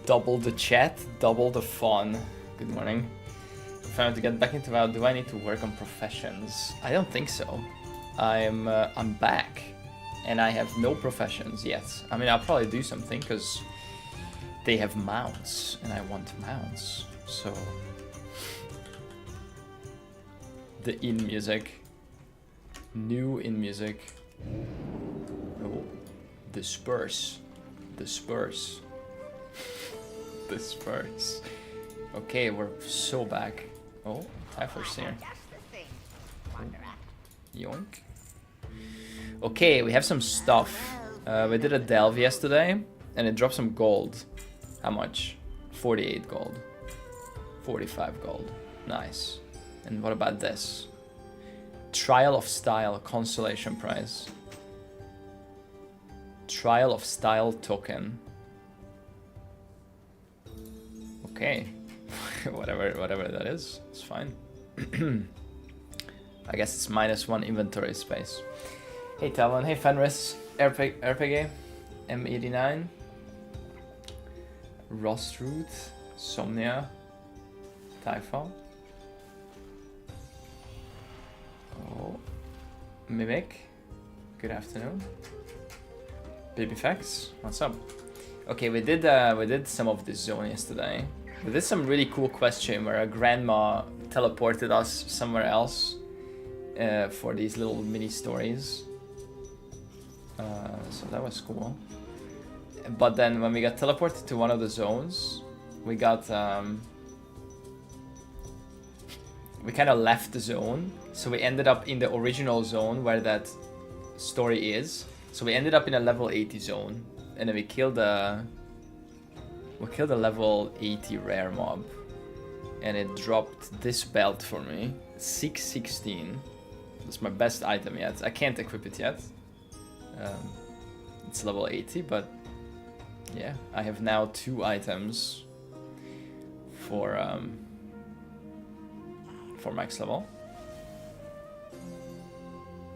Double the chat, double the fun. Good morning. If I want to get back into WoW, do I need to work on professions? I don't think so. I'm back, and I have no professions yet. I mean, I'll probably do something because they have mounts, and I want mounts. So the in music, new in music. Oh, disperse, disperse. Disperse. Okay, we're so back. Oh, Typhor's here. Yoink. Okay, we have some stuff. We did a delve yesterday, and it dropped some gold. How much? 48 gold. 45 gold. Nice. And what about this? Trial of Style consolation prize. Trial of Style token. Okay, whatever that is, it's fine. I guess it's -1 inventory space. Hey Talon, hey Fenris, RPG, M89, Rostrud, Somnia, Typhon. Oh, Mimic, good afternoon. Babyfax, what's up? Okay, we did some of this zone yesterday. We did some really cool quest chain where a grandma teleported us somewhere else for these little mini stories. So that was cool. But then when we got teleported to one of the zones, we got we kind of left the zone, so we ended up in the original zone where that story is. So we ended up in a level 80 zone, and then we killed a level 80 rare mob, and it dropped this belt for me, 616. That's my best item yet. I can't equip it yet. It's level 80, but yeah, I have now 2 items for max level.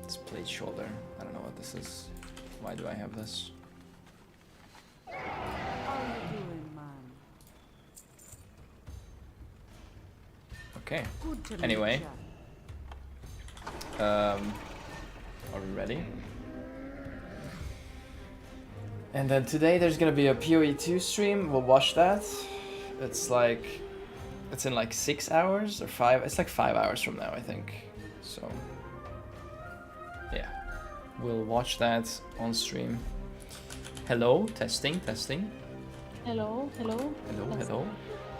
It's plate shoulder. I don't know what this is. Why do I have this? Okay. Anyway. Are we ready? And then today there's gonna be a POE2 stream. We'll watch that. It's in like 6 hours or 5. It's like 5 hours from now, I think. So yeah, we'll watch that on stream. Hello, testing. Hello. Hello.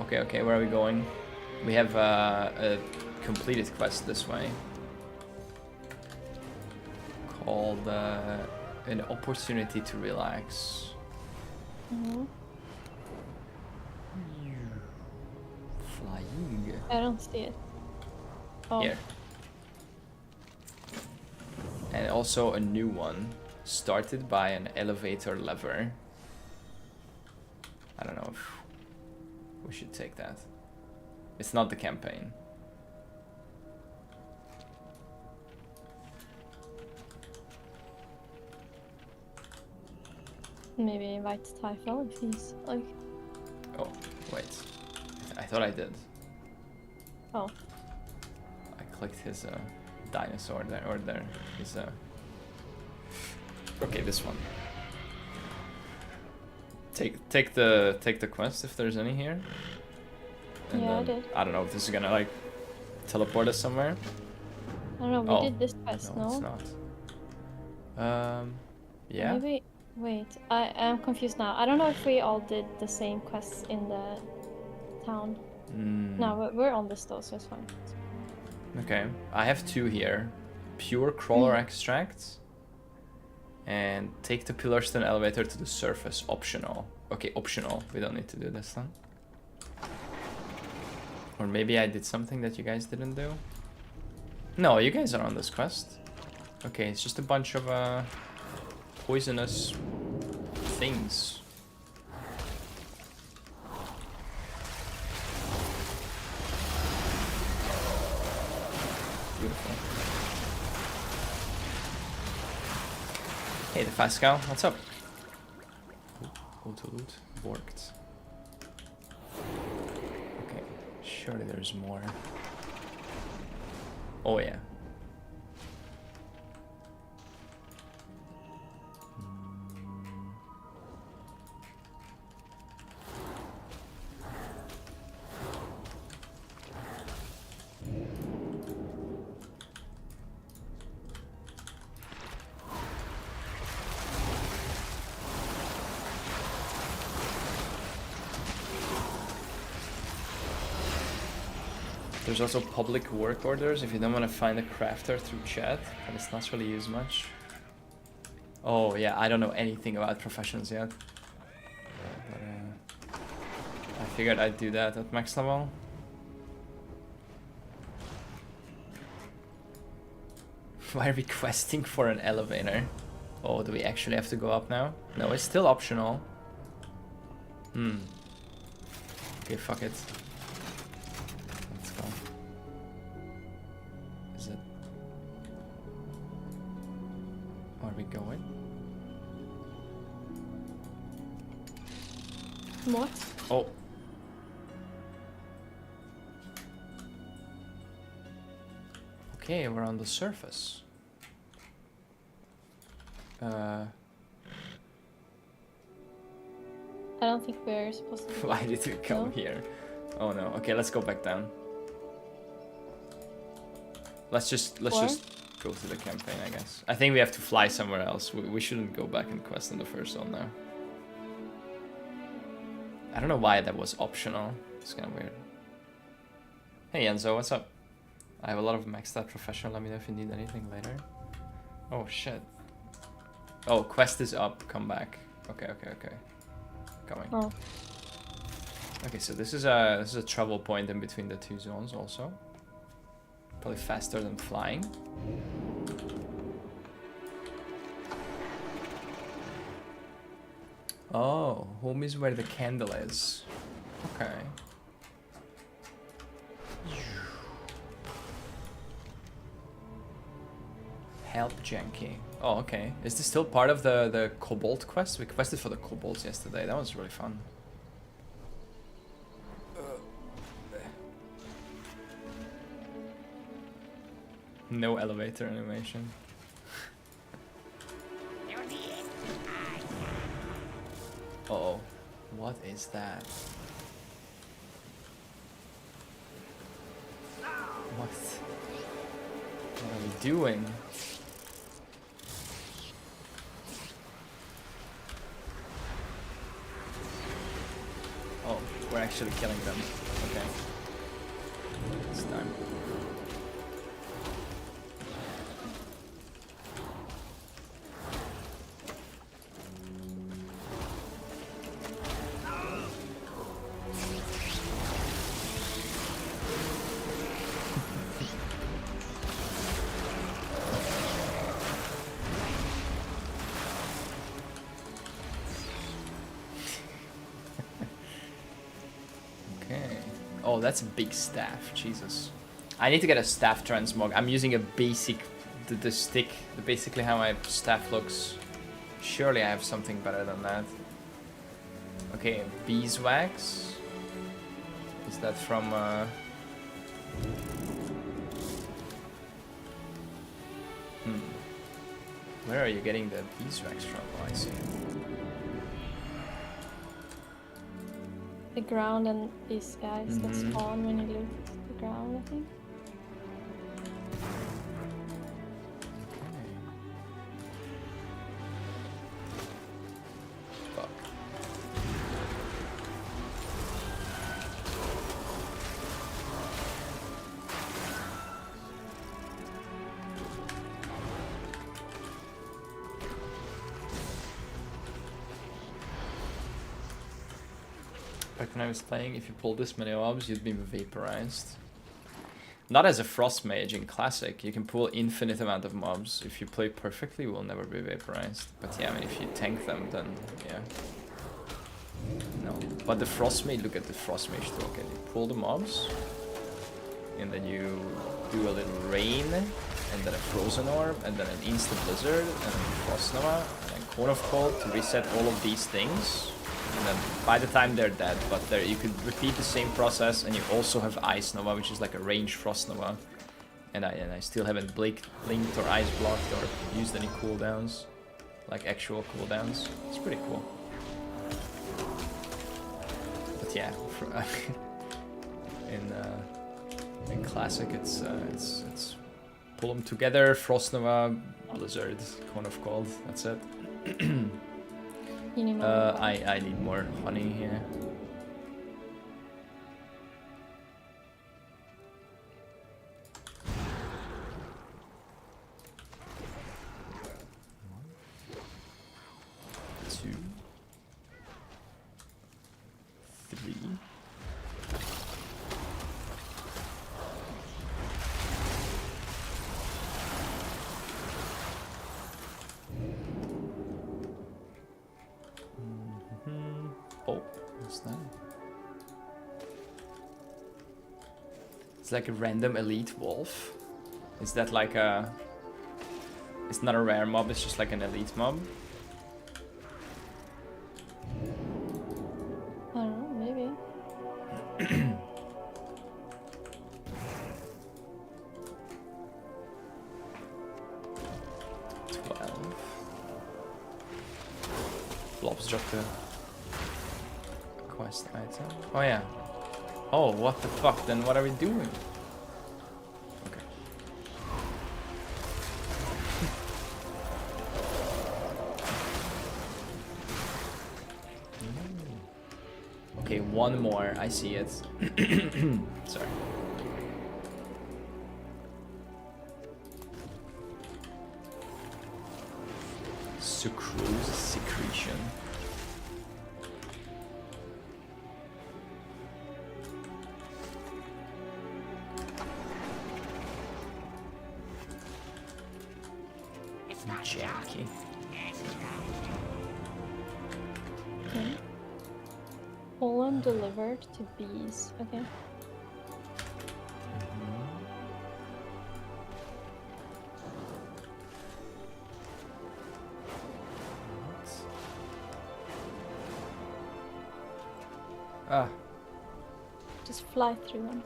Okay, where are we going? We have a completed quest this way called an opportunity to relax. Mm-hmm. Flying. I don't see it. Oh. Here. And also a new one started by an elevator lever. I don't know if we should take that. It's not the campaign. Maybe invite Typhon if he's like... Oh, wait. I thought I did. Oh. I clicked his dinosaur there, or there. His okay, this one. Take the quest if there's any here. And yeah, then, I did. I don't know if this is gonna like teleport us somewhere. I don't know, we did this quest, no? It's not. Yeah. Maybe, wait, I am confused now. I don't know if we all did the same quests in the town. No, we're on this though, so it's fine. Okay, I have 2 here. Pure crawler extracts. And take the Pillarstone elevator to the surface, optional. Okay, optional, we don't need to do this then. Or maybe I did something that you guys didn't do? No, you guys are on this quest. Okay, it's just a bunch of poisonous things. Beautiful. Hey, the fast cow, what's up? Auto loot worked. Surely there's more. Oh yeah. There's also public work orders if you don't want to find a crafter through chat, and it's not really used much. Oh yeah, I don't know anything about professions yet. But, I figured I'd do that at max level. Why are we questing for an elevator? Oh, do we actually have to go up now? No, it's still optional. Okay, fuck it. Let's go. Is it? Where are we going? What? Oh. Okay, we're on the surface. I don't think we're supposed to. Why did we come here? Oh no. Okay, let's go back down. Let's just go to the campaign, I guess. I think we have to fly somewhere else. We shouldn't go back and quest in the first zone now. I don't know why that was optional. It's kind of weird. Hey Enzo, what's up? I have a lot of maxed out professional. Let me know if you need anything later. Oh shit. Oh, quest is up. Come back. Okay. Coming. Oh. Okay, so this is a travel point in between the two zones also. Probably faster than flying. Oh, home is where the candle is. Okay. Help Janky. Oh, okay. Is this still part of the Cobalt quest? We quested for the Kobolds yesterday. That was really fun. No elevator animation. Uh-oh. What is that? What are we doing? Oh, we're actually killing them. Okay. It's time. Oh, that's a big staff. Jesus. I need to get a staff transmog. I'm using a basic, the stick, basically how my staff looks. Surely I have something better than that. Okay, beeswax. Is that from Where are you getting the beeswax from? Oh, I see. The ground and these guys that spawn when you loot the ground, I think. Fuck. Back when I was playing, if you pulled this many mobs, you'd be vaporized. Not as a frost mage in classic. You can pull infinite amount of mobs. If you play perfectly, you will never be vaporized. But yeah, I mean, if you tank them, then yeah. No. But the frost mage, look at the frost mage too. Okay, you pull the mobs, and then you do a little rain, and then a frozen orb, and then an instant blizzard, and then frost nova, and then cone of cold to reset all of these things. and then by the time they're dead, but there you could repeat the same process, and you also have Ice Nova, which is like a range Frost Nova, and I still haven't blinked or Ice blocked or used any cooldowns, like actual cooldowns. It's pretty cool. But yeah, in Classic, it's pull them together, Frost Nova, Blizzard, kind of called. That's it. You need more. I need more honey here. Two. Three. Oh, what's that? It's like a random elite wolf. Is that like a... It's not a rare mob, it's just like an elite mob? I don't know, maybe. Blobs dropped a quest item. Oh yeah. Oh, what the fuck? Then what are we doing? Okay. Okay, one more. I see it. Sorry. Sucrose secretion. Janky. Okay. Pollen delivered to bees. Okay. Ah. Just fly through them.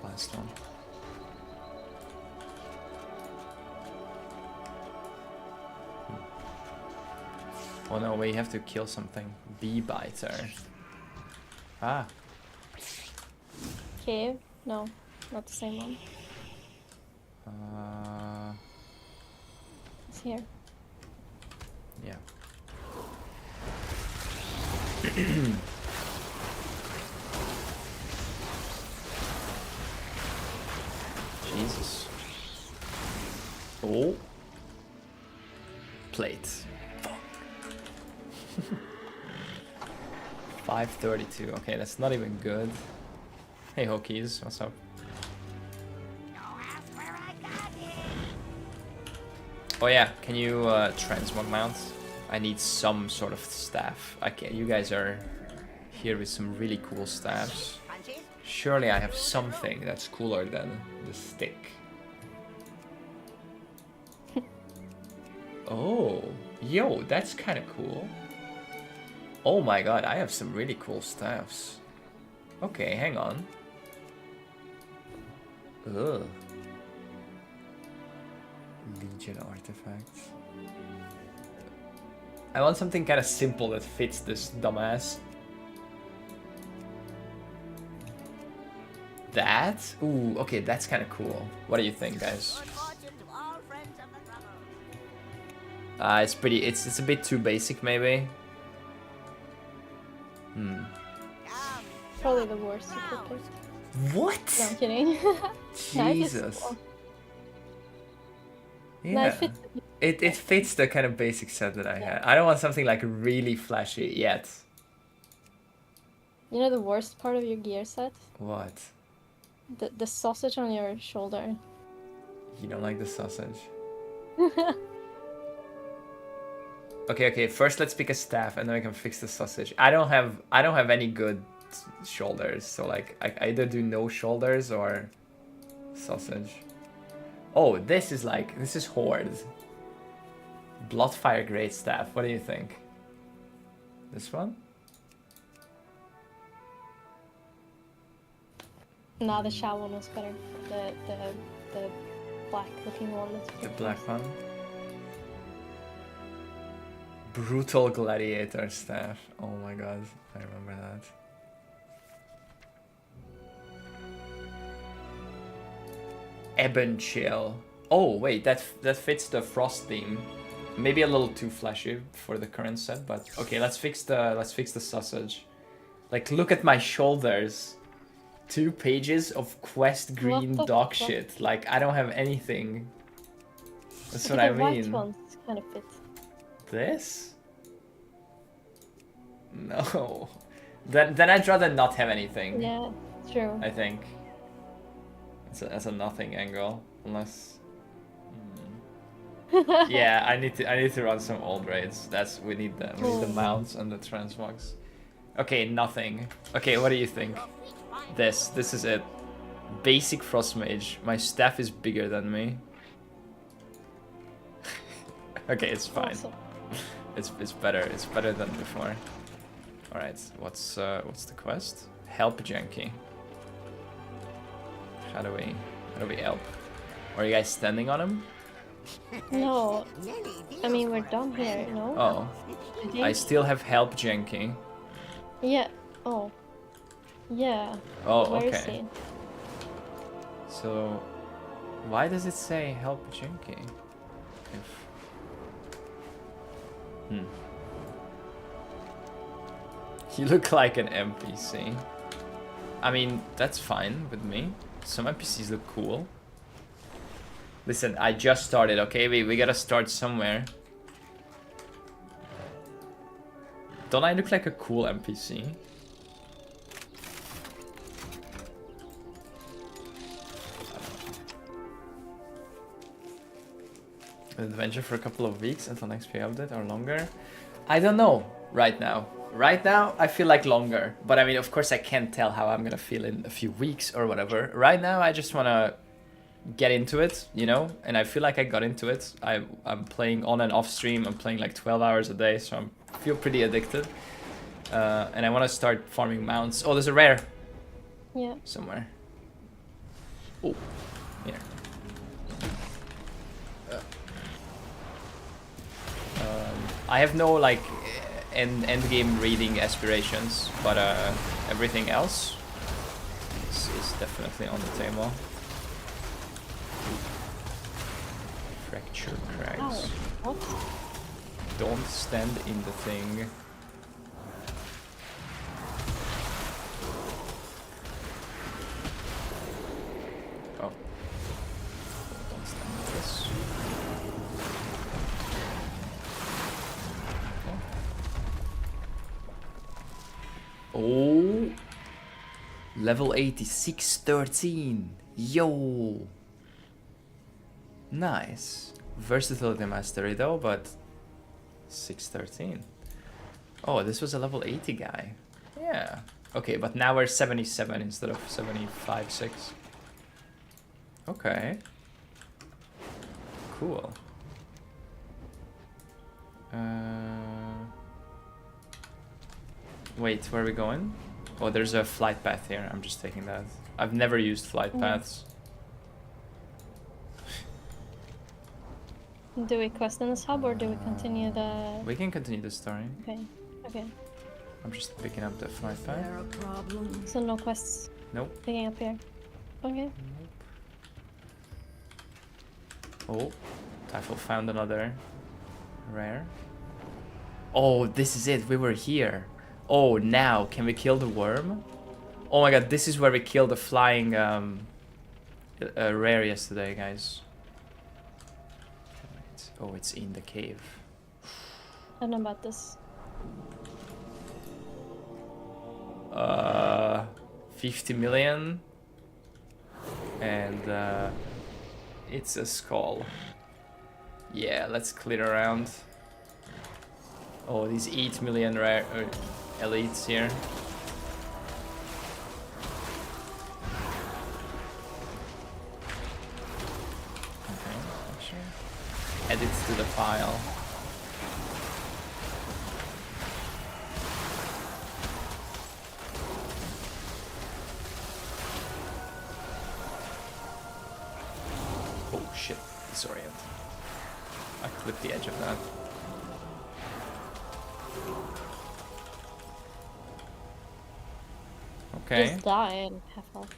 Last one. Oh no, we have to kill something. Bee biter. Ah. Cave? No, not the same one. It's here. Yeah. Jesus. Oh. Plate. Fuck. 532. Okay, that's not even good. Hey, Hokies, what's up? Oh yeah, can you transmog mount? I need some sort of staff. I can't. You guys are here with some really cool staffs. Surely I have something that's cooler than the stick. Oh, yo, that's kind of cool. Oh my god, I have some really cool staffs. Okay, hang on. Ugh. Legion artifacts. I want something kind of simple that fits this dumbass. That? Ooh, okay, that's kind of cool. What do you think, guys? It's pretty. It's a bit too basic, maybe. Probably the worst you could pick. What? No, I'm kidding. Jesus. Cool. Yeah. No, It fits the kind of basic set that I had. I don't want something like really flashy yet. You know the worst part of your gear set? What? The sausage on your shoulder. You don't like the sausage? Okay, first let's pick a staff and then we can fix the sausage. I don't have any good shoulders, so like I either do no shoulders or sausage. Oh, this is Horde. Bloodfire Great Staff. What do you think? This one? No, the Shao one was better. The black looking one. The black one. Brutal Gladiator Staff. Oh my god, I remember that. Ebon Chill. Oh wait, that fits the Frost theme. Maybe a little too flashy for the current set, but okay, let's fix the sausage. Like, look at my shoulders. 2 pages of quest green dog shit. Like, I don't have anything. That's what I mean. The white ones kind of fit. This? No. Then I'd rather not have anything. Yeah, true. I think. That's a nothing angle, unless. Yeah, I need to run some old raids. We need the mounts and the transmogs. Okay, nothing. Okay, what do you think? This is it. Basic frost mage. My staff is bigger than me. Okay, it's fine. Awesome. It's better. It's better than before. All right, what's the quest? Help Janky. How do we help? Are you guys standing on him? No, I mean we're done here. No. Oh, I still have help Janky. Yeah. Oh. Yeah. Oh, Where okay. is he? So, why does it say help Janky? You look like an NPC. I mean, that's fine with me. Some NPCs look cool. Listen, I just started, okay? We gotta start somewhere. Don't I look like a cool NPC? Adventure for a couple of weeks until next PA update or longer? I don't know right now. Right now, I feel like longer. But I mean, of course, I can't tell how I'm gonna feel in a few weeks or whatever. Right now, I just wanna get into it, you know? And I feel like I got into it. I'm playing on and off stream. I'm playing like 12 hours a day, so I feel pretty addicted. And I want to start farming mounts. Oh, there's a rare. Yeah. Somewhere. Oh, here. I have no like end game reading aspirations, but everything else is definitely on the table. Fracture crags. Oh, what? Don't stand in the thing. Oh. Don't stand in this. Oh. Level 86, 13. Yo. Nice. Versatility mastery though, but 613. Oh, this was a level 80 guy. Yeah. Okay, but now we're 77 instead of 75, 6. Okay. Cool. Wait, where are we going? Oh, there's a flight path here. I'm just taking that. I've never used flight paths. Do we quest in this hub or do we continue the... We can continue the story. Okay, okay. I'm just picking up the flight path. So no quests? Nope. Picking up here. Okay. Oh, Typhel found another rare. Oh, this is it. We were here. Oh, now can we kill the worm? Oh my god, this is where we killed the flying rare yesterday, guys. Oh, it's in the cave. I don't know about this. 50 million. And it's a skull. Yeah, let's clear around. Oh, these 8 million rare elites here. edit to the file. Oh shit, disorient. I clipped the edge of that. Okay. Just die and have health.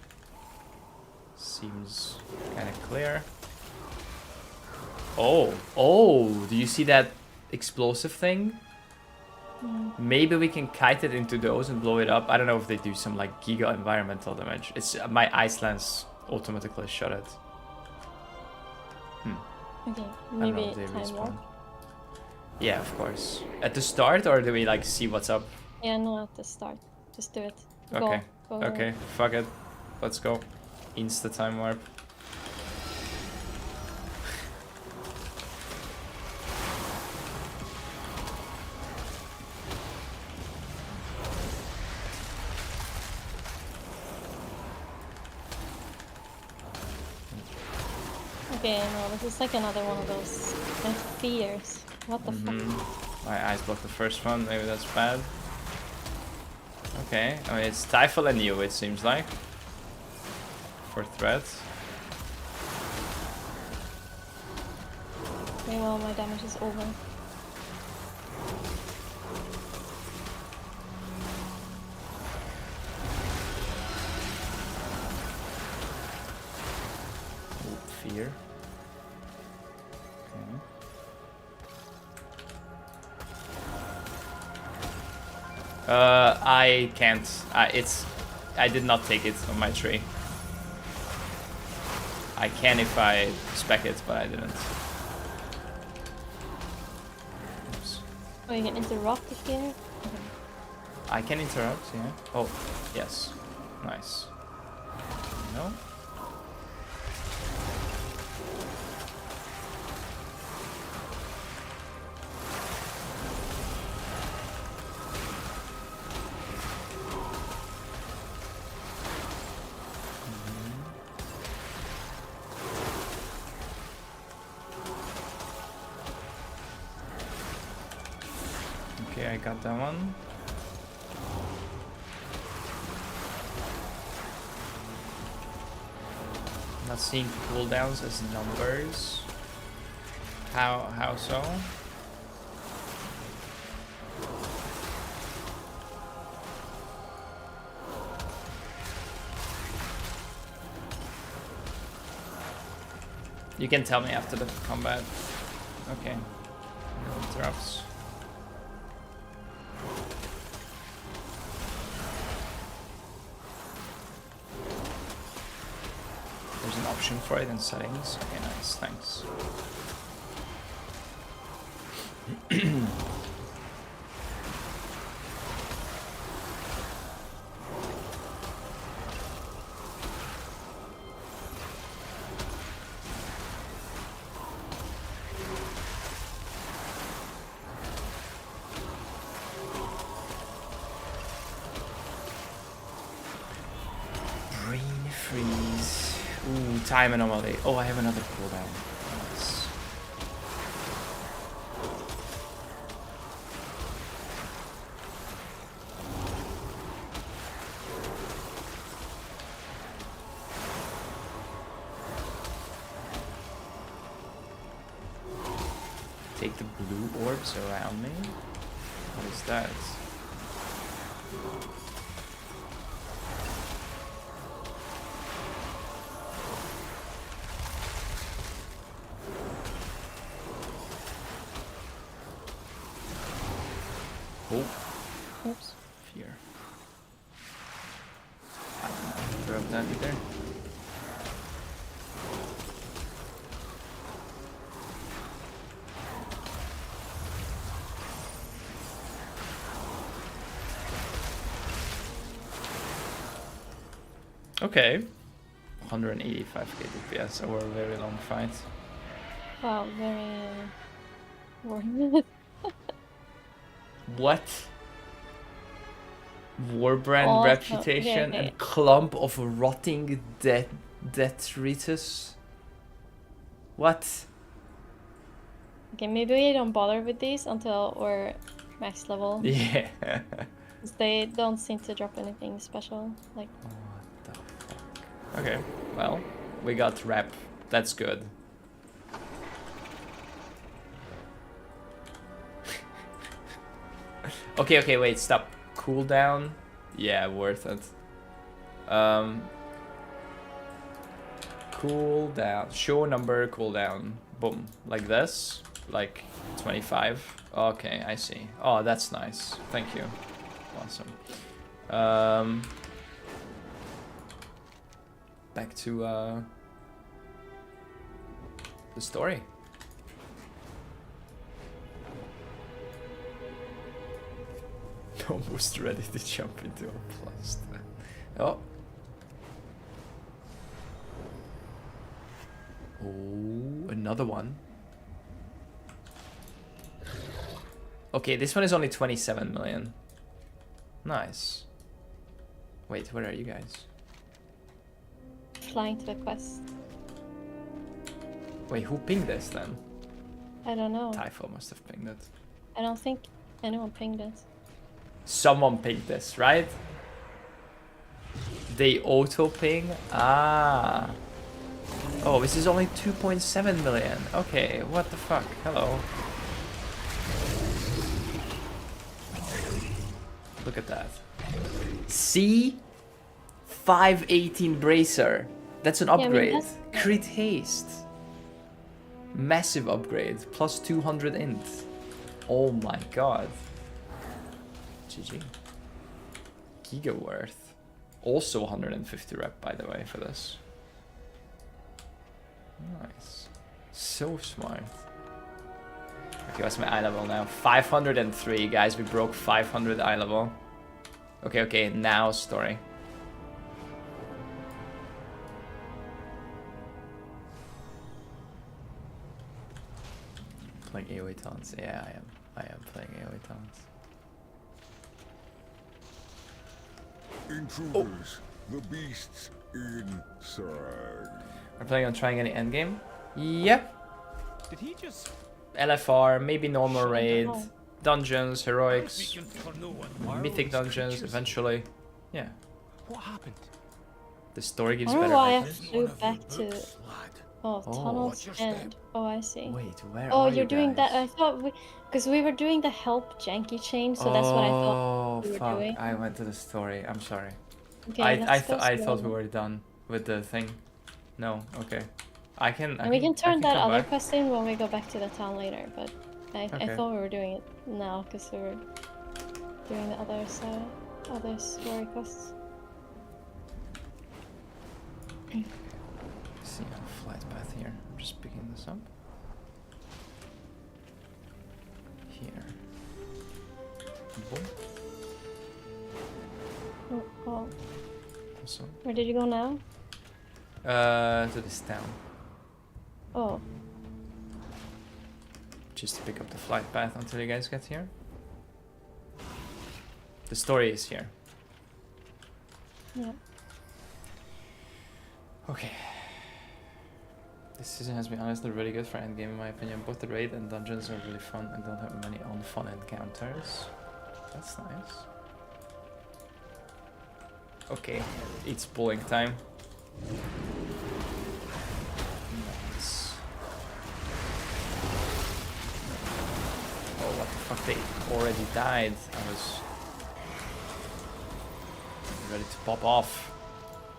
Seems kind of clear. Oh, do you see that explosive thing? Maybe we can kite it into those and blow it up. I don't know if they do some like giga environmental damage. It's my ice lance automatically shot it. Okay, I don't know maybe if they time respawn. warp. Yeah, of course. At the start, or do we like see what's up? Yeah, no, at the start. Just do it. Okay. Go. Okay, fuck it. Let's go. Insta time warp. Okay, no, this is like another one of those my fears. What the fuck? My eyes blocked the first one, maybe that's bad. Okay, I mean it's Typhal and you, it seems like. For threats. Okay, well, my damage is over. Fear. Okay. I can't. I did not take it on my tree. I can if I spec it, but I didn't. Oops. Oh, you can interrupt the fear? Okay. I can interrupt, yeah. Oh, yes. Nice. No? Okay, I got that one. Not seeing cooldowns as numbers. How so? You can tell me after the combat. Okay. No interrupts. There's an option for it in settings. Okay, nice, thanks. Brain freeze. Ooh, time anomaly. Oh, I have another cooldown. Nice. Take the blue orbs around me. What is that? Oh, Oops. fear. I didn't interrupt that either. Okay. 185k DPS over a very long fight. Wow, very worth it. What? Warbrand Oh, reputation okay. and clump of rotting detritus? What? Okay, maybe we don't bother with these until we're max level. Yeah. 'Cause they don't seem to drop anything special. Like. What the fuck? Okay, well, we got rep. That's good. Okay, wait, stop. Cooldown? Yeah, worth it. Cooldown. Show number cooldown. Boom. Like this. Like 25. Okay, I see. Oh, that's nice. Thank you. Awesome. Back to the story. Almost ready to jump into a blast. Oh. Oh, another one. Okay, this one is only 27 million. Nice. Wait, where are you guys? Flying to the quest. Wait, who pinged this then? I don't know. Typho must have pinged it. I don't think anyone pinged it. Someone pinged this, right? They auto ping? Ah. Oh, this is only 2.7 million. Okay, what the fuck? Hello. Look at that. See? 518 bracer. That's an upgrade. Yeah, I mean, Crit haste. Massive upgrade. Plus 200 int. Oh my god. GG. Giga worth. Also 150 rep, by the way, for this. Nice. So smart. Okay, what's my eye level now? 503, guys. We broke 500 eye level. Okay, now story. Playing AoE taunts. Yeah, I am playing AoE taunts. Intruders, the beasts inside. We're planning on trying any endgame? Yep. Did he just LFR, maybe normal raid, know. dungeons, heroics, speaking for no one? mythic dungeons, eventually. Yeah. What happened? The story I gives don't know better why I items. flew back to Oh. tunnels end. Oh, I see. Wait, where Oh, are you're you doing that. I guys? thought because we were doing the help janky chain, so that's what I thought Oh, we were fuck. doing. I went to the story. I'm sorry. Okay, I let's go thought we slow. were done with the thing. No, okay. I can And we can turn that come other back. quest in when we go back to the town later, but I Okay. thought we were doing it now because we were doing the other story quests. See a flight path here. I'm just picking this up. Here. Boom. Oh, Awesome. where did you go now? To this town. Oh, Just to pick up the flight path until you guys get here. The story is here. yeah. Okay. This season has been honestly really good for endgame in my opinion. Both the raid and dungeons are really fun and don't have many unfun encounters. That's nice. Okay, it's pulling time. Nice. Oh, what the fuck? They already died. I was ready to pop off.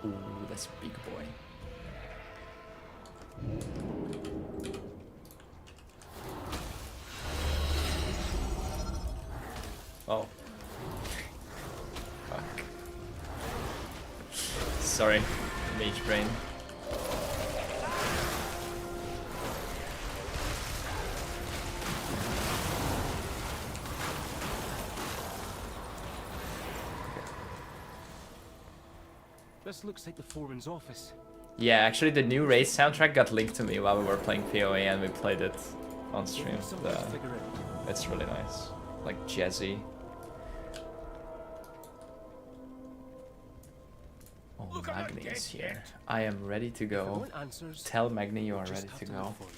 Ooh, that's big boy. Oh. Fuck. Sorry, mage brain. This looks like the foreman's office. Yeah, actually the new race soundtrack got linked to me while we were playing POE and we played it on stream. Something to figure out. It's really nice. Like jazzy. Oh, Look, I'm not Magni dead is here. yet. I am ready to If I go. want answers, Tell Magni you are just ready have to to go. look for them.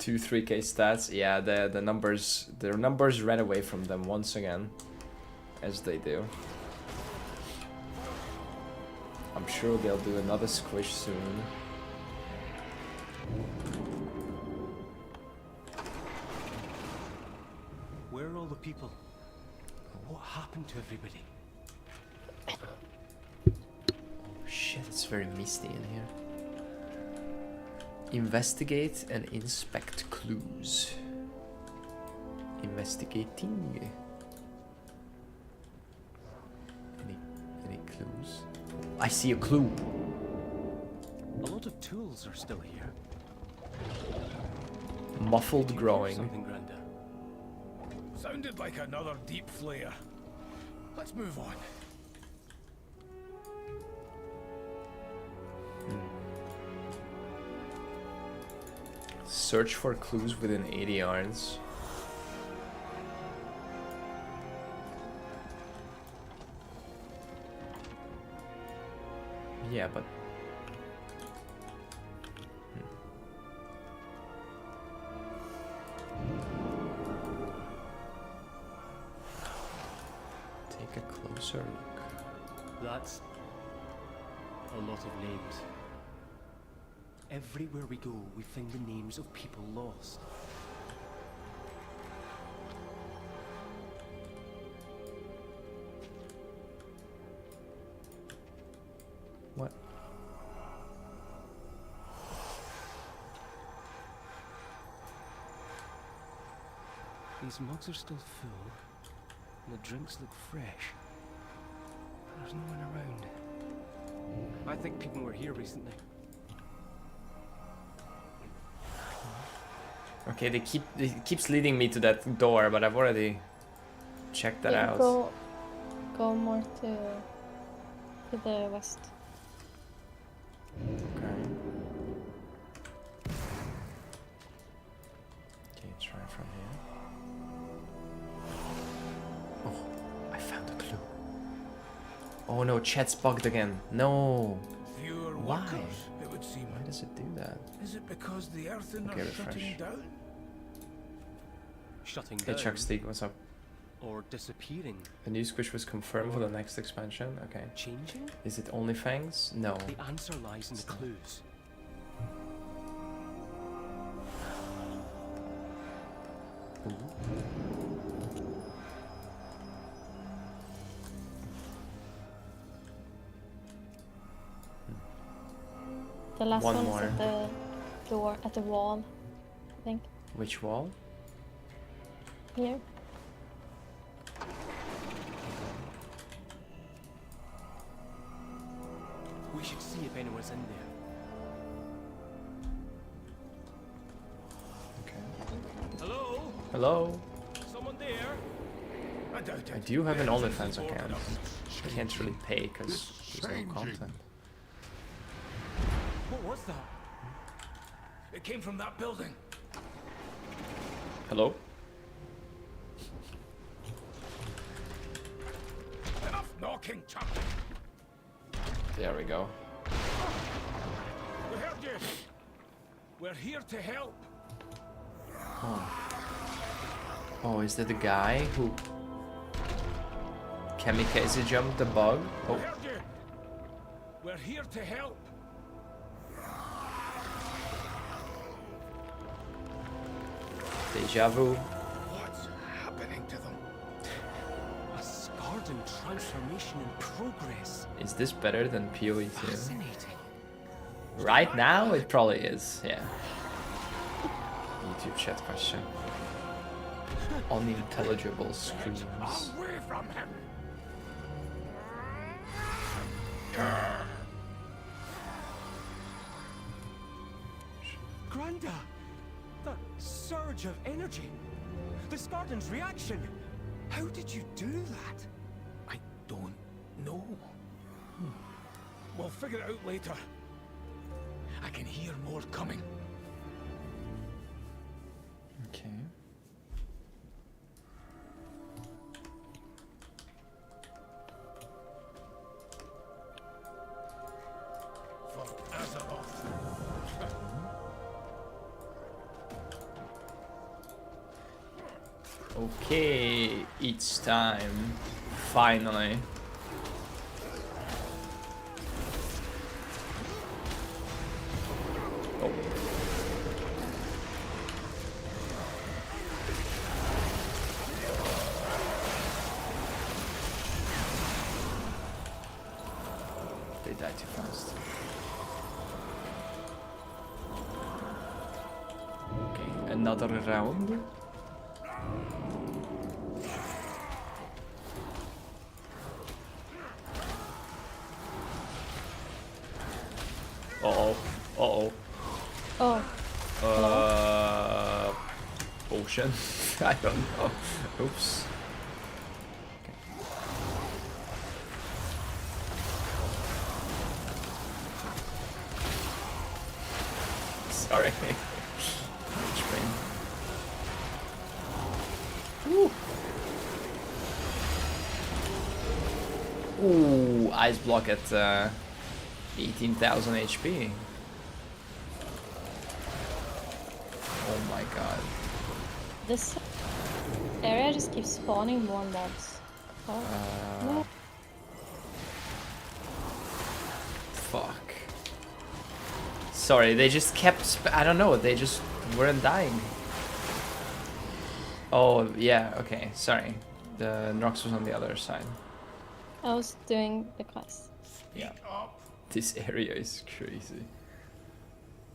2 3k stats. Yeah, the numbers, their numbers ran away from them once again, as they do. I'm sure they'll do another squish soon. Where are all the people? What happened to everybody? Oh shit, it's very misty in here. Investigate and inspect clues. Investigating. Any clues? I see a clue. A lot of tools are still here. Muffled Did you hear growing. something, Granda? Sounded like another deep flare. Let's move on. Search for clues within 80 yards. Yeah, but... Take a closer look. That's a lot of names. Everywhere we go, we find the names of people lost. What? These mugs are still full, and the drinks look fresh. There's no one around. I think people were here recently. Okay, it keeps leading me to that door, but I've already checked that out. Go more to the west. Okay. Okay, try from here. Oh, I found a clue. Oh no, chat's bugged again. No. Fewer Why? workers, it would seem. Why does it do that? Is it because the earthen Okay, are refresh. shutting down? Shutting Hey down Chuck Steak, what's up? or disappearing. The new squish was confirmed for the next expansion. Okay. Changing? Is it only fangs? No. The answer lies in the clues. The last One one more. is at the door, at the wall, I think. Which wall? Here. We should see if anyone's in there. Okay. Hello? Hello? Someone there? I doubt it. I do have an The OnlyFans earthen's account. organized. I can't really pay because It's there's no changing. content. What was that? It came from that building. Hello? Enough knocking, chap. There we go. We heard you. We're here to help. Oh, is that the guy who kamikaze jumped the bug? We Oh, heard you. We're here to help. deja vu. What's happening to them? A Scarden transformation in progress. Is this better than POE2? Fascinating. Right now, it probably is, yeah. YouTube chat question. Unintelligible screams. Away from him. Granda! That surge of energy! The Scarden's reaction! How did you do that? I don't know. We'll figure it out later. I can hear more coming. Okay. For Azeroth. Okay, it's time. Finally. Oh. They died too fast. Okay, another round. Uh-oh. Uh-oh. Oh. Potion? I don't know. Oops. Sorry. Which brain? Ooh. Ooh, ice block at 18,000 HP. Oh my god. This area just keeps spawning more mobs. Oh. No. Fuck. Sorry, they just kept... I don't know, they just weren't dying. Oh, yeah, okay, sorry. The Nox was on the other side. I was doing the quest. Yeah. This area is crazy.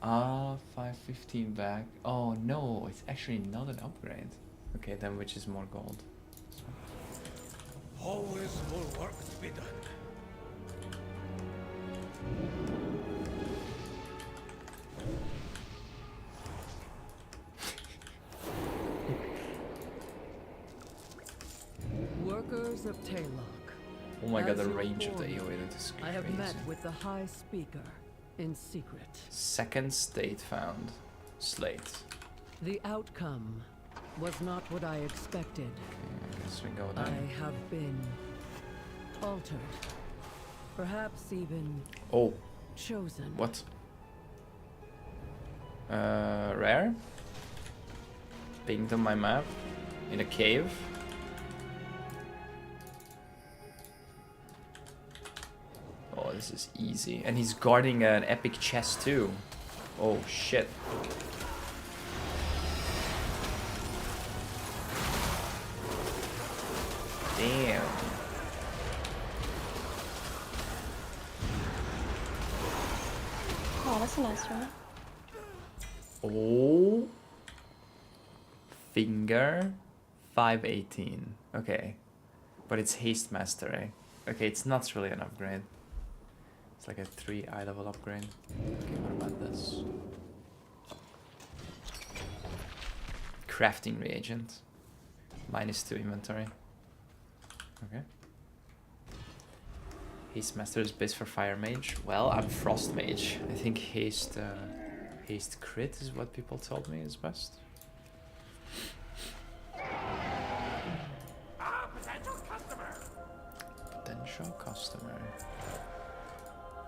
Ah, 515 back. Oh no, it's actually not an upgrade. Okay, then which is more gold? Always more work to be done. Workers of Taylock. Oh my god, the As you range of the warned, AoE, that is I have crazy. met with the High Speaker in secret. Second state found. Slate. The outcome was not what I expected. Okay, I guess we go I down. have been altered. Perhaps even Oh, chosen. what? Rare? Pinged on my map. In a cave. Oh, this is easy. And he's guarding an epic chest too. Oh shit. Damn. Oh, that's a nice one. Oh. Finger 518. Okay. But it's Haste Master, eh? Okay, it's not really an upgrade. It's like a 3 eye level upgrade. Okay, what about this? Crafting reagent. -2 inventory. Okay. Haste Master is base for Fire Mage. Well, I'm Frost Mage. I think Haste Crit is what people told me is best. Potential customer.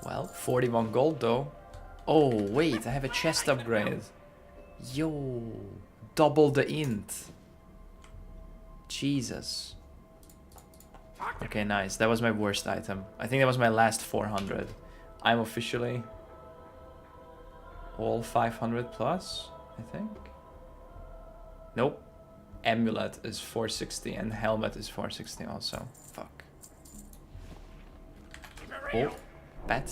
Well, 41 gold though. Oh, wait, I have a chest upgrade. Yo, double the int. Jesus. Okay, nice. That was my worst item. I think that was my last 400. I'm officially all 500 plus, I think. Nope. Amulet is 460 and helmet is 460 also. Fuck. Oh, bat.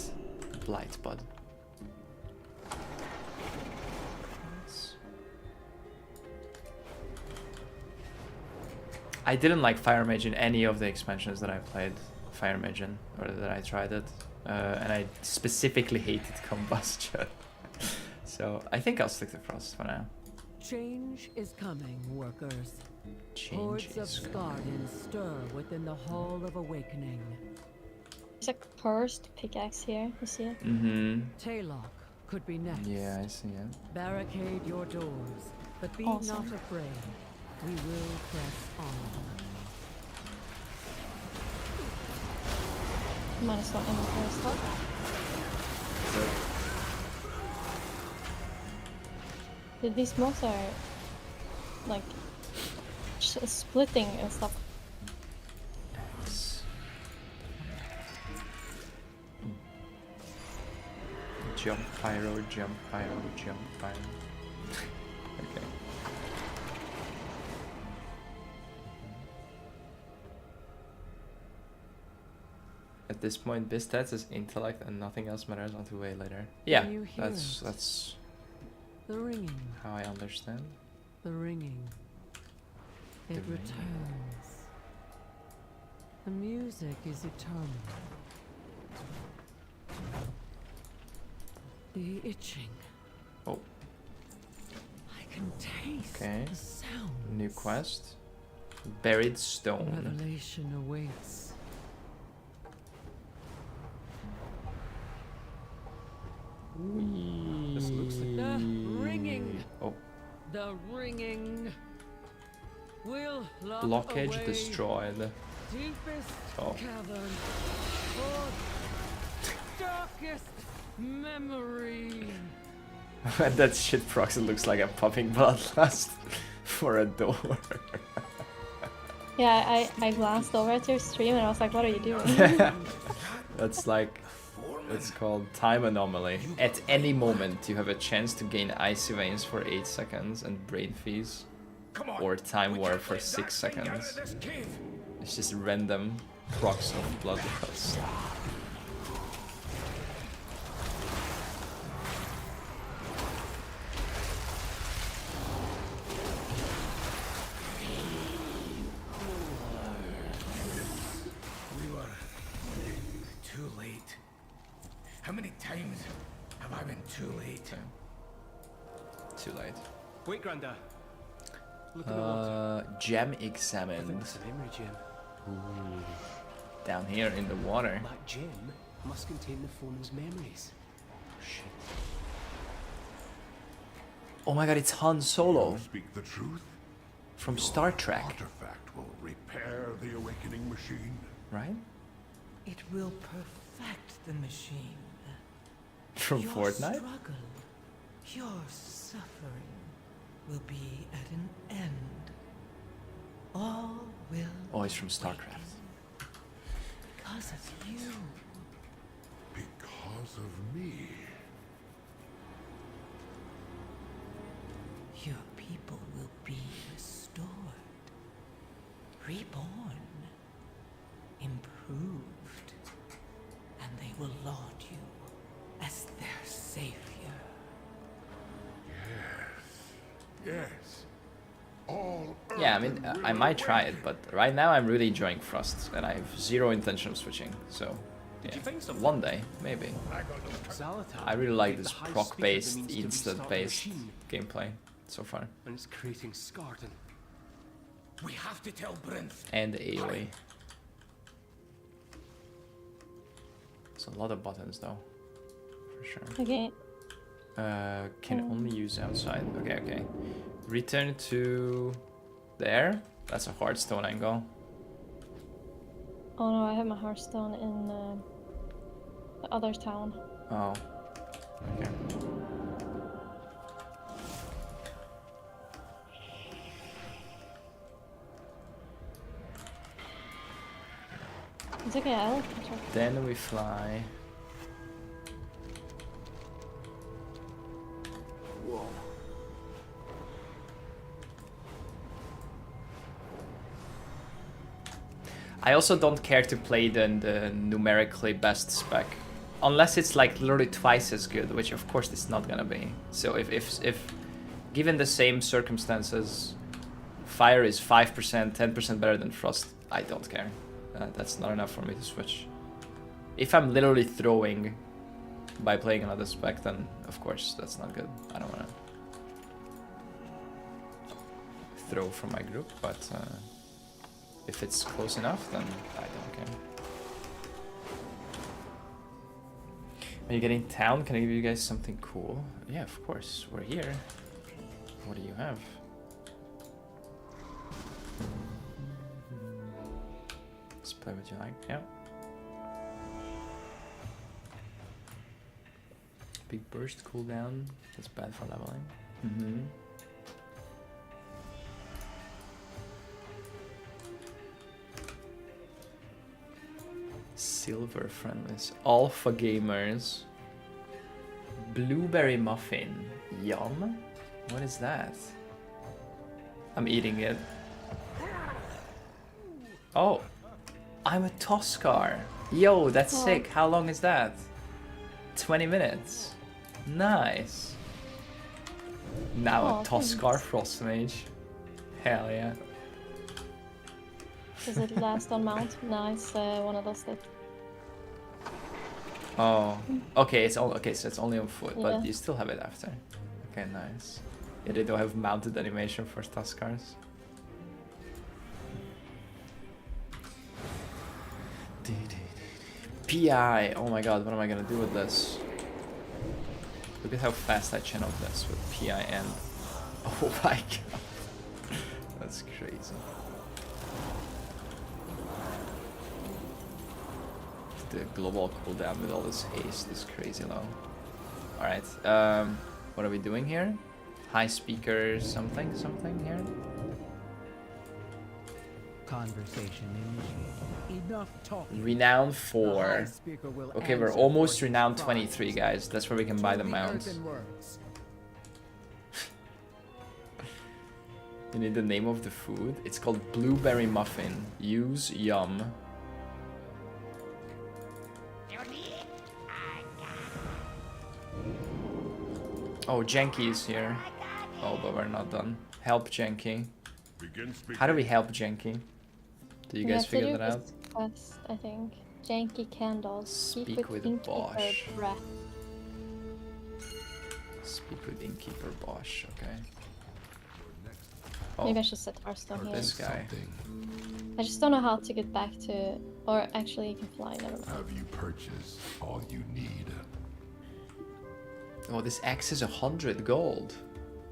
Blight bud. Nice. I didn't like Fire Mage in any of the expansions that I played Fire Mage in, or that I tried it. And I specifically hated Combustion. So I think I'll stick to Frost for now. Change is coming, workers. Change Hordes of is coming. Skardin stir within the Hall of Awakening. There's a cursed pickaxe here. You see it? Mm-hmm. Taylock could be next. Yeah, I see it. Barricade your doors, but be Awesome. not afraid. We will press on. -1 inventory slot. These mobs are like splitting and stuff. X. Jump pyro, jump pyro, jump pyro. Okay. At this point, biz stats is intellect and nothing else matters until way later. Yeah, you hear that's The ringing. how I understand. The ringing. It ringing. returns. The music is eternal. The itching. Oh, I can taste okay. the sound. New quest. Buried stone. Revelation awaits. This looks like The ringing. Oh, The ringing. Will lock blockage away destroyed. deepest Oh. cavern. For darkest memory. That shit proxy looks like a popping bloodlust for a door. Yeah, I glanced over at your stream and I was like, what are you doing? That's like, it's called time anomaly. At any moment, you have a chance to gain icy veins for 8 seconds and brain freeze, Come on. or time we warp can't for let 6 that thing out of seconds. this cave. It's just random procs of bloodlust. We were too late. How many times have I been too late? Okay. Too late. Wait, Granda. Look at the water. Gem I think examined. it's a memory gem. Down here in the water. That gem must contain the phone's memories. Shit. Oh my god, it's Han Solo Speak the truth. from Star Trek, Artifact will repair the awakening machine. right? It will perfect the machine. From Your Fortnite? struggle, your suffering will be at an end. All will Oh, it's from StarCraft. because of you. Because of me. Your people will be restored, reborn, improved, and they will laud you as their savior. Yes. All Yeah, I mean, Earth will I might try it, awaken. but right now I'm really enjoying Frost, and I have zero intention of switching, so Did yeah. you find something? One day, maybe. Xalatal I really like gave this the high speaker the proc-based, means to restart the instant-based machine, gameplay so far. and it's creating Scarden. We have to tell Brinth. And AoE. It's a lot of buttons though, for sure. Okay. Can only use outside. Okay, okay. Return to there. That's a Hearthstone angle. Oh no, I have my Hearthstone in the other town. Oh. Okay. It's okay, I'll catch up. Then we fly. Whoa. I also don't care to play the numerically best spec. Unless it's like literally twice as good, which of course it's not gonna be. So if given the same circumstances, fire is 5%, 10% better than frost, I don't care. That's not enough for me to switch. If I'm literally throwing by playing another spec, then of course that's not good. I don't wanna throw from my group, but if it's close enough, then I don't care. Are you getting town? Can I give you guys something cool? Yeah, of course. We're here. What do you have? Let's play what you like. Yeah. Big burst cooldown. That's bad for leveling. silver friendlies. Alpha gamers. Blueberry muffin. Yum. What is that? I'm eating it. Oh. I'm a Toscar. Yo, that's sick. How long is that? 20 minutes. Nice. Now a Toscar Frost Mage. Hell yeah. Does it last on mount? Nice, one of those that. Oh, okay. It's all okay. So it's only on foot, but Yeah. you still have it after. Okay, nice. Yeah, they don't have mounted animation for Tuscars. PI. Oh my god, what am I gonna do with this? Look at how fast I channeled this with PIN. Oh my god, that's crazy. The global cooldown with all this haste is crazy low. Alright, what are we doing here? High speakers, something here? Conversation initiated. Enough talking. Renown The 4. high speaker will Okay, we're answer almost for renown surprise. 23, guys. That's where we can buy the To mounts. earthen words. You need the name of the food. It's called blueberry muffin. Use yum. Oh, Janky is here. Oh, but we're not done. Help Janky. Begin speaking. How do we help Janky? Do you guys figure that out? Quest, I think. Janky candles. Speak with innkeeper Bosch. breath. Speak with Innkeeper Bosch, okay. Oh, Maybe I should set Hearthstone or here. this guy. I just don't know how to get back to. Or actually, you can fly. Never mind. Have you purchased all you need? Oh, this axe is 100 gold.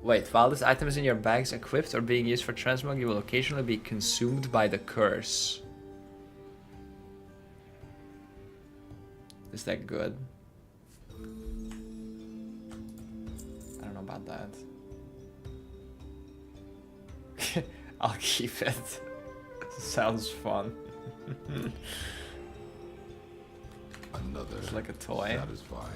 Wait, while this item is in your bags equipped or being used for transmog, you will occasionally be consumed by the curse. Is that good? I don't know about that. I'll keep it. Sounds fun. Another It's like a toy. satisfied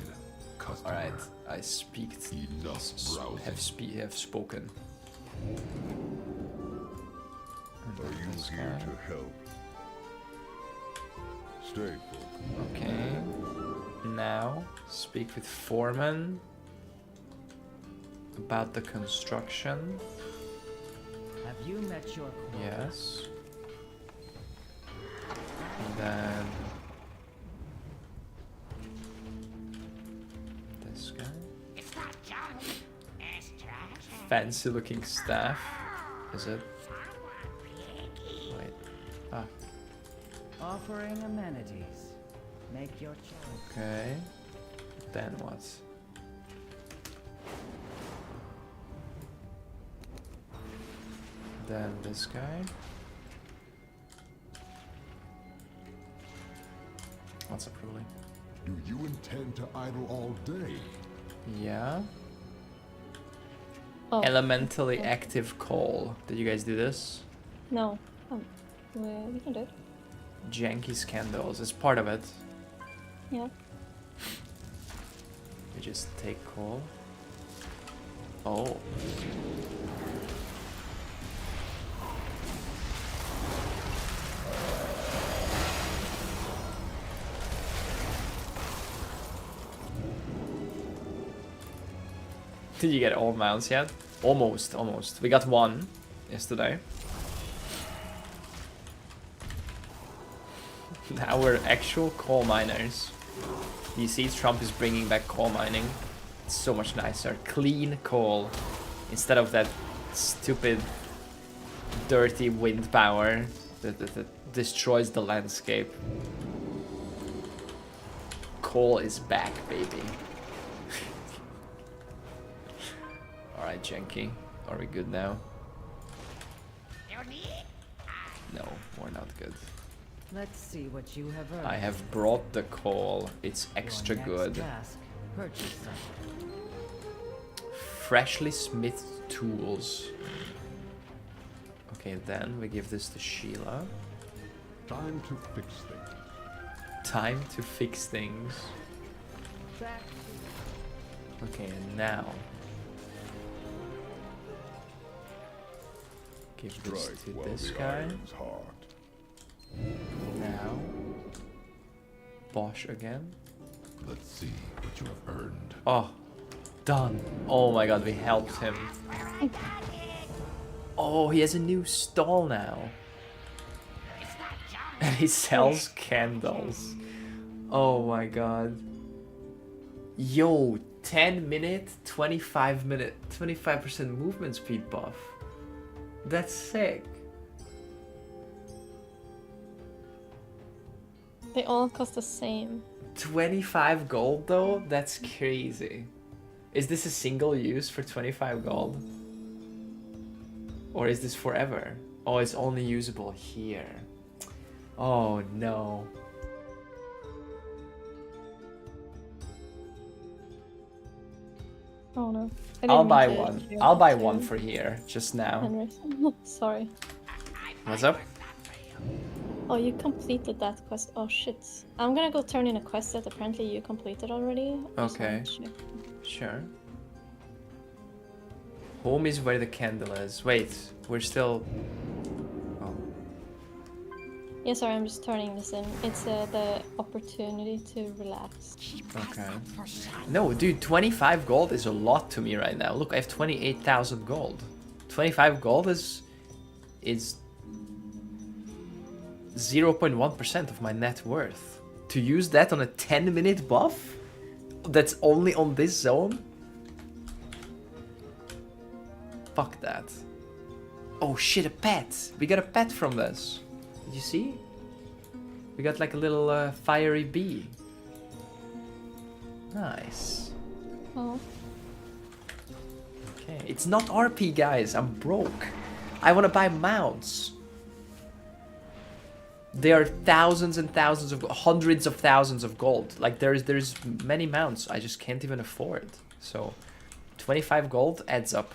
customer. Alright, I speak. Enough browsing. Have spoken. And Are you this here guy. to help? Stay put. Okay. Now, speak with Foreman about the construction. Have you met your quota? Yes. And then this guy. Fancy looking staff. Is it? Wait. Ah, Offering amenities. Make your choice. okay. Then what? Then this guy. What's up, Ruli? Do you intend to idle all day? Yeah. Oh, Elementally okay. active coal. Did you guys do this? No. We can do it. Janky's candles is part of it. Yeah. We just take coal. Oh. Did you get all mounts yet? Almost, almost. We got one yesterday. Now we're actual coal miners. You see, Trump is bringing back coal mining. It's so much nicer. Clean coal. Instead of that stupid, dirty wind power that destroys the landscape. Coal is back, baby. Alright, Janky. Are we good now? No, we're not good. Let's see what you have earned. I have brought the coal. It's extra Your good. next task, purchase some. Freshly smithed tools. Okay, then we give this to Sheila. Time to fix things. time to fix things. Okay, and now give this Strike to while this the guy. iron's hot. Now Bosch again. Let's see what you have earned. Oh, done. Oh my god, we helped him. Oh, he has a new stall now. And he sells candles. Oh my god. Yo, 10 minute, 25 minute, 25% movement speed buff. That's sick. They all cost the same. 25 gold though? That's crazy. Is this a single use for 25 gold? Or is this forever? Oh, it's only usable here. Oh no. Oh no. I'll buy one. I'll buy one for here, just now. Sorry. What's up? Oh, you completed that quest. Oh shit. I'm gonna go turn in a quest that apparently you completed already. Okay. Sure. Home is where the candle is. Wait, we're still... Oh. Yeah, sorry, I'm just turning this in. It's the opportunity to relax. Okay. No, dude, 25 gold is a lot to me right now. Look, I have 28,000 gold. 25 gold is 0.1% of my net worth. To use that on a 10-minute buff? That's only on this zone? Fuck that. Oh shit, a pet! We got a pet from this. Did you see? We got like a little fiery bee. Nice. Oh. Okay, it's not RP, guys. I'm broke. I want to buy mounts. There are thousands and thousands of, hundreds of thousands of gold. Like there's many mounts I just can't even afford. So 25 gold adds up.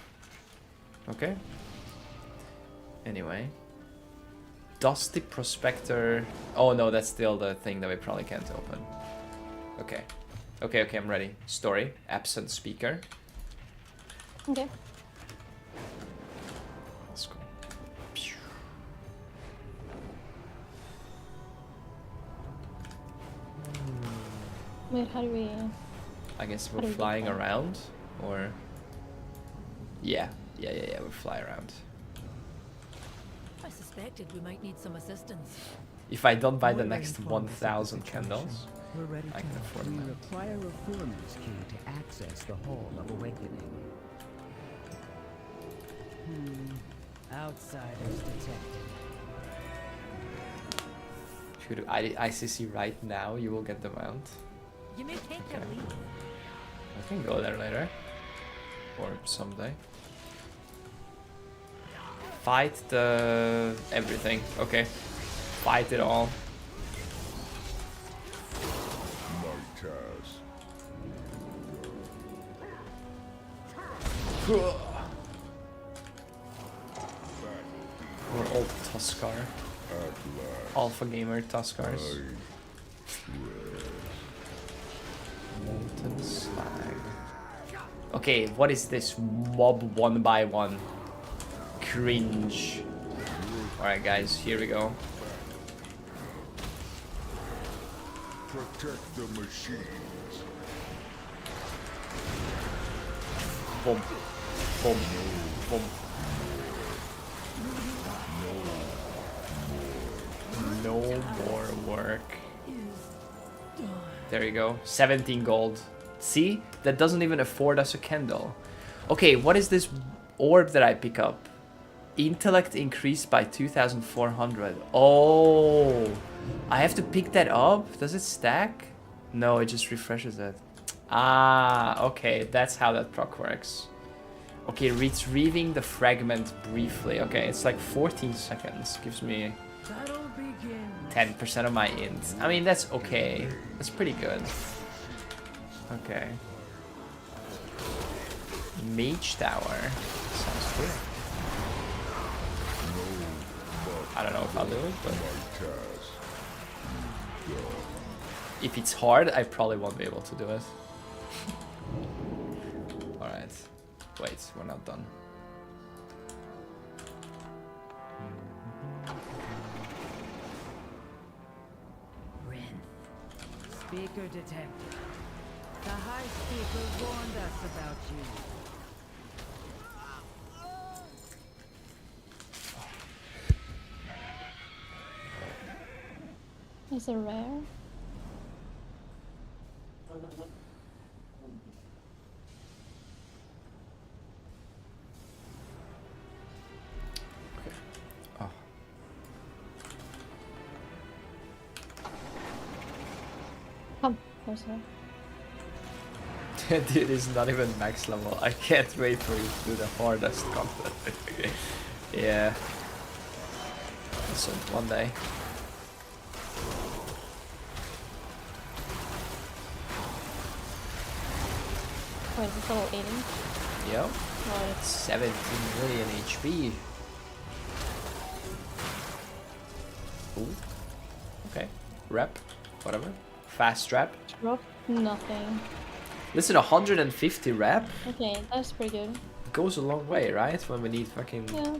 Okay. Anyway. Dusty Prospector. Oh no, that's still the thing that we probably can't open. Okay. Okay, I'm ready. Story. Absent speaker. Okay. Let's go. Wait, how do we... I guess How we're do we flying get that? around, or... Yeah, we fly around. I suspected we might need some assistance. If I don't buy the We're next informed of the 1,000 situation. candles, We're ready I can to afford We that. require a foreman's key to access the Hall of Awakening. Outsiders detected. If you do ICC right now, you will get the mount. You may take your Okay. leave. I can go there later. Or someday. Fight the... everything. Okay. Fight it all. My task. We're old Tuskar. Alpha Gamer Tuskars. Molten Slag. Okay, what is this mob 1x1? Cringe. Alright guys, here we go. Protect the machines. Boom. Boom. Boom. No more work. There you go. 17 gold. See? That doesn't even afford us a candle. Okay, what is this orb that I pick up? Intellect increased by 2,400. Oh, I have to pick that up? Does it stack? No, it just refreshes it. Ah, okay, that's how that proc works. Okay, retrieving the fragment briefly. Okay, it's like 14 seconds. Gives me 10% of my int. I mean, that's okay. That's pretty good. Okay. Mage Tower. Sounds good. I don't know if I'll do it, but... if it's hard, I probably won't be able to do it. Alright. Wait, we're not done. Speaker detected. The High Speaker warned us about you. Is it rare? Oh. Come, closer. Dude is not even max level. I can't wait for you to do the hardest content. Yeah. So one day. Wait, is it level 80? Yep. Oh, it's 17 million HP. Ooh. Okay. Rep. Whatever. Fast rep. drop nothing. Listen, 150 rep Okay, that's pretty good. goes a long way, right? When we need fucking Yeah.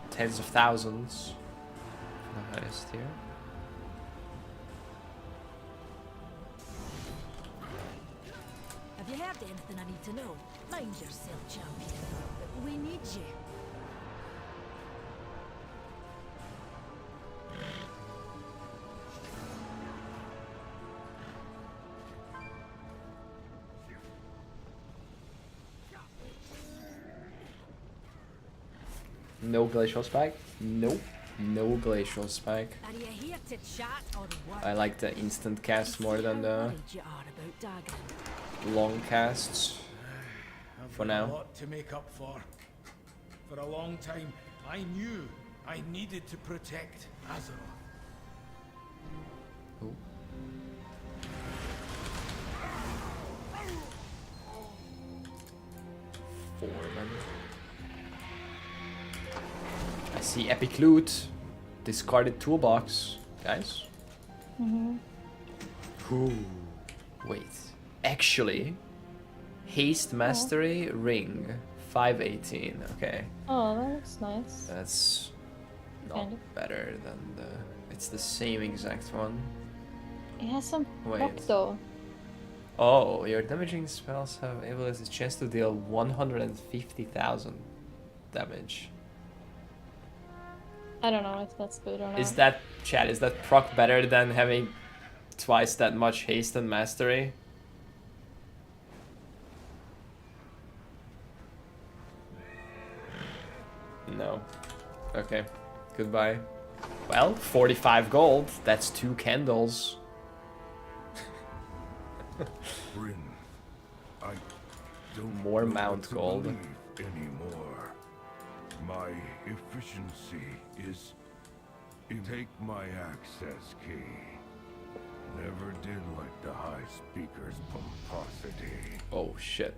tens of thousands. The highest here. Have you heard anything I need to know? Mind yourself, champion. We need you. No glacial spike? Nope. No glacial spike. Are you here to chat or what? I like the instant cast more than the Worried you are about Dagon. long casts. I've For got now. a lot to make up for. For a long time, I knew I needed to protect Azeroth. Ooh. Foreman. I see epic loot. Discarded toolbox. Guys. Mm-hmm. Ooh. Wait. Actually. Haste Mastery Ring. 518. Okay. Oh, that looks nice. That's not Kind of. better than the... It's the same exact one. It has some Wait. proc though. Oh, your damaging spells have able as a chance to deal 150,000 damage. I don't know if that's good or not. Is that, chat, is that proc better than having twice that much haste and mastery? No. Okay. Goodbye. Well, 45 gold. That's 2 candles. Bryn, I don't More know mount what to gold. believe anymore. My efficiency is... Take my access key. Never did like the High Speaker's pomposity. Oh shit.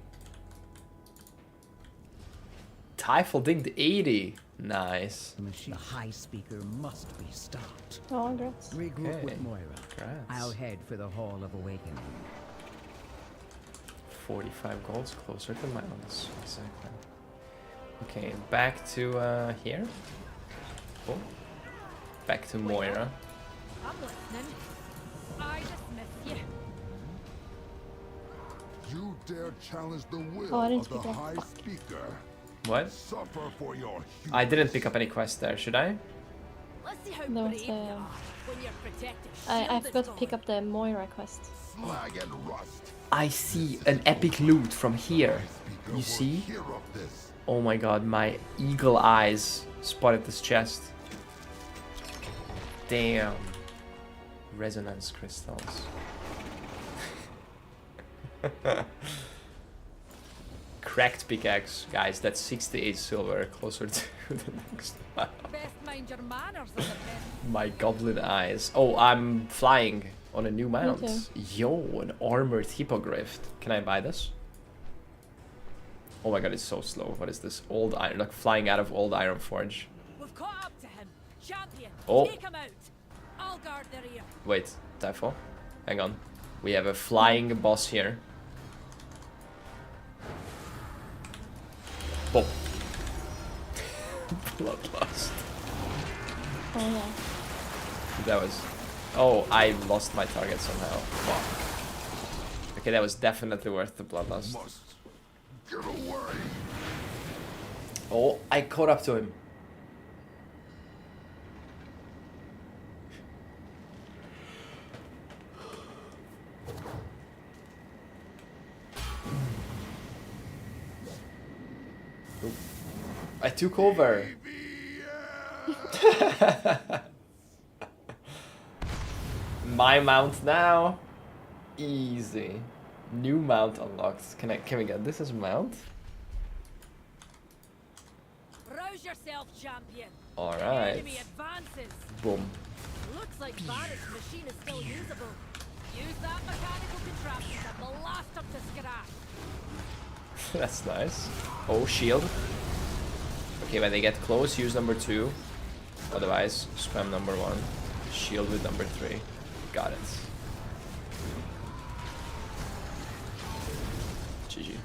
Typhal dinged 80. Nice. The machine. The High Speaker must be stopped. Oh, congrats. Regroup Okay. with Moira. Congrats. I'll head for the Hall of Awakening. 45 golds closer to mounts. Exactly. Okay, back to here. Cool. Back to Moira. I'm listening. I dismiss you. You dare challenge the will Oh, I didn't of the pick it up. High Fuck. Speaker. What? Suffer for your I didn't pick up any quest there, should I? Let's see how No, brave it's, you are when you're protected. I forgot to pick up the Moira quest. slag and rust. I see an epic loot from here. Speaker You will see? hear of this. Oh my god, my eagle eyes spotted this chest. Damn. Resonance crystals. Cracked pickaxe. Guys, that's 68 silver, closer to the next one. Best mind your manners are the best. My goblin eyes. Oh, I'm flying on a new mount. too. Yo, an armored hippogriff. Can I buy this? Oh my god, it's so slow. What is this? Old iron, like flying out of old iron forge. We've caught up to him. Champion, Oh. take him out. I'll guard the rear. Wait, Typhal? Hang on. We have a flying boss here. Boom. Bloodlust. Oh yeah. That was... Oh, I lost my target somehow. Fuck. Okay, that was definitely worth the bloodlust. Must get away. Oh, I caught up to him. Oop. I took over. My mount now. Easy. New mount unlocked. Can we get this as mount? Rouse yourself, champion. Alright. Enemy advances. Boom. Looks like Barrett's machine is still usable. Use that mechanical contraption to blast up to scrap. That's nice. Oh, shield. Okay, when they get close, use number 2. Otherwise, spam number 1. Shield with number 3. Got it. GG.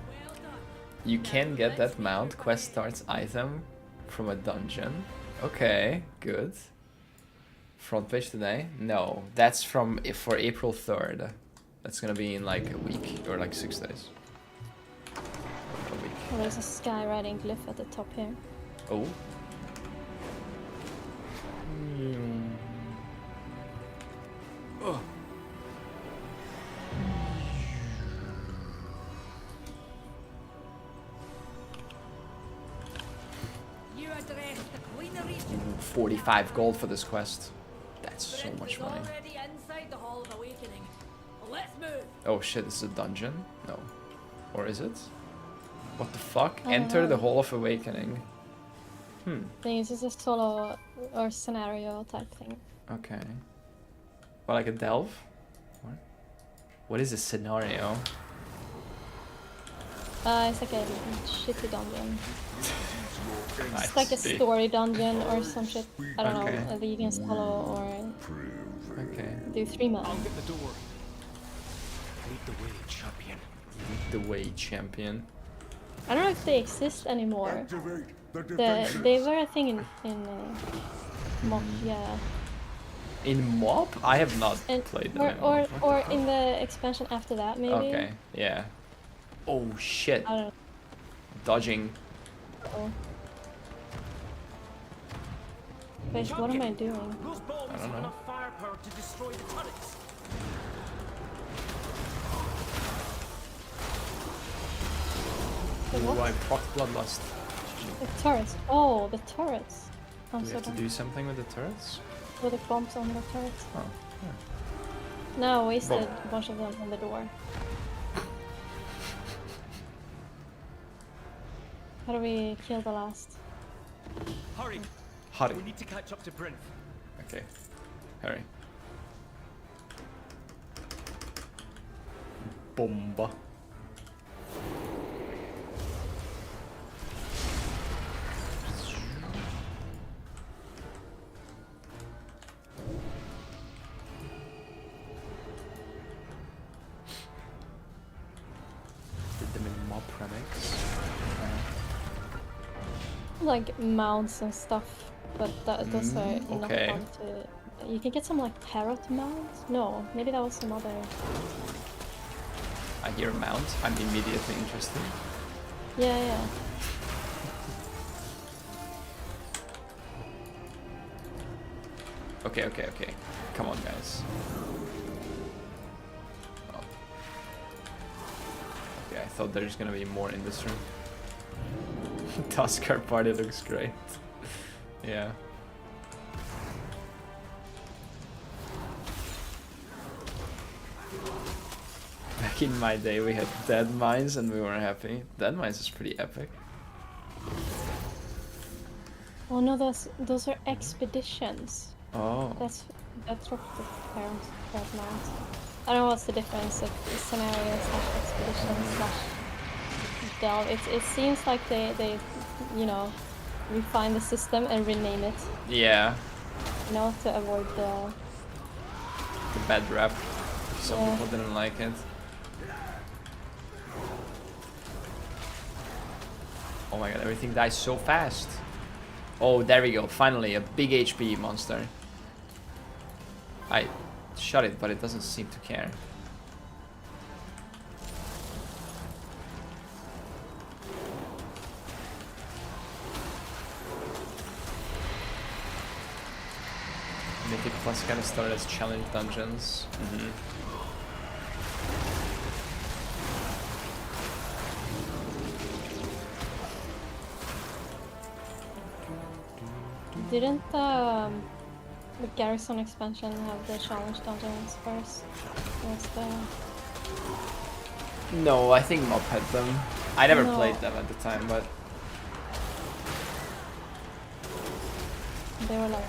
Well done. You can get that mount quest starts item from a dungeon. Okay, good. Front page today? No, that's from for April 3rd. That's gonna be in like a week or like 6 days. A week. Oh, there's a skywriting glyph at the top here. Oh. Oh. You address the Queen of Region. 45 gold for this quest. That's so Brent much is money. already inside the Hall of Awakening. Let's move. Oh shit, this is a dungeon? No. Or is it? What the fuck? I don't Enter the know. Hall of Awakening. Thing is, this is a solo or scenario type thing. Okay. Well, like a delve? What? What is a scenario? It's like a shitty dungeon. I It's like a see. story dungeon or some shit. I don't Okay. know. That you can solo or Okay. do 3 man. I'll get the door. Lead the way, champion. The way champion. I don't know if they exist anymore. Activate the They defenses. were a thing in Mock, yeah. In MOB? I have not And played them. or in or, MOB. What or the fuck? in the expansion after that, maybe. Okay, yeah. Oh shit. I don't know. Dodging. Wait, what am I doing? Those bombs I don't have know. enough firepower to destroy the turrets. Wait, Ooh, what? I procced Bloodlust. The turrets. Oh, the turrets. I'm Do we so have to dumb. do something with the turrets? With the bombs on the turrets. Oh, No, I wasted Bomb. a bunch of them on the door. How do we kill the last? Hurry. Hurry. We need to catch up to Brent. Okay. Hurry. Bomba. Did them in mob remix. Like mounts and stuff, but those are not okay. fun to. You can get some like parrot mounts. No, maybe that was some other. I hear a mount. I'm immediately interested. Yeah, yeah. Okay, okay, okay. Come on, guys. Oh. Okay, I thought there's gonna be more in this room. Tusker party looks great. Yeah. Back in my day, we had dead mines and we were happy. Dead mines is pretty epic. Oh no, those are expeditions. Oh. That's what the parrot mounts. I don't know what's the difference of scenario / expedition / delve. It seems like they you know refine the system and rename it. Yeah. You know, to avoid the... The bad rap. Some Yeah. people didn't like it. Oh my god, everything dies so fast. Oh, there we go. Finally, a big HP monster. I shot it, but it doesn't seem to care. Mythic Plus kind of started as challenge dungeons. Didn't the Garrison expansion have the challenge dungeons first? What's the... No, I think Mob had them. I never No. played them at the time, but They were like...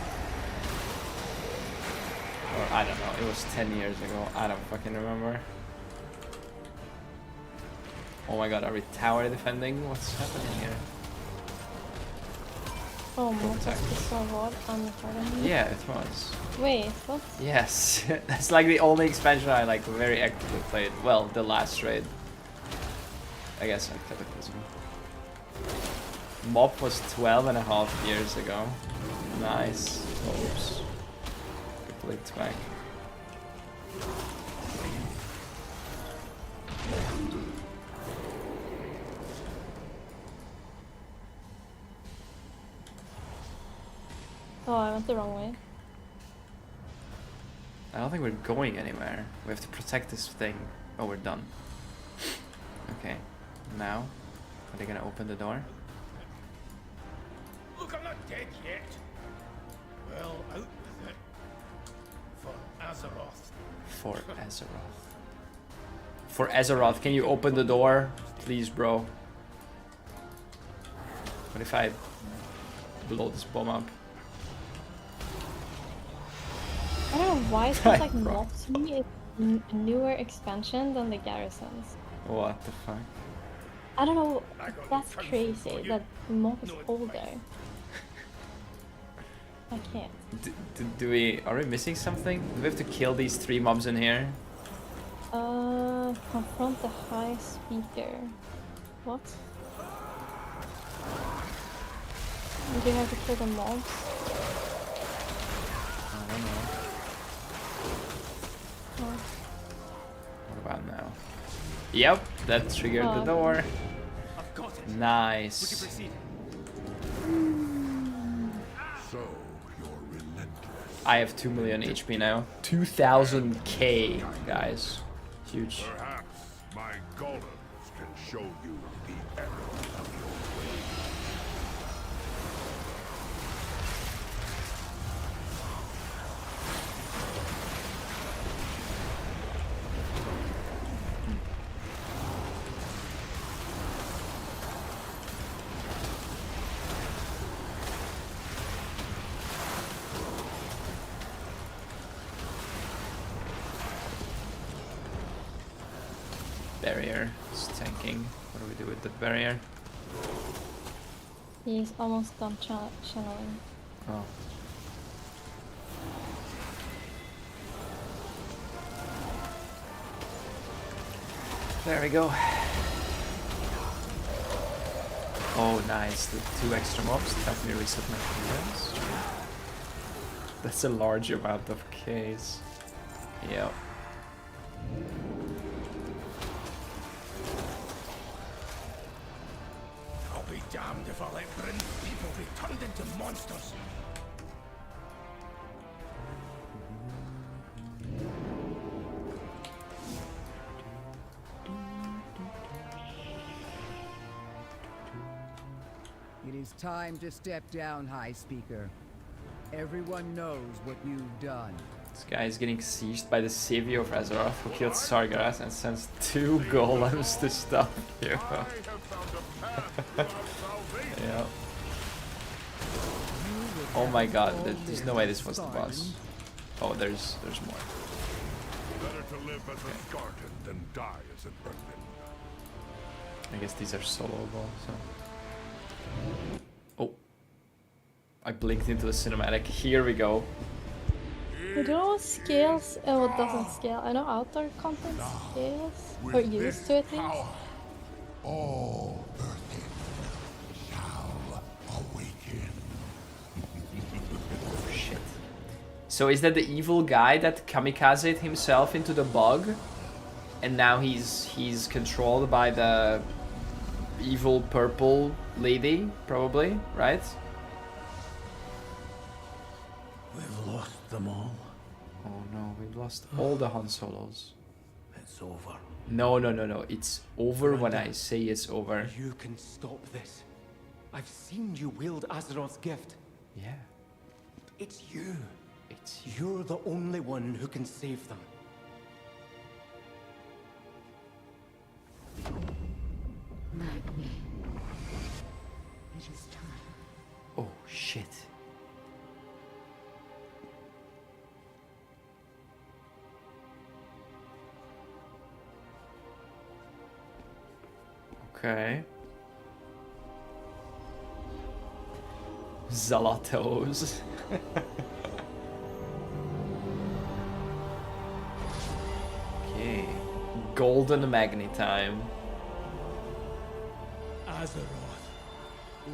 or I don't know. It was 10 years ago. I don't fucking remember. Oh my god, are we tower defending? What's happening here? Oh, Montas What? Yeah, it was. Wait, what? Yes, that's like the only expansion I like very actively played. Well, the last raid. I guess like Cataclysm. Mob was 12.5 years ago. Nice. Oops. Clicked back. Oh, I went the wrong way. I don't think we're going anywhere. We have to protect this thing. Oh, we're done. Okay. Now, are they gonna open the door? Look, I'm not dead yet. Well, out with it. For Azeroth. For Azeroth. For Azeroth, can you open the door? Please, bro. What if I blow this bomb up? I don't know why it feels like Mob to me is a newer expansion than the Garrisons. What the fuck? I don't know, that's crazy that Mob is older. I can't. Are we missing something? Do we have to kill these 3 mobs in here? Confront the High Speaker. What? Do you have to kill the mobs? I don't know. Oh. What about now? Yep, that triggered the door. I've got it. Nice. We can proceed. So, you're relentless. I have 2 million HP now. 2000k, guys. Huge. Perhaps my golems can show you the error of your ways. Barrier is tanking. What do we do with the barrier? He's almost done channeling. Oh. There we go. Oh, nice. The 2 extra mobs help me reset my clearance. That's a large amount of Ks. Yeah. I'll be damned if I let Bryn people be turned into monsters. It is time to step down, High Speaker. Everyone knows what you've done. This guy is getting sieged by the Savior of Azeroth, who killed Sargeras and sends 2 golems to stop you. I have found a path to salvation. Yeah. Oh my god, there's no way this was the boss. Oh, there's more. Better to live as a Spartan than die as an Earthling. I guess these are soloable, so... Oh. I blinked into the cinematic. Here we go. I don't know what scales and what doesn't scale. I know outdoor content scales, or used to at least. All earthen shall awaken. Shit. So is that the evil guy that kamikazed himself into the bug? And now he's controlled by the evil purple lady, probably, right? We've lost them all. Oh no, we've lost all the Han Solos. It's over. No. It's over when I say it's over. You can stop this. I've seen you wield Azeroth's gift. Yeah. It's you. It's you. You're the only one who can save them. Magni. It is time. Oh shit. Okay. Zalatos. Okay. Golden Magni time. Azeroth,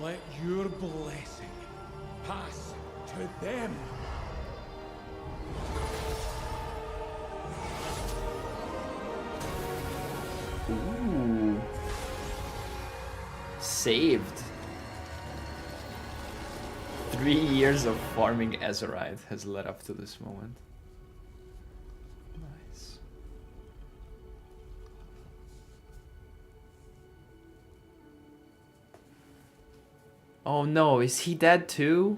let your blessing pass to them. Ooh. Saved. 3 years of farming Azerite has led up to this moment. Nice. Oh no, is he dead too?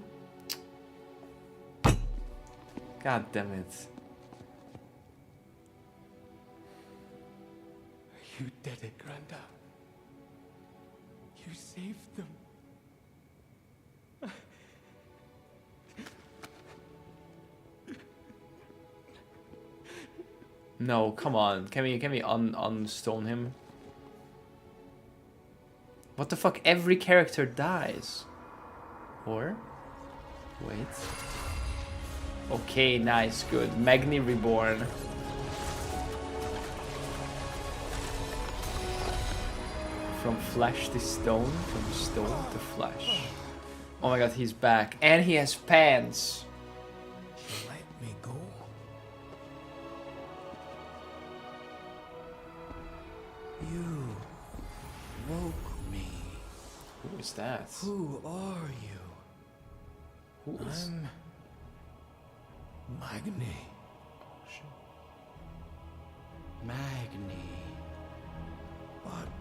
God damn it. You did it, Granda. You saved them. No, come on. Can we unstone him? What the fuck? Every character dies. Or? Wait. Okay, nice, good. Magni Reborn. From flesh to stone, from stone to flesh. Oh my god, he's back. And he has pants. Let me go. You woke me. Who is that? Who are you? Who is... I'm Magni. Magni. But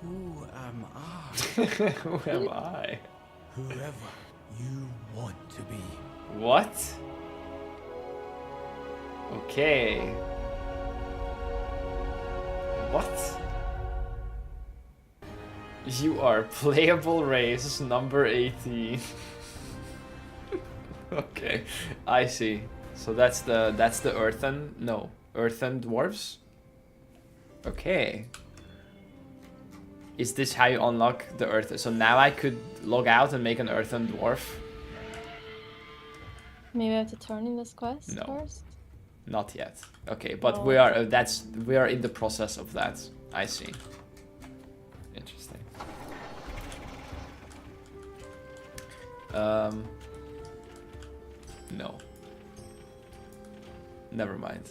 who am I? Who am I? Whoever you want to be. What? Okay. What? You are playable race number 18. Okay, I see. So that's the earthen, no, earthen dwarves? Okay. Is this how you unlock the earth? So now I could log out and make an earthen dwarf? Maybe I have to turn in this quest No. first. Not yet. Okay, but Oh. we are in the process of that. I see. Interesting. No. Never mind.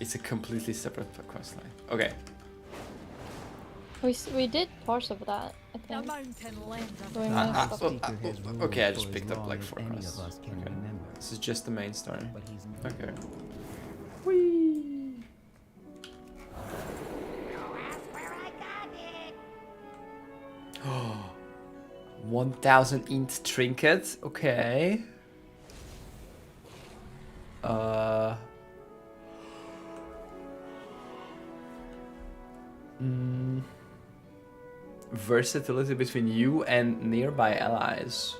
It's a completely separate questline. Okay. We did parts of that, I The think. mountain lends us So we Ah, must ah, stop. oh, Speaker has ruled okay, I for just as picked up long like as 4 any quests. of us can Okay. remember. This is just the main story. But he's Okay. Whee! Oh, 1000 int trinket. Okay. Versatility between you and nearby allies.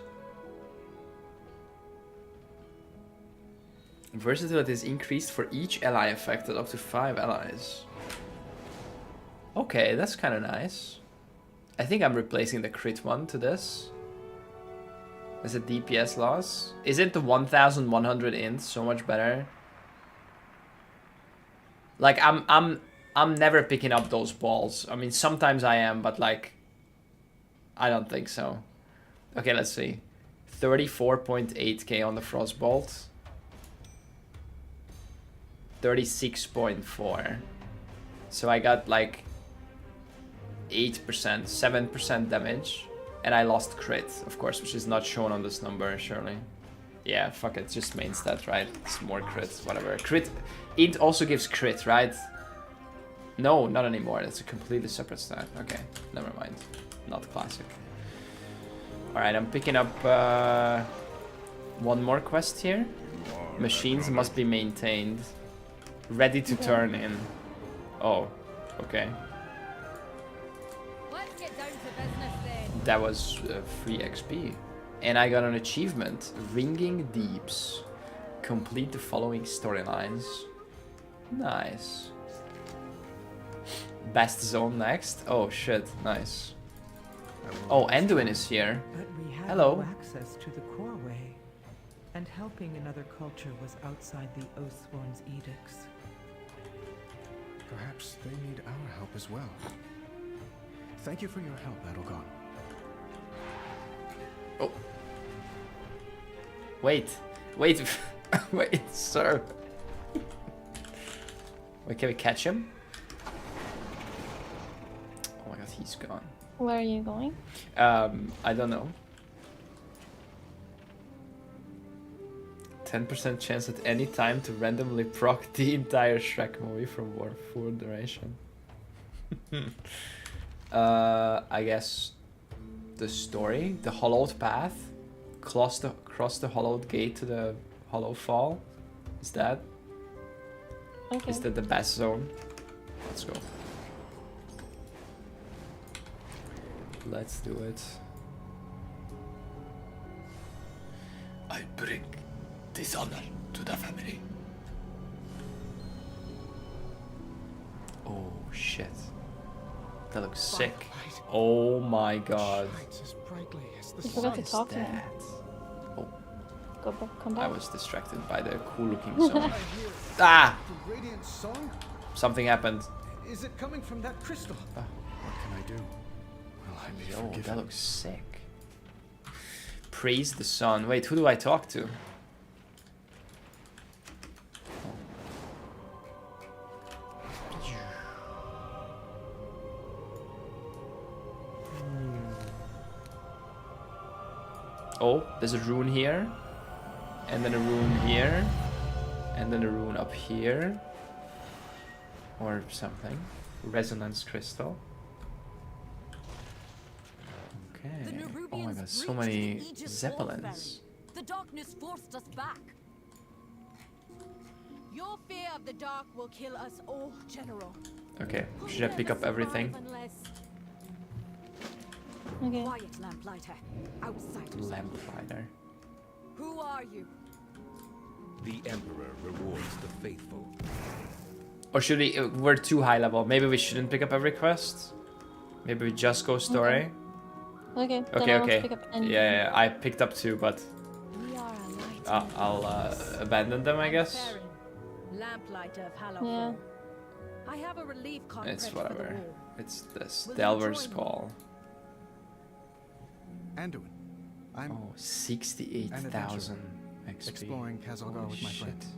Versatility is increased for each ally affected up to 5 allies. Okay, that's kind of nice. I think I'm replacing the crit one to this. Is it DPS loss? Is it the 1100 int so much better? Like I'm never picking up those balls. I mean, sometimes I am, but like I don't think so. Okay, let's see. 34.8k on the Frostbolt. 36.4. So I got like 8%, 7% damage. And I lost crit, of course, which is not shown on this number, surely. Yeah, fuck it, just main stat, right? It's more crit, whatever. Crit, int also gives crit, right? No, not anymore. That's a completely separate stat. Okay, never mind. Not classic. Alright, I'm picking up one more quest here. Machines must be maintained. Ready to turn in. Oh, okay. Let's get down to business then. That was free XP. And I got an achievement. Ringing Deeps. Complete the following storylines. Nice. Best zone next. Oh shit, nice. Oh, Anduin is here. But we had Hello. no access to the core way, and helping another culture was outside the Oathsworn's edicts. Perhaps they need our help as well. Thank you for your help, Adelgon. Oh. Wait. Wait. Wait, sir. Wait, can we catch him? Oh my god, he's gone. Where are you going? I don't know. 10% chance at any time to randomly proc the entire Shrek movie from War full duration. I guess the story, the hollowed path, cross the hollowed gate to the hollow fall. Is that? Okay. Is that the best zone? Let's go. Let's do it. I bring dishonor to the family. Oh shit. That looks sick. Oh my god. You forgot to talk to him. Oh, Go back, come I back. was distracted by the cool looking song. Ah! Radiant song? Something happened. Is it coming from that crystal? What can I do? Will I be Yo, forgiven? that looks sick. Praise the sun. Wait, who do I talk to? Oh, there's a rune here, and then a rune here, and then a rune up here, or something. Resonance crystal. Okay. Oh my god, so many zeppelins. The darkness forced us back. Your fear of the dark will kill us all, General. Okay, should I pick up everything? Okay. Quiet, lamplighter. Outsiders. Lamplighter. Who are you? The Emperor rewards the faithful. Or should we? We're too high level. Maybe we shouldn't pick up every quest. Maybe we just go story. Okay. Then Okay, I won't okay. pick up Yeah, any. yeah, I picked up 2, but We are a light. I'll abandon them, I guess. Lamplighter of Yeah. Halloween. I have a relief contract It's for the whatever. war. It's this Will you Delver's join me? Call. Anduin. I'm Oh, 68,000 XP. exploring Kazalgar Holy with my friend. shit.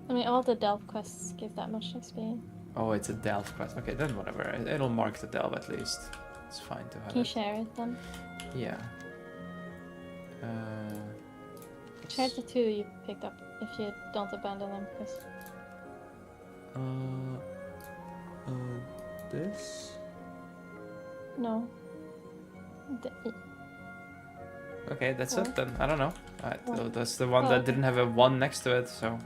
I mean, all the delve quests give that much XP. Oh, it's a delve quest. Okay, then whatever. It'll mark the delve at least. It's fine to have Can you it. share it then? Yeah. Share the 2 you picked up if you don't abandon them, because This? no. Okay, that's Oh. it then. I don't know. Alright, Oh. that's the one Oh, that okay. didn't have a 1 next to it, so...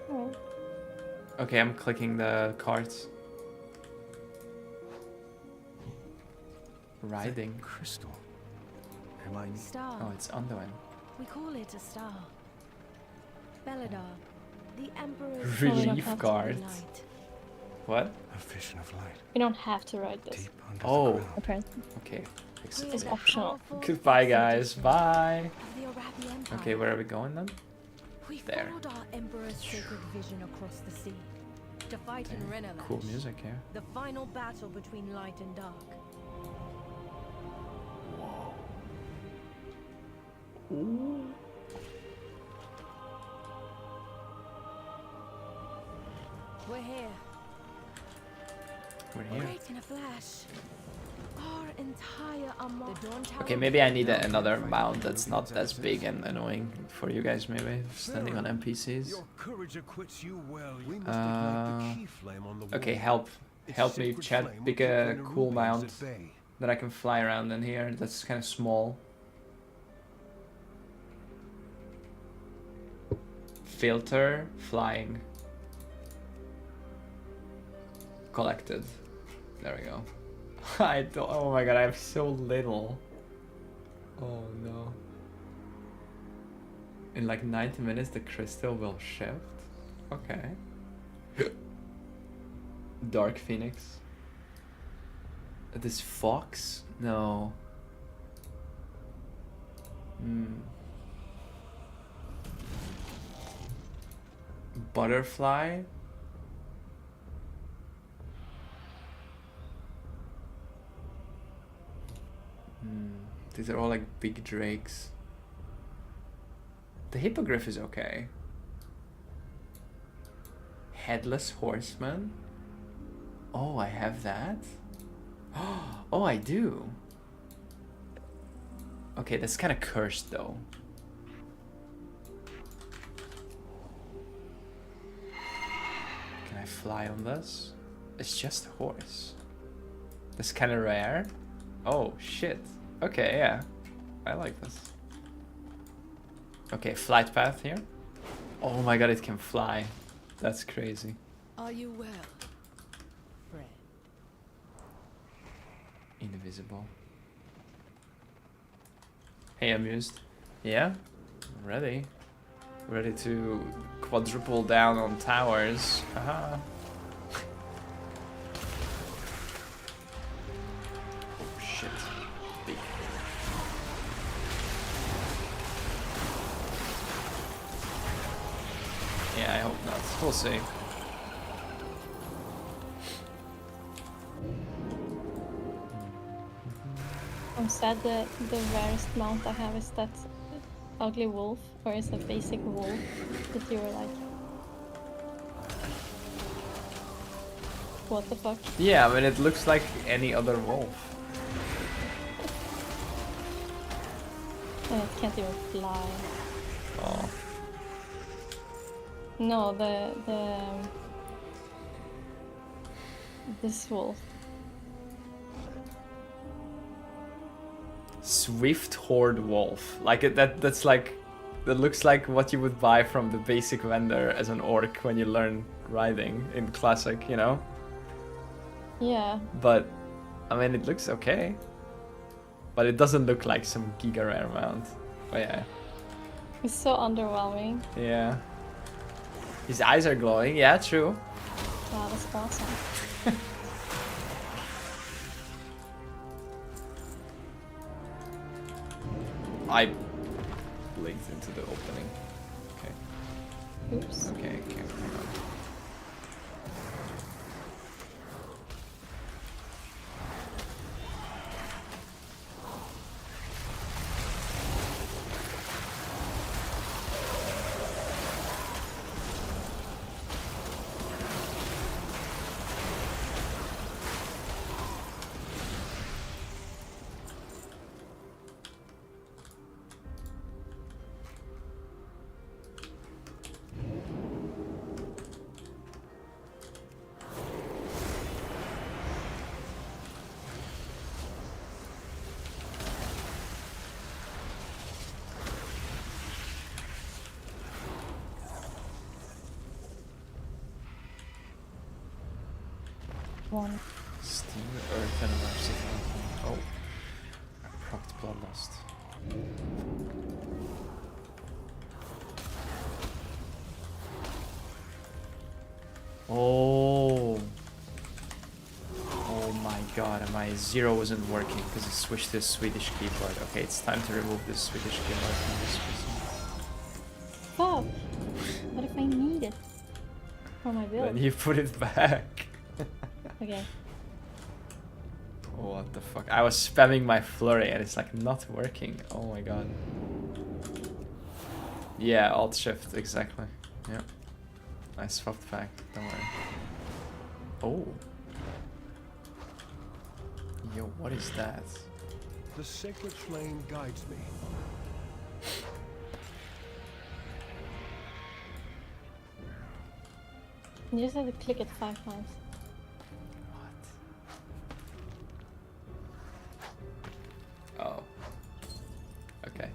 Alright. Okay, I'm clicking the cards. Riding. Crystal. Am I? Star. Oh, it's Anduin. We call it a star. Beladar, the Emperor's Relief have to card. light. What? A vision of light. You don't have to write this, Deep under Oh. the ground. apparently. Okay. It's optional. Goodbye, guys. Bye. Of the Arabi Empire. Okay, where are we going then? We There. followed our Emperor's sacred vision across the sea to fight in Renalash. Cool music here. The final battle between light and dark. Ooh. We're here. We're here. Great in a flash. Our entire the Dawn Tower. Okay, maybe I need another mount that's not as big and annoying for you guys, maybe. Standing on NPCs. Your courage acquits you well. We must ignite the key flame on the Okay, wall. help me, chat. Pick a cool mount that I can fly around in here. That's kind of small. Filter, flying. Collected. There we go. I don't. Oh my god, I have so little. Oh no. In like 90 minutes, the crystal will shift. Okay. Dark Phoenix. This fox? No. Butterfly? These are all like big drakes. The hippogriff is okay. Headless horseman? Oh, I have that? Oh, I do. Okay, that's kind of cursed though. Can I fly on this? It's just a horse. That's kind of rare. Oh, shit. Okay, yeah. I like this. Okay, flight path here. Oh my god, it can fly. That's crazy. Are you well, Fred? Invisible. Hey, amused. Yeah? Ready. Ready to quadruple down on towers. Haha. Oh shit. Big. Yeah, I hope not. We'll see. I'm sad that the rarest mount I have is that ugly wolf, or is a basic wolf that you were like, what the fuck? Yeah, I mean it looks like any other wolf. And it can't even fly. Oh. No, this wolf. Swift Horde Wolf. Like that's like that looks like what you would buy from the basic vendor as an orc when you learn riding in classic, you know? Yeah. But I mean it looks okay. But it doesn't look like some giga rare mount. But yeah. It's so underwhelming. Yeah. His eyes are glowing, yeah, true. Wow, that's awesome. I blinked into the opening. Okay. Oops. Okay, hang on. One. Steam, Earth, and Merciful. Oh. Propped Bloodlust. Oh. Oh my god. god, and my 0 wasn't working because it switched to a Swedish keyboard. Okay, it's time to remove the Swedish keyboard from this PC. Fuck! What if I need it for my build? Then you put it back. Okay. Oh, what the fuck? I was spamming my flurry and it's like not working. Oh my god. Yeah, Alt Shift, exactly. Yeah. I swapped back, don't worry. Oh. Yo, what is that? The sacred flame guides me. You just have to click it 5 times. What? Oh. Okay.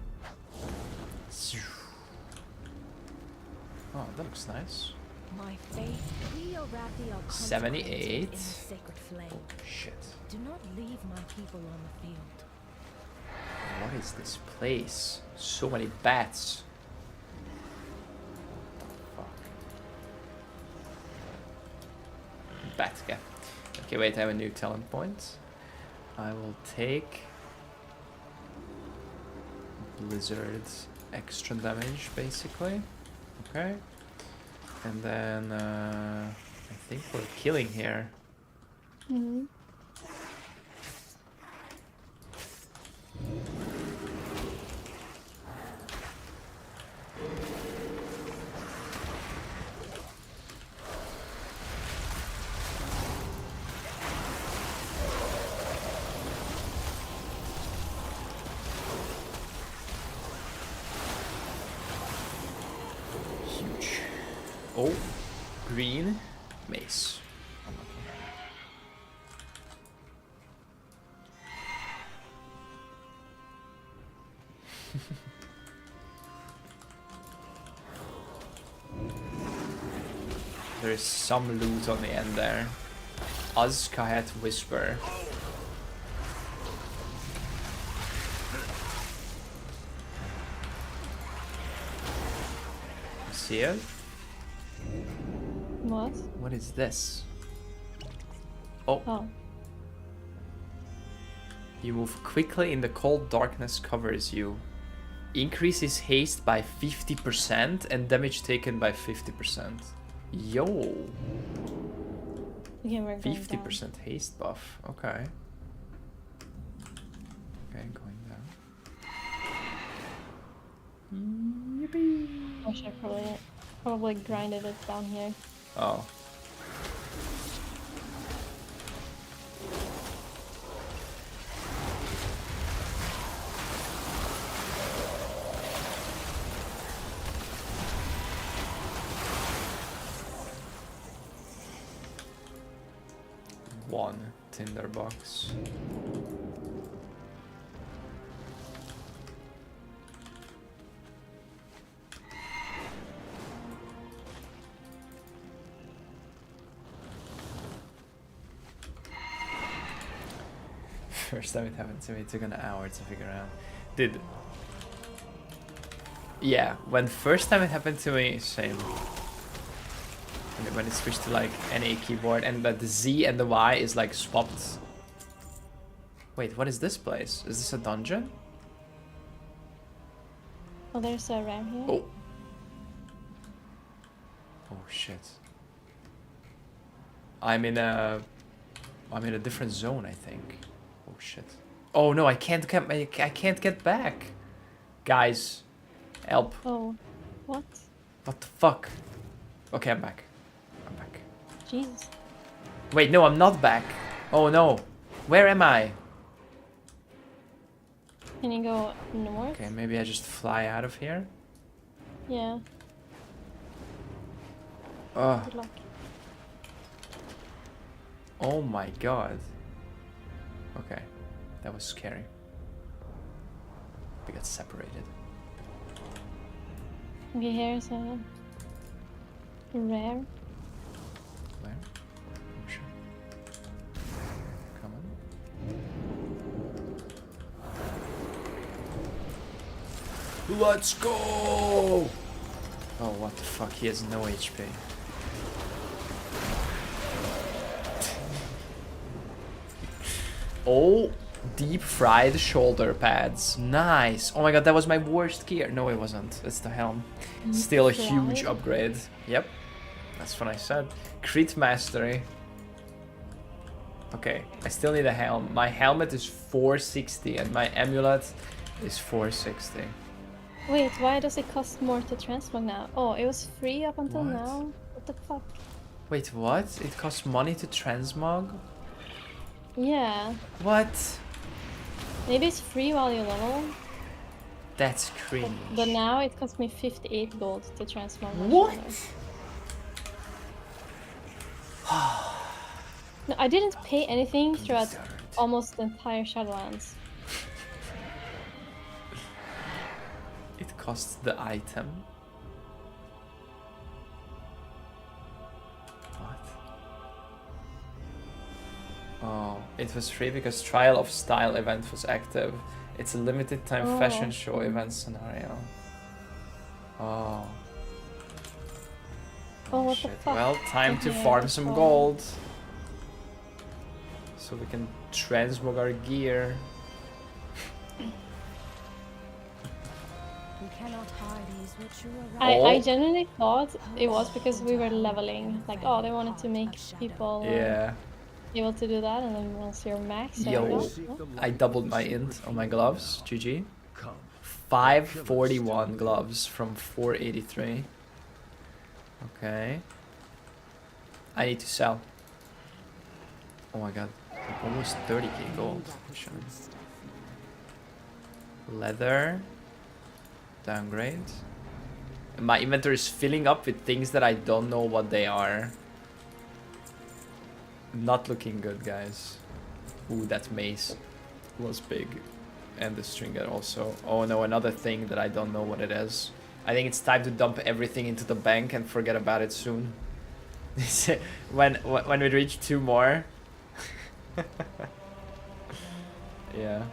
Oh, that looks nice. My faith, we Arathi are 78. in the sacred flame. Oh shit. Do not leave my people on the field. What is this place? So many bats. Fuck. Batka. Okay, wait, I have a new talent point. I will take Blizzard extra damage, basically. Okay. And then I think we're killing here. Mm-hmm. Huge. Oh, green mace. There is some loot on the end there. Azkahet Whisper. You see it? What? What is this? Oh. Oh. You move quickly in the cold darkness covers you. Increases haste by 50% and damage taken by 50%. Yo! Okay, we're going 50% down. haste buff. Okay. Okay, going down. Yippee! I should probably grinded it down here. Oh. One tinderbox. First time it happened to me, it took an hour to figure out. Dude. Yeah, when first time it happened to me, same. When it switched to like NA keyboard and the Z and the Y is like swapped. Wait, what is this place? Is this a dungeon? Oh, there's a ram here. Oh. Oh shit. I'm in a different zone, I think. Oh shit. Oh no, I can't get back. Guys, help. Oh, what? What the fuck? Okay, I'm back. I'm back. Jesus. Wait, no, I'm not back. Oh no. Where am I? Can you go north? Okay, maybe I just fly out of here. Yeah. Oh. Good luck. Oh my god. Okay, that was scary. We got separated. Okay, here's a rare. Where? Oh shit. Come on. Let's go! Oh, what the fuck? He has no HP. Oh, deep fried shoulder pads. Nice. Oh my god, that was my worst gear. No, it wasn't. It's the helm. Still a huge upgrade. Yep. That's what I said. Crit mastery. Okay, I still need a helm. My helmet is 460 and my amulet is 460. Wait, why does it cost more to transmog now? Oh, it was free up until What? now? What the fuck? Wait, what? It costs money to transmog? Yeah. What? Maybe it's free while you level. That's cringe. But now it costs me 58 gold to transmog my What? shoulder. No, I didn't pay anything throughout almost the entire Shadowlands. It costs the item. What? Oh, it was free because Trial of Style event was active. It's a limited time fashion show event scenario. Oh. Oh, what shit. the fuck? Well, time to farm some gold. So we can transmog our gear. I genuinely thought it was because we were leveling. Like, oh, they wanted to make people able to do that, and then once you're max, Yo, I doubled my int on my gloves. GG. 541 gloves from 483. Okay. I need to sell. Oh my god. Almost 30k gold. Sure. Leather. Downgrade. My inventory is filling up with things that I don't know what they are. Not looking good, guys. Ooh, that mace was big. And the stringer also. Oh no, another thing that I don't know what it is. I think it's time to dump everything into the bank and forget about it soon. when we reach 2 more. Yeah.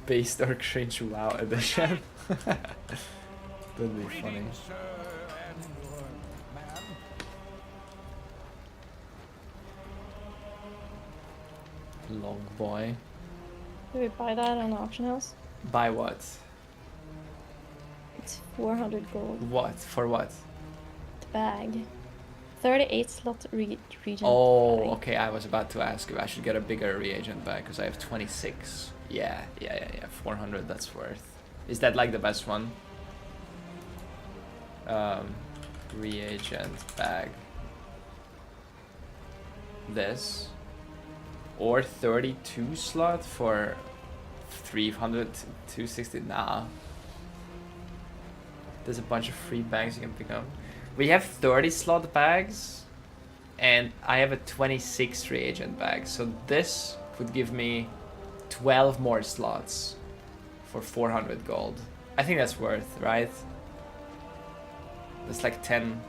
Based or cringe WoW edition. That'd be funny. Long boy. Did we buy that on the auction house? Buy what? It's 400 gold. What? For what? The bag. 38 slot reagent Oh, bag. okay. I was about to ask if I should get a bigger reagent bag because I have 26. Yeah. 400, that's worth. Is that like the best one? Reagent bag. This. Or 32 slot for 300, 260. Nah. There's a bunch of free bags you can pick up. We have 30 slot bags. And I have a 26 reagent bag. So this would give me 12 more slots for 400 gold. I think that's worth, right? That's like 10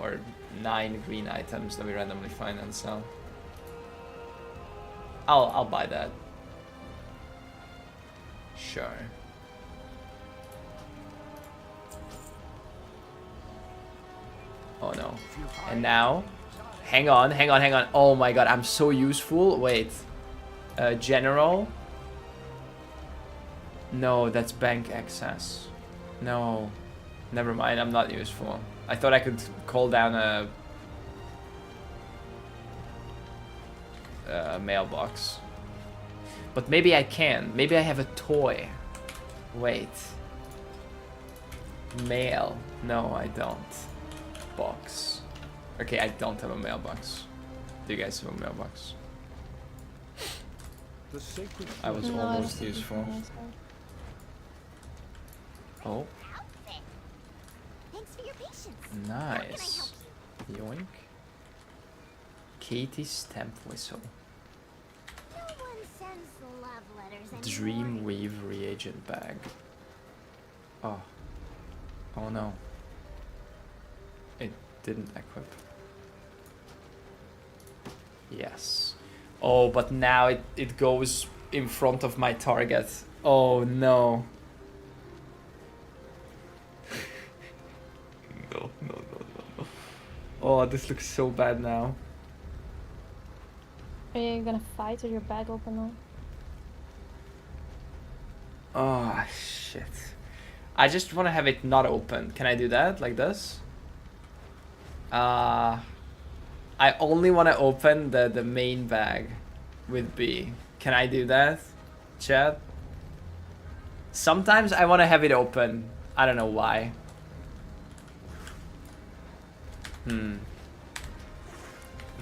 or 9 green items that we randomly find and sell. I'll buy that. Sure. Oh no. And now, hang on. Oh my god, I'm so useful. Wait. General. No, that's bank access. No. Never mind, I'm not useful. I thought I could call down a mailbox. But maybe I can. Maybe I have a toy. Wait. Mail. No, I don't. Box. Okay, I don't have a mailbox. Do you guys have a mailbox? I was almost useful. Oh. Thanks for your patience. Nice. Yoink. Katie's stamp whistle. No one sends love letters anymore. Dreamweave reagent bag. Oh. Oh no. It didn't equip. Yes. Oh, but now it goes in front of my target. Oh no. No. Oh, this looks so bad now. Are you gonna fight with your bag open now? Oh, shit. I just want to have it not open. Can I do that? Like this? I only want to open the main bag with B. Can I do that, chat? Sometimes I want to have it open. I don't know why.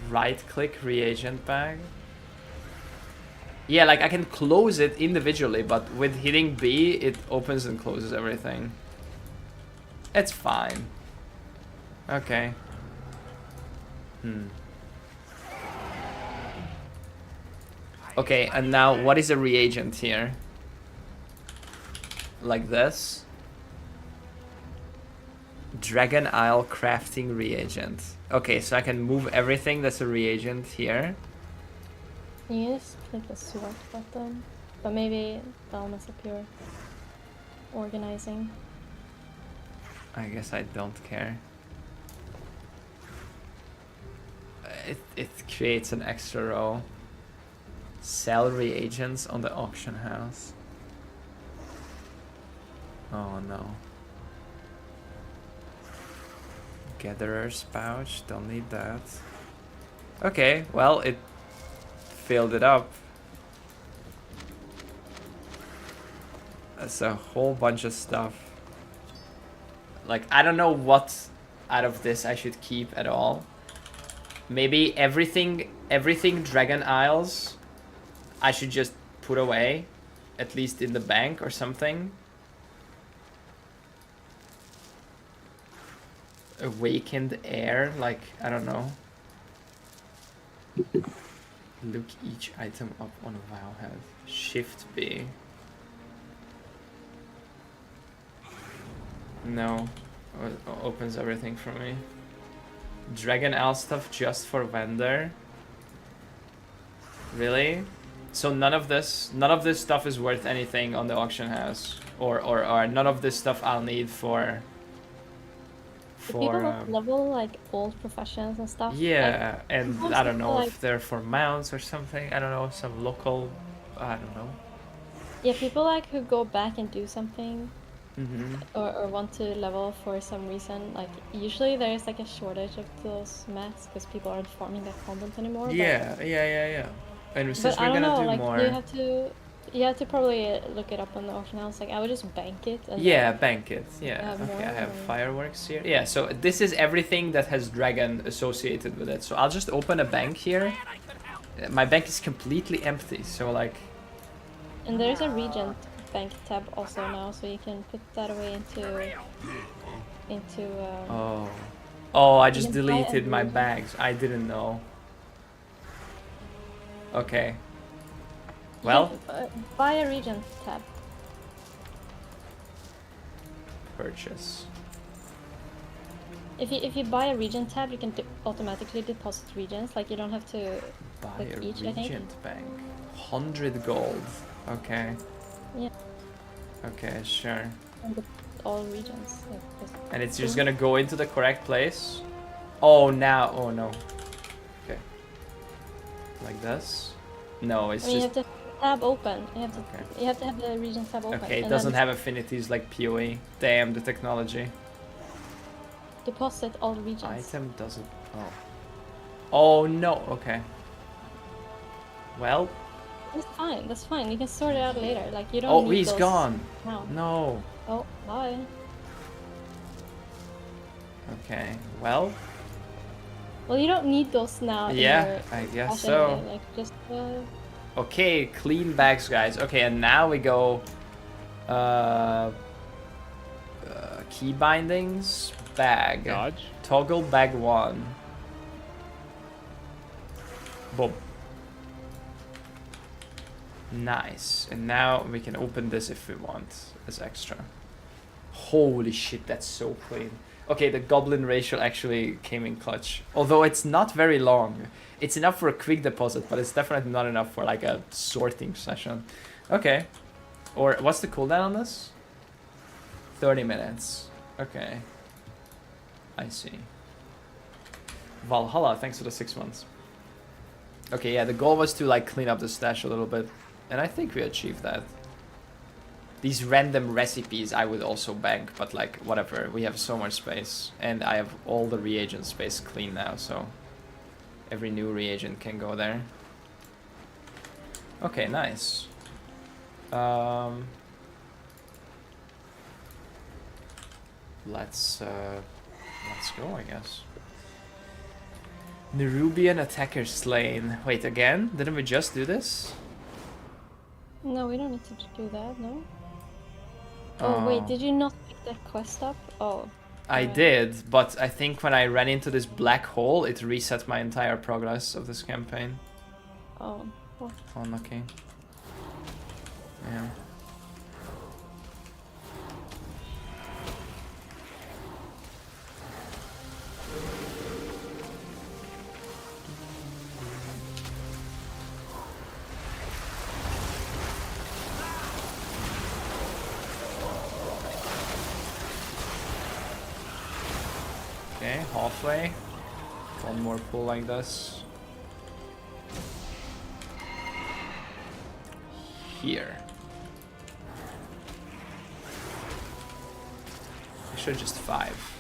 Right click reagent bag. Yeah, like I can close it individually, but with hitting B, it opens and closes everything. It's fine. Okay. Okay, and now what is a reagent here? Like this. Dragon Isle crafting reagent. Okay, so I can move everything that's a reagent here. You just click the sort button, but maybe that'll mess up your organizing. I guess I don't care. It creates an extra row. Sell reagents on the auction house. Oh no. Gatherer's pouch, don't need that. Okay, well, it filled it up. That's a whole bunch of stuff. Like, I don't know what out of this I should keep at all. Maybe everything Dragon Isles I should just put away, at least in the bank or something. Awakened air, like, I don't know. Look each item up on WoW head. Shift B. No. Opens everything for me. Dragon Isle stuff just for vendor. Really? So none of this stuff is worth anything on the auction house, or none of this stuff I'll need for. People that level like old professions and stuff. Yeah, like, and I don't know like, if they're for mounts or something. I don't know, some local. I don't know. Yeah, people like who go back and do something. Mm-hmm. Or want to level for some reason, like usually there's like a shortage of those mats because people aren't farming that content anymore. Yeah. And since we're I don't gonna know, do like more, you have to probably look it up on the auction house. Like I would just bank it. And bank it. Yeah. Okay, I have or... fireworks here. Yeah, so this is everything that has dragon associated with it. So I'll just open a bank here. My bank is completely empty. So like. And there's a regent bank tab also now, so you can put that away into. Oh! I just deleted my bags. I didn't know. Okay. Well. Buy a regent tab. Purchase. If you buy a regent tab, you can automatically deposit regents. Like you don't have to buy a each, regent bank. 100 gold. Okay. Yeah. Okay, sure. And all regions. And it's just gonna go into the correct place? Oh, now. Oh, no. Okay. Like this? No, it's just... You have to tab open. You have to have the region tab open. Okay, it doesn't have affinities like POE. Damn, the technology. Deposit all regions. Item doesn't... Oh. Oh, no. Okay. Well... That's fine. You can sort it out later. Like you don't need he's those gone. now. No. Oh, bye. Okay. Well, you don't need those now. Yeah, I guess so. Anyway. Like just Okay, clean bags, guys. Okay, and now we go key bindings, bag. Dodge. Toggle bag 1. Boom. Nice. And now we can open this if we want as extra. Holy shit, that's so clean. Okay, the goblin ratio actually came in clutch. Although it's not very long. It's enough for a quick deposit, but it's definitely not enough for like a sorting session. Okay. Or what's the cooldown on this? 30 minutes. Okay. I see. Valhalla, thanks for the 6 months. Okay, yeah, the goal was to like clean up the stash a little bit. And I think we achieved that. These random recipes I would also bank, but like whatever, we have so much space. And I have all the reagent space clean now, so every new reagent can go there. Okay, nice. Let's go, I guess. Nerubian attacker slain. Wait, again? Didn't we just do this? No, we don't need to do that, no? Oh, wait, did you not pick that quest up? Oh. I did, but I think when I ran into this black hole, it reset my entire progress of this campaign. Oh, what? Unlucky. Yeah. Okay, halfway. One more pull like this. Here. Actually, just 5.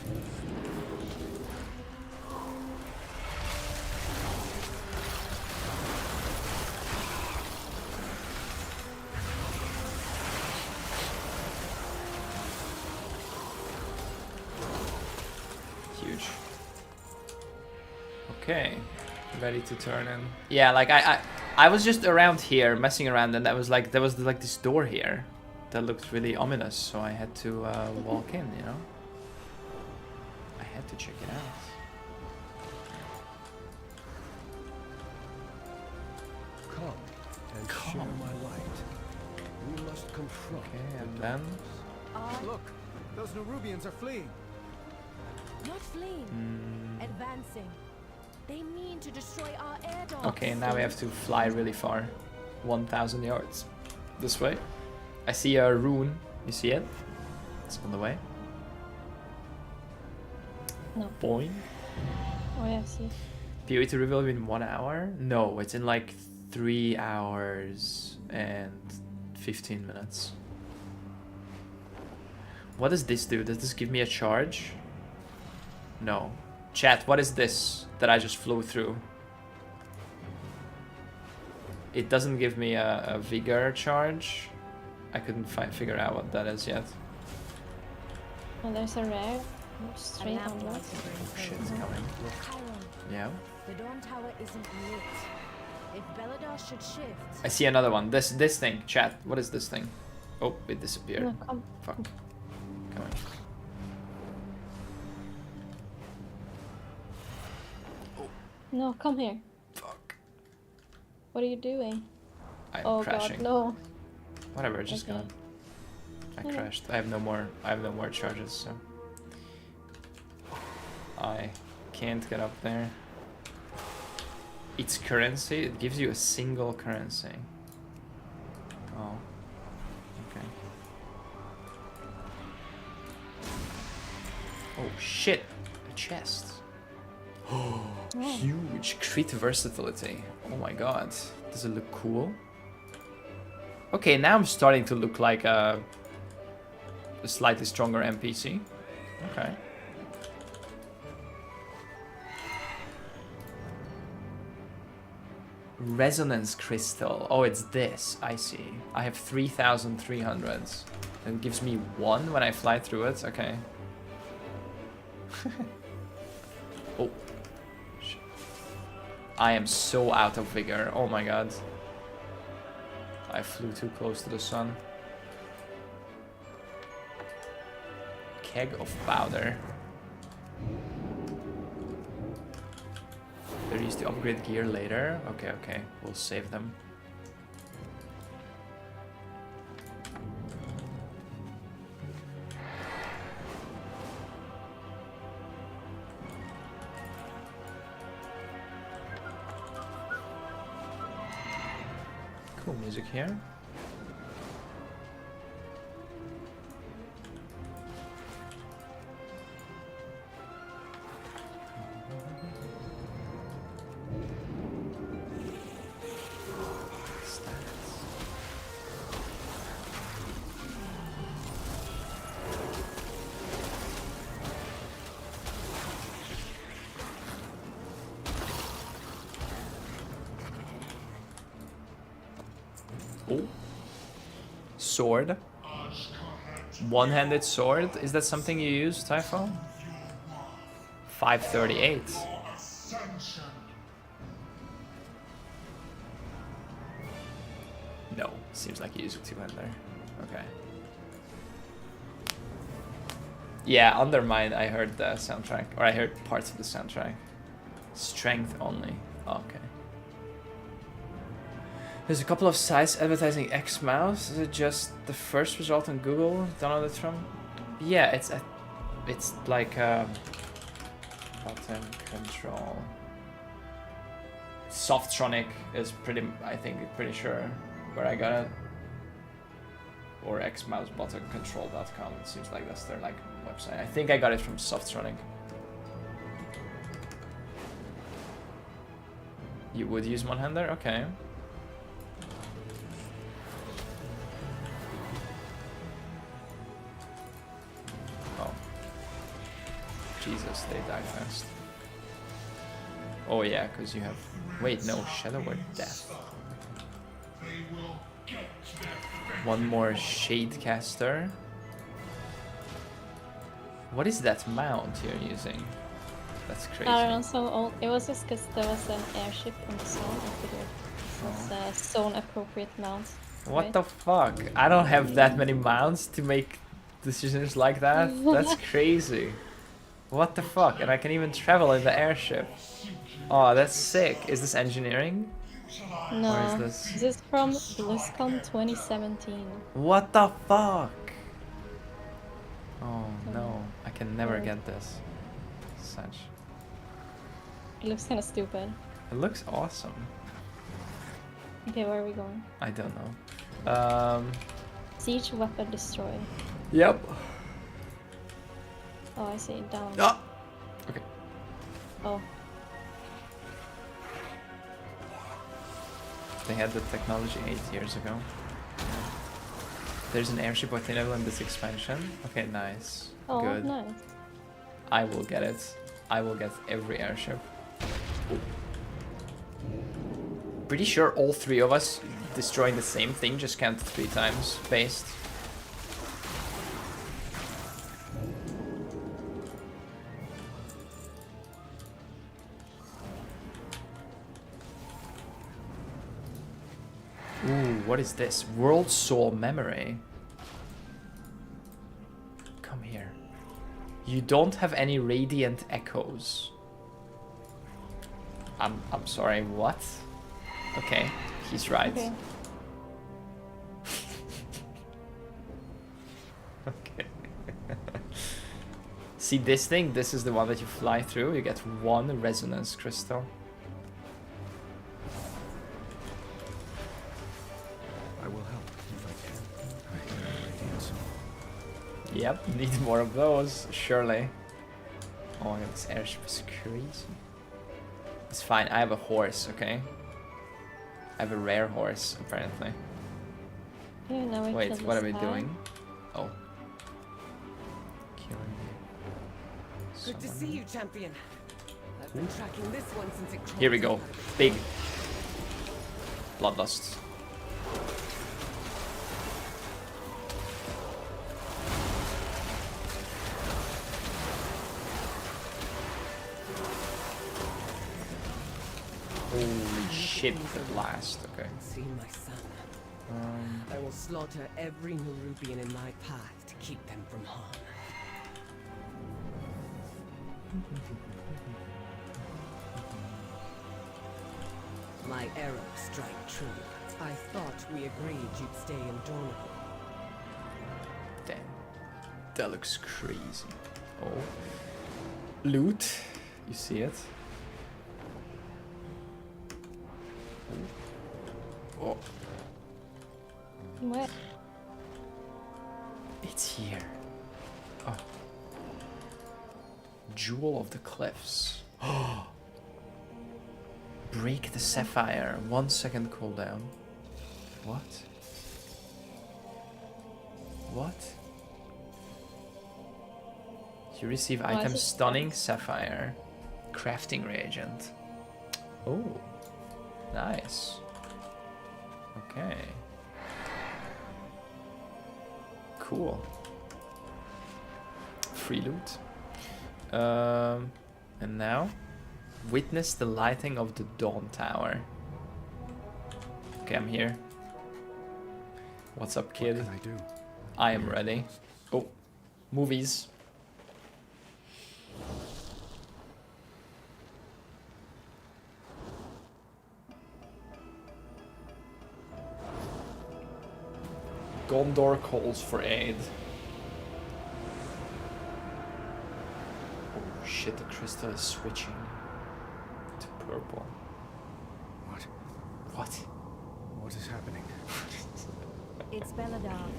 Huge. Okay, ready to turn in. Yeah, like I was just around here messing around, and there was like this door here that looked really ominous, so I had to walk in, you know. I had to check it out. Come and share my light. We must confront. Okay, and then Look, those Nerubians are fleeing. Not fleeing. Advancing. They mean to destroy our air dogs. okay, now we have to fly really far, 1,000 yards this way. I see a rune. You see it? It's on the way. No. Boing. Oh, yeah, I see. POE2 reveal in 1 hour? No, it's in like 3 hours and 15 minutes. What does this do? Does this give me a charge? No. Chat, what is this that I just flew through? It doesn't give me a vigor charge. I couldn't figure out what that is yet. Oh, there's a rare. Straight on that. Oh, shit's coming. Yeah. The Dawn Tower isn't lit. If Belladar should shift. I see another one. This thing. Chat, what is this thing? Oh, it disappeared. No, come. Fuck. Coming. No, come here. Fuck. What are you doing? I'm crashing. God, no. Whatever, just Okay. gonna. I crashed. I have no more charges, so I can't get up there. It's currency. It gives you a single currency. Oh. Okay. Oh shit! A chest. Oh, huge crit versatility. Oh my god. Does it look cool? Okay, now I'm starting to look like a slightly stronger NPC. Okay. Resonance crystal. Oh, it's this. I see. I have 3,300. It gives me 1 when I fly through it. Okay. Oh. Shit. I am so out of vigor. Oh my god. I flew too close to the sun. Keg of powder. They're used to upgrade gear later. Okay, okay. We'll save them. Cool music here. Oh. Sword. One-handed sword. Is that something you use, Typho? 538. No, seems like you use a two-hander. Okay. Yeah, Undermine, I heard the soundtrack, or I heard parts of the soundtrack. Strength only. Okay. There's a couple of sites advertising X mouse. Is it just the first result on Google? Download it from? Yeah, it's like button control. Softronic is pretty sure where I got it. Or xmousebuttoncontrol.com. It seems like that's their like website. I think I got it from Softronic. You would use one-hander? Okay. Oh. Jesus, they die fast. Oh yeah, because you have... Wait, no, Shadow Word Death. One more Shadecaster. What is that mount you're using? That's crazy. I don't know, so old. It was just because there was an airship in the zone. I figured it was a zone appropriate mount. What right? the fuck? I don't have that many mounts to make decisions like that. That's crazy. What the fuck? And I can even travel in the airship. Oh, that's sick. Is this engineering? No, Or is this... this is from BlizzCon 2017. What the fuck? Oh no, I can never get this. Such. It looks kind of stupid. It looks awesome. Okay, where are we going? I don't know. Siege weapon destroy. Yep. Oh, I see. Down. Ah! Okay. Oh. They had the technology 8 years ago. There's an airship attainable in this expansion. Okay, nice. Oh, good. nice. I will get it. I will get every airship. Pretty sure all three of us destroying the same thing just counted 3 times based. Ooh, what is this? World Soul Memory. Come here. You don't have any radiant echoes. I'm sorry, what? Okay, he's right. Okay. Okay. See this thing? This is the one that you fly through. You get 1 resonance crystal. I will help if I can. I hear radiance. Yep, need more of those, surely. Oh my god, this airship is crazy. It's fine, I have a horse, okay? I have a rare horse, apparently. Okay, now we Wait, kill what are this we guy. doing? Oh. Killing Good to see you, champion. I've been tracking this one since it Here we go. Big. Bloodlust. Holy shit, at last. Okay. See my son. I will slaughter every Nerubian in my path to keep them from harm. My arrows strike true. I thought we agreed you'd stay in Dornoble. Damn. That looks crazy. Oh. Loot. You see it? Oh. Where? It's here. Oh. Jewel of the Cliffs. Oh. Break the sapphire. 1 second cooldown. What? What? You receive item stunning sapphire. Crafting reagent. Oh. Nice. Okay. Cool. Free loot. And now, witness the lighting of the Dawn Tower. Okay, I'm here. What's up, kid? What can I do? I am ready. Oh, movies. Gondor calls for aid. Oh shit, the crystal is switching to purple. What? What? What is happening? It's Belladar.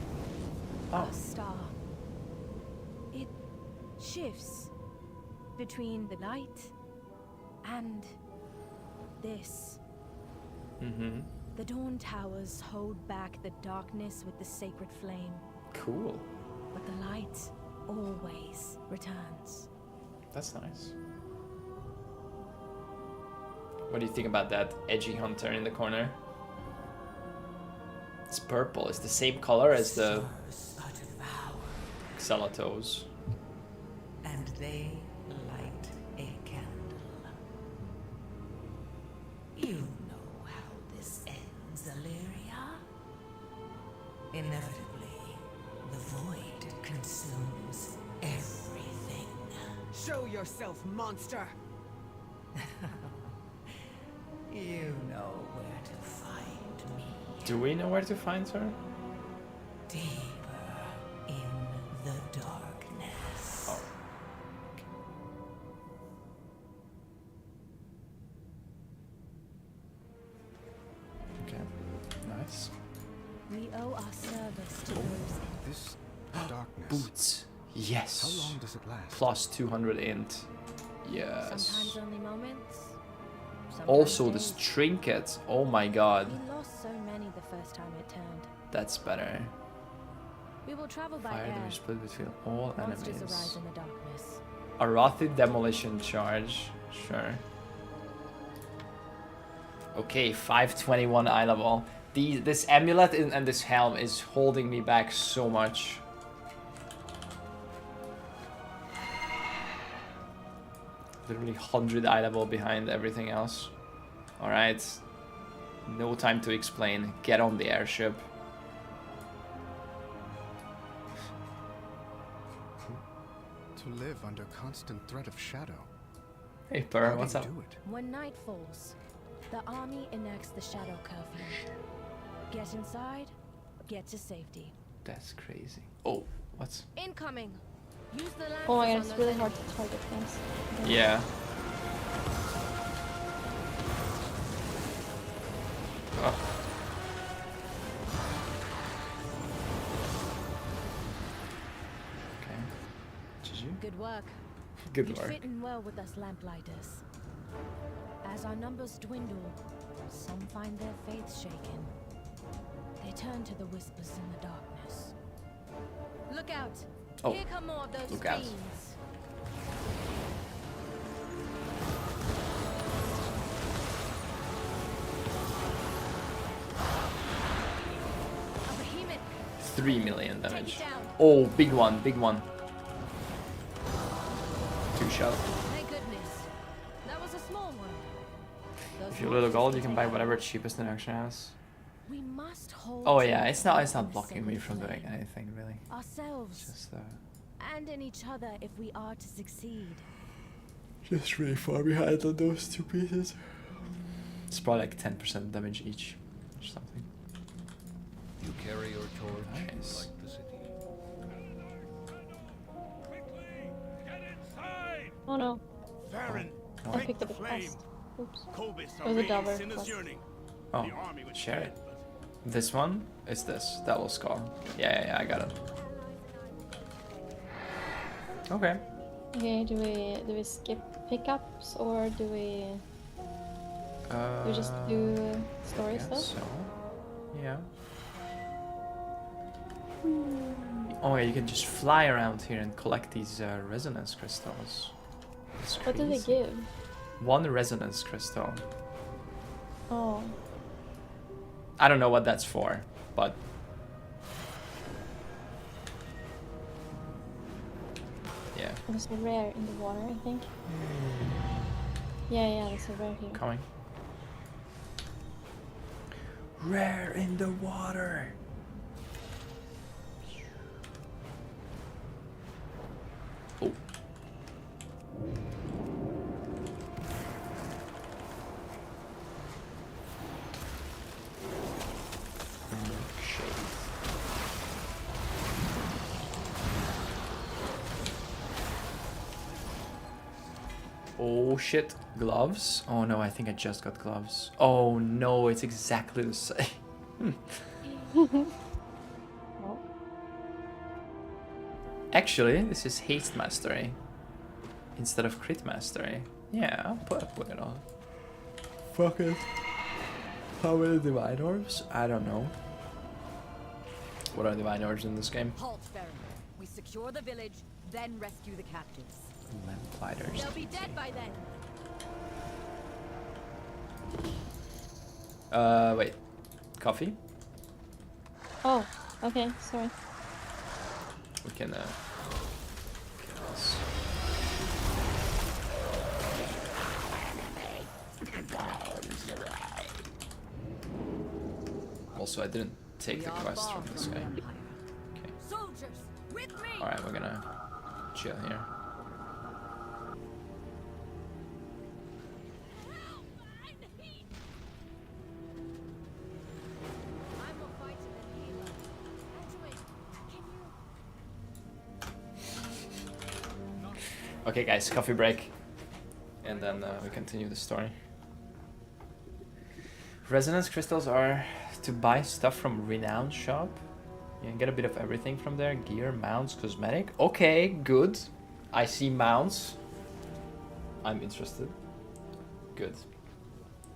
Oh. A star. It shifts between the light and this. Mm-hmm. The Dawn Towers hold back the darkness with the sacred flame. Cool. But the light always returns. That's nice. What do you think about that edgy hunter in the corner? It's purple. It's the same color as the Xalatos. And they light a candle. You know how this ends, Illyria. Inevitably, the void consumes everything. Show yourself, monster! You know where to find me. Do we know where to find her? Deeper in the darkness. Oh. Okay. Nice. We owe our service to those in This darkness. Boots. Yes. How long does it last? Plus 200 int. Yes. sometimes only moments. Sometimes Also, this days. trinket. Oh my god. We lost so many the first time it turned. That's better. We will travel by Fire air. damage split between all Monsters enemies. arise in the darkness. Arathi demolition charge. Sure. Okay, 521 eye level. This amulet and this helm is holding me back so much. Literally 100 eye level behind everything else. Alright. No time to explain. Get on the airship. To live under constant threat of shadow. Hey, Purr, How do what's you up? do it? When night falls, the army enacts the shadow curfew. Get inside, get to safety. That's crazy. Oh, what's... Incoming! Use the lamp. Oh my god, it's really hard to target things. Yeah. Oh. Okay. GG. Good work. Good You'd work. fit in well with us lamplighters. As our numbers dwindle, some find their faith shaken. They turn to the whispers in the darkness. Look out! Oh, Here come more of those look out. fiends. A behemoth. 3 million Take damage. it down. Oh, big one, big one. 2 shot. Thank goodness. That was a small one. Those If you have a little gold, you monsters can will buy take whatever out. cheapest in action has. We must hold. Oh to yeah, the it's not faith in the blocking me sacred from doing flame. anything really. Ourselves. Just And in each other if we are to succeed. just really far behind on those 2 pieces. It's probably like 10% damage each or something. You carry your torch Nice. like the city. Oh no, Farron, I picked up a quest. Oops. Kobus It was a double Sinner's quest. yearning. Oh, The army was share dead, it. but This one is this. Devil Skull. Yeah, I got it. Okay. Okay, do we skip pickups or do we just do story guess stuff? So, yeah. Oh yeah, you can just fly around here and collect these resonance crystals. That's What do they crazy. give? 1 resonance crystal. Oh, I don't know what that's for, but There's a rare in the water, I think. Yeah, there's a rare here. Coming. Rare in the water. Oh. Oh shit, gloves? Oh no, I think I just got gloves. Oh no, it's exactly the same. Actually, this is haste mastery instead of crit mastery. Yeah, I'll put it on. Fuck it. How many divine orbs? I don't know. What are divine orbs in this game? Halt, Baron. We secure the village, then rescue the captives. Lamplighters. They'll be dead by then. Wait. Coffee? Oh, okay, sorry. We can, kill this. Also, I didn't take the quest from this guy. Okay. Alright, we're gonna chill here. Okay guys, coffee break. And then we continue the story. Resonance crystals are to buy stuff from Renowned Shop. You can get a bit of everything from there. Gear, mounts, cosmetic. Okay, good. I see mounts. I'm interested. Good.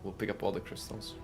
We'll pick up all the crystals.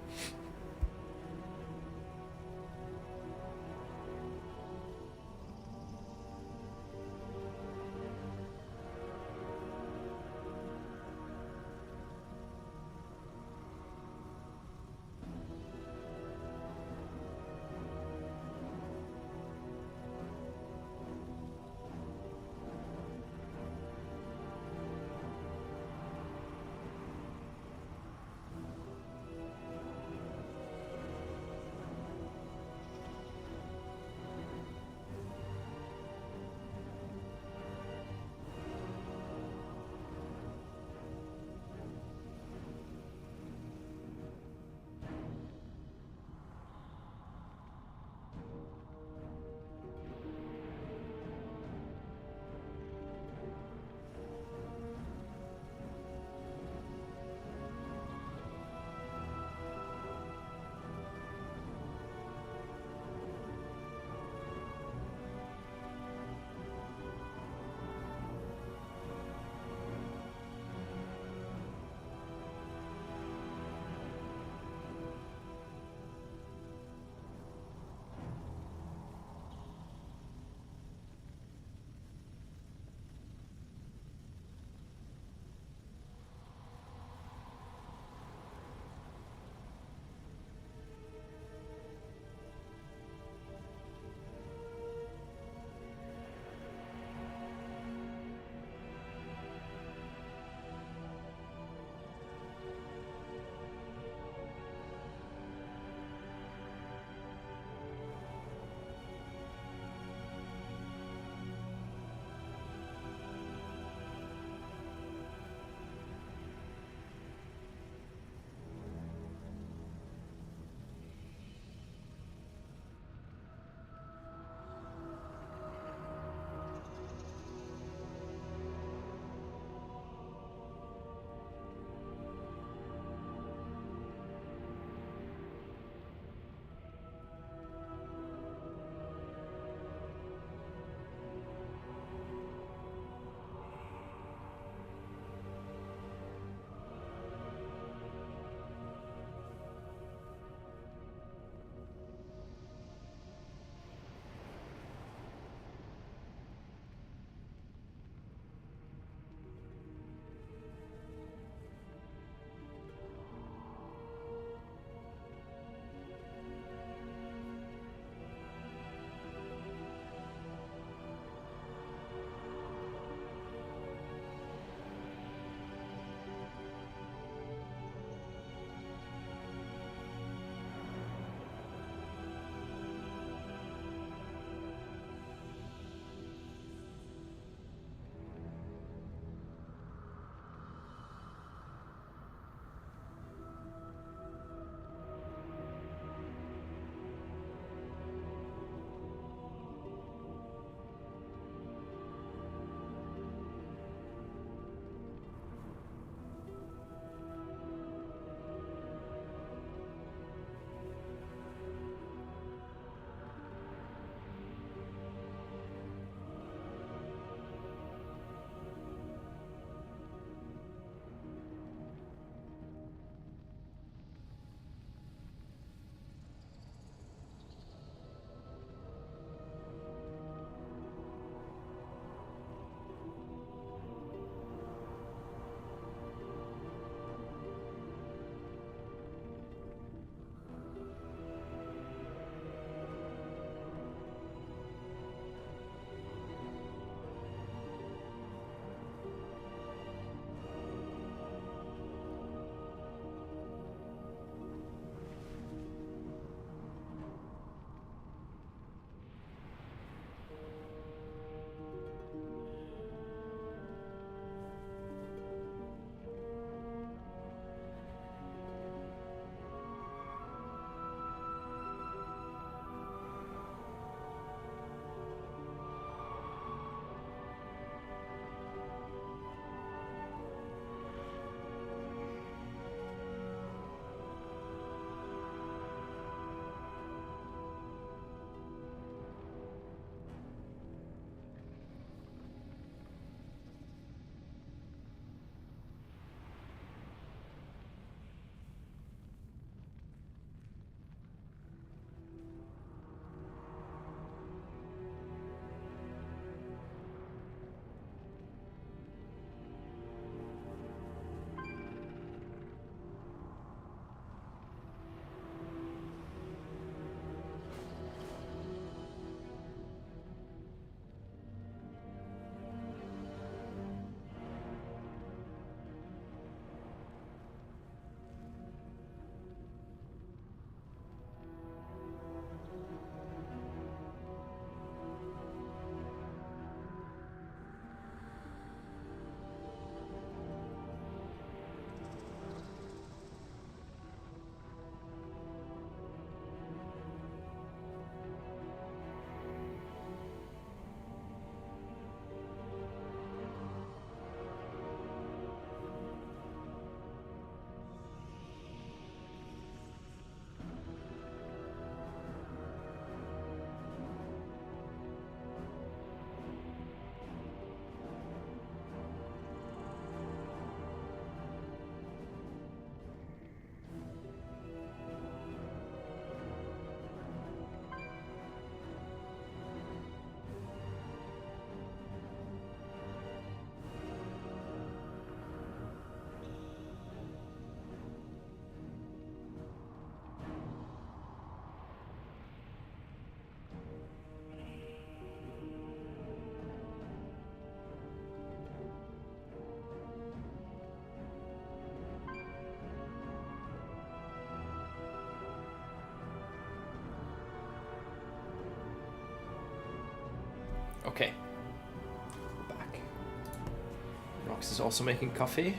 is also making coffee.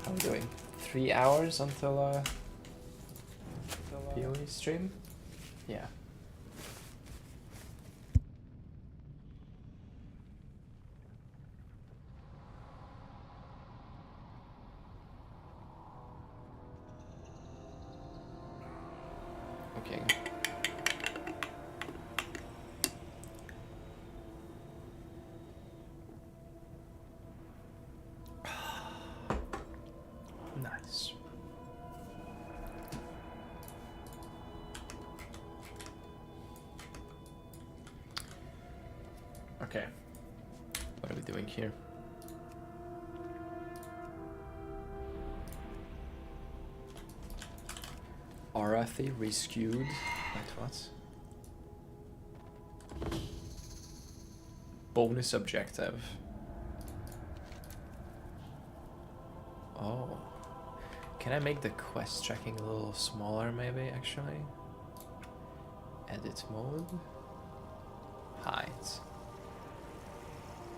How are we doing? 3 hours until POE stream? Yeah. Okay. Nice. Okay. What are we doing here? Arathi rescued. Wait, what? Bonus objective. Oh. Can I make the quest tracking a little smaller maybe actually? Edit mode. Hide.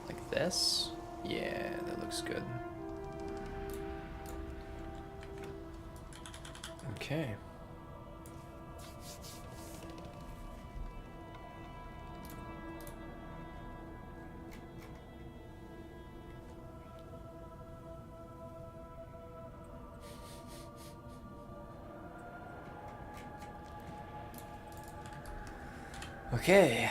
Like this? Yeah, that looks good. Okay. Okay.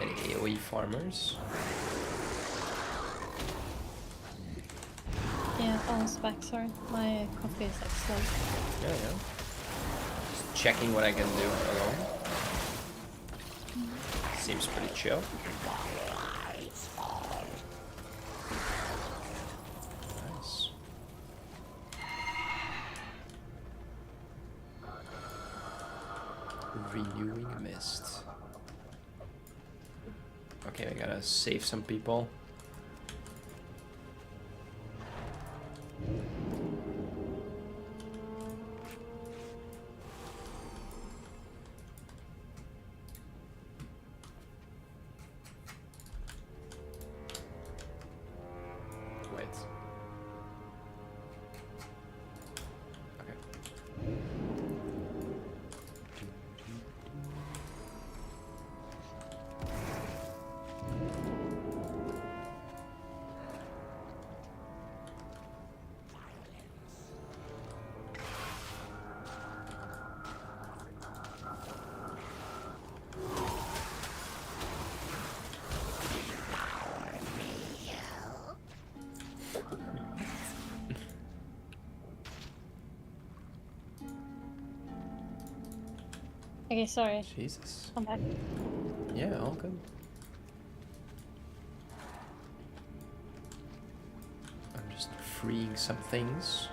Any AoE farmers? Yeah, bounce back, sorry. My coffee is like slow. Yeah, yeah. Just checking what I can do alone. Seems pretty chill. Nice. Renewing mist. Okay, I gotta save some people. Wait. Okay. Okay, sorry. Jesus. I'm back. Yeah, all good. I'm just freeing some things.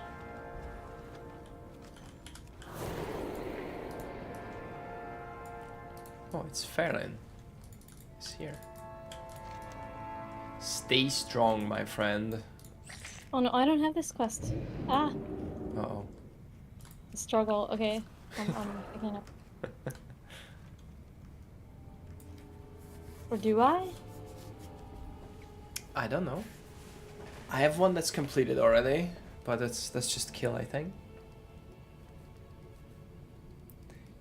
Oh, it's Farron. He's here. Stay strong, my friend. Oh no, I don't have this quest. Ah! Uh-oh. Struggle, okay. I'm picking up. Or do I? I don't know. I have one that's completed already, but that's just kill, I think.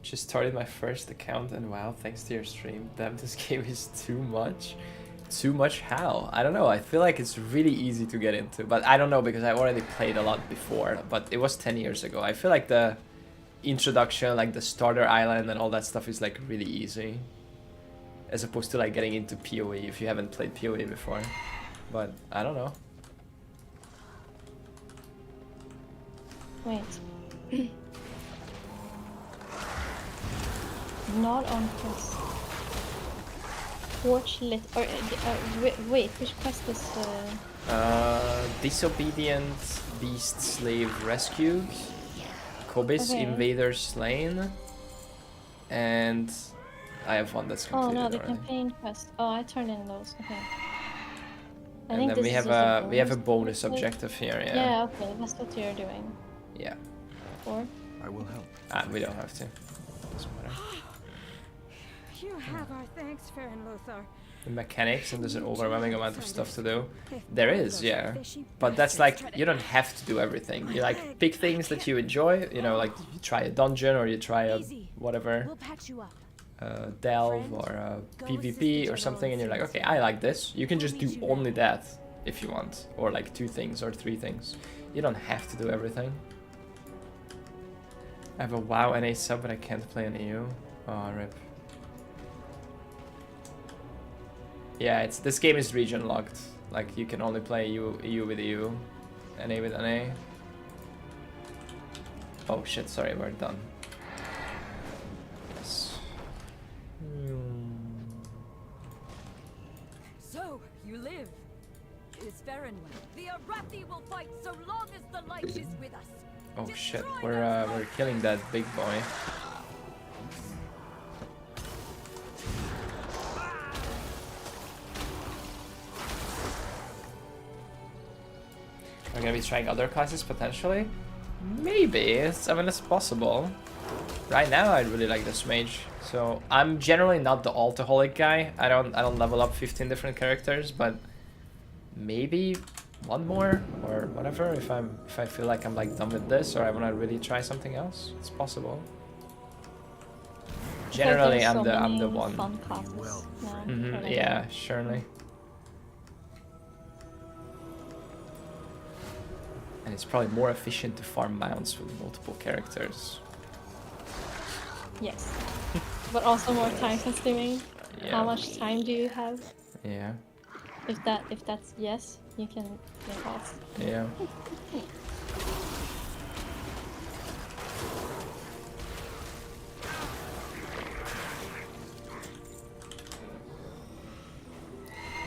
Just started my first account and wow, thanks to your stream. Damn, this game is too much. Too much how? I don't know. I feel like it's really easy to get into, but I don't know because I already played a lot before, but it was 10 years ago. I feel like the introduction, like the starter island and all that stuff is like really easy. As opposed to like getting into PoE if you haven't played PoE before. But I don't know. Wait. Not on quest. Torch lit. Or wait, which quest is? Disobedient beast slave rescued. Kobis invader slain. And I have one that's completed. Oh no, the already. campaign quest. Oh, I turned in those. Okay. And then we have a bonus objective here. Yeah. Yeah. Okay, that's what you're doing. Yeah. before. I will help. Ah, we don't have to. Doesn't matter. You have our thanks, Farron Lothar. The mechanics, and there's an overwhelming amount of stuff to do. There is, yeah. But that's like, you don't have to do everything. You like pick things that you enjoy, you know, like you try a dungeon or you try a whatever, delve or a PvP or something, and you're like, okay, I like this. You can just do only that if you want, or like 2 things or 3 things. You don't have to do everything. I have a WoW NA sub, but I can't play an EU. Oh, rip. Yeah, this game is region locked. Like you can only play EU with EU, NA with NA. Oh shit! Sorry, we're done. Yes. So you live. It is Farron. The Arathi will fight so long as the light is with us. Oh shit! We're killing that big boy. We're gonna be trying other classes potentially. Maybe. I mean, it's possible. Right now, I really like this mage. So I'm generally not the altaholic guy. I don't level up 15 different characters, but maybe one more or whatever. If I feel like I'm like done with this, or I wanna really try something else, it's possible. Generally, I'm the one. Fun classes now. Yeah, surely. And it's probably more efficient to farm mounts with multiple characters. Yes. But also more time consuming. Yeah. How much time do you have? Yeah. If that's yes, you can get lost. Yeah.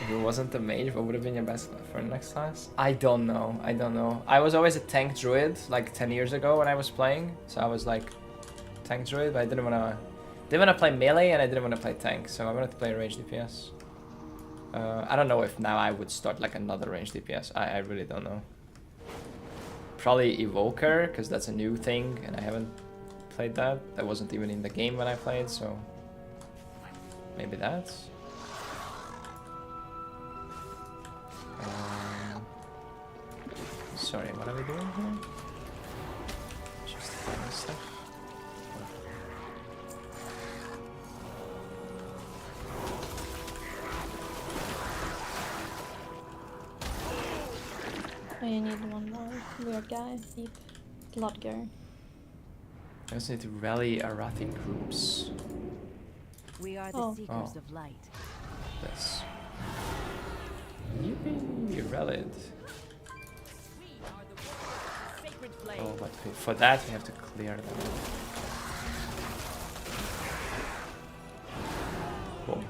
If it wasn't the mage, what would have been your best for the next class? I don't know. I was always a tank druid like 10 years ago when I was playing. So I was like tank druid, but I didn't wanna play melee and I didn't wanna play tank. So I wanted to play range DPS. I don't know if now I would start like another range DPS. I really don't know. Probably Evoker, because that's a new thing and I haven't played that. That wasn't even in the game when I played, so maybe that. Sorry, what are we doing here? Just finding stuff. Oh, you need one more weird guy. Deep Bloodger. I also need to rally Arathi groups. We are the seekers of light. This. Yippee, you rallied. Oh, but for that we have to clear them. Boom.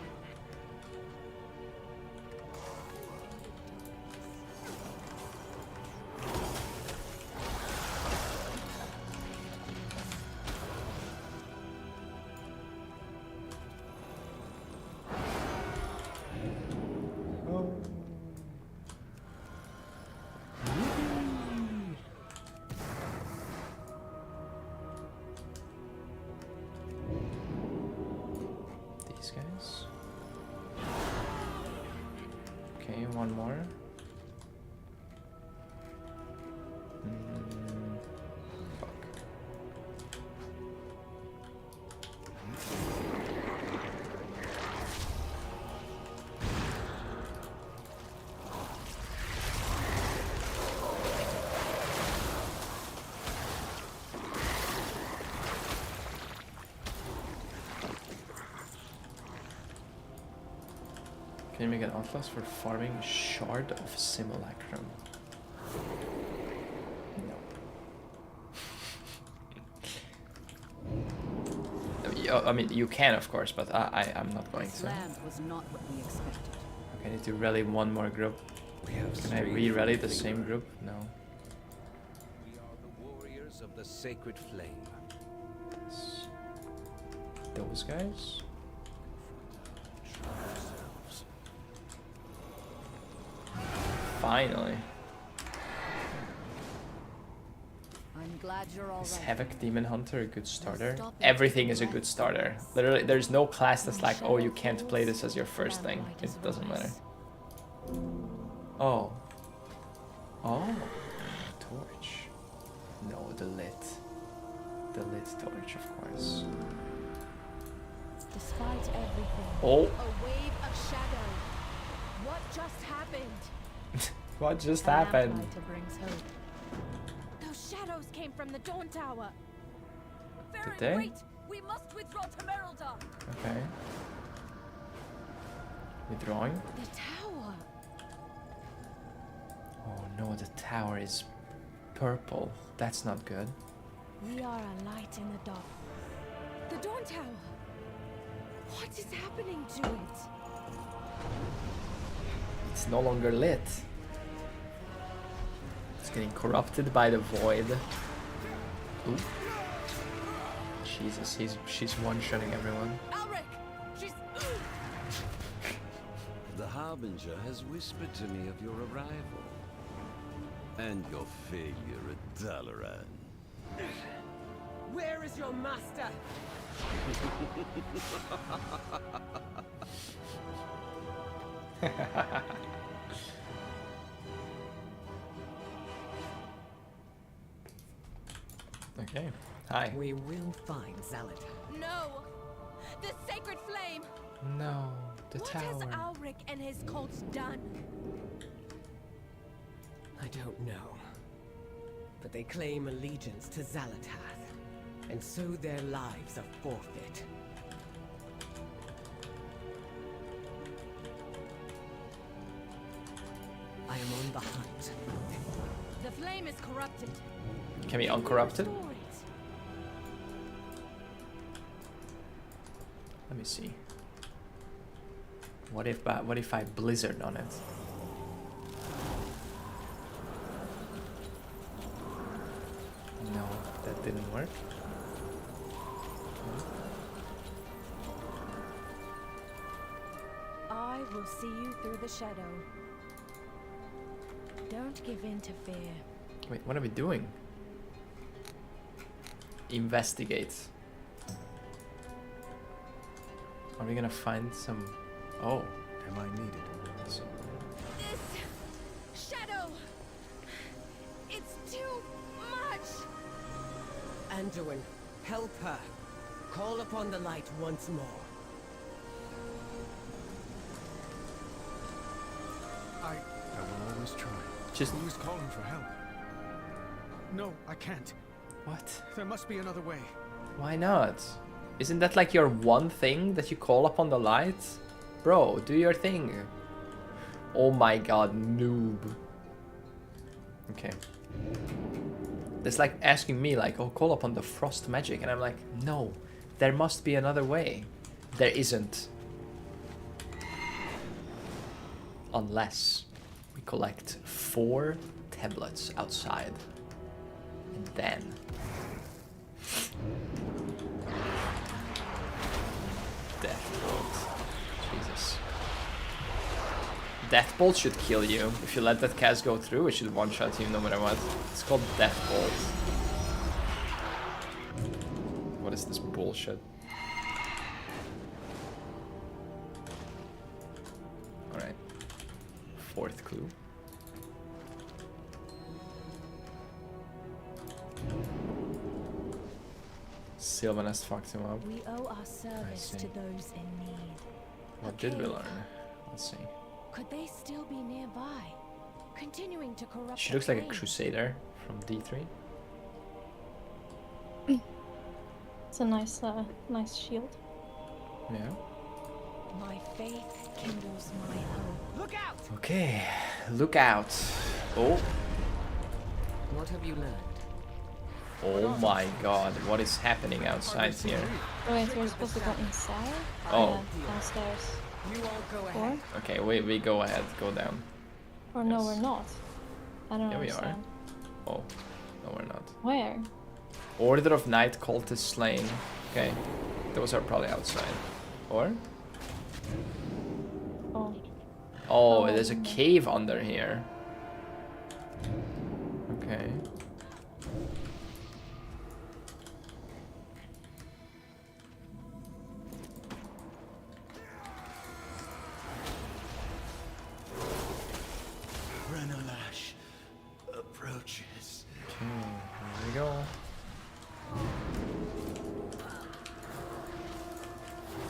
Guys. Okay, one more. Fuck. Can you make an outlast for farming Shard of Simulacrum? No. I mean, you can, of course, but I'm not going to. Was not what we expected. Okay, I need to rally one more group. Can I re-rally the same group? No. We are the warriors of the sacred flame. Those guys? Finally. I'm glad you're all Is right. Havoc Demon Hunter a good starter? Everything is a good starter. Literally, there's no class that's like, oh, you can't play this as your first thing. It doesn't matter. Oh. Oh. Torch. No, the lit. The lit torch, of course. Despite everything, Oh. a wave of shadow. What just happened? What just A happened? lamplighter brings hope. Those shadows came from the Dawn Tower. Did they? Wait, we must withdraw to Merildar. Okay. Withdrawing? The tower. Oh no, the tower is purple. That's not good. We are a light in the dark. The Dawn Tower. What is happening to it? It's no longer lit. It's getting corrupted by the void. Ooh. Jesus, she's one-shotting everyone. Alric, she's. The Harbinger has whispered to me of your arrival. And your failure at Dalaran. Where is your master? Okay. Hi. We will find Zalata. No! The sacred flame! No, the What tower. has Alric and his cults done? I don't know. But they claim allegiance to Zalatath, and so their lives are forfeit. I am on the hunt. The flame is corrupted. Can be uncorrupted? Restore it. Let me see. What if I blizzard on it? No, that didn't work. I will see you through the shadow. Don't give in to fear. Wait, what are we doing? Investigate. Are we gonna find some... Oh. Am I needed? So... This shadow. It's too much. Anduin, help her. Call upon the light once more. I will always try. Just... Who is calling for help? No, I can't. What? There must be another way. Why not? Isn't that like your one thing that you call upon the light? Bro, do your thing. Oh my god, noob. Okay. That's like asking me like, oh, call upon the frost magic. And I'm like, no, there must be another way. There isn't. Unless we collect 4 tablets outside. And then... Death Bolt. Jesus. Death Bolt should kill you. If you let that cast go through, it should one-shot you no matter what. It's called Death Bolt. What is this bullshit? Alright. 4th clue. Sylvanus fucked him up. We owe our service to those in need. What did we learn? Let's see. Could they still be nearby? Continuing to corrupt She the looks like a flame? crusader from D3. It's a nice, nice shield. Yeah. My faith kindles my hope. Look out! Okay, look out. Oh. What have you learned? Oh my god, what is happening outside here? Wait, we're supposed to go inside? Oh. Downstairs. You all go Or? ahead. Okay, we go ahead, go down. Or no, we're not. I don't Here we are. understand. Oh, no we're not. Where? Order of Night Cultist slain. Okay, those are probably outside. Or? Oh. Oh, there's a cave under here. Okay.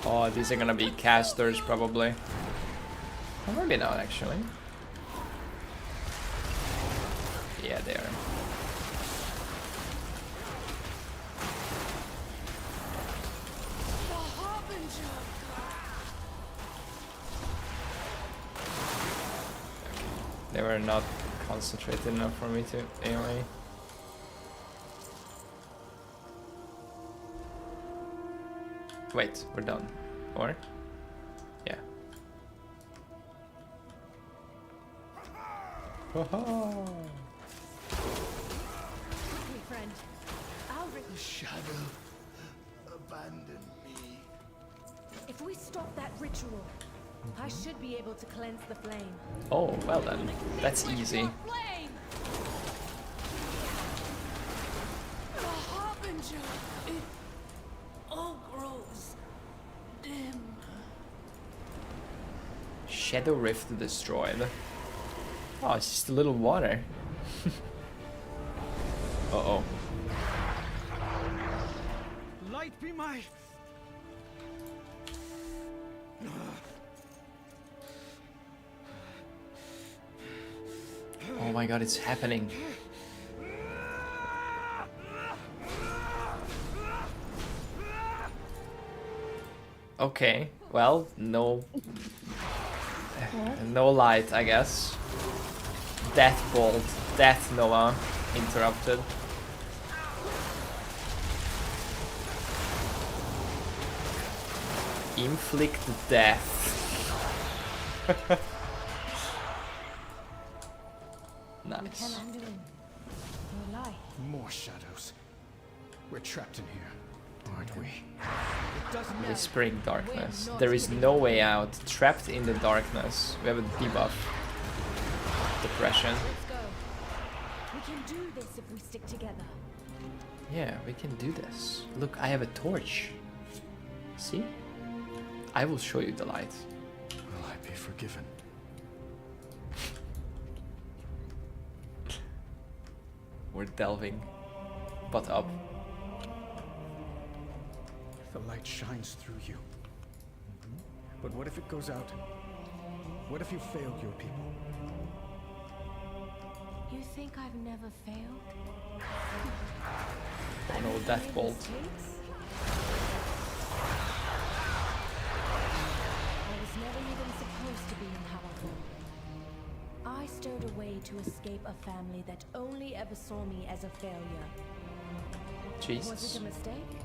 Oh, these are gonna be casters probably. Or maybe not actually. Yeah, they are. They were not concentrated enough for me to anyway. Wait, we're done. Or? Yeah. Oh, Quickly, friend. The shadow abandoned me. If we stop that ritual, I should be able to cleanse the flame. oh, well then. That's easy. Flame! The Harbinger! It all grows dim. Shadow Rift destroyed. Oh, it's just a little water. Uh-oh. Light be my... Oh my god, it's happening. Okay, well, no light, I guess. Death bolt, death Noah interrupted. Inflict death. Nice. More shadows. We're trapped in here, aren't we? Whispering darkness. There is no way out. Trapped in the darkness. We have a debuff. Depression. Let's go. We can do this if we stick together. Yeah, we can do this. Look, I have a torch. See? I will show you the light. Will I be forgiven? We're delving. But up. The light shines through you. But what if it goes out? What if you failed your people? You think I've never failed? Oh no, death bolt. I was never even supposed to be powerful. I stowed away to escape a family that only ever saw me as a failure. Jesus. Was it a mistake?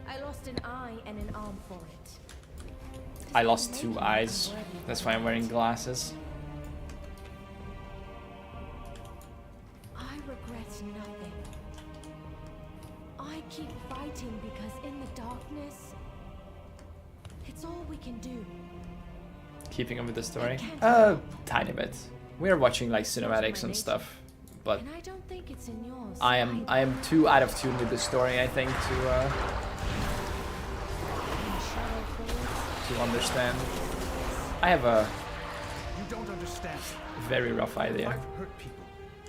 I lost an eye and an arm for it. I lost 2 eyes. That's why I'm wearing glasses. I regret nothing. I keep fighting because in the darkness, it's all we can do. Keeping up with the story? Tiny bit. We're watching like cinematics and stuff, but And I don't think it's in yours. I am too out of tune with the story, I think, to understand. I have a You don't understand. very rough idea. I've hurt people.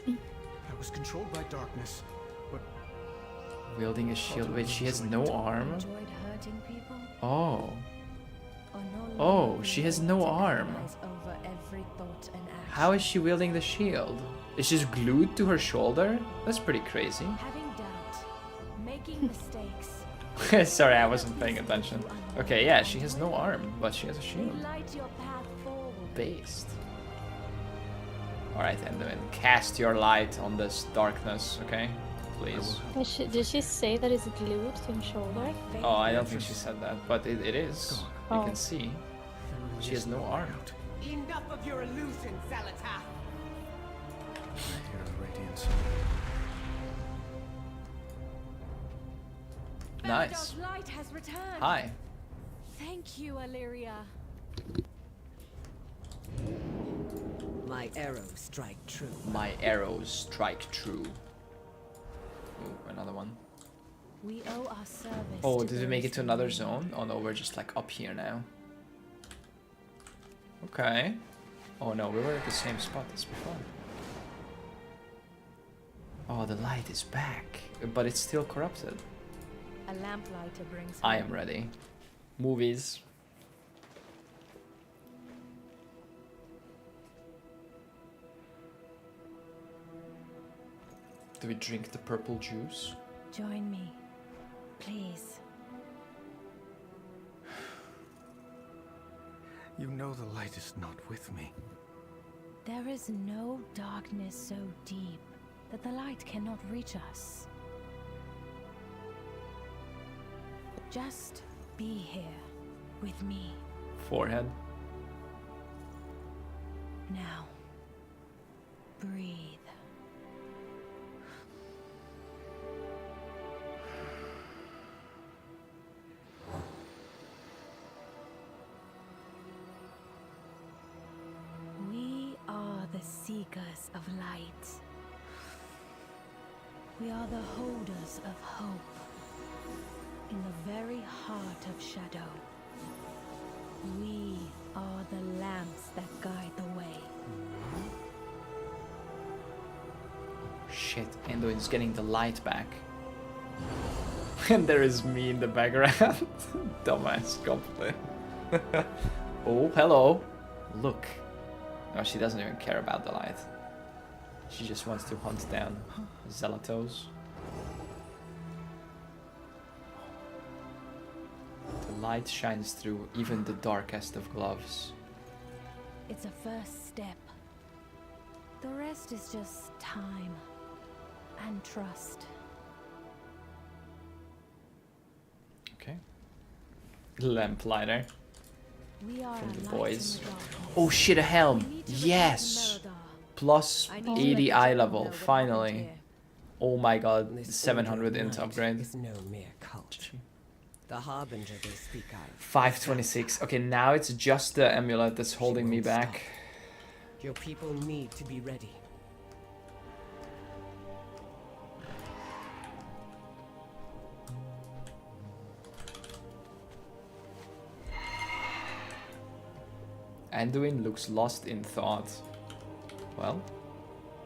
I was controlled by darkness, but Wielding a shield. Wait, she has no arm? Enjoyed hurting people? Oh. Or no Oh, longer she has willing no to arm. agonize over every thought and action. How is she wielding the shield? Is she just glued to her shoulder? That's pretty crazy. Having doubt, making mistakes. Sorry, I wasn't paying attention. Okay, yeah, she has no arm, but she has a shield. Light your path forward. Based. Alright, Enderman, cast your light on this darkness, okay? Please. Did she say that it's glued to her shoulder? Oh, I don't think she said that, but it is. You Oh. can see. She has no arm. Enough of your illusions, Zalatath. Here are radiance. Nice. Feridog's light has returned. Hi. Thank you, Illyria. My arrows strike true. My arrows strike true. Ooh, another one. We owe our service. Oh, to did we make those it to who another remain. zone? Oh no, we're just like up here now. Okay. Oh no, we were at the same spot as before. Oh, the light is back, but it's still corrupted. A lamplighter brings. I am ready. Movies. Do we drink the purple juice? Join me, please. You know the light is not with me. There is no darkness so deep that the light cannot reach us. Just be here with me. Forehead. Now, breathe. We are the seekers of light. We are the holders of hope. In the very heart of shadow. We are the lamps that guide the way. Shit, Anduin's getting the light back. And there is me in the background. Dumbass compliment. Oh, hello. Look. No, she doesn't even care about the light. She just wants to hunt down Zelatos. The light shines through even the darkest of gloves. It's a first step. The rest is just time and trust. Okay. Lamplighter. We are From the a light boys. in the darkness. Oh shit, a helm! Yes! Plus 80 eye level, finally. Oh my god, 700 int upgrade. Is no mere cult. The harbinger they speak of. 526. Okay, now it's just the amulet that's holding me back. Your people need to be ready. Anduin looks lost in thought. Well,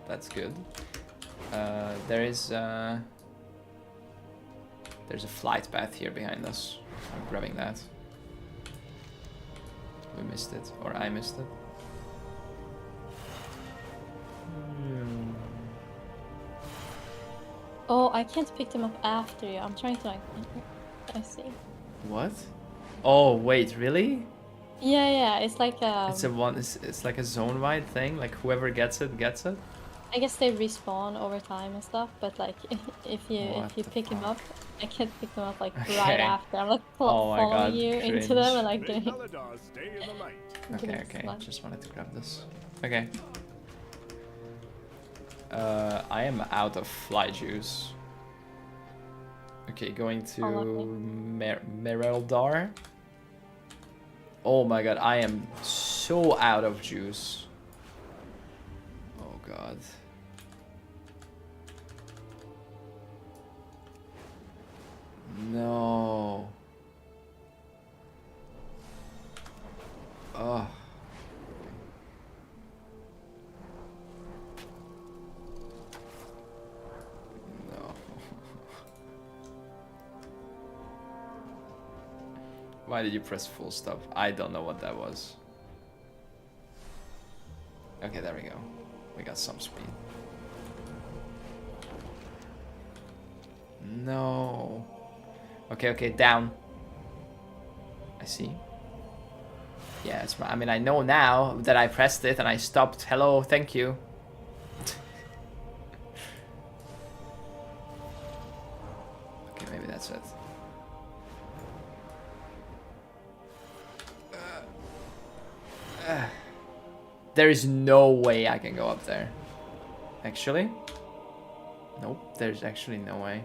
that's good. There's a flight path here behind us. I'm grabbing that. We missed it, or I missed it. Oh, I can't pick them up after you. I'm trying to like... I see. What? Oh, wait, really? Yeah, yeah, it's like It's like a zone-wide thing. Like whoever gets it, gets it. I guess they respawn over time and stuff, but like if you pick them up, I can't pick them up like right after. I'm like following you into them and like doing. Okay. Just wanted to grab this. Okay. I am out of fly juice. Okay, going to Mereldar. Oh my god, I am so out of juice. Oh god. No. Ugh. No. Why did you press full stop? I don't know what that was. Okay, there we go. We got some speed. No. Okay, down. I see. Yeah, it's. I mean, I know now that I pressed it and I stopped. Hello, thank you. Okay, maybe that's it. There is no way I can go up there. Actually? Nope, there's actually no way.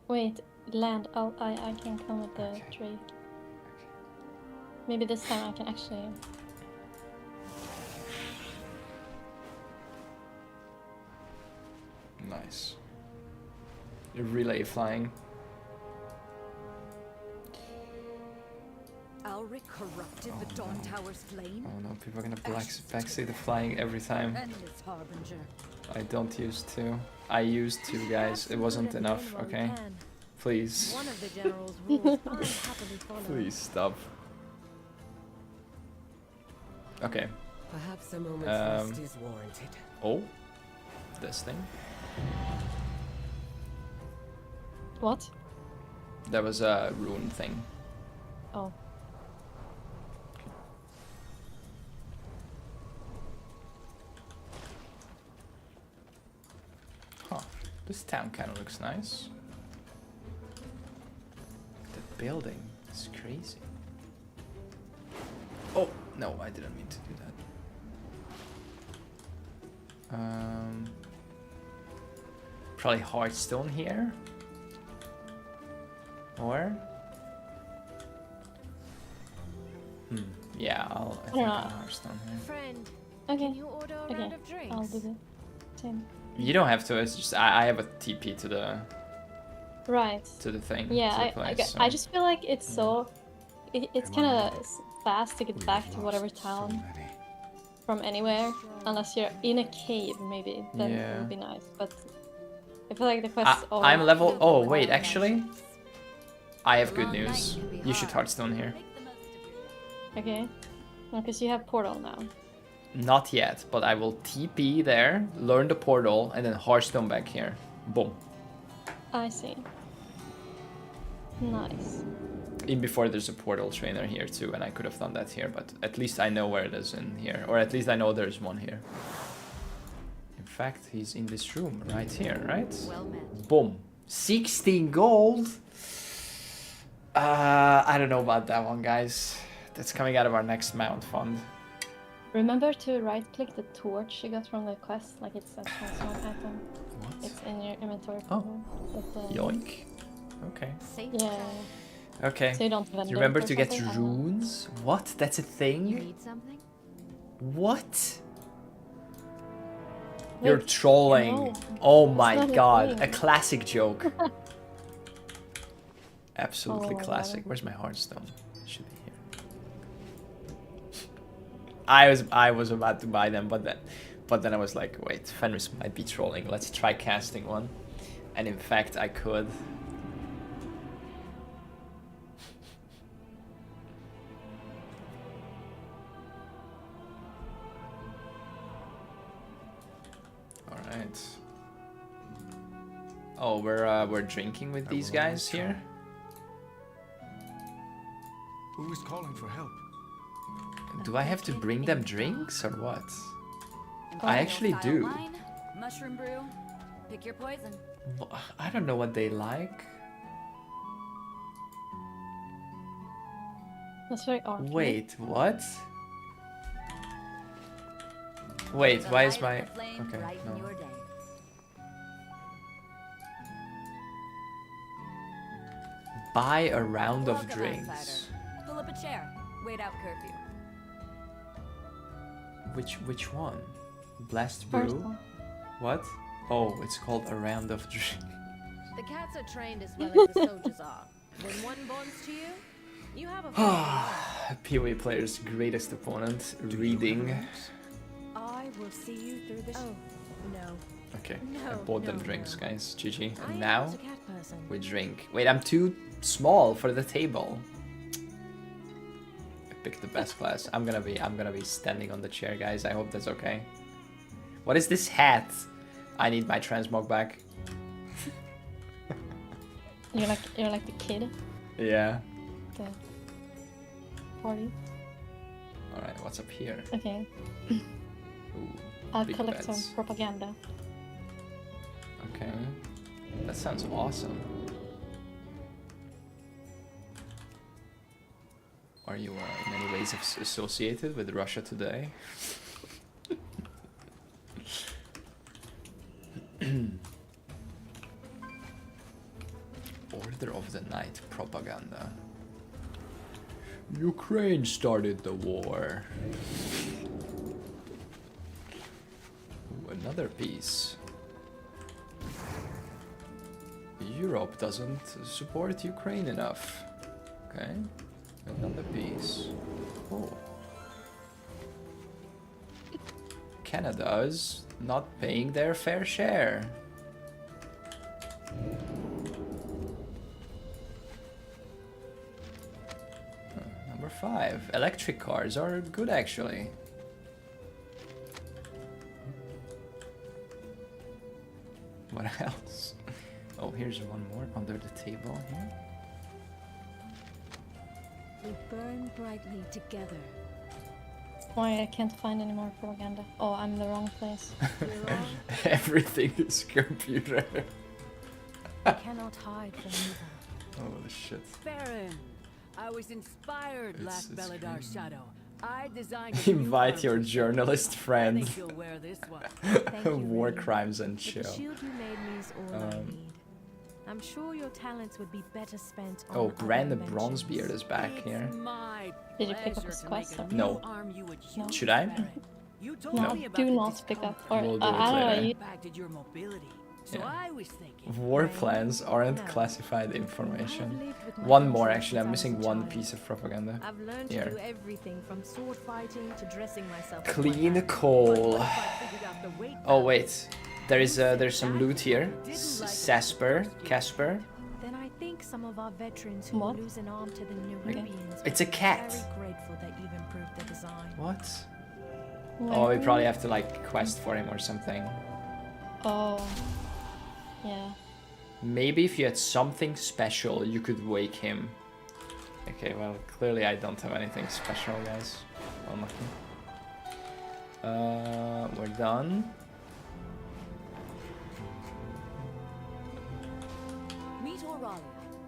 Wait, land. Oh, I can come with the tree. Maybe this time I can actually. Nice. Relay flying. Alric corrupted the Dawn Tower's flame. Oh no, people are gonna backseat the flying every time. Endless harbinger. I don't use 2. I used 2, guys. It wasn't enough, okay? Please. One of the general's rules I'm happily following. Please stop. Okay. Perhaps a moment's rest is warranted. Oh, this thing. What? There was a rune thing. Oh. Huh. This town kind of looks nice. The building is crazy. Oh, no, I didn't mean to do that. Probably Hearthstone here. Or? Yeah, I think I'll Hearthstone here. Friend, okay. Can you order a round of drinks? I'll do the same. You don't have to, it's just I have a TP to the to the thing. Yeah, to the place, I just feel like it's so it's kind of fast to get back to whatever town from anywhere, unless you're in a cave. Maybe then it would be nice. But I feel like the quest. I'm level. Oh wait, actually, I have good news. You should Hearthstone here. Okay, because you have portal now. Not yet, but I will TP there, learn the portal, and then Hearthstone back here. Boom. I see. Nice. Even before there's a portal trainer here too, and I could have done that here, but at least I know where it is in here, or at least I know there's one here. In fact, he's in this room right here, right? Well met. Boom. 16 gold. I don't know about that one, guys. That's coming out of our next mount fund. Remember to right-click the torch you got from the quest, like it's a transmog item. What? It's in your inventory. Oh. But, Yoink. Okay. Yeah. Okay. So you don't have Remember to get runes? What? That's a thing? You need something? What? Wait, You're trolling. no. Oh It's my not a god. A thing. classic joke. Absolutely Oh my classic. God. Where's my Hearthstone? Should be here. I was about to buy them, but then I was like, wait, Fenris might be trolling. Let's try casting one. And in fact, I could. All right. Oh, we're drinking with these guys here. Who is calling for help? Do I have to bring them drinks or what? I actually do. Wine, mushroom brew, pick your poison. I don't know what they like. That's very arcade. Wait, what? Wait, why is my... Okay, no. Buy a round of Welcome, drinks. outsider. Pull up a chair. Wait out curfew. Which one? Blast First brew? one. What? Oh, it's called a round of drinks. The cats are trained as well as the soldiers are. When one bonds to you, you have a POE player's greatest opponent, reading. I will see you through the Oh, no. Okay, I No, bought them no, drinks, guys. GG. I And am now not a cat person. we drink. Wait, I'm too small for the table. I picked the best class. I'm gonna be standing on the chair, guys. I hope that's okay. What is this hat? I need my transmog back. You're like the kid. Yeah. The party. All right, what's up here? Okay. Ooh, I'll big collect bets. some propaganda. Okay, that sounds awesome. Are you in any ways associated with Russia Today? Order of the night propaganda. Ukraine started the war. Ooh, another piece. Europe doesn't support Ukraine enough. Okay, another piece. Oh. Canada's not paying their fair share. Number 5. Electric cars are good actually. What else? Oh, here's one more under the table here. We burn brightly together. Why I can't find any more propaganda? Oh, I'm in the wrong place. Everything is computer. We cannot hide from evil. Holy shit. Farron, I was inspired last Beladar's shadow. I designed Invite your journalist friend. I think you'll wear this one. War crimes and chill. The shield you made me is all I need. I'm sure your talents would be better spent on Oh, other Brand the inventions. Bronzebeard is back here. Did you pick up his quest? Or? No. Should I? No, do not pick up. Or We'll do it I don't know. later. You... Impacted your mobility. So Yeah. I was thinking. War plans aren't classified information. One more actually, I'm missing one piece of propaganda. I've learned to Here. do everything from sword fighting to dressing myself. Clean coal. Oh wait, there's some loot here. Casper. Then I think some of our veterans who What? lose an arm to the Nerubians. It's a will be cat. Very grateful that you've improved the design. What? Oh, we probably have to like quest for him or something. Oh. Yeah. Maybe if you had something special, you could wake him. Okay, well, clearly I don't have anything special, guys. Unlucky. We're done. Meet Auralia,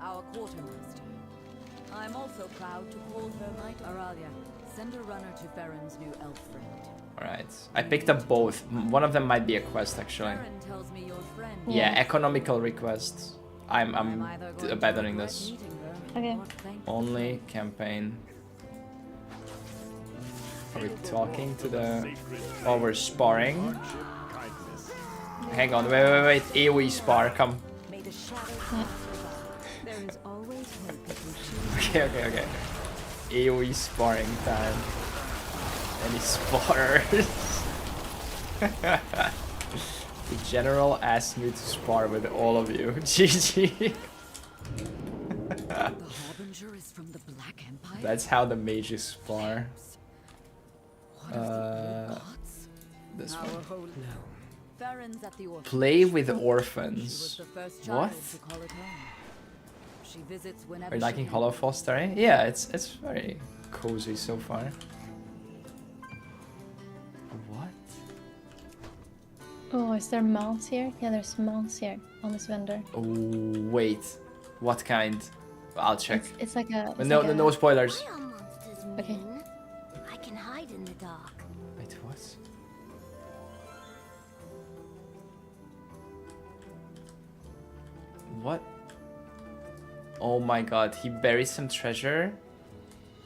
our quartermaster. I'm also proud to call her Knight Auralia. Send a runner to Farron's new elf friend. Alright. I picked up both. One of them might be a quest, actually. Farron tells me your friend. Yeah, economical requests. I'm abandoning this. Okay. Only campaign. Are we talking to the... Oh, we're sparring. Hang on, wait. AoE spar, come. Okay. AoE sparring time. Any sparrers? The general asked me to spar with all of you. GG. The Harbinger is from the Black Empire. That's how the mages spar. This one. Farron's at the orphanage. Play with She was orphans. the first child What? to call it home. She visits whenever Are you liking she Hollow Foster? Yeah, it's very cozy so far. What? Oh, is there mounts here? Yeah, there's mounts here on this vendor. Oh wait, what kind? I'll check. It's like a. It's No, like no spoilers. Okay. I can hide in the dark. Wait, what? What? Oh my god, he buried some treasure?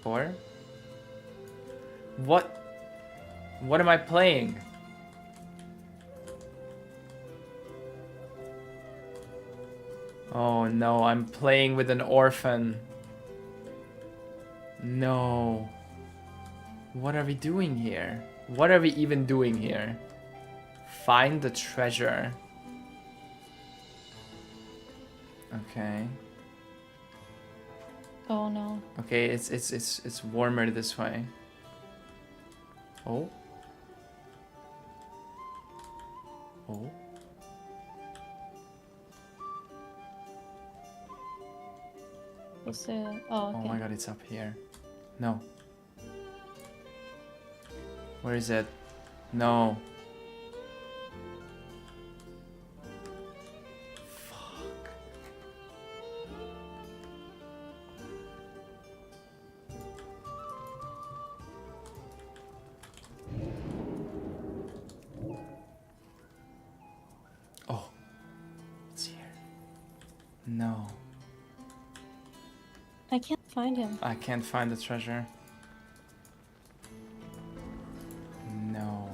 Or? What? What am I playing? Oh no, I'm playing with an orphan. No. What are we doing here? What are we even doing here? Find the treasure. Okay. Oh no. Okay, it's warmer this way. Oh. Oh. What's it? Oh, okay. Oh my god, it's up here. No. Where is it? No. Fuck. Oh. It's here. No. I can't find him. I can't find the treasure. No.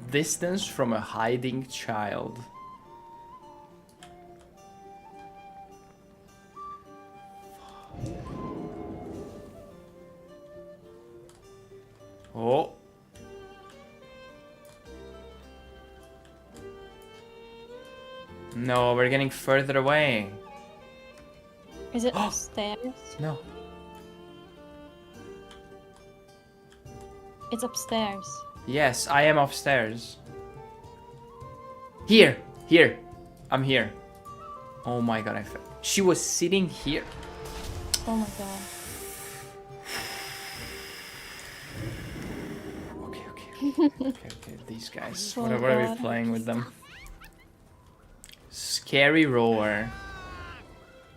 Distance from a hiding child. Oh. No, we're getting further away. Is it upstairs? No. It's upstairs. Yes, I am upstairs. Here! Here! I'm here. Oh my god, I fell. She was sitting here. Oh my god. Okay, these guys. What are we playing with them? Scary roar.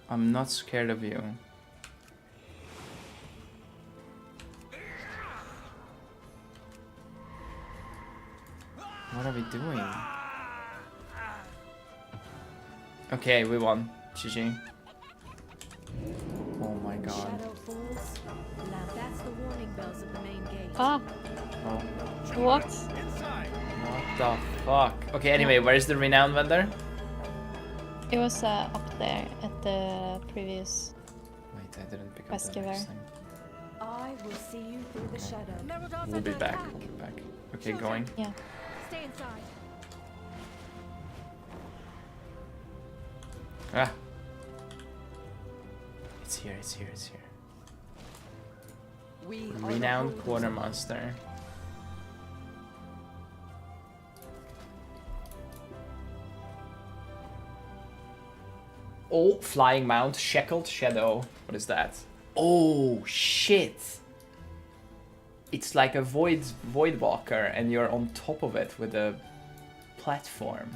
I'm not scared of you. What are we doing? Okay, we won. GG. Oh my god. Shadow falls. Now that's the warning bells of the main gate. Ah. Oh. What? What the fuck? Okay, anyway, where's the renowned vendor? It was up there at the previous. Wait, I didn't pick up quest the giver. next thing. I will see you through the shadow. We'll be back. We'll be back. Okay, going. Yeah. Stay inside. Ah. It's here, it's here, it's here. Renowned quartermaster. Oh, flying mount, shackled shadow. What is that? Oh shit! It's like a void walker, and you're on top of it with a platform.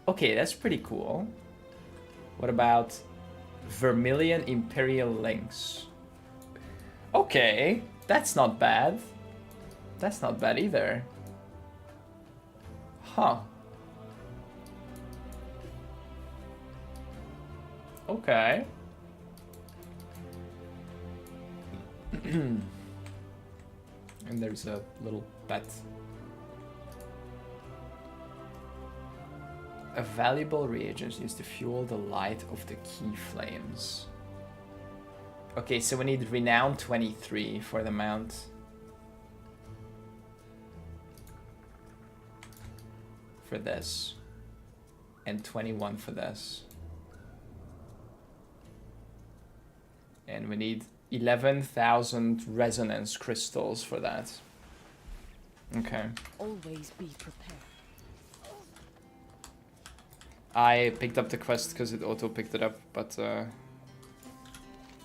Okay, that's pretty cool. What about Vermilion Imperial Lynx? Okay, that's not bad. That's not bad either. Huh. Okay. And there's a little pet. A valuable reagent used to fuel the light of the key flames. Okay, so we need renown 23 for the mount. For this. And 21 for this. And we need 11,000 resonance crystals for that. Okay. Always be prepared. I picked up the quest because it auto picked it up, but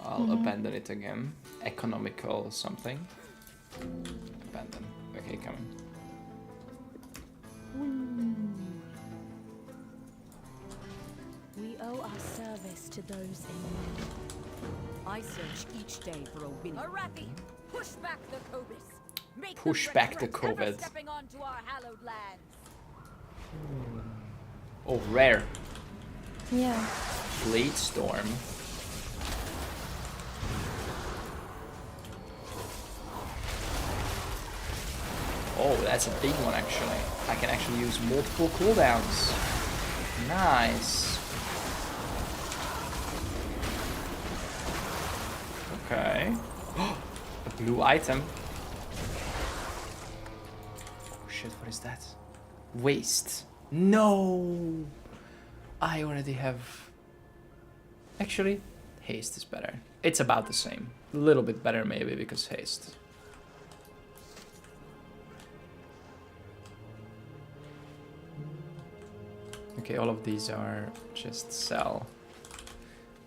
I'll abandon it again. Economical something. Abandon. Okay, coming. We owe our service to those in need. I search each day for a winning. Arathi, push back the Cobus. Make Push them back the regret ever COVID. stepping onto our hallowed lands. Oh, rare. Yeah. Blade Storm. Oh, that's a big one actually. I can actually use multiple cooldowns. Nice. Okay. A blue item. Oh shit, what is that? Waste. No! I already have... Actually, haste is better. It's about the same. A little bit better maybe because haste. Okay, all of these are just sell.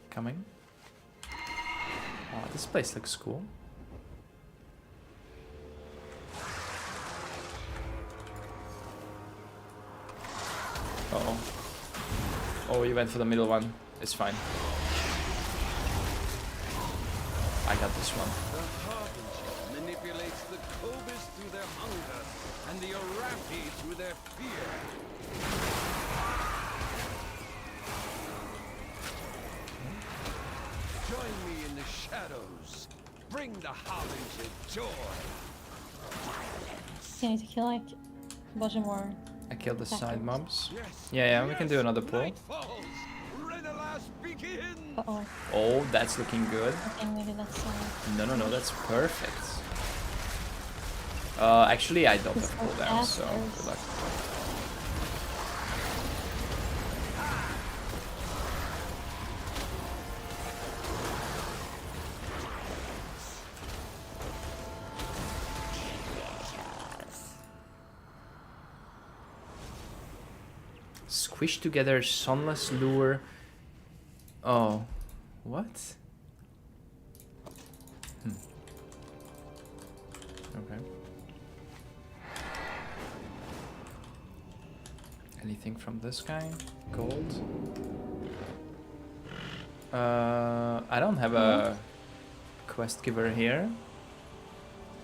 Coming. Oh, this place looks cool. Uh-oh. Oh, you went for the middle one. It's fine. I got this one. The Harbinger manipulates the Cobus through their hunger and the Arathi through their fear. Join me in the shadows. Bring the Harbinger joy. You need to kill like a bunch more. I killed the side attackers. mobs. Yeah, we can do another pull. Uh-oh. Oh, that's looking good. Okay, maybe that's No, that's perfect. Actually, I don't have cooldown, so good luck. Squish together, sunless lure. Oh, what? Okay. Anything from this guy? Gold? I don't have a quest giver here.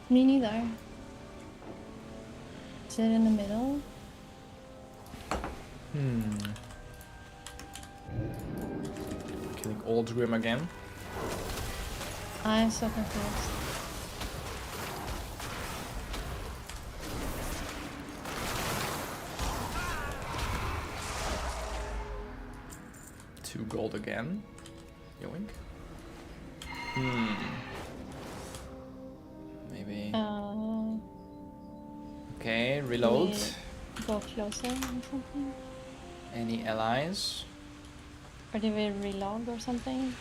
Me neither. Is it in the middle? Killing Old Grim again. I'm so confused. Two gold again. Yoink. Maybe. Okay, reload. Go closer or something? Any allies? Or did we relog or something?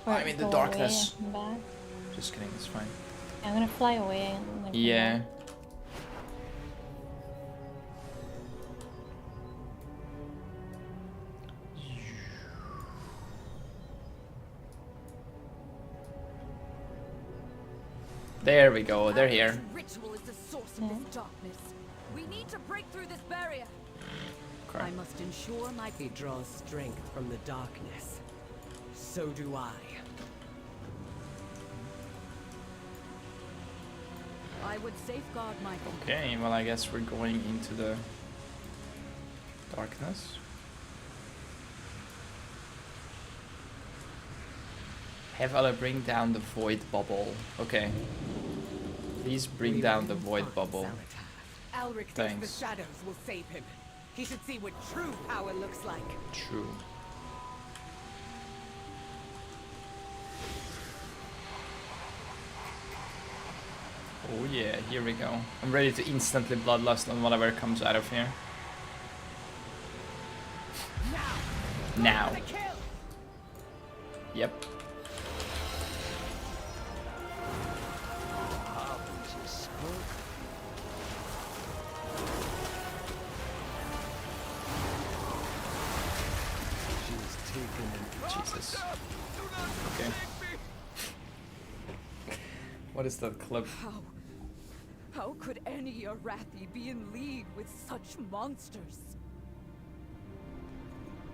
Or I'm in the go darkness. away and come back? Just kidding, it's fine. I'm gonna fly away and then come Yeah. back. There we go, they're here. Ritual is the source of this darkness. We need to break through this barrier. Okay. I must ensure my he draws strength from the darkness. So do I. I would safeguard my people. Okay, well I guess we're going into the darkness. Have Allah bring down the void bubble. Okay. Please bring down the void bubble. Alric thinks the shadows will save him. He should see what true power looks like. True. Oh yeah, here we go. I'm ready to instantly bloodlust on whatever comes out of here. Now. Yep. Jesus. Okay. What is that clip? How could any Arathi be in league with such monsters?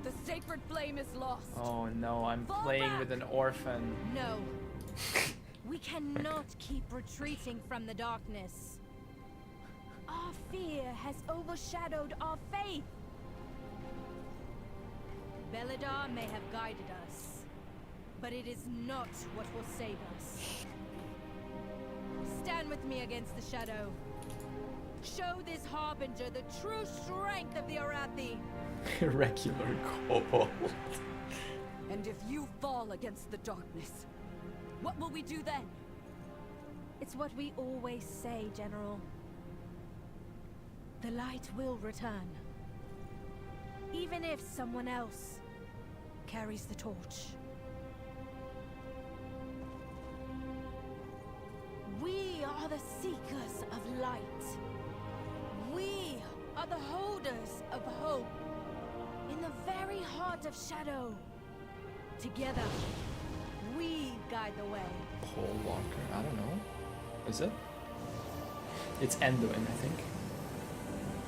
The sacred flame is lost. Oh no, I'm playing with an orphan. No. We cannot keep retreating from the darkness. Our fear has overshadowed our faith. Belladar may have guided us, but it is not what will save us. Stand with me against the shadow. Show this harbinger the true strength of the Arathi. Irregular kobold. And if you fall against the darkness, what will we do then? It's what we always say, General. The light will return. Even if someone else carries the torch. We are the seekers of light. We are the holders of hope. In the very heart of shadow. Together, we guide the way. Paul Walker, I don't know. Is it? It's Anduin, I think.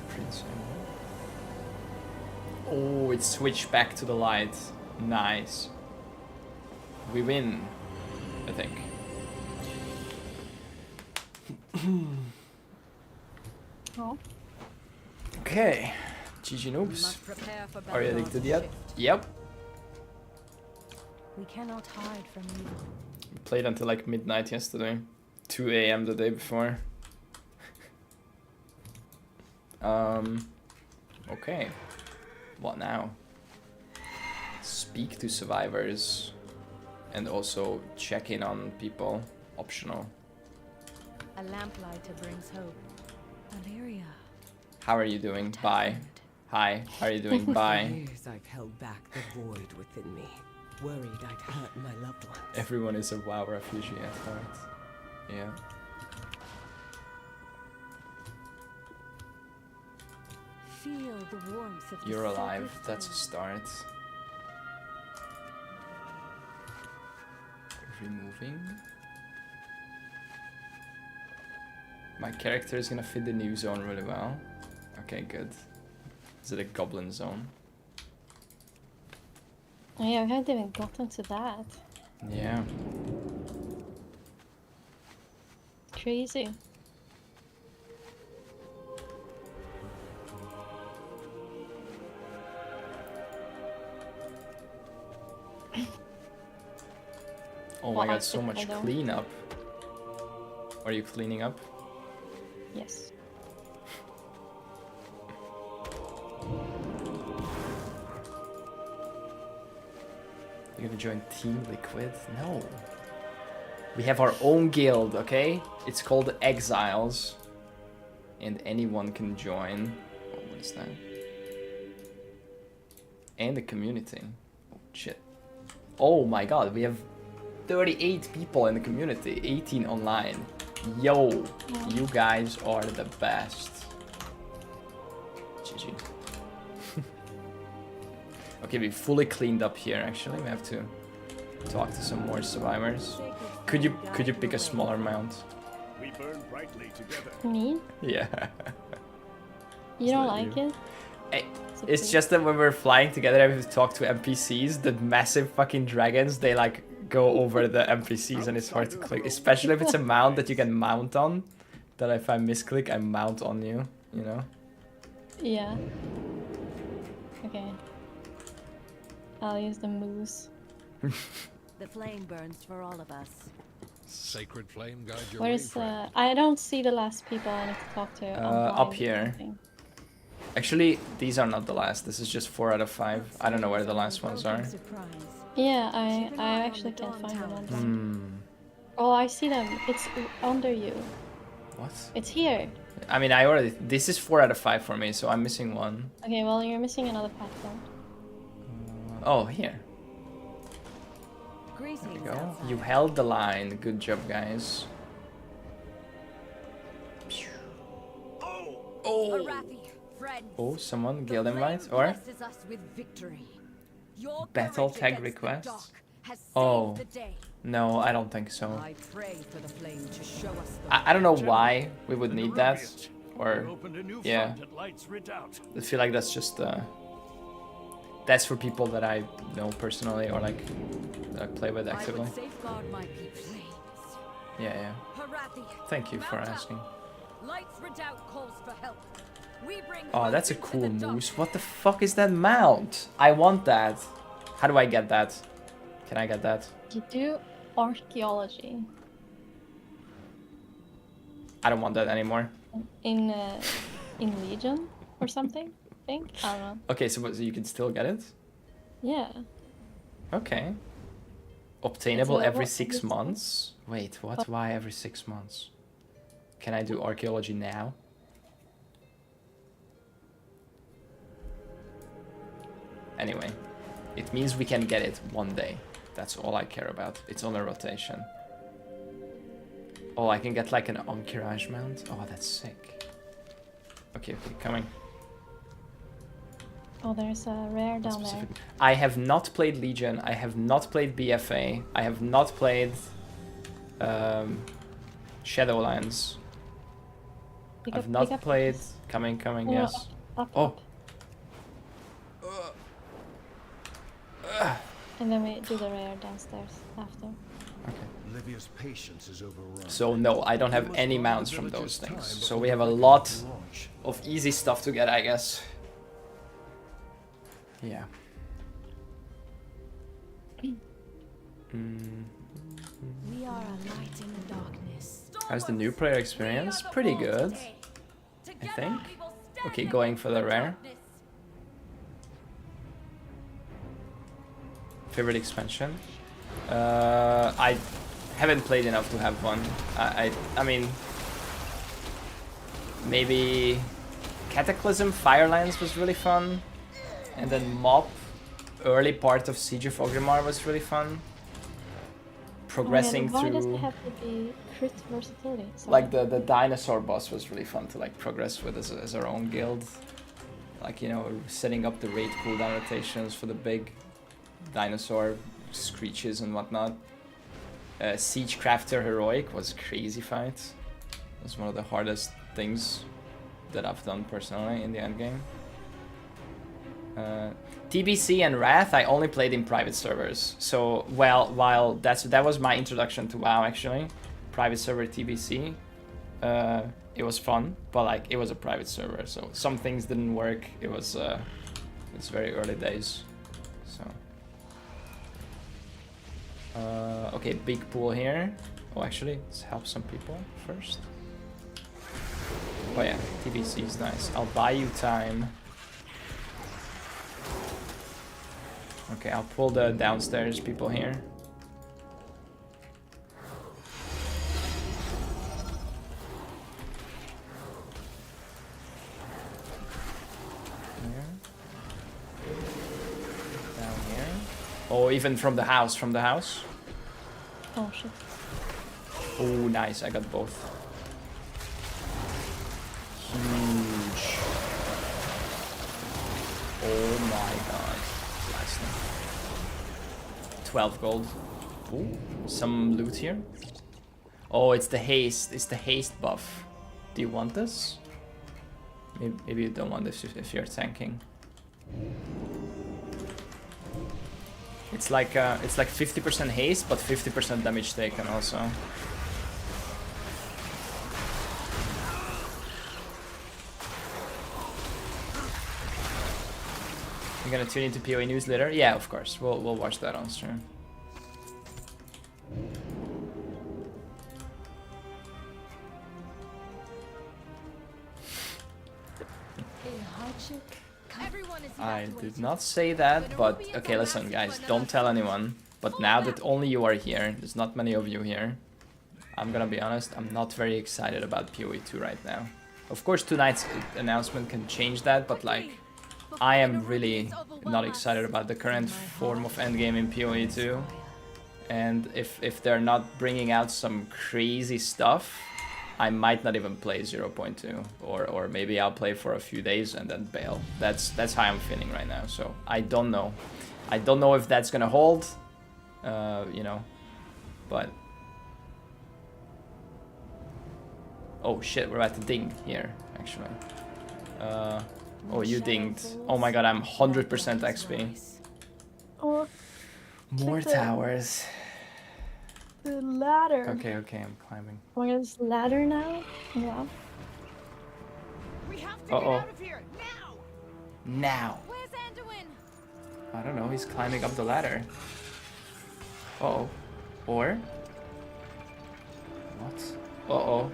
Prince Anduin. Oh, it switched back to the light. Nice. We win, I think. Oh. Okay. GG noobs. Are you addicted yet? Yep. We cannot hide from evil. We played until like midnight yesterday. 2 AM the day before. Okay. What now? Speak to survivors and also check in on people. Optional. A lamplighter brings hope. Valeria. How are you doing? Bye. Hi. How are you doing? Bye. For years I've held back the void within me, worried I'd hurt my loved ones. Everyone is a WoW refugee at heart. Yeah. feel the warmth of the You're alive. sacred That's a flame. start. Removing. My character is gonna fit the new zone really well. Okay, good. Is it a goblin zone? Oh yeah, we haven't even gotten to that. Yeah. Crazy. Oh my Well, god, so much I don't. cleanup. Are you cleaning up? Yes. You're gonna join Team Liquid? No. We have our own guild, okay? It's called Exiles. And anyone can join. Oh, what is that? And the community. Oh, shit. Oh my god, we have 38 people in the community, 18 online. Yo, you guys are the best. GG. Okay, we fully cleaned up here actually. We have to talk to some more survivors. Could you pick a smaller mount? We burn brightly together. Me? Yeah. You don't like it? It's just that when we're flying together and we have to talk to NPCs, the massive fucking dragons, they like go over the NPCs and it's hard to click. Especially if it's a mount that you can mount on. That if I misclick, I mount on you, you know? Yeah. Okay. I'll use the moose. The flame burns for all of us. Sacred flame guide your Where's way, I don't see the last people I need to talk to. Up here. Actually, these are not the last. This is just 4 out of 5. I don't know where the last ones are. Yeah, I actually can't find them. Oh, I see them. It's under you. What? It's here. I mean, this is 4 out of 5 for me, so I'm missing one. Okay, well, you're missing another path then. Oh, here. There we go. You held the line. Good job, guys. Oh! Oh, someone guild invite or battle tag request. Oh, no, I don't think so. I don't know why we would need that, or yeah. I feel like that's just that's for people that I know personally or like that I play with actively. Yeah, yeah. Thank you for asking. Oh, that's a cool moose. What the fuck is that mount? I want that. How do I get that? Can I get that? You do archaeology. I don't want that anymore. In Legion or something, I think. I don't know. Okay, so you can still get it? Yeah. Okay. Obtainable every what 6 is it? months? Wait, what? Why every 6 months? Can I do archaeology now? Anyway, it means we can get it one day. That's all I care about. It's on a rotation. Oh, I can get like an Encourage mount? Oh, that's sick. Okay, okay, coming. Oh, there's a rare down there. I have not played Legion. I have not played BFA. I have not played Shadowlands. I've not played... Coming, yes. Oh. And then we do the rare downstairs after. Okay. Livia's patience is overrun. So no, I don't have any mounts from those things. So we have a lot of easy stuff to get, I guess. Yeah. We are a light in the darkness. How's the new player experience? Pretty good, I think. Okay, going for the rare. Favorite expansion? I haven't played enough to have one. I mean, maybe Cataclysm Firelands was really fun, and then Mop, early part of Siege of Orgrimmar was really fun. Progressing why through. Why does it have to be crit versatility? Sorry. Like the dinosaur boss was really fun to like progress with as our own guild. Like, you know, setting up the raid cooldown rotations for the big dinosaur screeches and whatnot. Siege Crafter Heroic was crazy fight. It was one of the hardest things that I've done personally in the endgame. TBC and Wrath I only played in private servers. So while that was my introduction to WoW actually, private server TBC. It was fun, but like it was a private server, so some things didn't work. It was it's very early days. So okay, big pool here. Oh, actually, let's help some people first. Oh yeah, TBC is nice. I'll buy you time. Okay, I'll pull the downstairs people here. Down here. Oh, even from the house, Oh shit. Oh, nice, I got both. Huge. Oh my god. Last one. 12 gold. Ooh, some loot here. Oh, it's the haste. It's the haste buff. Do you want this? Maybe you don't want this if you're tanking. It's like 50% haste, but 50% damage taken also. You're gonna tune into POE news later? Yeah, of course. We'll watch that on stream. I did not say that, but okay, listen guys, don't tell anyone. But now that only you are here, there's not many of you here, I'm gonna be honest, I'm not very excited about POE2 right now. Of course tonight's announcement can change that, but like, I am really not excited about the current form of endgame in POE2. And if they're not bringing out some crazy stuff, I might not even play 0.2, or maybe I'll play for a few days and then bail. That's how I'm feeling right now. So I don't know. I don't know if that's gonna hold, you know, but oh shit, we're about to ding here actually. Oh, you dinged. Oh my god, I'm 100% XP. Oh, more towers. The ladder. Okay, I'm climbing. Oh my god, this ladder now? Wow. We have to get out of here Now. Where's Anduin? I don't know, he's climbing up the ladder. Uh-oh. Or? What? Uh-oh.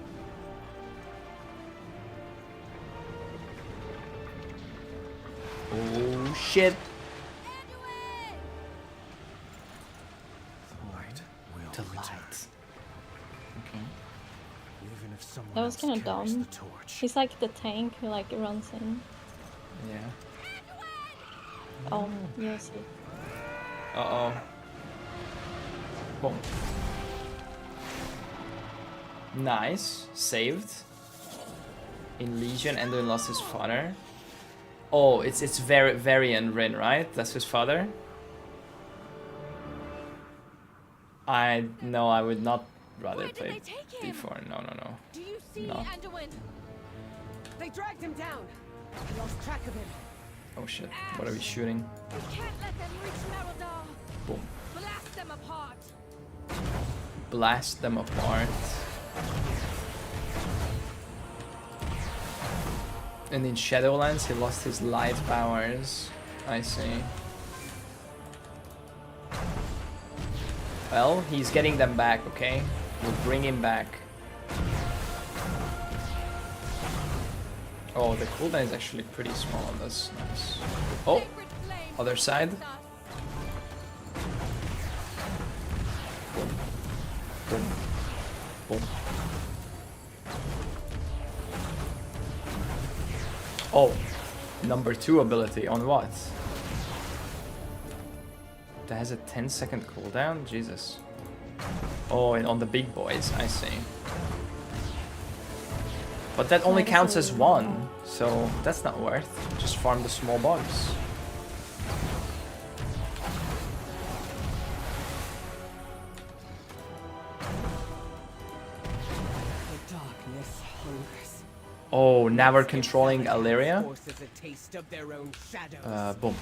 Oh shit. The light. Okay. Even if someone That was kind of carries dumb. the torch. He's like the tank who like runs in. Yeah. Oh, you'll see. Uh-oh. Boom. Nice. Saved. In Legion, Anduin lost his father. Oh, it's Varian Rin, right? That's his father? I would not rather play D4. No. Do you see No. Anduin? They dragged him down. I lost track of him. Oh shit, what are we shooting? We can't let them reach Merodar. Boom. Blast them apart. Blast them apart. And in Shadowlands he lost his light powers. I see. Well, he's getting them back, okay? We'll bring him back. Oh, the cooldown is actually pretty small on this. Nice. Oh, other side. Boom. Boom. Boom. Oh, number 2 ability on what? That has a 10-second cooldown? Jesus. Oh, and on the big boys, I see. But that only I guess counts I as didn't one, know. so that's not worth. Just farm the small bugs. The darkness hungers. Oh, now we're controlling Illyria. Forces a taste of their own shadows. Boom.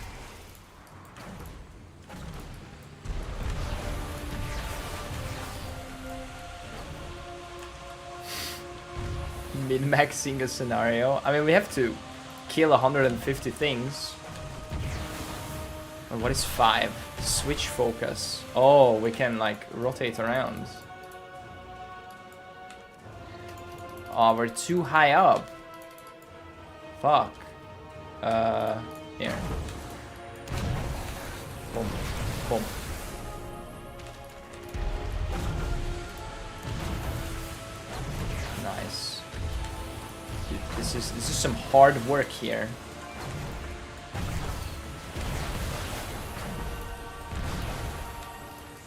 Min-maxing a scenario. I mean, we have to kill 150 things. Or what is 5? Switch focus. Oh, we can like rotate around. Oh, we're too high up. Fuck. Here. Boom. Boom. Nice. Dude, this is some hard work here.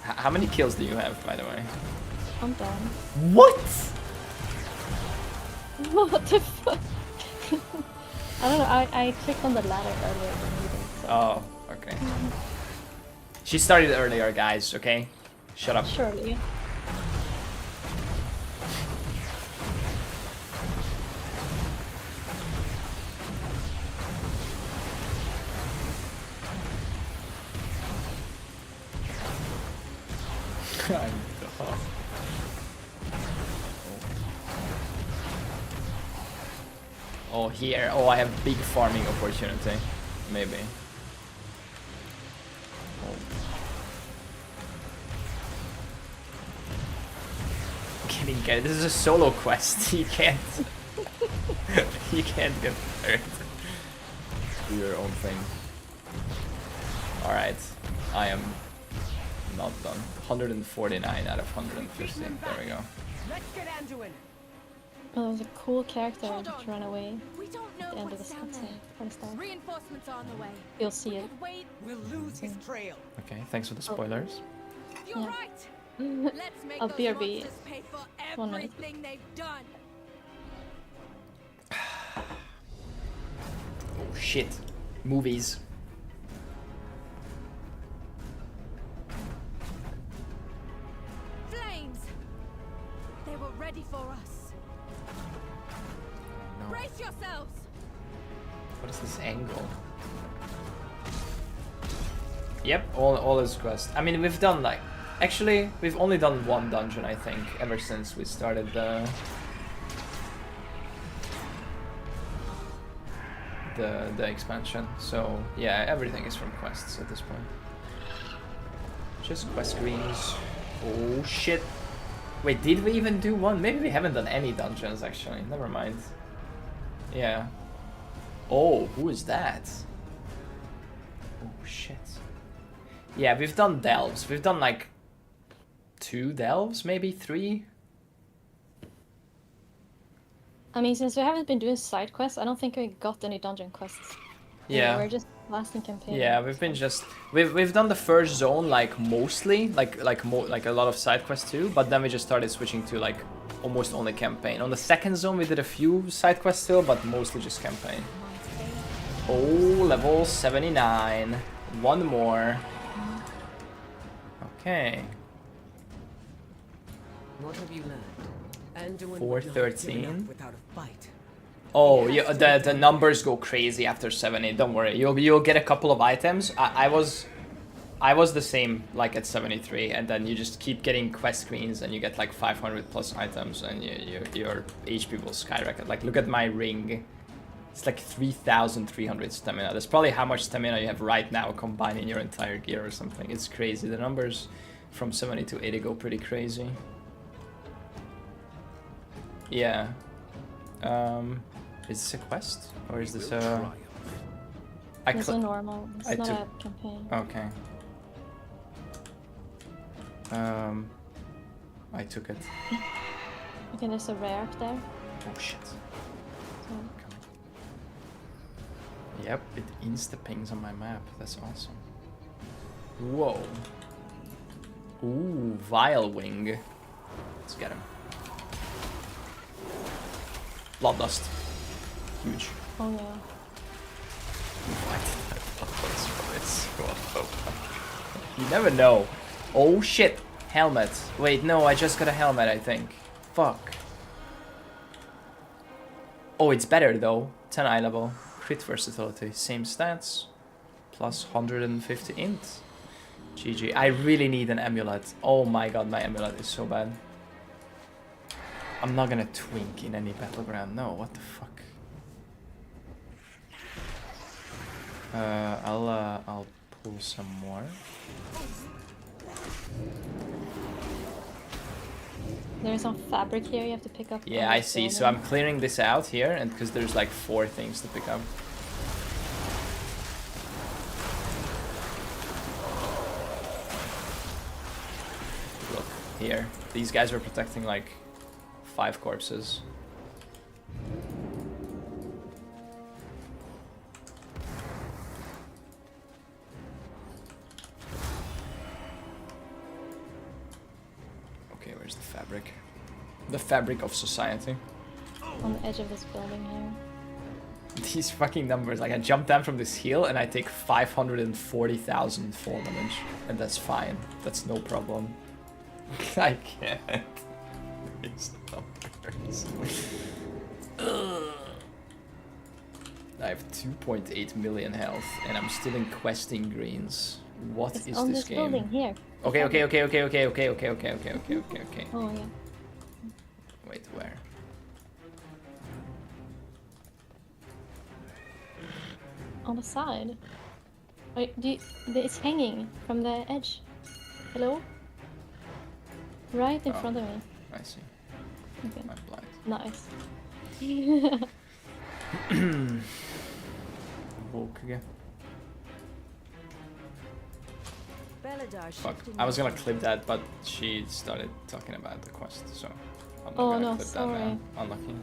How many kills do you have, by the way? I'm done. What? What the fuck? I don't know, I clicked on the ladder earlier than you did. So. Oh, okay. She started earlier, guys, okay? Shut up. Surely. Oh, here. Oh, I have big farming opportunity. Maybe. Oh. Getting good. This is a solo quest. You can't. You can't get third. Do your own thing. Alright. I am not done. 149 out of 150. There we go. Let's get Anduin. Oh, that was a cool character that just ran away We don't know at the end of what's this down cutscene. there. What is that? Reinforcements are on the way. You'll see it. Wait. We'll lose his trail. Okay, thanks for the spoilers. You're Yeah. right. Let's make I'll those BRB. monsters pay for 1 minute. everything they've done. Oh shit. Movies. Flames. They were ready for us. No. Brace yourselves. What is this angle? Yep, all is quest. I mean, we've done like... Actually, we've only done one dungeon, I think, ever since we started the expansion. So, yeah, everything is from quests at this point. Just quest greens. Oh, shit. Wait, did we even do one? Maybe we haven't done any dungeons, actually. Never mind. Yeah. Oh, who is that? Oh, shit. Yeah, we've done delves. We've done like 2 delves, maybe 3. I mean, since we haven't been doing side quests, I don't think we got any dungeon quests. Yeah. We're just lasting campaign. Yeah, we've been just we've done the first zone like mostly, like a lot of side quests too, but then we just started switching to like almost only campaign. On the second zone we did a few side quests still, but mostly just campaign. Oh, level 79. One more. Okay. What have you learned? Anduin 413. without a fight. Oh, yeah, the numbers go crazy after 70. Don't worry, you'll get a couple of items. I was the same like at 73, and then you just keep getting quest screens, and you get like 500 plus items, and your HP will skyrocket. Like look at my ring, it's like 3,300 stamina. That's probably how much stamina you have right now combined in your entire gear or something. It's crazy. The numbers from 70 to 80 go pretty crazy. Yeah. Is this a quest? Or is this a... It's a normal, it's not a campaign. Okay. I took it. Okay, there's a rare up there. Oh shit. So. Yep, it insta-pings on my map. That's awesome. Whoa. Ooh, Vile Wing. Let's get him. Bloodlust. Huge. Oh yeah. You never know. Oh shit. Helmet. Wait, no, I just got a helmet, I think. Fuck. Oh, it's better though. 10 eye level. Crit versatility. Same stats. Plus 150 int. GG. I really need an amulet. Oh my god, my amulet is so bad. I'm not gonna twink in any battleground. No, what the fuck? I'll pull some more. There's some fabric here you have to pick up. Yeah, I see. So I'm clearing this out here, and because there's like 4 things to pick up. Look, here. These guys were protecting like 5 corpses. Okay, where's the fabric? The fabric of society. On the edge of this building here. These fucking numbers, like I jump down from this hill and I take 540,000 fall damage. And that's fine. That's no problem. I can't. These numbers. I have 2.8 million health and I'm still in questing greens. What is on this this game? building here. Okay. Oh yeah. Wait, where? On the side. Wait, it's hanging from the edge. Hello? Right in front of me. I see. Okay. I'm blind. Nice. Walk again. Fuck. Fuck. I was gonna clip that, but she started talking about the quest, so I'm not Oh, gonna no, clip sorry. that now. Unlucky.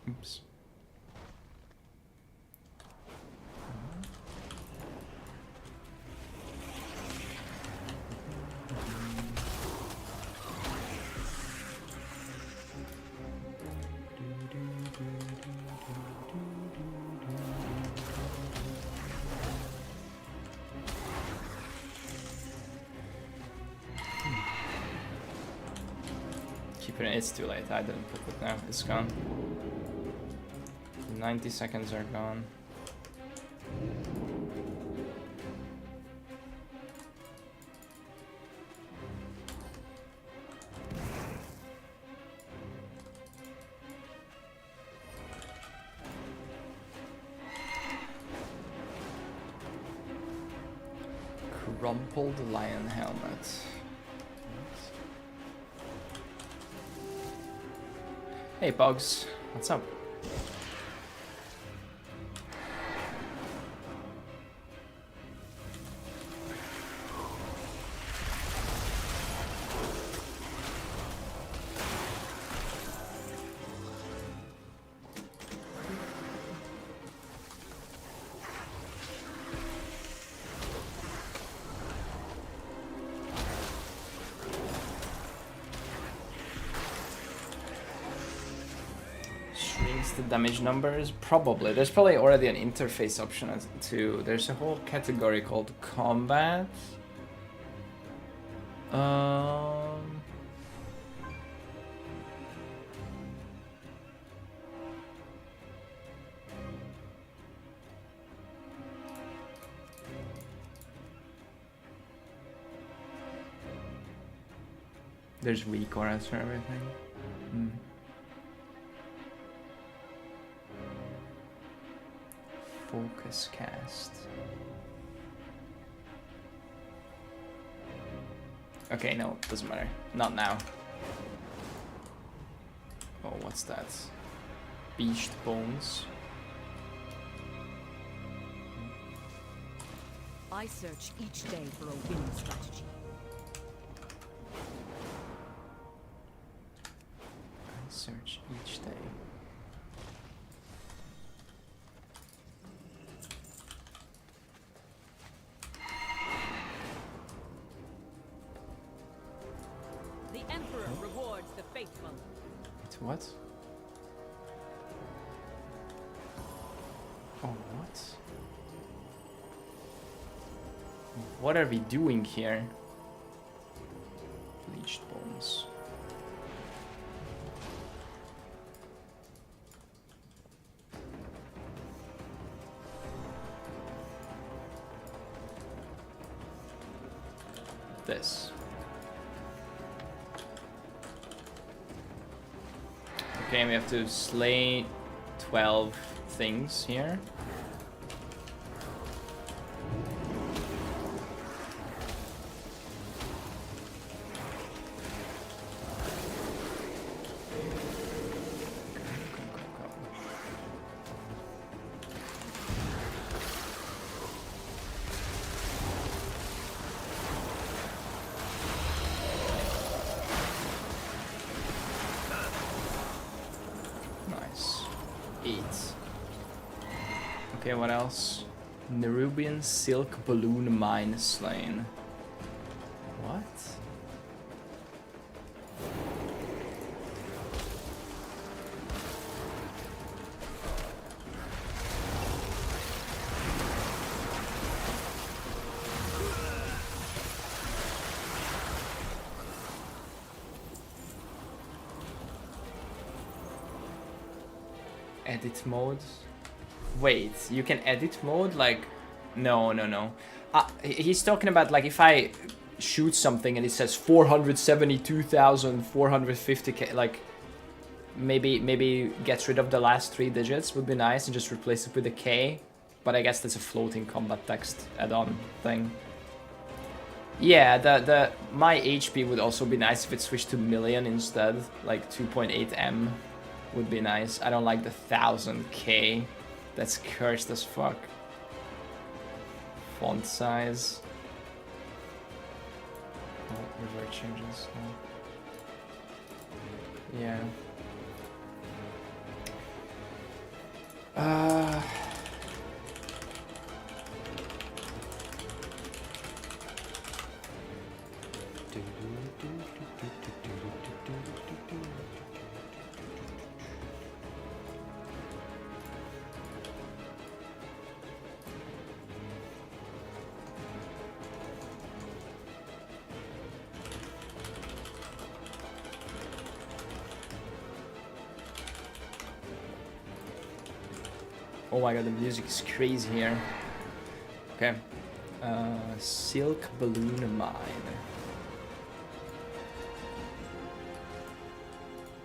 Oops. Keep it. It's too late. I didn't put it now. It's gone. 90 seconds are gone. Crumpled lion helmet. Hey Bugs, what's up? The damage numbers? Probably. There's probably already an interface option too. There's a whole category called combat. There's weak auras for everything. Focus cast. Okay, no, doesn't matter. Not now. Oh, what's that? Beast bones. I search each day for a winning strategy. I search each day. The Emperor rewards the faithful. It's what? Oh, what? What are we doing here? Bleached bones. This. Okay, we have to slay 12 things here. Okay, what else? Nerubian silk balloon mine slain. What? Edit mode. Wait, you can edit mode? Like, no. He's talking about like if I shoot something and it says 472,450k, like maybe gets rid of the last 3 digits would be nice and just replace it with a K. But I guess that's a floating combat text add-on thing. Yeah, my HP would also be nice if it switched to million instead, like 2.8 M would be nice. I don't like the 1000k. That's cursed as fuck. Font size. Oh, revert changes. Oh. Yeah. Oh my god, the music is crazy here. Okay. Silk balloon mine.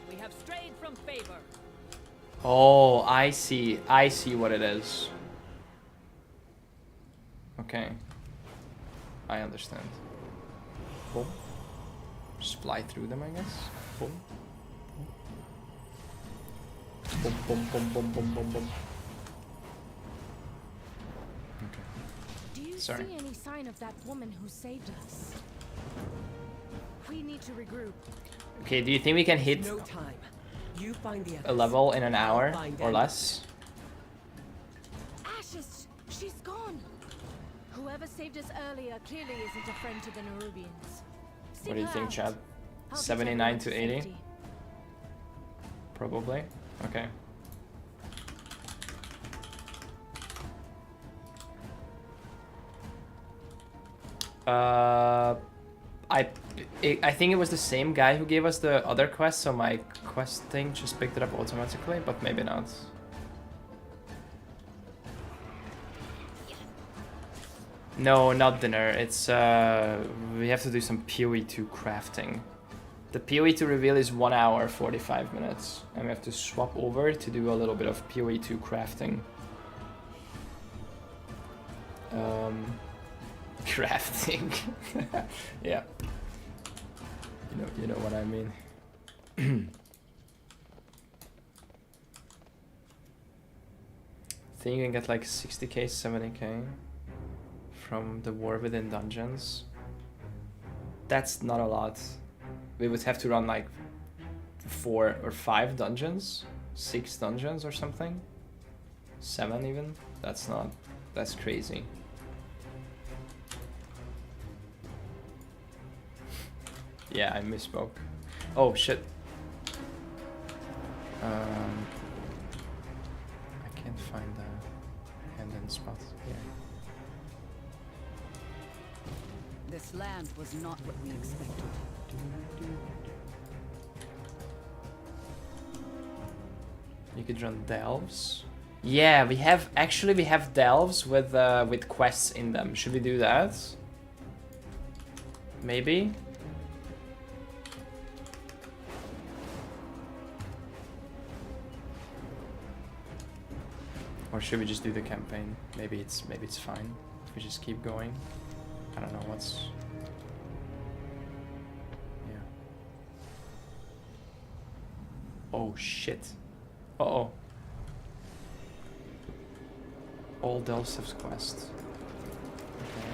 We have strayed from favor. Oh, I see what it is. Okay. I understand. Boom. Just fly through them, I guess. Boom. Boom, boom, boom, boom, boom, boom, boom. Do you Sorry. see any sign of that woman who saved us? We need to regroup. Okay, do you think we can hit No time. You find the a level in an hour find or them. less? Ashes, she's gone. Whoever saved us earlier clearly isn't a friend to the Nerubians. What do you think, Chad? I'll be 79 taking to her 80? safety. Probably. Okay. I think it was the same guy who gave us the other quest, so my quest thing just picked it up automatically, but maybe not. No, not dinner. It's we have to do some POE2 crafting. The POE2 reveal is 1 hour 45 minutes, and we have to swap over to do a little bit of POE2 crafting. Crafting. Yeah. You know what I mean. Think you can get like 60k, 70k from the war within dungeons. That's not a lot. We would have to run like 4 or 5 dungeons, 6 dungeons or something, 7 even. That's crazy. Yeah, I misspoke. Oh shit. I can't find the hand-in spot here. This land was not what we expected. You could run delves. Yeah, we have delves with quests in them. Should we do that? Maybe. Or should we just do the campaign? Maybe it's fine if we just keep going. I don't know what's. Yeah. Oh shit. Uh-oh. All delves have quests. Okay.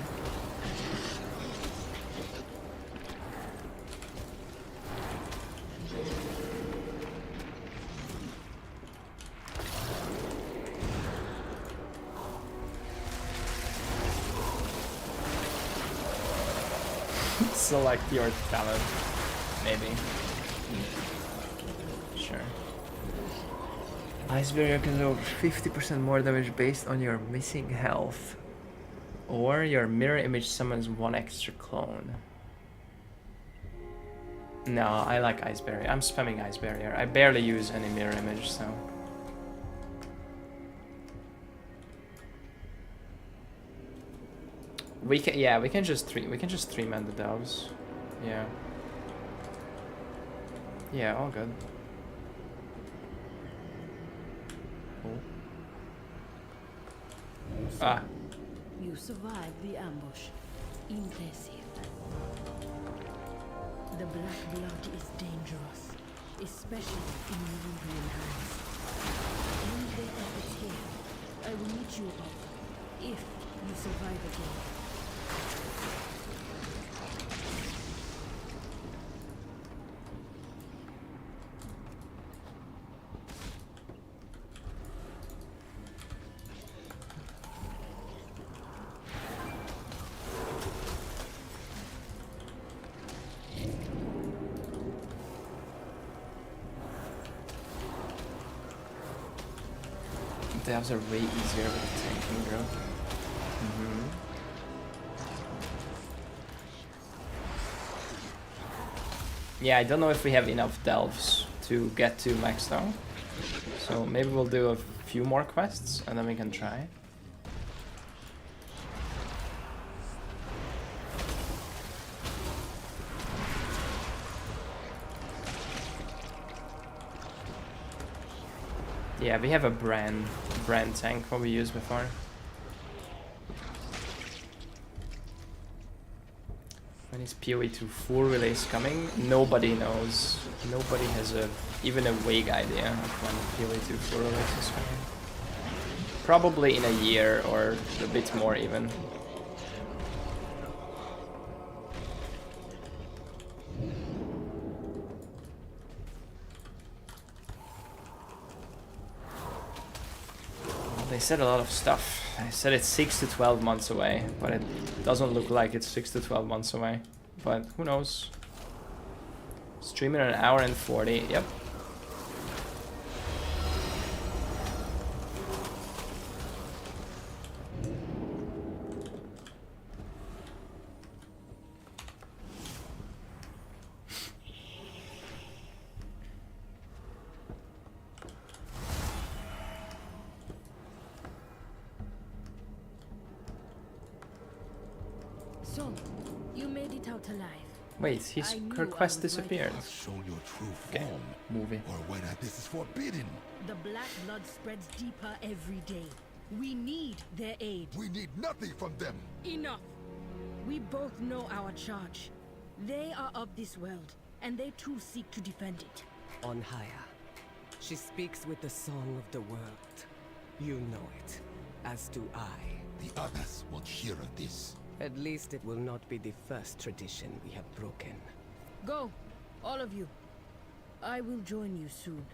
Select your talent, maybe. Sure. Ice Barrier can do 50% more damage based on your missing health. Or your mirror image summons 1 extra clone. No, I like Ice Barrier. I'm spamming Ice Barrier. I barely use any mirror image, so. We can just 3-man the delves. Yeah. Yeah, all good. Cool. Ah. You survived the ambush. Impressive. The black blood is dangerous, especially in European hands. End their efforts here. I will meet you above if you survive again. Devs are way easier with the tanking group. Yeah, I don't know if we have enough delves to get to max though. So maybe we'll do a few more quests and then we can try. Yeah, we have a brand tank what we used before. When is POE2 full release coming? Nobody knows. Nobody has even a vague idea of when POE2 full release is coming. Probably in a year or a bit more even. They said a lot of stuff. They said it's 6 to 12 months away, but it doesn't look like it's 6 to 12 months away. But who knows? Streaming an hour and 40. Yep. So, you made it out alive. Wait, her quest disappeared. I've shown your true Okay, form. movie. Or whether this is forbidden. The black blood spreads deeper every day. We need their aid. We need nothing from them. Enough! We both know our charge. They are of this world, and they too seek to defend it. On higher. She speaks with the song of the world. You know it, as do I. The others won't hear of this. At least it will not be the first tradition we have broken. Go, all of you. I will join you soon.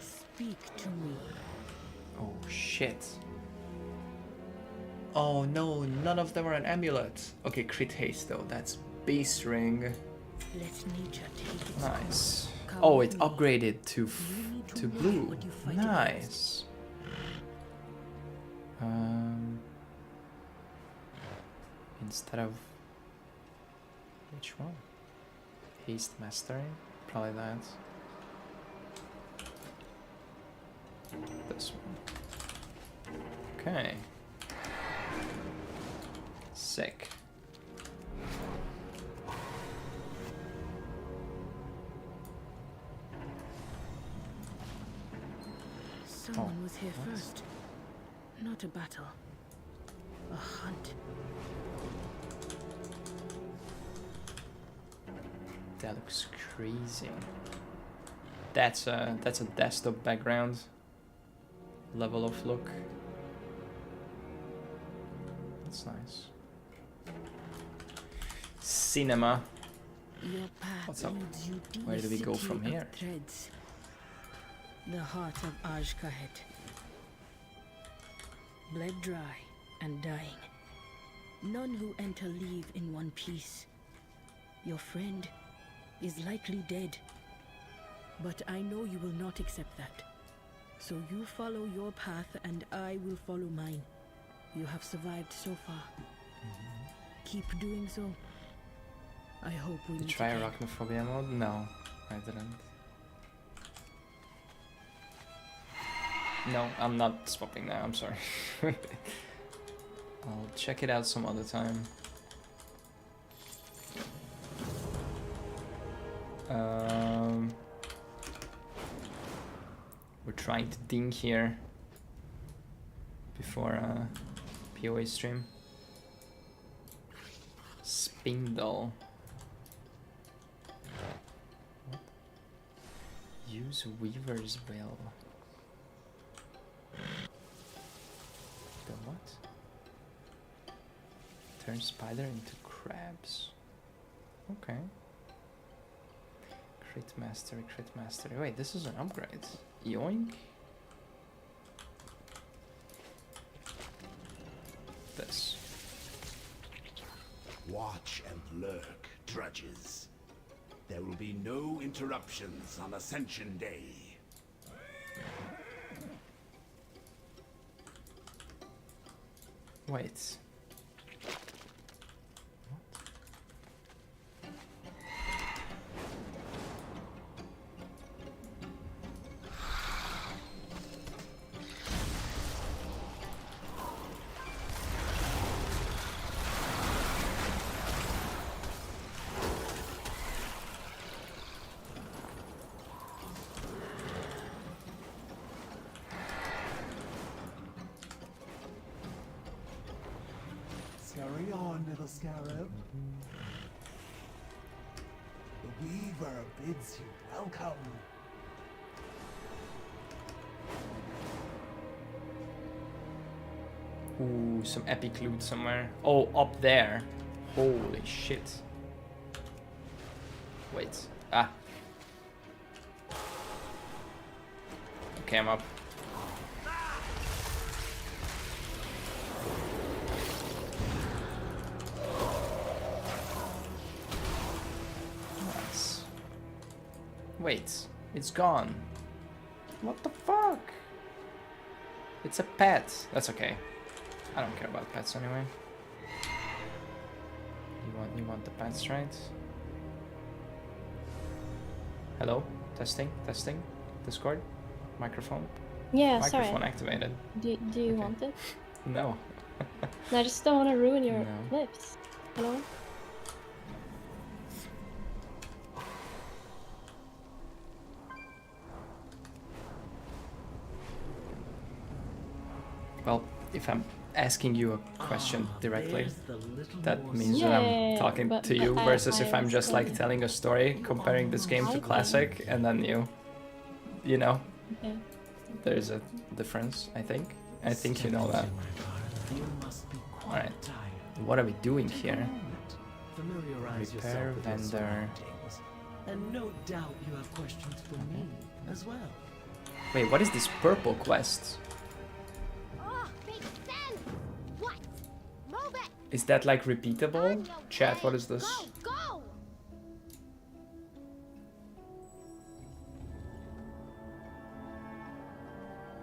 Speak to me. Oh shit. Oh no, none of them are an amulet. Okay, crit haste though, that's beast ring. Let nature take its Nice. course. Oh, it Come with me. upgraded to blue. what you fight Nice. Instead of which one? Haste mastery? Probably that. This one. Okay. Sick. Someone was here first. Not a battle. A hunt. That looks crazy. That's a desktop background level of look. That's nice. Cinema. Your path What's up? leads you to Where the do we go city from of here? Threads. The heart of Ajkahet. Bled dry and dying. None who enter leave in one piece. Your friend is likely dead. But I know you will not accept that. So you follow your path and I will follow mine. You have survived so far. Keep doing so. I hope we Did you meet try again. arachnophobia mode? No, I didn't. No, I'm not swapping now, I'm sorry. I'll check it out some other time. We're trying to ding here before POE stream. Spindle. What? Use Weaver's Will. The what? Turn spider into crabs. Okay. Crit mastery, crit mastery. Wait, this is an upgrade. Yoink. This. Watch and lurk, drudges. There will be no interruptions on Ascension Day. Wait. Carry on, little scarab. The Weaver bids you welcome. Ooh, some epic loot somewhere. Oh, up there. Holy shit. Wait. Ah. Okay, I'm up. Nice. Wait, it's gone. What the fuck? It's a pet. That's okay. I don't care about pets anyway. You want the pets, right? Hello? Testing? Testing? Discord? Microphone? Yeah, Microphone sorry. activated. Do you want it? No. No, I just don't want to ruin your No. lips. Hello? Well, if I'm asking you a question directly. That means Yeah, that I'm talking but- to you but versus I if I'm just like understood. telling a story, comparing this game to Classic, and then you know, Okay. there's a difference, I think. I think you know that. Alright, what are we doing here? Repair vendor. And no doubt you have questions for me as well. Wait, what is this purple quest? Oh, makes sense. What? Move it. Is that like repeatable? Chat, what is this? Go.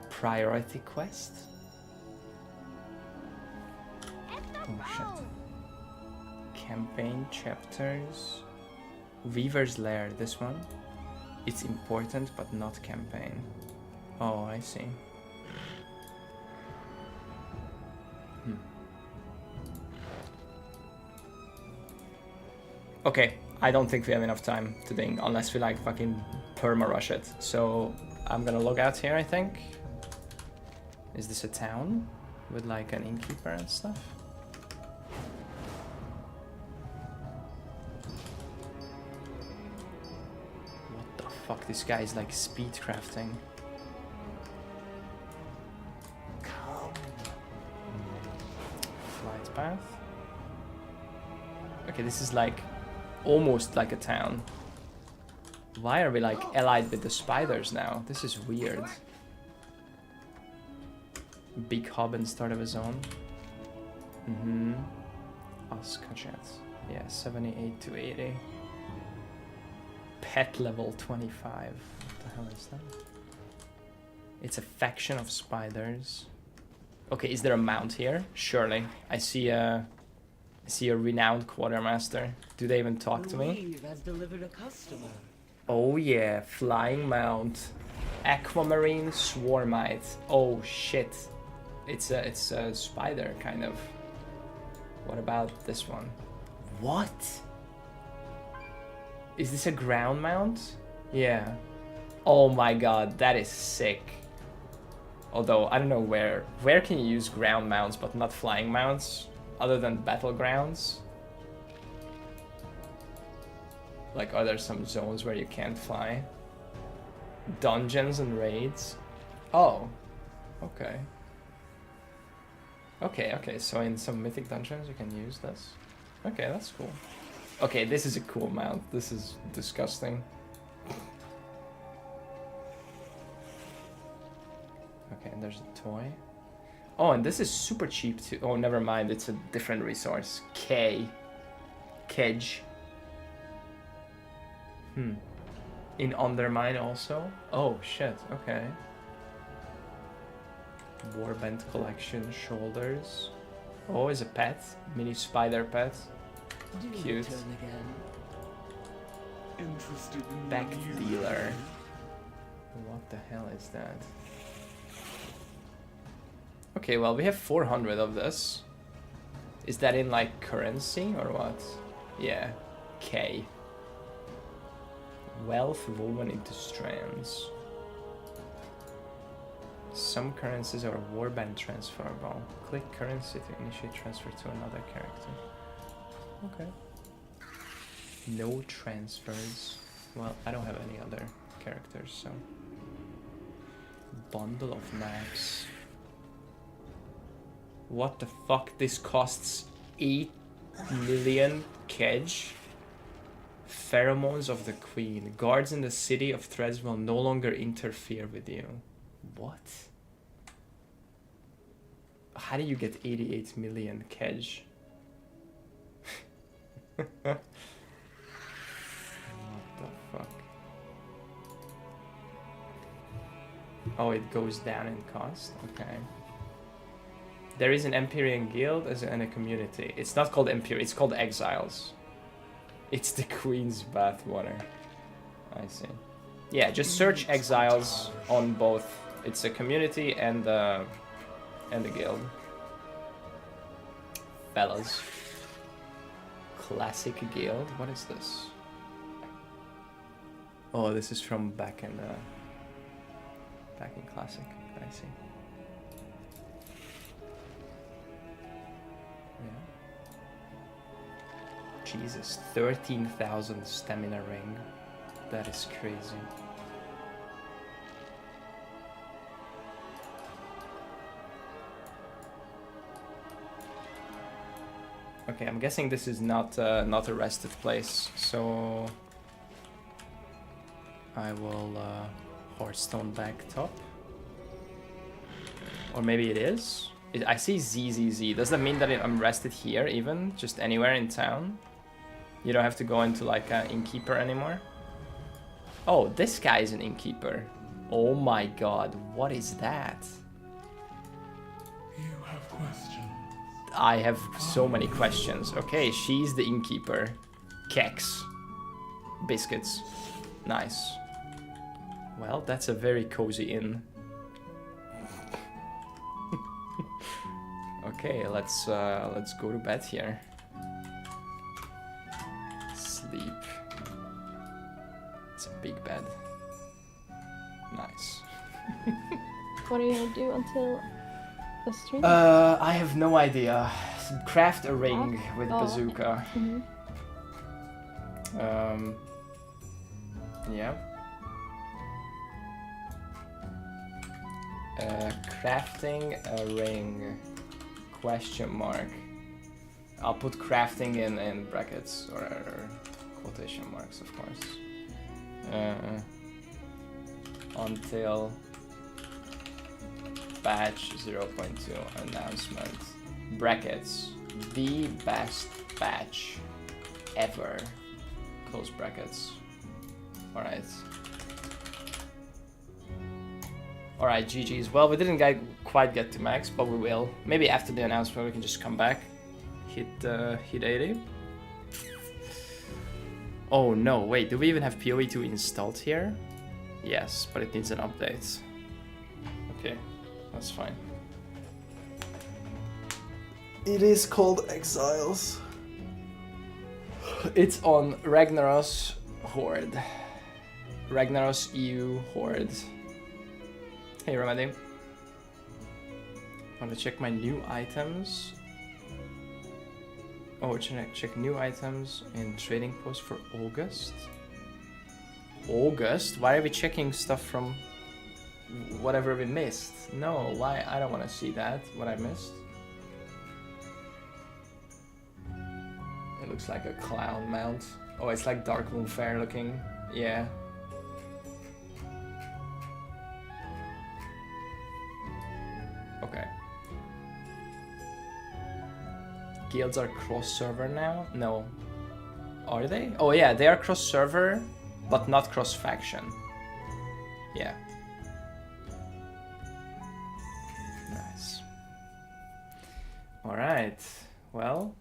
Priority quest? Oh shit. Campaign chapters. Weaver's Lair, this one. It's important but not campaign. Oh, I see. Okay, I don't think we have enough time today unless we like fucking perma-rush it. So I'm gonna log out here, I think. Is this a town with like an innkeeper and stuff? What the fuck? This guy is like speed crafting. Flight path. Okay, this is like almost like a town. Why are we like allied with the spiders now? This is weird. Big hub and start of a zone. Oskachat. Yeah, 78 to 80. Pet level 25. What the hell is that? It's a faction of spiders. Okay, is there a mount here? Surely. I see a renowned quartermaster. Do they even talk to me? Weave has delivered a customer. Oh yeah, flying mount. Aquamarine Swarmite. Oh shit. It's a spider kind of. What about this one? What? Is this a ground mount? Yeah. Oh my god, that is sick. Although I don't know where can you use ground mounts but not flying mounts other than battlegrounds? Like, are there some zones where you can't fly? Dungeons and raids? Oh, okay. Okay, so in some mythic dungeons you can use this. Okay, that's cool. Okay, this is a cool mount. This is disgusting. Okay, and there's a toy. Oh, and this is super cheap too. Oh, never mind. It's a different resource. Kedge. In Undermine also? Oh, shit. Okay. Warband collection shoulders. Oh, is a pet. Mini spider pet. Cute. Back dealer. What the hell is that? Okay, well, we have 400 of this. Is that in, like, currency or what? Yeah. K. Wealth woven into strands. Some currencies are warband transferable. Click currency to initiate transfer to another character. Okay. No transfers. Well, I don't have any other characters, so. Bundle of maps. What the fuck? This costs 8 million kedge? Pheromones of the Queen. Guards in the city of threads will no longer interfere with you. What? How do you get 88 million kedge? What the fuck? Oh, it goes down in cost? Okay. There is an Empyrean guild and a community. It's not called Empyrean, it's called Exiles. It's the Queen's bathwater. I see. Yeah, just search Exiles on both. It's a community and a guild. Fellas. Classic guild? What is this? Oh, this is from back in Classic. I see. Jesus, 13,000 stamina ring. That is crazy. Okay, I'm guessing this is not not a rested place, so I will Hearthstone back top. Or maybe it is? I see ZZZ. Does that mean that I'm rested here even? Just anywhere in town? You don't have to go into like an innkeeper anymore? Oh, this guy is an innkeeper. Oh my god, what is that? You have questions. I have so many questions. Okay, she's the innkeeper. Kex. Biscuits. Nice. Well, that's a very cozy inn. Okay, let's go to bed here. Sleep. It's a big bed. Nice. What are you gonna do until the stream? I have no idea. Craft a ring with bazooka. Mm-hmm. Yeah. Crafting a ring? Question mark. I'll put crafting in brackets or quotation marks, of course. Until patch 0.2 announcement. Brackets. The best patch ever. Close brackets. Alright. Alright, GG's. Well, we didn't quite get to max, but we will. Maybe after the announcement we can just come back. Hit 80. Oh no, wait, do we even have POE2 installed here? Yes, but it needs an update. Okay, that's fine. It is called Exiles. It's on Ragnaros Horde. Ragnaros EU Horde. Hey Remedy. Want to check my new items? Oh, check new items in trading post for August. August? Why are we checking stuff from whatever we missed? No, why? I don't want to see that, what I missed. It looks like a clown mount. Oh, it's like Darkmoon Fair looking. Yeah. Okay. Guilds are cross-server now? No. Are they? Oh yeah, they are cross-server, but not cross-faction. Yeah. Nice. Alright. Well.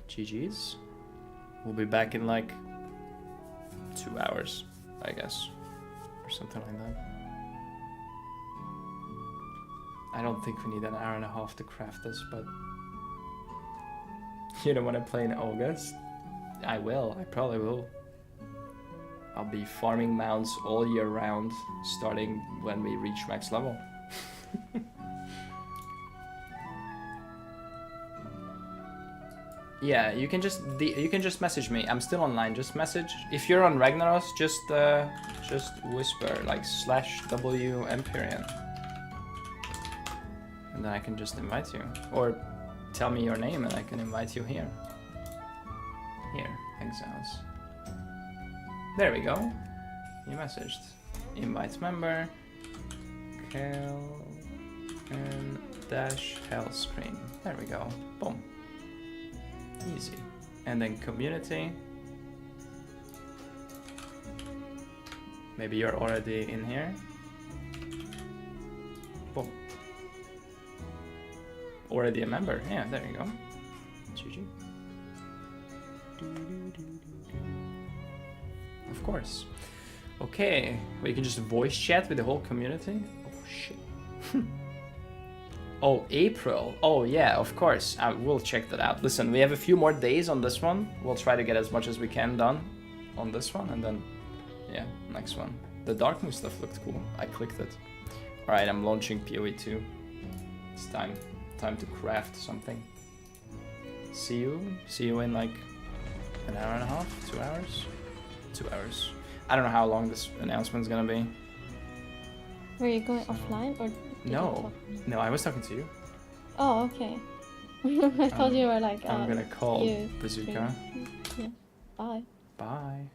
GG's. We'll be back in like 2 hours, I guess. Or something like that. I don't think we need an hour and a half to craft this, but you don't want to play in August? I will, I probably will. I'll be farming mounts all year round, starting when we reach max level. Yeah, you can just message me. I'm still online. Just message. If you're on Ragnaros, just whisper like /W Empyrean. And then I can just invite you. Or tell me your name and I can invite you here. Here, Exiles. There we go. You messaged. Invite member. Kel and dash hell screen. There we go. Boom. Easy. And then community. Maybe you're already in here. Boom. Already a member. Yeah, there you go. GG. Of course. Okay. Well, you can just voice chat with the whole community. Oh shit. Oh, April. Oh yeah, of course. We'll check that out. Listen, we have a few more days on this one. We'll try to get as much as we can done on this one, and then yeah, next one. The Darkmoon stuff looked cool. I clicked it. Alright, I'm launching POE2. It's time to craft something. See you in like an hour and a half, 2 hours? 2 hours. I don't know how long this announcement's gonna be. Were you going offline or? Did you No, talk to me? no, I was talking to you. Oh, okay. I thought you were like. I'm gonna call you Bazooka. Yeah. Bye. Bye.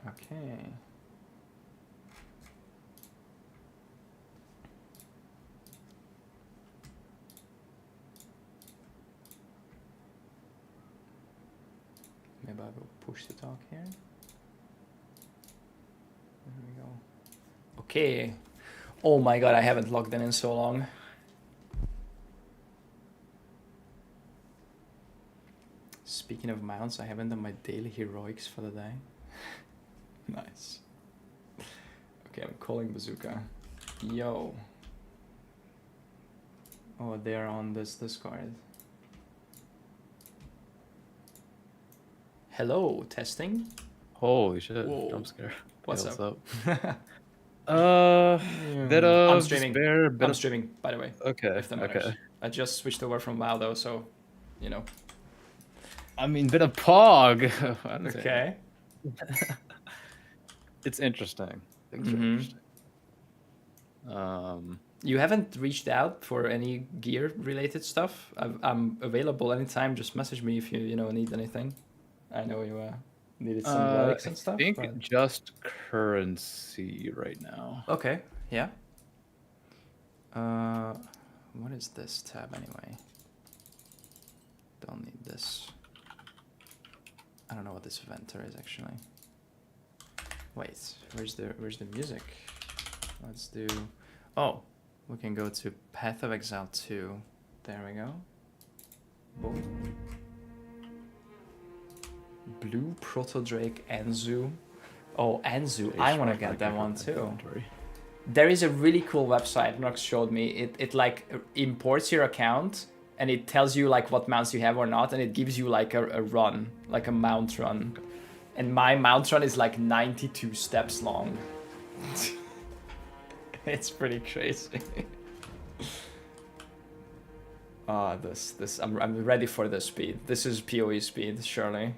Okay. Maybe I will push the talk here. There we go. Okay. Oh my god, I haven't logged in so long. Speaking of mounts, I haven't done my daily heroics for the day. Nice. Okay, I'm calling Bazooka. Yo. Oh, they're on this Discord. Hello, testing. Holy shit! Whoa. Jump scare. What's Hey, up? Bit of I'm streaming. despair, I'm streaming, by the way. Okay. If that matters. I just switched over from WoW though, so you know. I mean, bit of pog. Okay. It's interesting. Things are interesting. You haven't reached out for any gear related stuff. I'm available anytime. Just message me if you need anything. I know you needed some relics and stuff. I think but... just currency right now. Okay. Yeah. What is this tab anyway? Don't need this. I don't know what this venter is actually. Wait, where's the music? Let's do. Oh, we can go to Path of Exile 2. There we go. Boom. Blue Proto-Drake Anzu. Oh, Anzu. I want to get that one too. There is a really cool website Nox showed me. It like imports your account and it tells you like what mounts you have or not, and it gives you like a run, like a mount run. And my mount run is like 92 steps long. It's pretty crazy. I'm ready for this speed. This is POE speed, surely.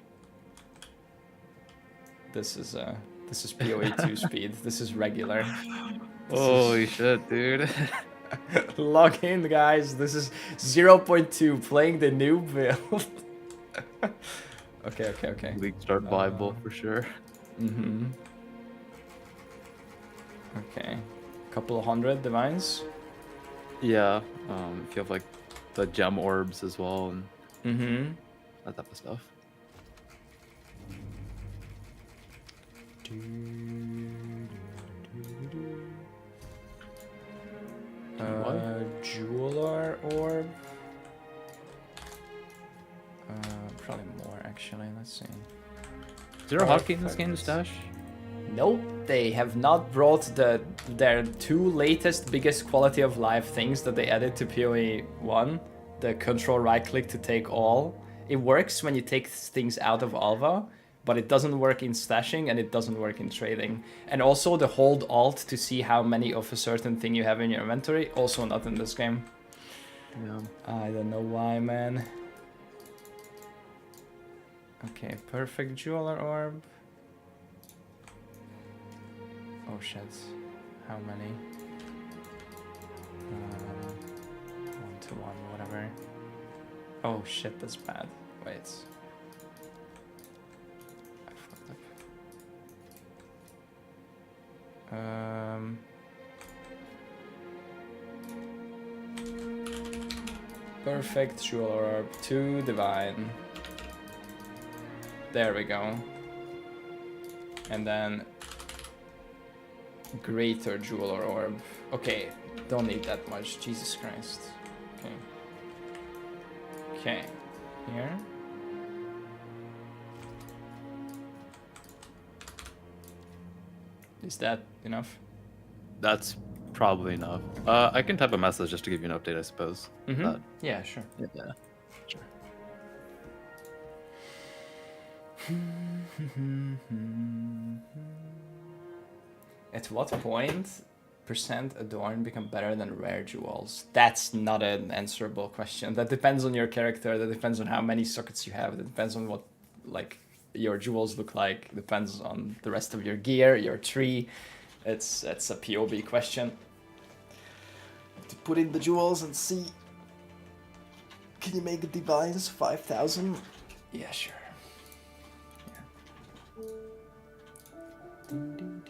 This is POE2 speed. This is regular. Holy shit, dude. Log in, guys. This is 0.2, playing the new build. Okay. League start Bible for sure. Okay. Couple of 100 divines. Yeah. If you have like the gem orbs as well and that type of stuff. Jeweler orb. Probably more actually. Let's see. Is there a hotkey in this game to stash? Nope, they have not brought their two latest biggest quality of life things that they added to PoE1. The control right click to take all. It works when you take things out of Alva, but it doesn't work in stashing and it doesn't work in trading. And also the hold alt to see how many of a certain thing you have in your inventory, also not in this game. Yeah. I don't know why, man. Okay, perfect jeweler orb. Oh shit, how many? 1 to 1, whatever. Oh shit, that's bad. Wait. I fucked up. Perfect jeweler orb, 2 divine. There we go. And then greater jeweler orb. Okay, don't need that much. Jesus Christ. Okay. Okay. Here. Is that enough? That's probably enough. I can type a message just to give you an update, I suppose. Yeah, sure. Yeah. Sure. At what point Adorn become better than rare jewels? That's not an answerable question. That depends on your character. That depends on how many sockets you have. That depends on what like your jewels look like. Depends on the rest of your gear, your tree. It's a POB question. To put in the jewels and see. Can you make a device 5,000? Yeah, sure. Mm-hmm.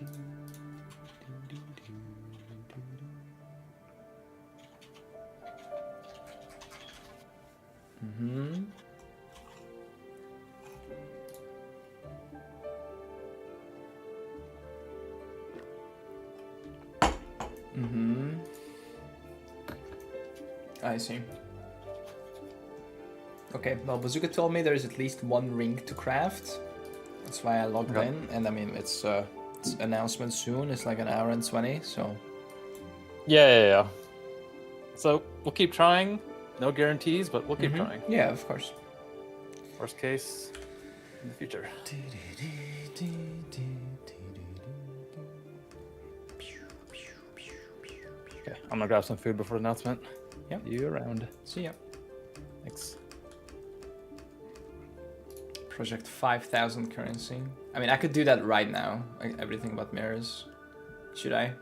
Mm-hmm. I see. Okay, well, Bazooka told me there's at least one ring to craft. That's why I logged in, and I mean, it's announcement soon. It's like an hour and 20, so... Yeah. So, we'll keep trying. No guarantees, but we'll keep trying. Yeah, of course. Worst case, in the future. Okay, I'm gonna grab some food before the announcement. Yep. You around. See ya. Thanks. Project 5,000 currency. I mean, I could do that right now. Like, everything but mirrors. Should I?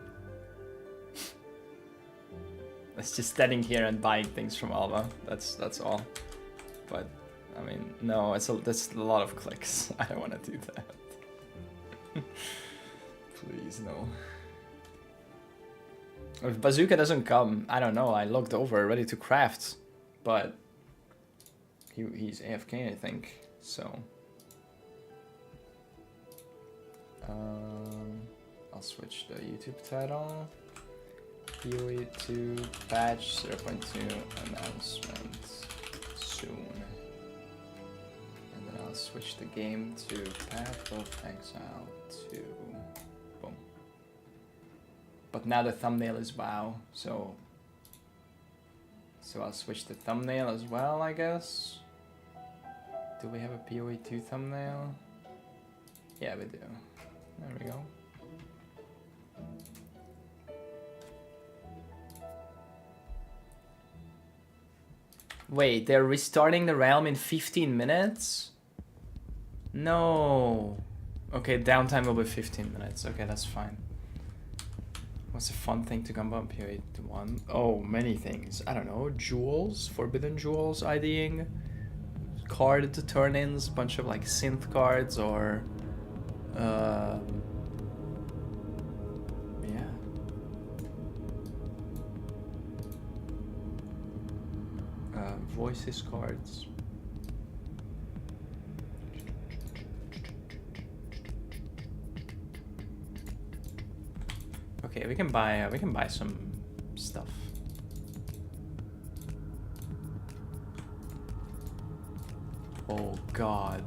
It's just standing here and buying things from Alba. That's all. But I mean, no, that's a lot of clicks. I don't want to do that. Please, no. If Bazooka doesn't come, I don't know. I looked over, ready to craft, but he's AFK, I think. So I'll switch the YouTube title. POE2 patch 0.2 announcement soon. And then I'll switch the game to Path of Exile 2. Boom. But now the thumbnail is WoW, so I'll switch the thumbnail as well, I guess. Do we have a POE2 thumbnail? Yeah, we do. There we go. Wait, they're restarting the realm in 15 minutes? No. Okay, downtime will be 15 minutes. Okay, that's fine. What's a fun thing to come up here? 8-1. Oh, many things. I don't know. Jewels, forbidden jewels, IDing. Card to turn-ins, bunch of like synth cards or yeah. Voices cards. Okay, we can buy some stuff. Oh God.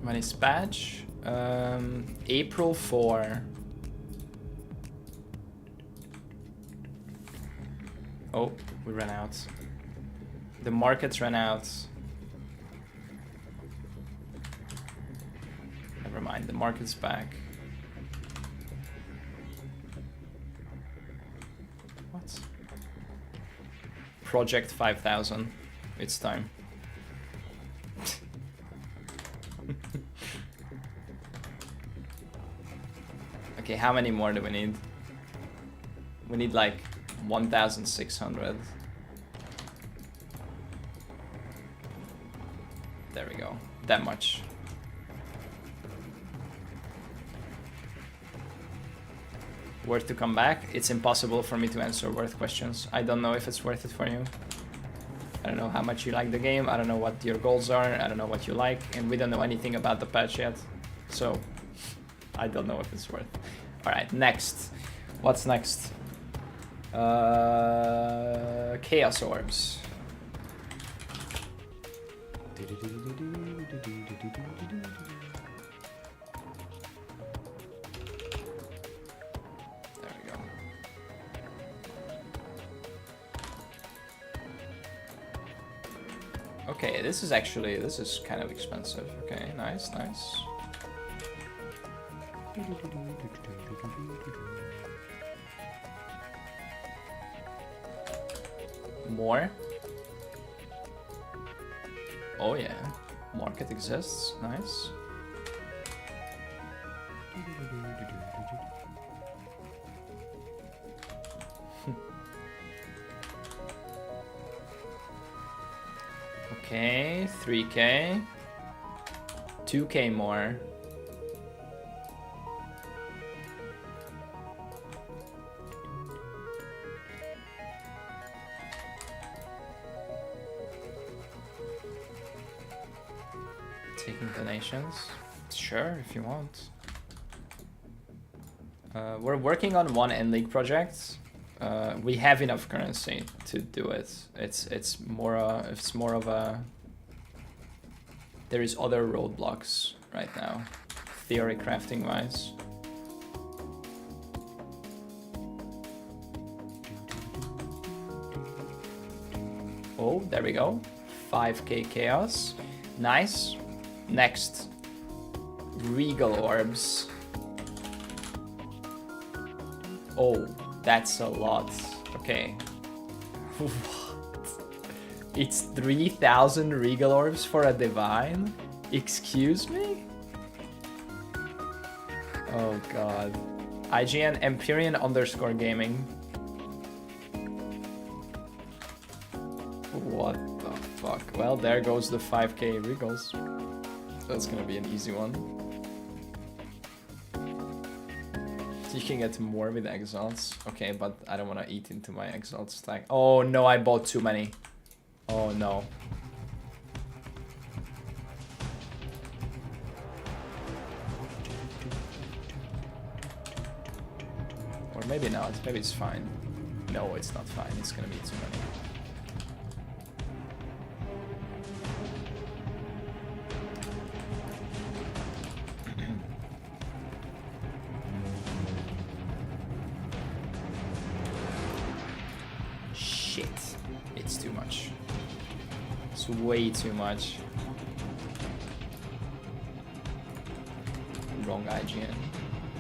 When is patch? April 4. Oh, we ran out. The markets ran out. Never mind, the market's back. What? Project 5,000. It's time. Okay, how many more do we need? We need like 1,600. There we go. That much. Worth to come back? It's impossible for me to answer worth questions. I don't know if it's worth it for you. I don't know how much you like the game. I don't know what your goals are. I don't know what you like. And we don't know anything about the patch yet. So, I don't know if it's worth. Alright, next. What's next? Chaos Orbs. There we go. Okay, this is actually, this is kind of expensive. Okay, nice, nice. More. Oh yeah, market exists, nice. Okay, 3k. 2k more. Taking donations? Sure, if you want. We're working on one in-league project. We have enough currency to do it. It's more of a. There is other roadblocks right now, theory crafting wise. Oh, there we go. 5k chaos. Nice. Next. Regal orbs. Oh, that's a lot. Okay. What? It's 3,000 Regal orbs for a divine? Excuse me? Oh god. IGN Empyrean_gaming. What the fuck? Well, there goes the 5k Regals. That's gonna be an easy one. You can get more with Exiles. Okay, but I don't want to eat into my Exile stack. Oh no, I bought too many. Oh no. Or maybe not. Maybe it's fine. No, it's not fine. It's gonna be too many. Way too much. Wrong IGN.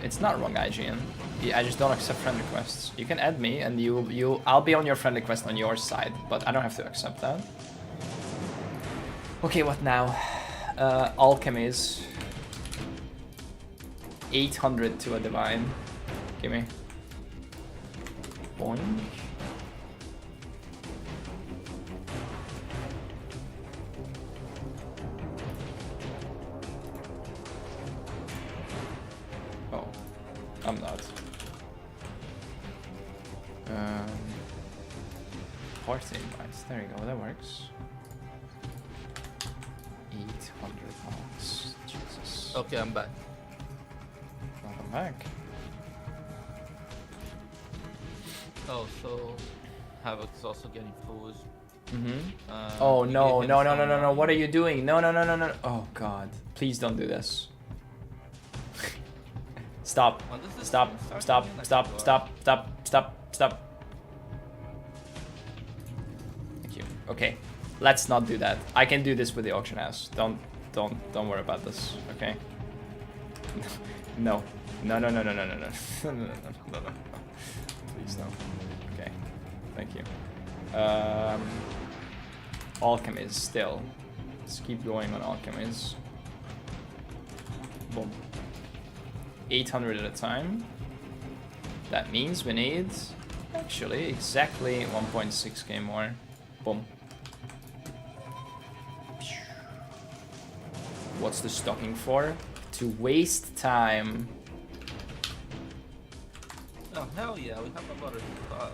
It's not wrong IGN. I just don't accept friend requests. You can add me and I'll be on your friend request on your side, but I don't have to accept that. Okay, what now? Alchemies. 800 to a divine. Gimme. Boing. I'm not. Party invites. There you go. That works. 800 marks. Jesus. Okay, I'm back. Welcome back. Oh, so Havoc is also getting fools. Oh no, no, no, no, no, no. What are you doing? No, no, no, no, no. Oh god. Please don't do this. Stop. Stop. Stop. Stop. Stop. Stop. Stop. Stop. Thank you. Okay. Let's not do that. I can do this with the auction house. Don't worry about this. Okay. No. No, no, no, no, no, no, no. No, no, no, no, no. Please no. Okay. Thank you. Alchemies still. Let's keep going on alchemies. Boom. 800 at a time. That means we need actually exactly 1.6k more. Boom. What's the stocking for? To waste time. Oh hell yeah, we have about a spot.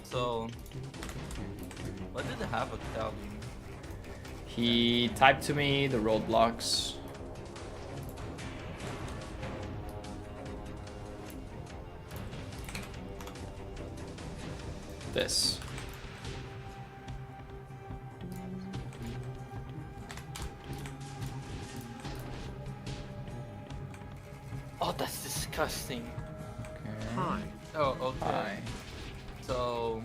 So what did the Havoc tell me? He typed to me the roadblocks. This. Oh, that's disgusting. Okay. Hi. Oh, okay. Hi. So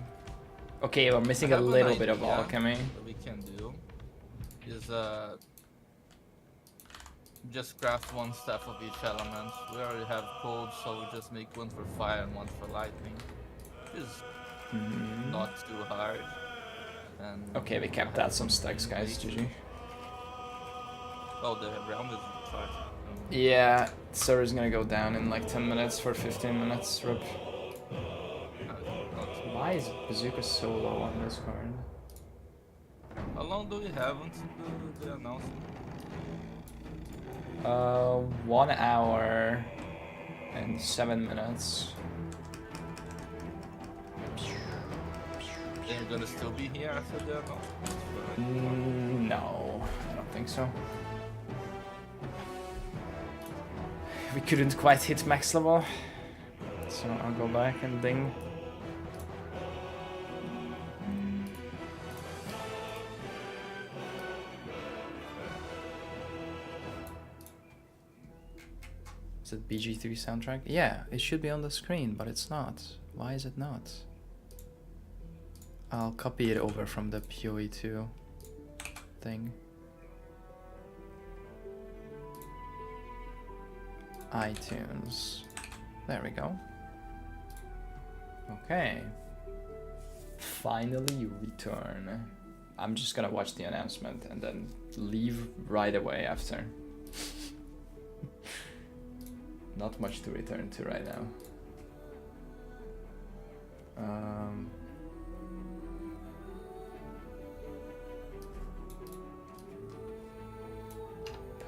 Okay, we're missing a I have an little bit of idea alchemy. What we can do is just craft one staff of each element. We already have cold, so we just make one for fire and one for lightning. Which is not too hard. And Okay, we kept out some stacks, guys. GG. Oh, the realm is charged. Yeah, server's gonna go down in like 10 minutes for 15 minutes. Rip. Why is Bazooka so low on this card? How long do we have until the announcement? 1 hour and 7 minutes. And you're gonna still be here after the announcement? No, I don't think so. We couldn't quite hit max level, so I'll go back and ding. Is it BG3 soundtrack? Yeah, it should be on the screen, but it's not. Why is it not? I'll copy it over from the POE2 thing. iTunes. There we go. Okay. Finally you return. I'm just gonna watch the announcement and then leave right away after. Not much to return to right now.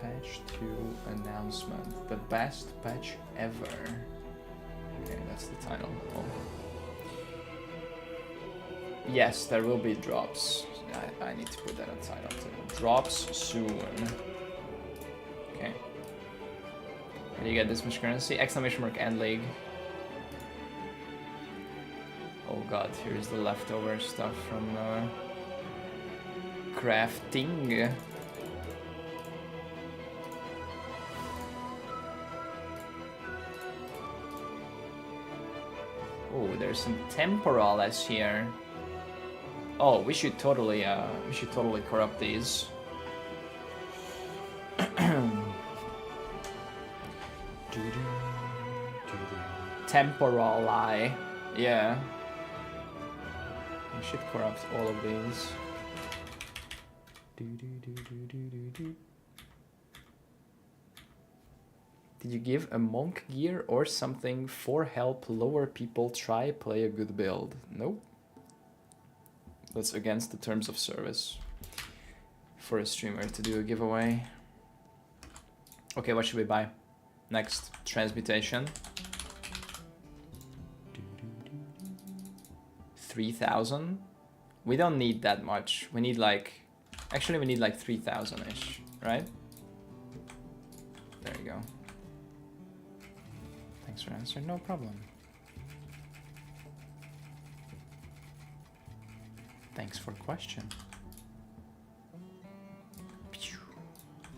Patch 2 announcement. The best patch ever. Okay, that's the title. Oh. Yes, there will be drops. I need to put that on title too. Drops soon. Okay. How do you get this much currency? Exclamation mark and league. Oh god, here's the leftover stuff from crafting. Oh, there's some temporales here. Oh, we should totally corrupt these. Temporali, yeah. We should corrupt all of these. Did you give a monk gear or something for help lower people try play a good build? Nope. That's against the terms of service for a streamer to do a giveaway. Okay, what should we buy? Next, transmutation. 3,000? We don't need that much. We need like... Actually, we need like 3,000-ish, right? There you go. Thanks for answering, no problem. Thanks for question.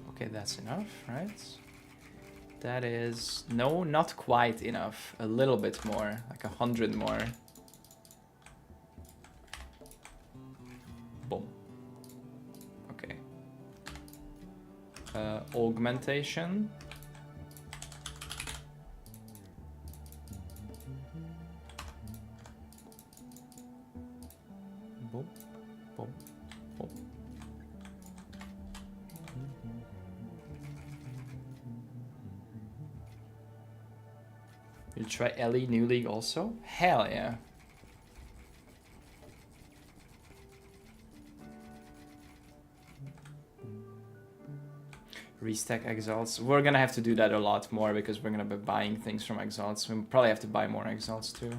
Okay, that's enough, right? That is... No, not quite enough. A little bit more, like 100 more. Boom. Okay. Augmentation. Boom, boom, boom. You try Ellie New League also? Hell yeah. Restack Exiles. We're gonna have to do that a lot more because we're gonna be buying things from Exiles. We probably have to buy more Exiles too.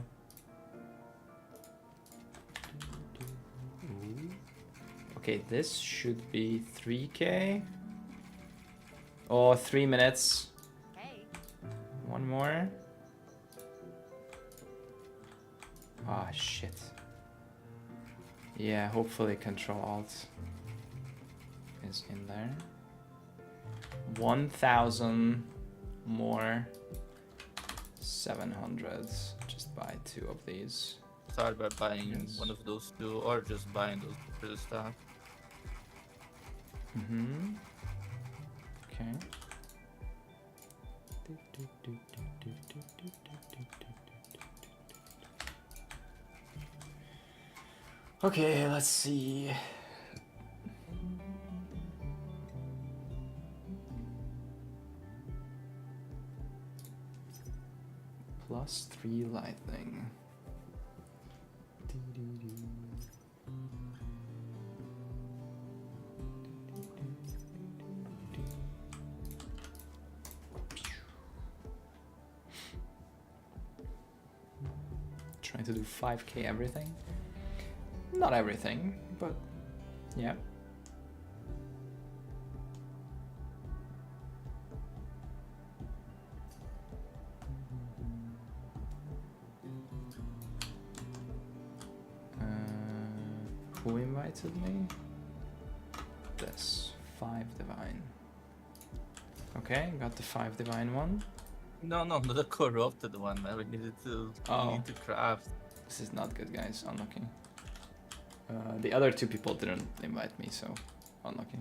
Okay, this should be 3k. Oh, 3 minutes. Hey. One more. Ah, shit. Yeah, hopefully Control Alt is in there. 1,000 more. 700. Just buy 2 of these. start by buying one of those two, or just buying those two stuff. Mm-hmm. Okay. Okay, let's see. +3 lightning. Trying to do 5k everything. Not everything, but yeah. Who invited me? This 5 divine. Okay, got the 5 divine one. No, the corrupted one. I needed to. Oh. Need to craft. This is not good, guys. Unlucky. The other 2 people didn't invite me, so unlucky.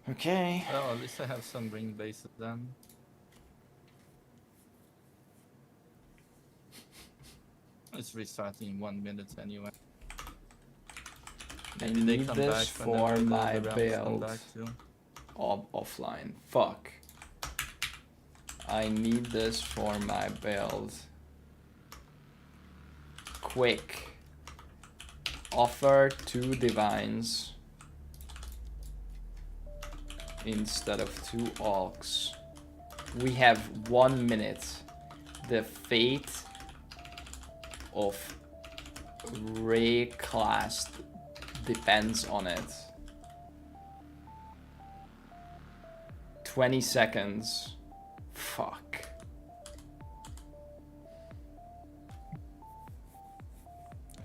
Okay. Well, at least I have some ring bases then. It's restarting in 1 minute anyway. I Maybe they need come this back for whenever my the realms come build. back too. Offline. Fuck. I need this for my build. Quick. Offer 2 divines instead of 2 orcs. We have 1 minute. The fate of Ray class depends on it. 20 seconds. Fuck.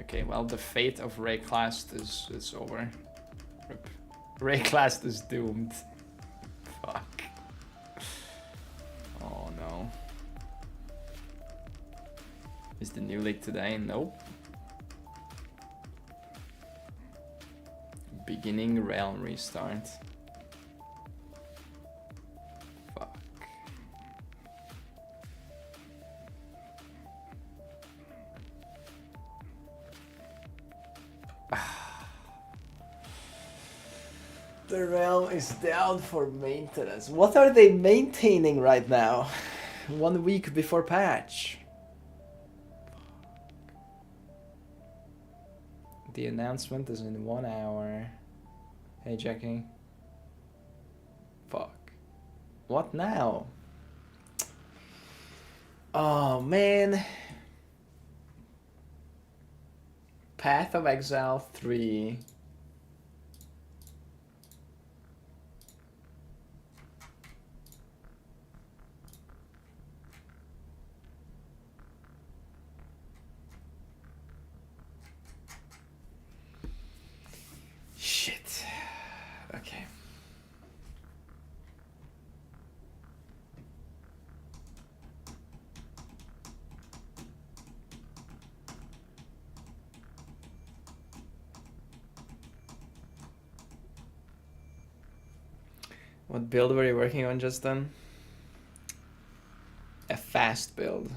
Okay, well, the fate of Ray class is over. Rip. Ray class is doomed. Fuck. Oh no. Is the new league today? Nope. Beginning realm restart. Fuck. The realm is down for maintenance. What are they maintaining right now? 1 week before patch. The announcement is in 1 hour. Hey, Jackie. Fuck. What now? Oh, man. Path of Exile 3. Shit. Okay. What build were you working on just then? A fast build.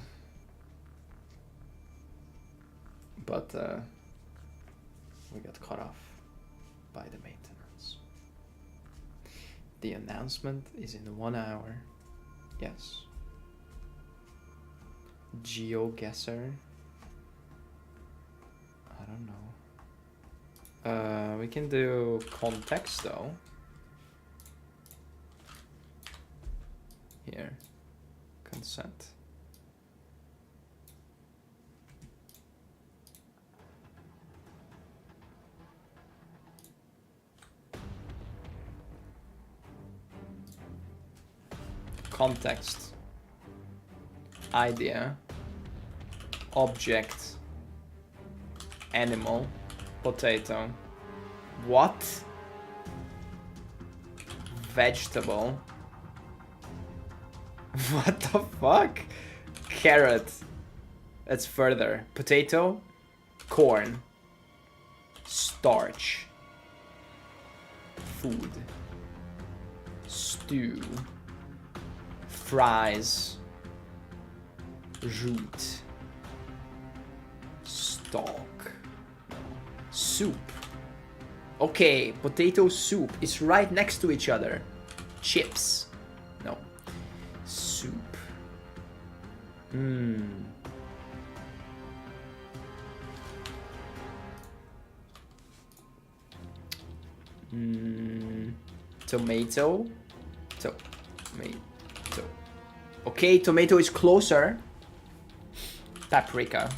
But we got cut off by the maintenance. The announcement is in 1 hour. Yes. GeoGuessr. I don't know. We can do context though. Here. Consent. Context. Idea. Object. Animal. Potato. What? Vegetable. What the fuck? Carrot. That's further. Potato. Corn. Starch. Food. Stew. Fries. Root. Stalk. Soup. Okay, potato soup is right next to each other. Chips. No. Soup. Tomato. Tomato. Okay, tomato is closer. Paprika.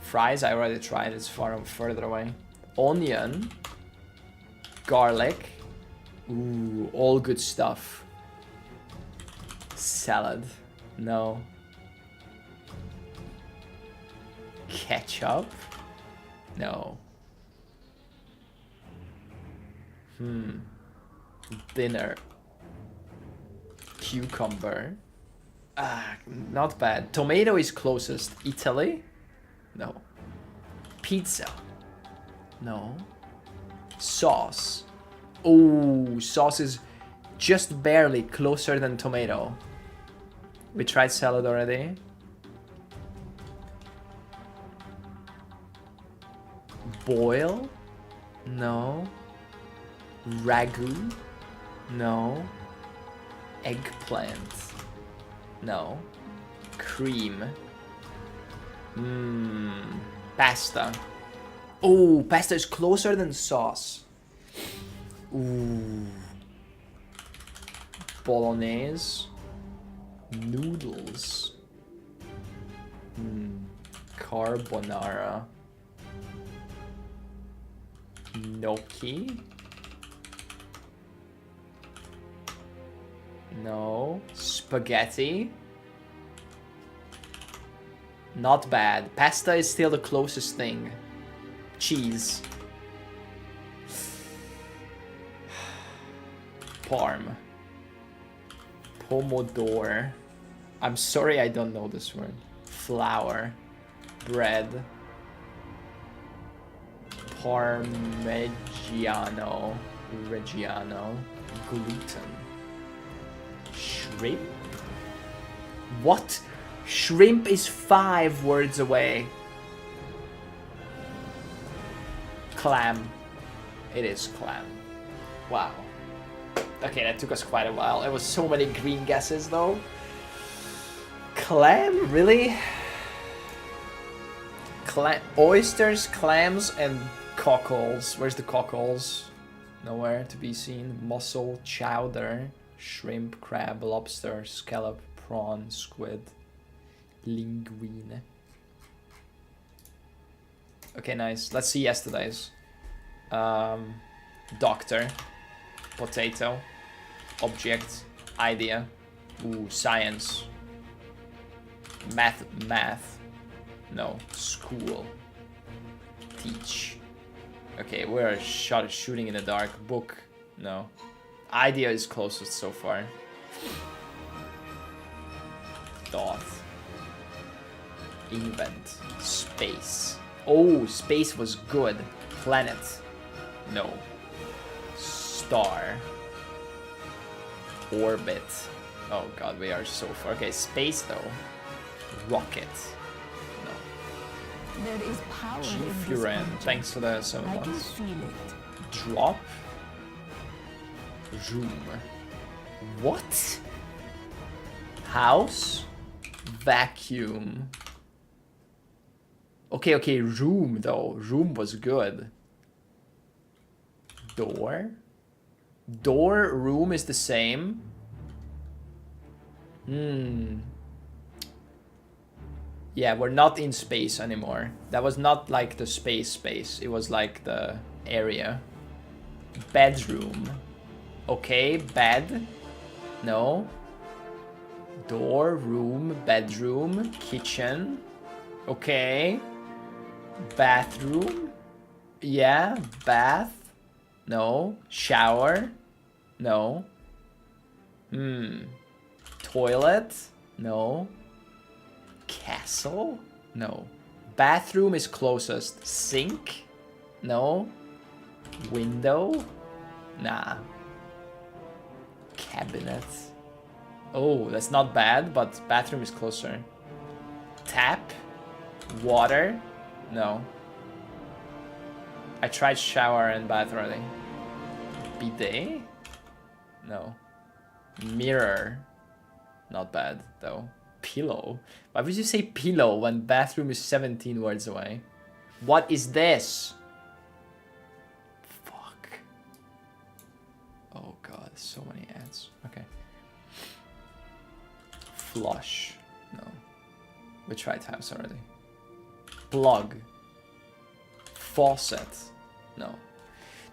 Fries, I already tried, it's further away. Onion. Garlic. Ooh, all good stuff. Salad. No. Ketchup. No. Dinner. Cucumber. Not bad. Tomato is closest. Italy? No. Pizza? No. Sauce. Oh, sauce is just barely closer than tomato. We tried salad already. Boil? No. Ragu? No. Eggplant? No. Cream? Pasta. Oh, pasta is closer than sauce. Ooh. Bolognese. Noodles. Carbonara. Gnocchi. No. Spaghetti. Not bad. Pasta is still the closest thing. Cheese. Parm. Pomodoro. I'm sorry I don't know this word. Flour. Bread. Parmigiano. Reggiano. Gluten. Shrimp? What? Shrimp is 5 words away. Clam. It is clam. Wow. Okay, that took us quite a while. It was so many green guesses though. Clam? Really? Oysters, clams, and cockles. Where's the cockles? Nowhere to be seen. Mussel, chowder, shrimp, crab, lobster, scallop, prawn, squid, linguine. Okay, nice. Let's see yesterday's. Doctor, potato, object, idea, ooh, science, math, no, school, teach. Okay, we're shooting in the dark. Book, no. Idea is closest so far. Thought. Invent. Space. Oh, space was good. Planet. No. Star. Orbit. Oh god, we are so far. Okay, space though. Rocket. No. There is power G-Furan. Thanks for the 7 I can months. feel it. Drop. Room. What? House. Vacuum. Okay, room though. Room was good. Door. Door, room is the same. Yeah, we're not in space anymore. That was not like the space. It was like the area. Bedroom. Okay, bed. No. Door, room, bedroom, kitchen. Okay. Bathroom. Yeah, bath. No. Shower? No. Toilet? No. Castle? No. Bathroom is closest. Sink? No. Window? Nah. Cabinet? Oh, that's not bad, but bathroom is closer. Tap? Water? No. I tried shower and bath already. Bidet? No. Mirror? Not bad, though. Pillow? Why would you say pillow when bathroom is 17 words away? What is this? Fuck. Oh god, so many ads. Okay. Flush? No. We tried house already. Plug? Faucet? No.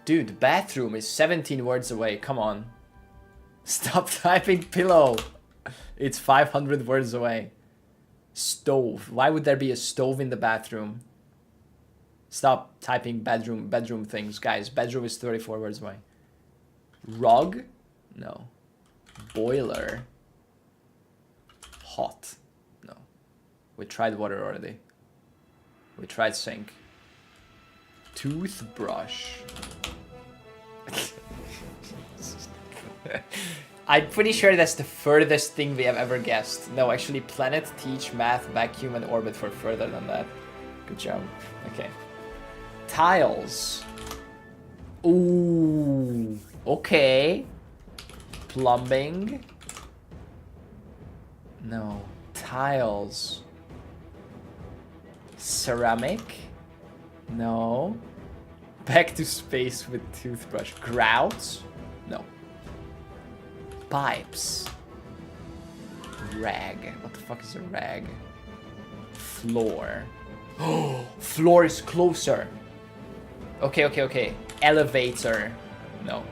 Dude, bathroom is 17 words away. Come on. Stop typing pillow. It's 500 words away. Stove. Why would there be a stove in the bathroom? Stop typing bedroom things. Guys, bedroom is 34 words away. Rug? No. Boiler? Hot? No. We tried water already. We tried sink. Toothbrush. I'm pretty sure that's the furthest thing we have ever guessed. No, actually, planet, teach, math, vacuum, and orbit for further than that. Good job. Okay. Tiles. Ooh. Okay. Plumbing. No. Tiles. Ceramic. No. Back to space with toothbrush. Grout. No. Pipes. Rag. What the fuck is a rag? Floor. Oh, floor is closer. Okay. Elevator. No.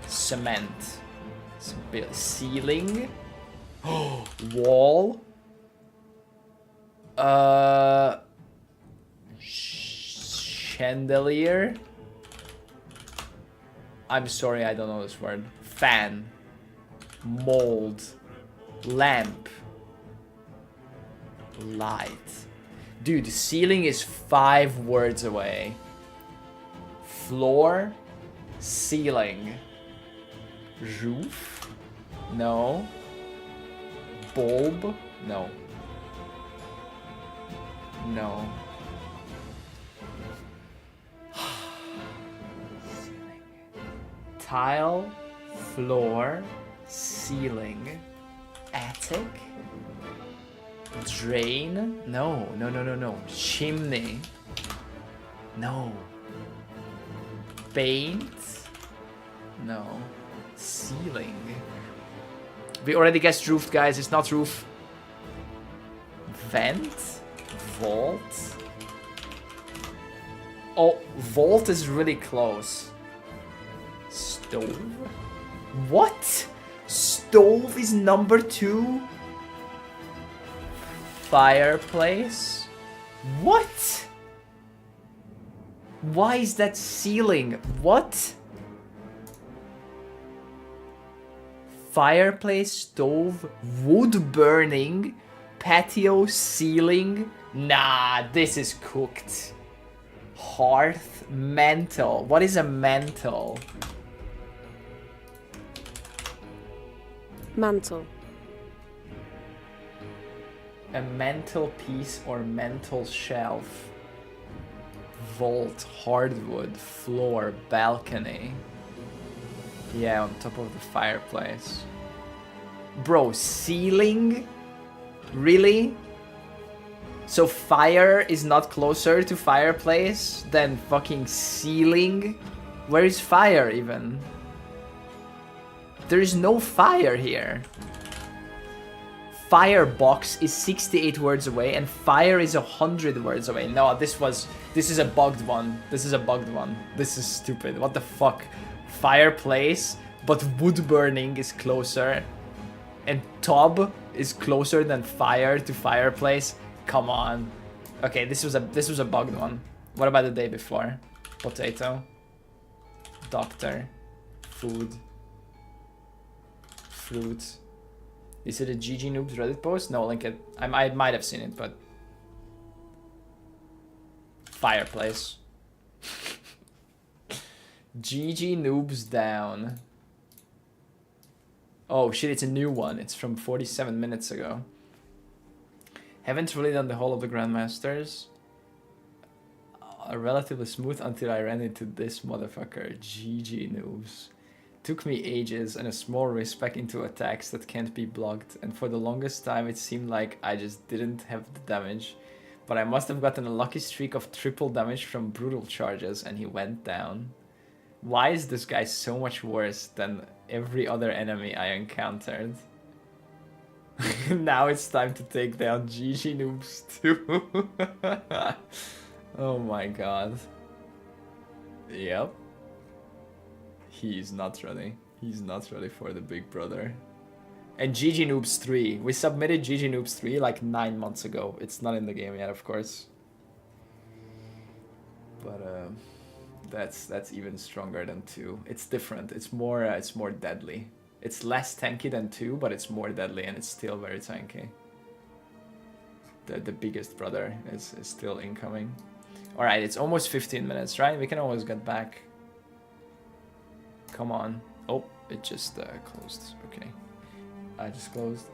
Cement. Ceiling. Oh, wall. Chandelier. I'm sorry, I don't know this word. Fan. Mold. Lamp. Light. Dude, the ceiling is 5 words away. Floor. Ceiling. Roof. No. Bulb. No. No. Tile. Floor. Ceiling. Attic. Drain. No. Chimney. No. Paint. No. Ceiling. We already guessed roof, guys. It's not roof. Vent. Vault. Oh, vault is really close. Stove? What? Stove is number 2? Fireplace? What? Why is that ceiling? What? Fireplace, stove, wood burning, patio, ceiling. Nah, this is cooked. Hearth, mantle. What is a mantle? Mantle. A mantelpiece or mantle shelf. Vault, hardwood, floor, balcony. Yeah, on top of the fireplace. Bro, ceiling? Really? So fire is not closer to fireplace than fucking ceiling? Where is fire even? There is no fire here. Firebox is 68 words away and fire is 100 words away. No, this is a bugged one. This is a bugged one. This is stupid. What the fuck? Fireplace, but wood burning is closer. And tub is closer than fire to fireplace. Come on. Okay, this was a bugged one. What about the day before? Potato. Doctor. Food. Fruit. Is it a GG Noobs Reddit post? No, link it. I might have seen it, but... Fireplace. GG Noobs Down. Oh shit, it's a new one. It's from 47 minutes ago. Haven't really done the whole of the Grandmasters. Relatively smooth until I ran into this motherfucker. GG Noobs. Took me ages and a small respec into attacks that can't be blocked, and for the longest time it seemed like I just didn't have the damage. But I must have gotten a lucky streak of triple damage from brutal charges and he went down. Why is this guy so much worse than every other enemy I encountered? Now it's time to take down GG Noobs too. Oh my god. Yep. He's not ready. He's not ready for the big brother. And GG Noobs 3. We submitted GG Noobs 3 like 9 months ago. It's not in the game yet, of course. But that's even stronger than 2. It's different. It's more deadly. It's less tanky than 2, but it's more deadly and it's still very tanky. The biggest brother is still incoming. Alright, it's almost 15 minutes, right? We can always get back. Come on. Oh, it just closed. Okay. I just closed.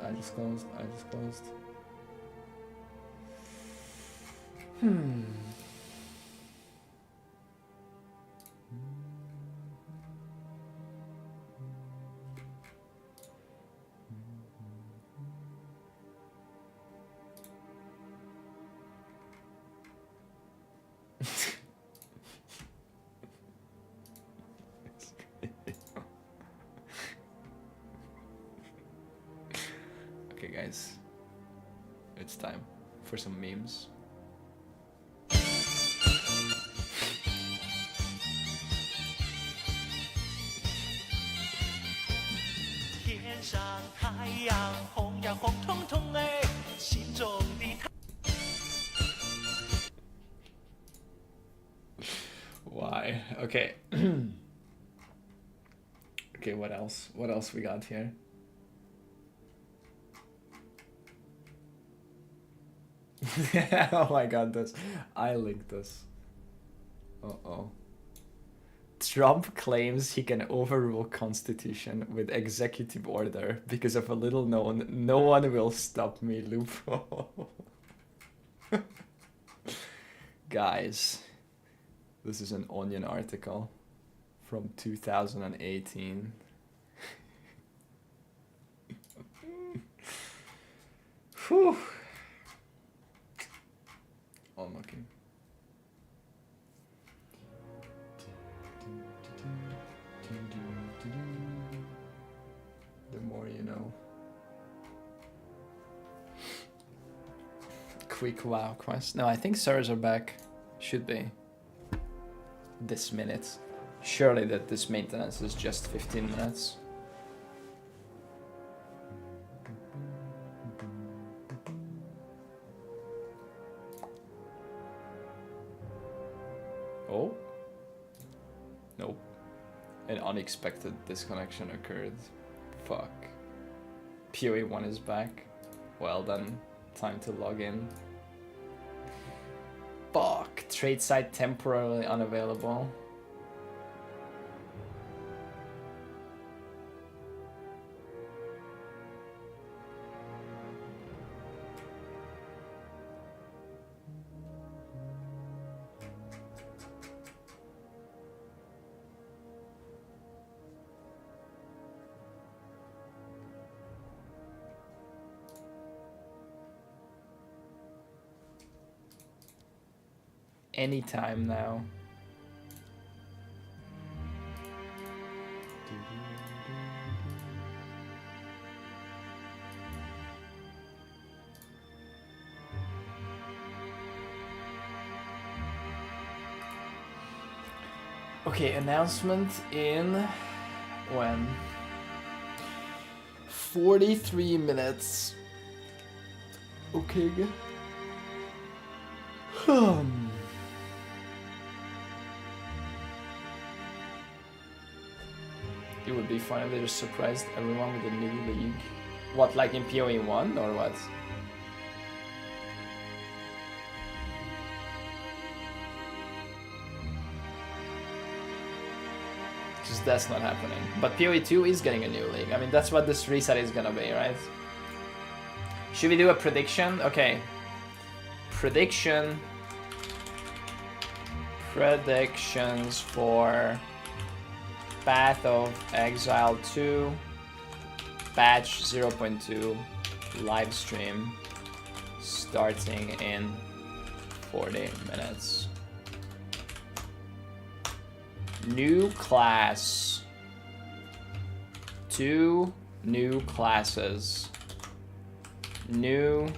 Okay, guys. It's time for some memes. Why? Okay. Okay, what else? What else we got here? Oh my god, this. I linked this. Uh-oh. Trump claims he can overrule Constitution with executive order because of a little known "no one will stop me" loophole. Guys, this is an Onion article from 2018. Whew. Unlucky. The more you know. Quick WoW quest. No, I think servers are back. Should be. This minute. Surely that this maintenance is just 15 minutes. Oh? Nope. An unexpected disconnection occurred. Fuck. POE1 is back. Well then, time to log in. Fuck. Trade site temporarily unavailable. Anytime now. Okay, announcement in when? 43 minutes. Okay. It would be fun if they just surprised everyone with a new league. What, like in POE1 or what? Because that's not happening. But POE2 is getting a new league. I mean, that's what this reset is gonna be, right? Should we do a prediction? Okay. Prediction. Predictions for Path of Exile 2 patch 0.2 live stream starting in 40 minutes. New class. 2 new classes. New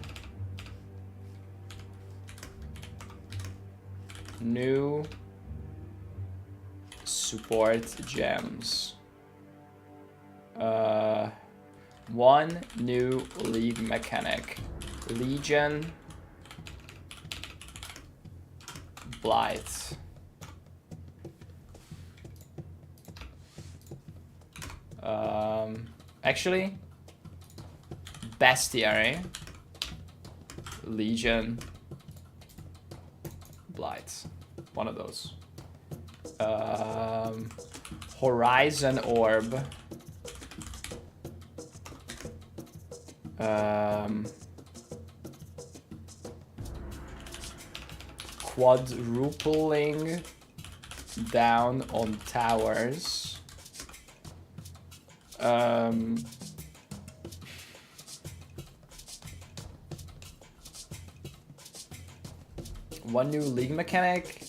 support gems. 1 new league mechanic. Legion Blight. Actually, Bestiary, Legion, Blight. One of those. Horizon Orb. Quadrupling down on towers. One new league mechanic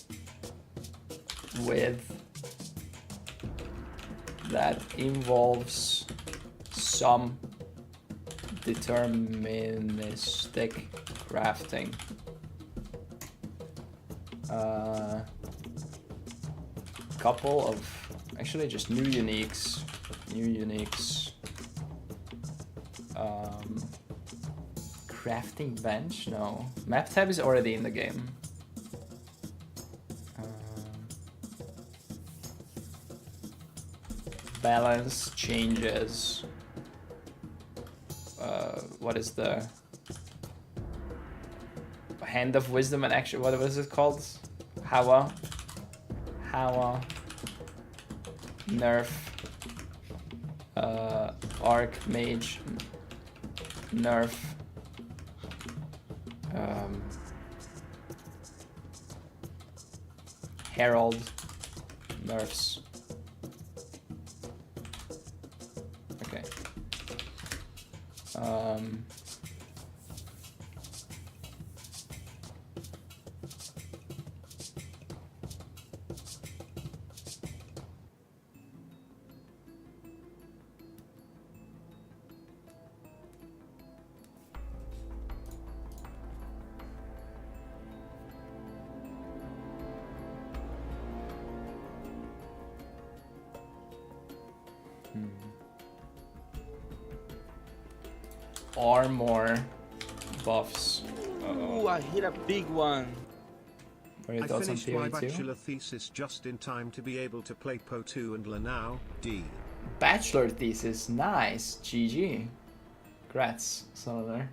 with that involves some deterministic crafting. Couple of actually just new uniques. Crafting bench? No. Map tab is already in the game. Balance changes. What is the Hand of Wisdom and action? What was it called? Hawa. Nerf. Archmage. Nerf. Herald. Nerfs. Okay. Armor buffs. Ooh, I hit a big one. I finished my bachelor thesis just in time to be able to play POE2 and Lanao D. Bachelor thesis, nice. GG. Congrats, Solar.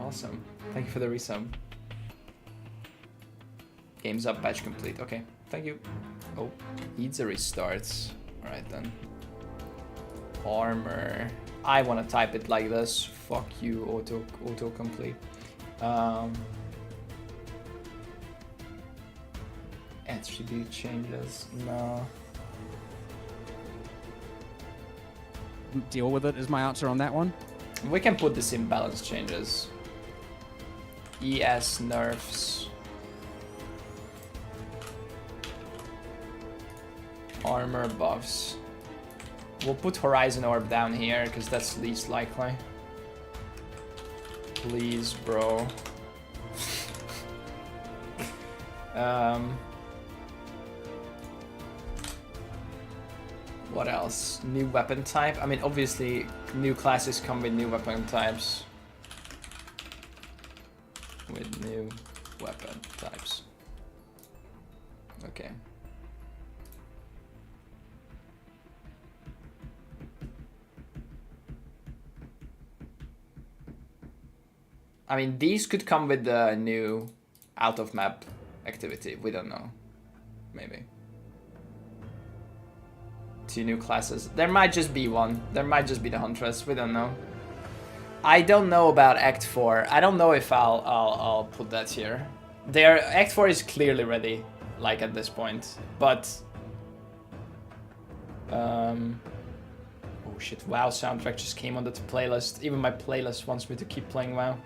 Awesome. Thank you for the resub. Game's up, patch complete. Okay, thank you. Oh, needs a restart. Alright then. Armor. I want to type it like this. Fuck you, autocomplete. Attribute changes. No. Deal with it is my answer on that one. We can put this in balance changes. ES nerfs. Armor buffs. We'll put Horizon Orb down here because that's least likely. Please, bro. What else? New weapon type? I mean, obviously, new classes come with new weapon types. With new weapon types. Okay. I mean, these could come with the new out-of-map activity. We don't know. Maybe. 2 new classes. There might just be one. There might just be the Huntress. We don't know. I don't know about Act 4. I don't know if I'll put that here. Act 4 is clearly ready, like at this point. But oh shit, WoW soundtrack just came onto the playlist. Even my playlist wants me to keep playing WoW.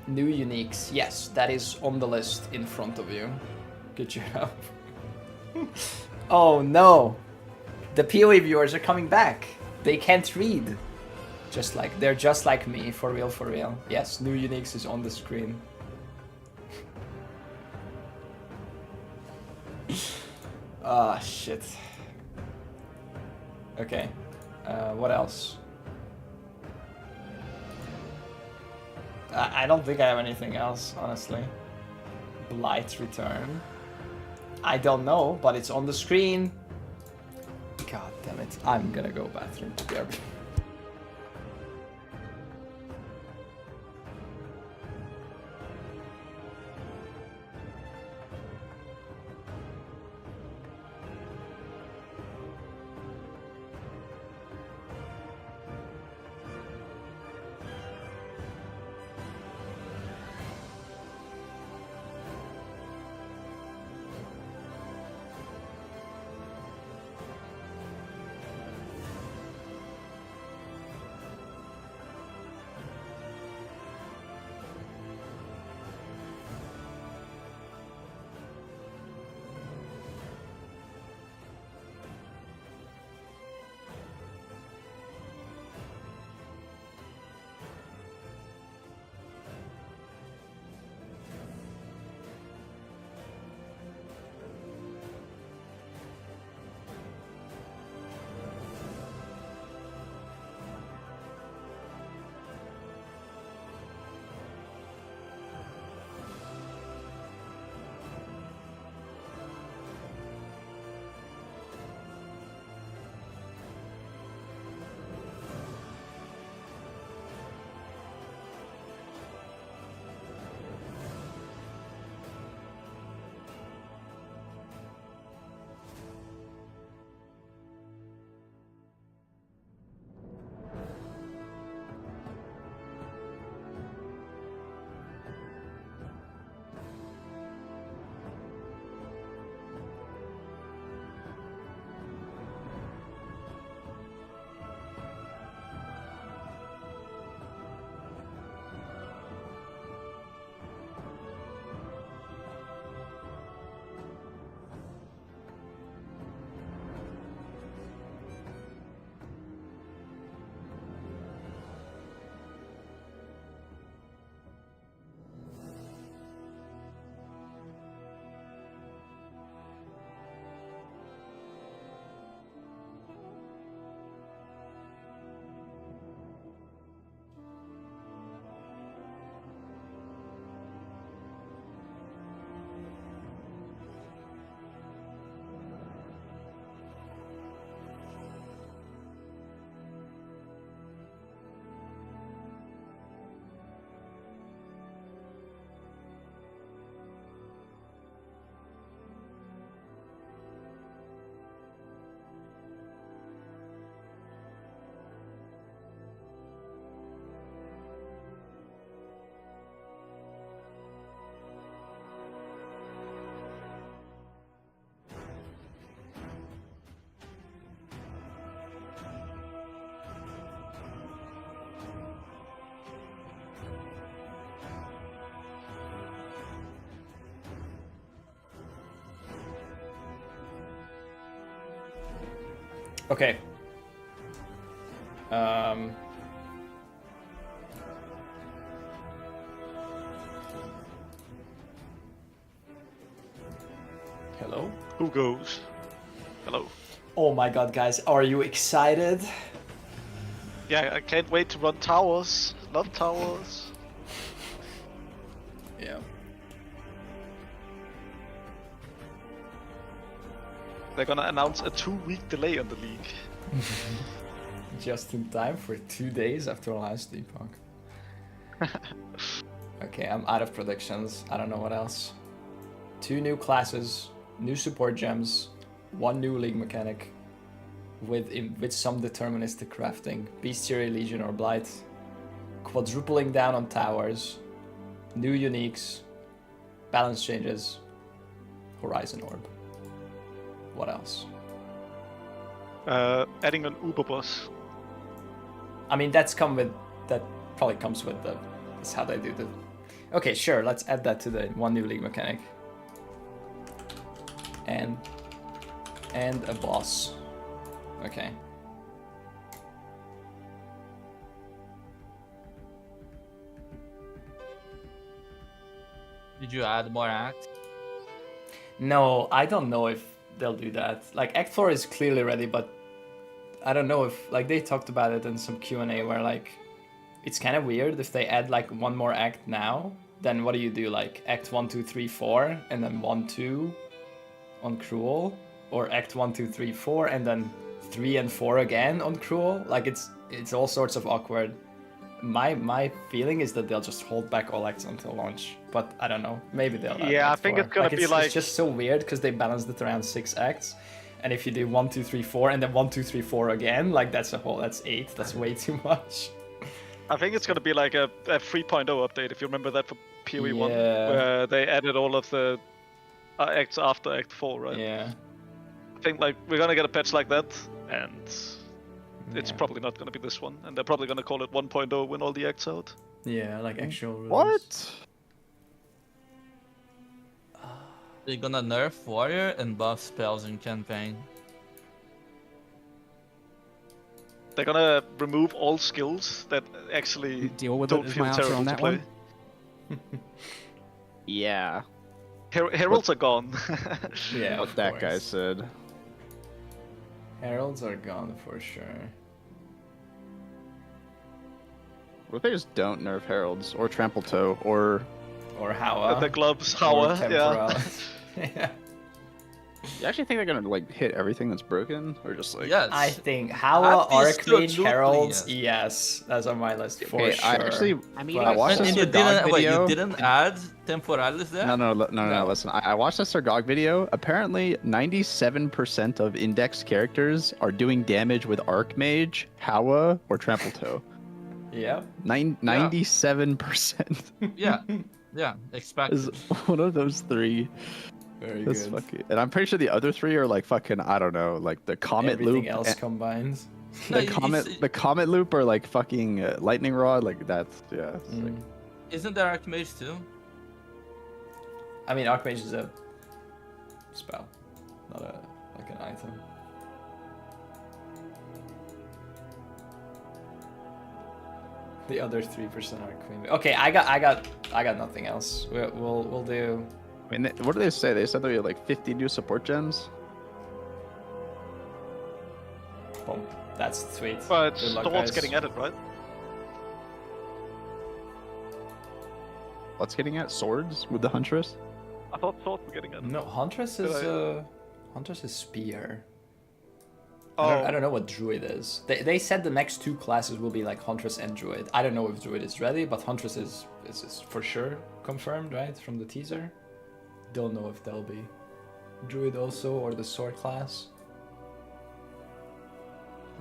New uniques. Yes, that is on the list in front of you. Good job. Oh no! The POE viewers are coming back. They can't read. They're just like me, for real, for real. Yes, new uniques is on the screen. Ah, shit. Okay. What else? I don't think I have anything else, honestly. Blight return. I don't know, but it's on the screen. God damn it. I'm gonna go bathroom. BRB. Okay. Hello? Who goes? Hello. Oh my god, guys, are you excited? Yeah, I can't wait to run towers. Love towers. Yeah. They're gonna announce a 2-week delay on the league. Just in time for 2 days after last epoch. Okay, I'm out of predictions. I don't know what else. 2 new classes, new support gems, 1 new league mechanic with some deterministic crafting, Bestiary, Legion, or Blight, quadrupling down on towers, new uniques, balance changes, Horizon Orb. What else? Adding an Uber boss. I mean, that probably comes with that's how they do the. Okay, sure. Let's add that to the 1 new league mechanic. And a boss. Okay. Did you add more acts? No, I don't know if they'll do that. Like, Act 4 is clearly ready, but I don't know if, like, they talked about it in some Q&A where, like, it's kind of weird if they add, like, 1 more act now, then what do you do? Like, Act 1, 2, 3, 4, and then 1, 2 on Cruel? Or Act 1, 2, 3, 4, and then 3 and 4 again on Cruel? Like, it's all sorts of awkward. My feeling is that they'll just hold back all acts until launch, but I don't know. Maybe they'll. Yeah, I think it's gonna be like. It's just so weird because they balanced it around 6 acts, and if you do 1, 2, 3, 4, and then 1, 2, 3, 4 again, like that's 8. That's way too much. I think it's gonna be like a 3.0 update, if you remember that for POE1, where they added all of the acts after Act 4, right? Yeah. I think like we're gonna get a patch like that, and it's probably not gonna be this one, and they're probably gonna call it 1.0 when all the acts out. Yeah, like actual rules. What? They're gonna nerf warrior and buff spells in campaign. They're gonna remove all skills that actually deal with don't it is feel my answer terrible on to that play. one. Yeah. Heralds are gone. Yeah, what that guy said. Heralds are gone for sure. What if they just don't nerf Heralds or Trample Toe or Hawa? The gloves, Hawa, yeah. Yeah. You actually think they're gonna like hit everything that's broken, or just like? Yes. I think Hawa, Archmage, Heralds, yes, that's on my list for sure. I watched and the Dog video. You didn't add Temporalis there? No. Listen, I watched the Sir Dog video. Apparently, 97% of index characters are doing damage with Archmage, Hawa, or Trample Toe. Yep. 97%. Yeah, expect is one of those 3. Very That's good. fucking, and I'm pretty sure the other 3 are like fucking, I don't know, like the Comet Everything Loop. else combined. The Comet Loop or like fucking Lightning Rod, like that's, yeah. It's like... Isn't there Archmage too? I mean, Archmage is a spell, not like an item. The other 3% are Queen. Okay, I got nothing else. We'll do. I mean, what do they say? They said there were like 50 new support gems. Boom. That's sweet. But Good luck, Storm's guys. getting added, right? What's getting at? Swords with the Huntress? I thought Swords were getting added. No, Huntress is Spear. Oh. I don't know what Druid is. They said the next 2 classes will be like Huntress and Druid. I don't know if Druid is ready, but Huntress is for sure confirmed, right? From the teaser. Don't know if they'll be Druid also or the sword class.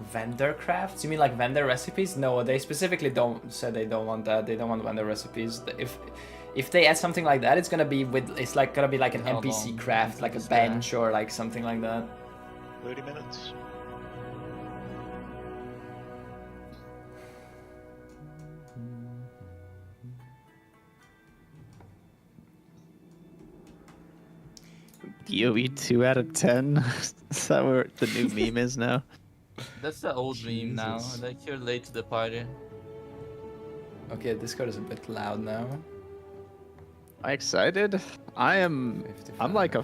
Vendor crafts? You mean like vendor recipes? No, they specifically said they don't want that. They don't want vendor recipes. If they add something like that, it's gonna be like an NPC craft, like a bench or like something like that. 30 minutes. POE 2 out of 10? Is that where the new meme is now? That's the old meme now. Like, you're late to the party. Okay, Discord is a bit loud now. Am I excited? I'm like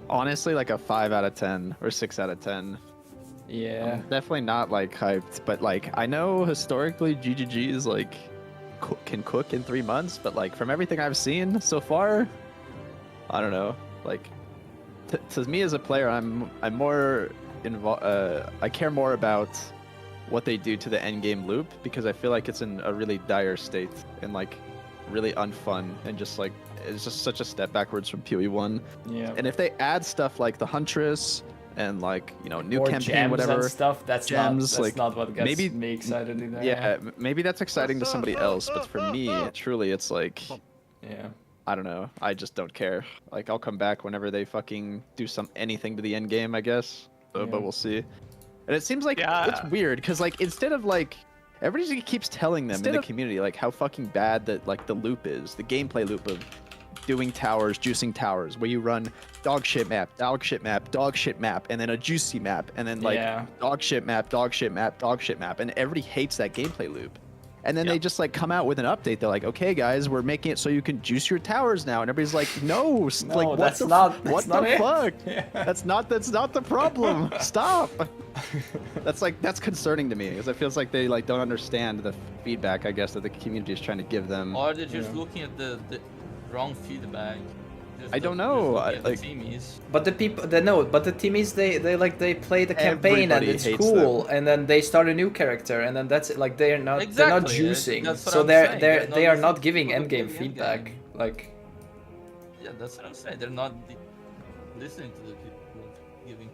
honestly like a 5 out of 10 or 6 out of 10. Yeah. I'm definitely not like hyped, but like I know historically GGG is like can cook in 3 months, but like from everything I've seen so far, I don't know. Like to me as a player, I'm more involved. I care more about what they do to the end game loop because I feel like it's in a really dire state and like really unfun and just like it's just such a step backwards from POE1. Yeah. And if they add stuff like the Huntress and like new or campaign gems whatever and stuff, that's not what gets maybe me excited either. Yeah, maybe that's exciting to somebody else, but for me, truly, it's like, yeah. I don't know. I just don't care. Like, I'll come back whenever they fucking do anything to the end game, I guess. But we'll see. And it seems like it's weird because like instead of like everybody keeps telling them in the community like how fucking bad that like the loop is, the gameplay loop of doing towers, juicing towers, where you run dog shit map, dog shit map, dog shit map, and then a juicy map, and then like dog shit map, dog shit map, dog shit map, and everybody hates that gameplay loop. And then they just like come out with an update. They're like, okay, guys, we're making it so you can juice your towers now. And everybody's like, no, like what that's the fuck? Yeah. That's not the problem. Stop. That's concerning to me because it feels like they like don't understand the feedback, I guess, that the community is trying to give them. Or they're just looking at the wrong feedback. I don't know. Like teamies. But the teamies they play the campaign and it's cool, them. and then they start a new character, and then that's it. Like they're not juicing, so they are not giving endgame feedback. Like yeah, that's what I'm saying. They're not listening to the people giving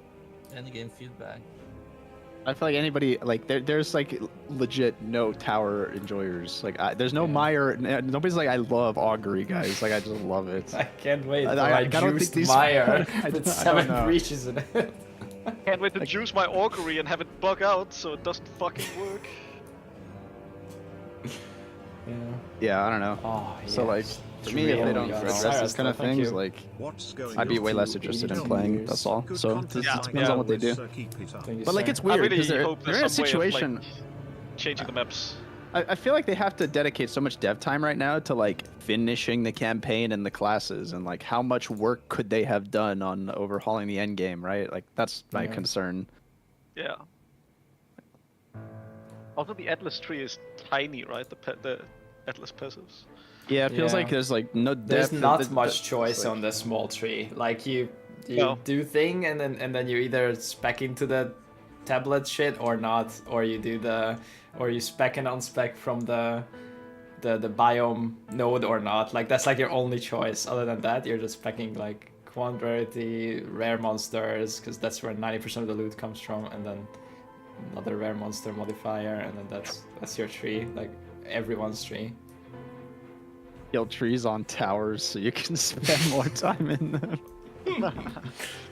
endgame feedback. I feel like anybody like there's like legit no tower enjoyers. Like there's no Mire. Nobody's like I love augury, guys. Like I just love it. I can't wait. I don't juiced think Mire with 7 breaches in it. Can't wait to juice my augury and have it bug out so it doesn't fucking work. Yeah, I don't know. Oh, so like to me, if they don't address this kind of things, like I'd be way less interested in playing. That's all. So it depends on what they do. But like it's weird because they're in a situation. Changing the maps. I feel like they have to dedicate so much dev time right now to like finishing the campaign and the classes and like how much work could they have done on overhauling the end game, right? Like that's my concern. Yeah. Also, the Atlas tree is tiny, right? The Atlas passives. Yeah, it feels like there's like no depth. There's not much choice on the small tree. Like you do thing and then you either spec into the tablet shit or not, or you do you spec and unspec from the biome node or not. Like that's like your only choice. Other than that, you're just specking like quant rarity, rare monsters, because that's where 90% of the loot comes from, and then another rare monster modifier, and then that's your tree, like everyone's tree. Kill trees on towers so you can spend more time in them.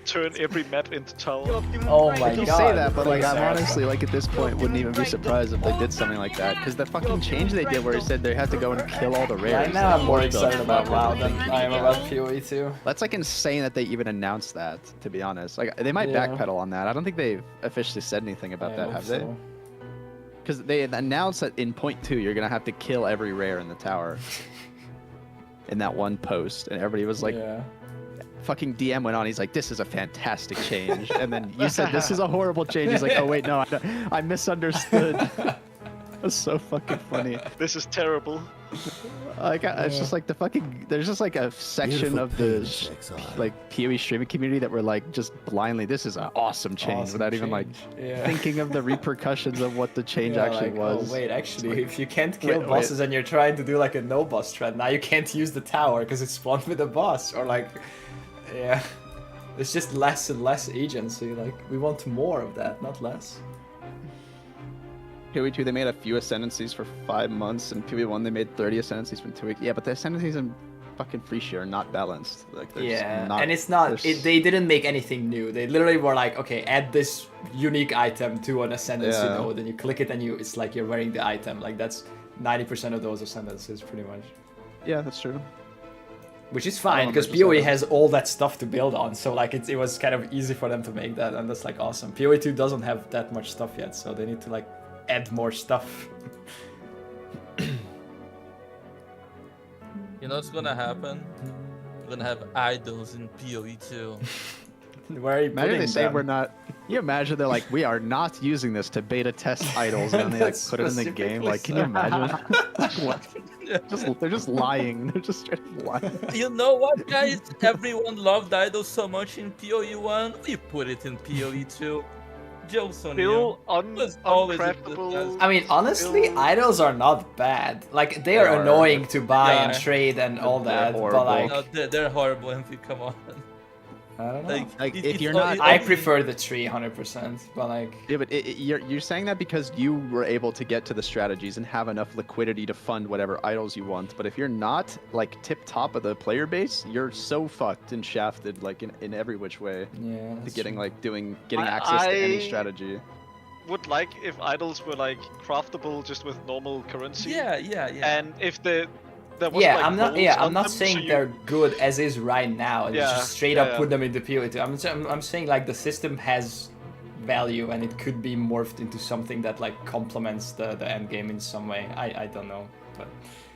Turn every map into tower. Oh my god. You say that, but like I'm honestly like at this point wouldn't even be surprised if they did something like that, because the fucking change they did where it said they had to go and kill all the rares. Right now I'm more excited about WoW than I am about POE2. That's like insane that they even announced that, to be honest. Like they might backpedal on that. I don't think they've officially said anything about that, have they? Because they announced that in point 2 you're gonna have to kill every rare in the tower. In that one post, and everybody was like, fucking DM went on, he's like, this is a fantastic change, and then you said this is a horrible change. He's like, oh wait, no, I misunderstood. That's so fucking funny. This is terrible. Like it's just like the fucking there's just like a section of the like PoE streaming community that were like just blindly, this is an awesome change, without even like thinking of the repercussions of what the change actually was. Oh wait, actually, if you can't kill bosses and you're trying to do like a no boss thread, now you can't use the tower because it's spawned with a boss, or like it's just less and less agency. Like we want more of that, not less. PoE2 they made a few ascendancies for 5 months, and PoE1 they made 30 ascendancies for 2 weeks. Yeah, but the ascendancies in fucking free share are not balanced. Like and it's not. They didn't make anything new. They literally were like, okay, add this unique item to an ascendancy node, and you click it, and it's like you're wearing the item. Like that's 90% of those ascendancies, pretty much. Yeah, that's true. Which is fine because PoE has all that stuff to build on, so like it was kind of easy for them to make that, and that's like awesome. PoE2 doesn't have that much stuff yet, so they need to like add more stuff. You know what's gonna happen? We're gonna have idols in PoE2. Where are you imagine they say we're not. You imagine they're like, we are not using this to beta test idols, and then they like put it in the game. Like, can you imagine? What? They're just lying. They're just straight up lying. You know what, guys? Everyone loved idols so much in POE1. We put it in POE2. Jokes on you. Uncraftable. I mean, honestly, idols are not bad. Like, they are annoying to buy and trade and all that, but like... No, they're horrible, MP, come on. I don't know. Like if you're not, I prefer the tree 100%, but like... Yeah, but you're saying that because you were able to get to the strategies and have enough liquidity to fund whatever idols you want. But if you're not like tip top of the player base, you're so fucked and shafted like in every which way. Yeah. To getting access to any strategy. Would like if idols were like craftable just with normal currency. Yeah. And if there was, yeah, like, I'm not saying so they're good as is right now. And just straight up put them into POE2. I'm saying like the system has value and it could be morphed into something that like complements the end game in some way. I don't know, but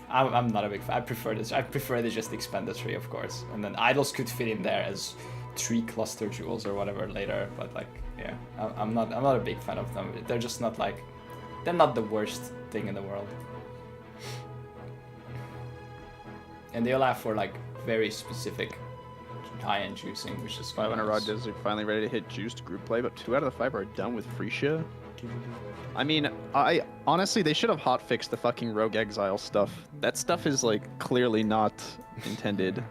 I'm not a big fan. I prefer this. I prefer they just expand the tree, of course, and then idols could fit in there as tree cluster jewels or whatever later. But like, yeah, I'm not a big fan of them. They're just not like, they're not the worst thing in the world. And they allow for like very specific high-end juicing, which is 500 nice. Raw Desert finally ready to hit juiced group play, but 2 out of the 5 are done with Frisia. I mean, I honestly, they should have hotfixed the fucking Rogue Exile stuff. That stuff is like clearly not intended.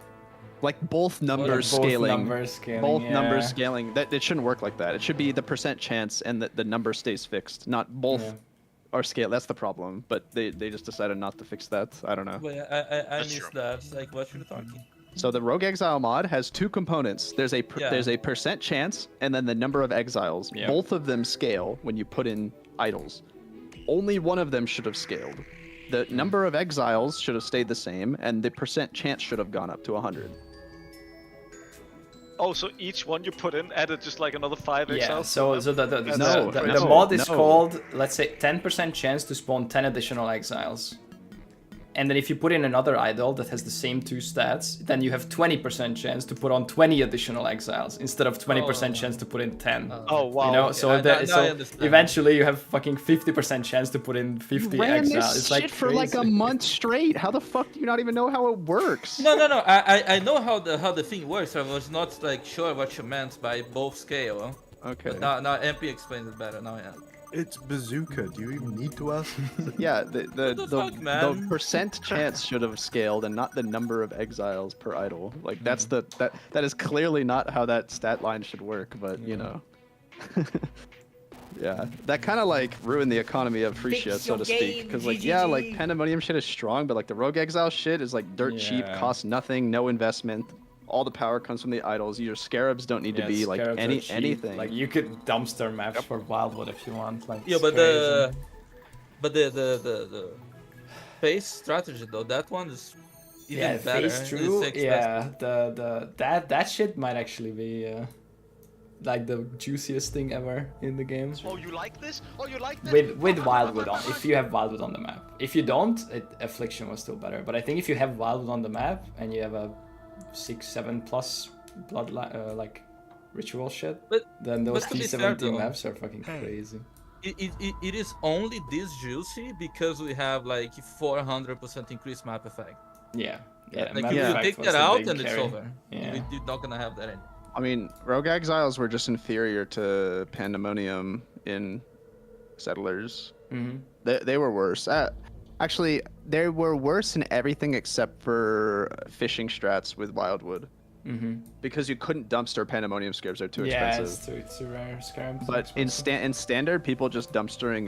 Like both numbers scaling. Both numbers scaling. That it shouldn't work like that. It should be the percent chance and the number stays fixed, not both. Or scale, that's the problem, but they just decided not to fix that. I don't know. Wait, I missed that. Like, what you're talking? So the Rogue Exile mod has 2 components. There's a percent chance, and then the number of exiles. Yeah. Both of them scale when you put in idols. Only one of them should have scaled. The number of exiles should have stayed the same, and the percent chance should have gone up to 100. Oh, so each one you put in added just like another 5 exiles? So the mod is called, let's say, 10% chance to spawn 10 additional exiles. And then if you put in another idol that has the same 2 stats, then you have 20% chance to put on 20 additional exiles instead of 20% chance to put in 10. Oh, wow. You know, Okay. so eventually you have fucking 50% chance to put in 50 exiles. This it's like shit for like a month straight. How the fuck do you not even know how it works? No. I know how the thing works. I was not like sure what you meant by both scale. Okay. But now MP explains it better. Now, yeah. It's bazooka. Do you even need to ask? Yeah, the percent chance should have scaled and not the number of exiles per idol. Like that's that is clearly not how that stat line should work, but you know. Yeah, that kind of like ruined the economy of free shit, so to speak. Because like, yeah, like Pandemonium shit is strong, but like the Rogue Exile shit is like dirt cheap, costs nothing, no investment. All the power comes from the idols. Your scarabs don't need to be like anything. Like you could dumpster maps for Wildwood if you want. Like yeah, but the phase strategy though, that one is even better. Phase true. Yeah, that shit might actually be like the juiciest thing ever in the game. Oh, you like this? Oh, you like this? With Wildwood on, if you have Wildwood on the map. If you don't, Affliction was still better. But I think if you have Wildwood on the map and you have a 6-7 plus blood like ritual shit, then those T17 maps are fucking crazy. It is only this juicy because we have like 400% increased map effect. Yeah. Like if you take that out and it's over. Yeah. We're not gonna have that anymore. I mean, Rogue Exiles were just inferior to Pandemonium in Settlers. Mm-hmm. They were worse. Actually, they were worse in everything except for fishing strats with Wildwood. Mm-hmm. Because you couldn't dumpster Pandemonium scarabs; they're too expensive. Yeah, it's too rare scarabs. But in standard, people just dumpstering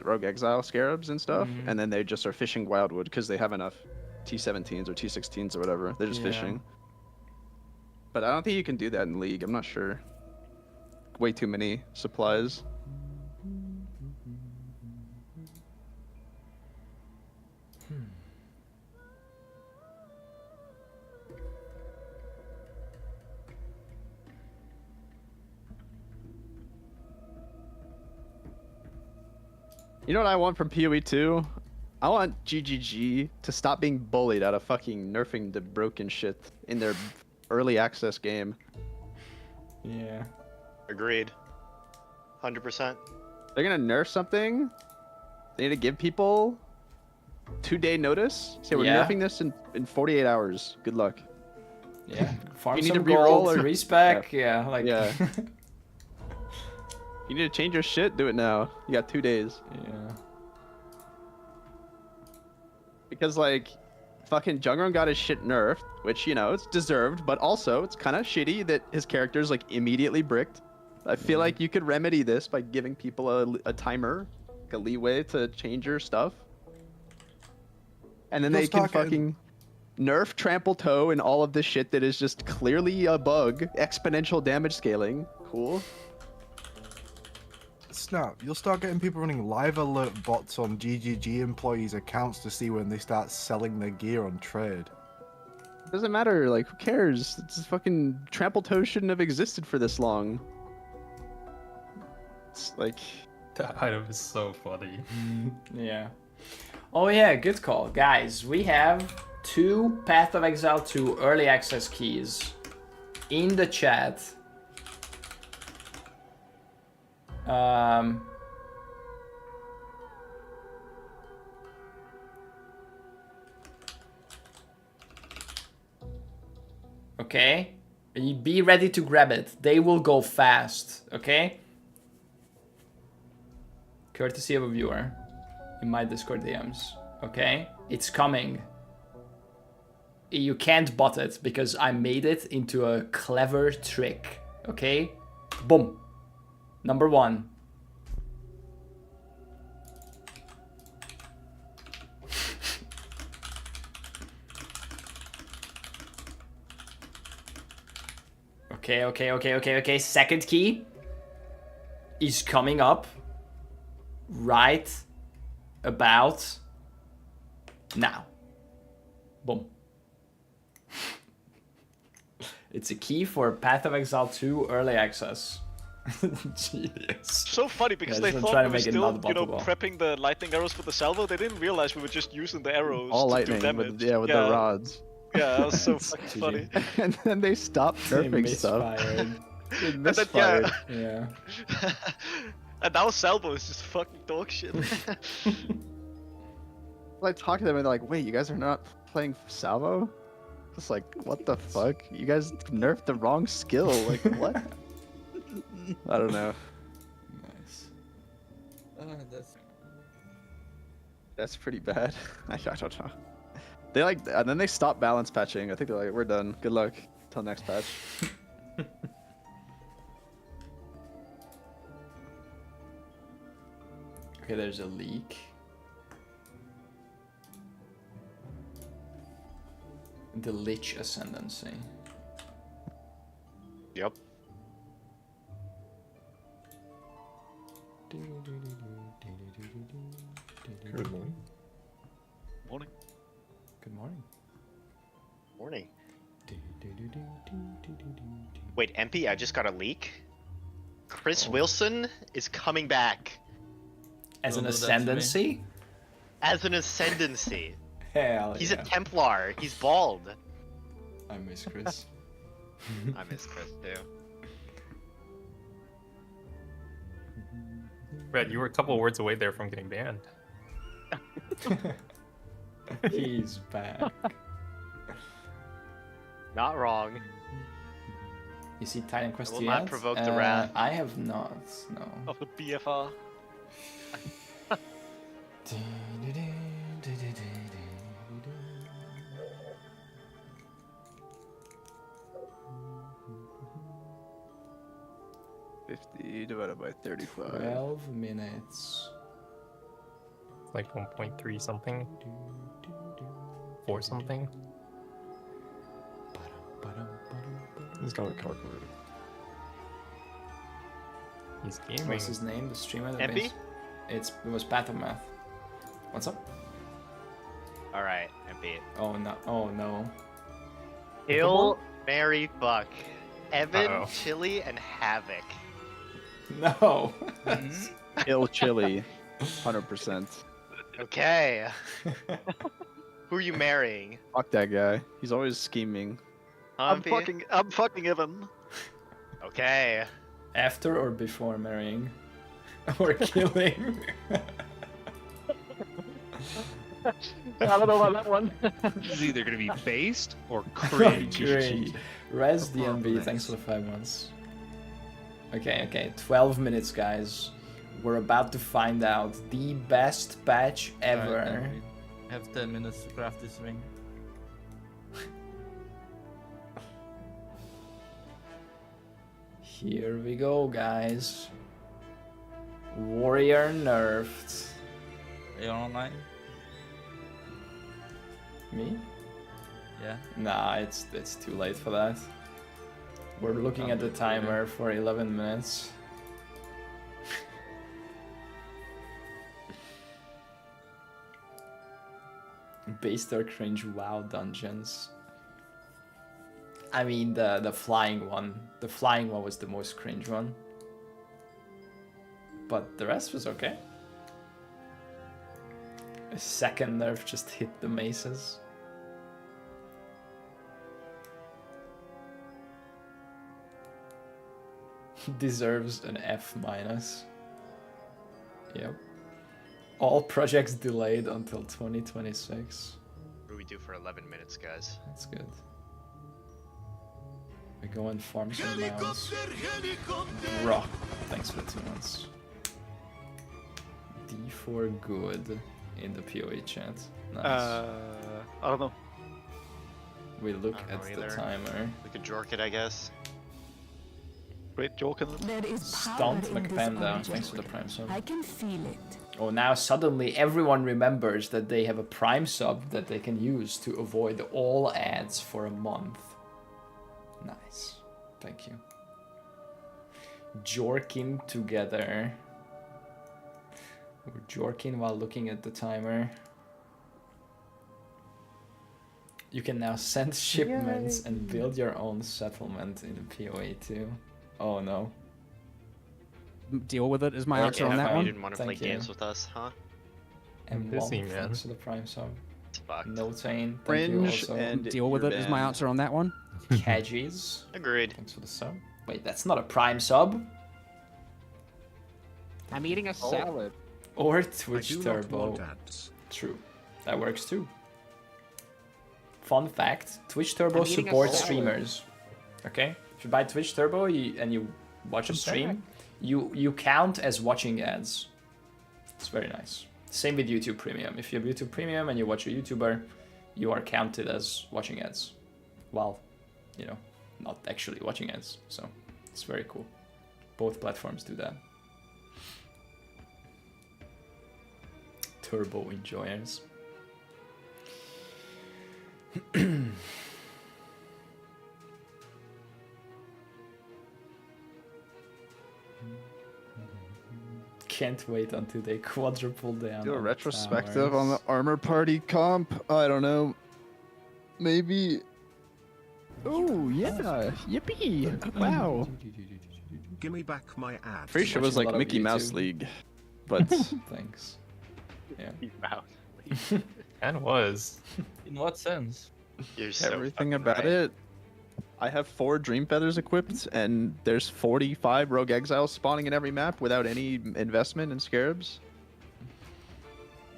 Rogue Exile scarabs and stuff, and then they just are fishing Wildwood because they have enough T17s or T16s or whatever. They're just fishing. But I don't think you can do that in League. I'm not sure. Way too many supplies. You know what I want from POE2? I want GGG to stop being bullied out of fucking nerfing the broken shit in their early access game. Yeah. Agreed. 100%. They're gonna nerf something. They need to give people 2-day notice. Say we're Yeah. nerfing this in 48 hours. Good luck. Yeah. Farm You need some to reroll gold, or respec. Yeah. Like. Yeah. You need to change your shit. Do it now. You got 2 days. Yeah. Because like, fucking Jungron got his shit nerfed, which you know it's deserved, but also it's kind of shitty that his character's like immediately bricked. I feel like you could remedy this by giving people a timer, like a leeway to change your stuff, and then they can fucking nerf trample toe and all of this shit that is just clearly a bug. Exponential damage scaling. Cool. Snap, you'll start getting people running live alert bots on GGG employees' accounts to see when they start selling their gear on trade. Doesn't matter, like, who cares? It's fucking trample toe shouldn't have existed for this long. It's like... That item is so funny. Yeah. Oh yeah, good call. Guys, we have 2 Path of Exile 2 early access keys in the chat. Okay, be ready to grab it. They will go fast, okay? Courtesy of a viewer in my Discord DMs, okay? It's coming. You can't bot it because I made it into a clever trick, okay? Boom. Number 1. Okay. Second key is coming up right about now. Boom. It's a key for Path of Exile 2 early access. Genius. So funny because they thought we were still, prepping the lightning arrows for the salvo. They didn't realize we were just using the arrows all to lightning do damage. with the rods. Yeah, that was so fucking funny. And then they stopped nerfing stuff. They misfired. Yeah. And now salvo is just fucking dog shit. I talk to them and they're like, "Wait, you guys are not playing salvo?" It's like, what the fuck? You guys nerfed the wrong skill. Like what? I don't know. Nice. That's pretty bad. I don't know. They like, and then they stopped balance patching. I think they're like, we're done. Good luck. Till next patch. Okay, there's a leak. The Lich Ascendancy. Yep. Good morning. Morning. Good morning. Morning. Wait, MP, I just got a leak. Chris Wilson is coming back. As an ascendancy? As an ascendancy. Hell He's yeah. a Templar. He's bald. I miss Chris. I miss Chris too. Brett, you were a couple of words away there from getting banned. He's back. Not wrong. You see Titan Quest I will yet? not provoke the wrath. I have not, no. Of the BFR. Divided by 35. 12 minutes. It's like 1.3 something. 4 something. He's got a calculator. He's gaming. What's his name? The streamer? That MP? It was Path of Math. What's up? Alright, MP. Oh no. Oh no. Kill, marry, fuck. Evan, Uh-oh. Chili, and Havoc. No. Ill chili. 100%. Okay. Who are you marrying? Fuck that guy. He's always scheming. I'm MP? fucking Evan. Okay. After or before marrying? Or killing? I don't know about that one. This is either going to be based or cringe. Great. Res DNB, thanks for the 5 months. Okay, 12 minutes, guys. We're about to find out the best patch ever. I have 10 minutes to craft this ring. Here we go, guys. Warrior nerfed. Are you online? Me? Yeah. Nah, it's too late for that. We're looking at the timer for 11 minutes. Based or cringe WoW dungeons. I mean the flying one. The flying one was the most cringe one. But the rest was okay. A second nerf just hit the maces. Deserves an F-. Yep. All projects delayed until 2026. What do we do for 11 minutes, guys? That's good. We go and farm some mounds. Bruh. Thanks for the 2 months. D4 good in the POE chat. Nice. I don't know. We look at the timer. We could jork it, I guess. Great joke. Stunt McPanda, thanks for the prime sub. I can feel it. Oh, now suddenly everyone remembers that they have a prime sub that they can use to avoid all ads for a month. Nice. Thank you. Jorking together. We're jorking while looking at the timer. You can now send shipments and build your own settlement in POE2. Oh no. Deal with it is my answer on that You one. didn't want to play games with us, huh? And busy, one, man. thanks for the prime sub. Fucked. No Tane, thank Fringe you also. and Deal with it is my answer on that one. Cadgies. Agreed. Thanks for the sub. Wait, that's not a prime sub. I'm eating a salad. Or Twitch do not Turbo. want ads. True. That works too. Fun fact, Twitch Turbo I'm eating a supports salad. streamers. Okay? If you buy Twitch Turbo and you watch a stream, you count as watching ads. It's very nice. Same with YouTube Premium. If you have YouTube Premium and you watch a YouTuber, you are counted as watching ads. While, you know, not actually watching ads. So, it's very cool. Both platforms do that. Turbo enjoyers. Can't wait until they quadruple down. Do a on retrospective towers. on the armor party comp. I don't know. Maybe. Oh yeah! Yippee! Wow. Give me back my ads. Pretty sure it was Watching a like lot of Mickey Mouse YouTube. League, but Thanks. Yeah. And was. In what sense? You're so everything fucking about right. it. I have 4 Dream Feathers equipped, and there's 45 Rogue Exiles spawning in every map without any investment in Scarabs.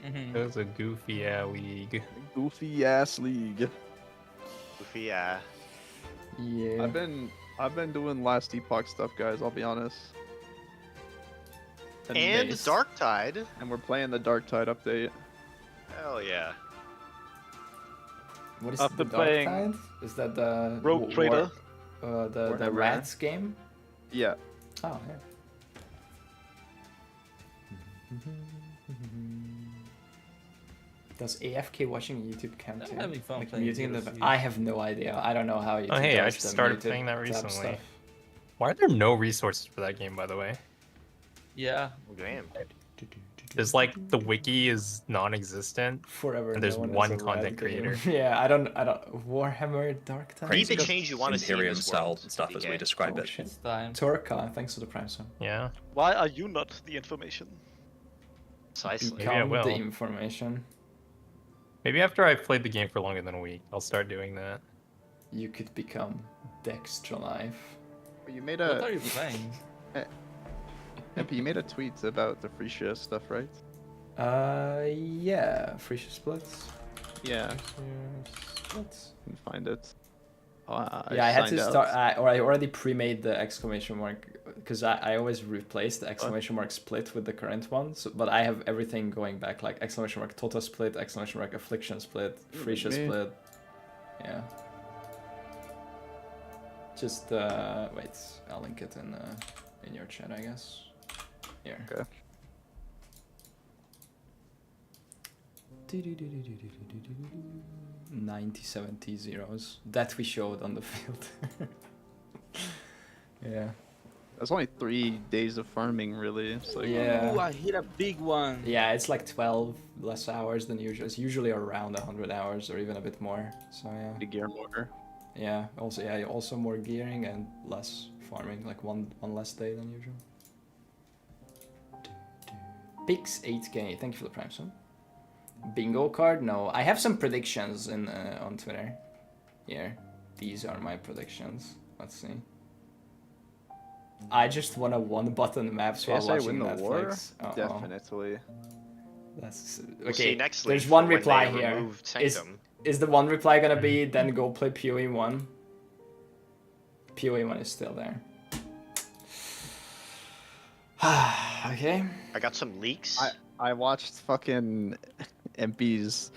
It was a goofy league. Goofy ass league. Goofy, yeah. Yeah. I've been doing last Epoch stuff, guys. I'll be honest. And Base. Darktide. And we're playing the Darktide update. Hell yeah. What is I've the been Dark playing Tide? Is that the Rogue Trader. The Warhammer. Rats game? Yeah. Oh yeah. Does AFK watching YouTube count too? I'm having fun Like playing muting the? DLC. I have no idea. I don't know how you. Oh hey, I just started playing that recently. Why are there no resources for that game, by the way? Yeah. Damn. There's like the wiki is non-existent. Forever. And there's known as one a content rat game. creator. Yeah, I don't. Warhammer Dark Tide. Be the change you want to see in Imperium this style world, stuff as we DK. describe it. Shit. It's time. Turka, thanks for the prime sub. Yeah. Why are you not the information? Precisely. Maybe I Become will. the information. Maybe after I've played the game for longer than a week, I'll start doing that. You could become Dextra Life. You made What are a you playing? MP, you made a tweet about the free share stuff, right? Yeah, Frisia splits. Yeah. Splits. Can find it. Oh, Yeah, I had to signed start, out. or I already pre-made the exclamation mark, because I always replace the exclamation mark split with the current one, so, but I have everything going back, like exclamation mark Tota split, exclamation mark Affliction split, Frisia split. Yeah. Just, wait, I'll link it in your chat, I guess. Here. Okay. 97 T0s that we showed on the field. Yeah. That's only 3 days of farming, really. It's like, yeah. Ooh, I hit a big one. Yeah, it's like 12 less hours than usual. It's usually around 100 hours or even a bit more. So yeah. The gear more. Yeah. Also more gearing and less farming, like one less day than usual. Pix 8K. Thank you for the prime son. Bingo card? No. I have some predictions on Twitter. Here. These are my predictions. Let's see. I just want a one-button maps while watching Netflix. Definitely. That's okay. We'll see next There's week one when they reply here. remove Sanctum. Is the one reply gonna be then go play POE1? POE1 is still there. Okay. I got some leaks. I watched fucking MP's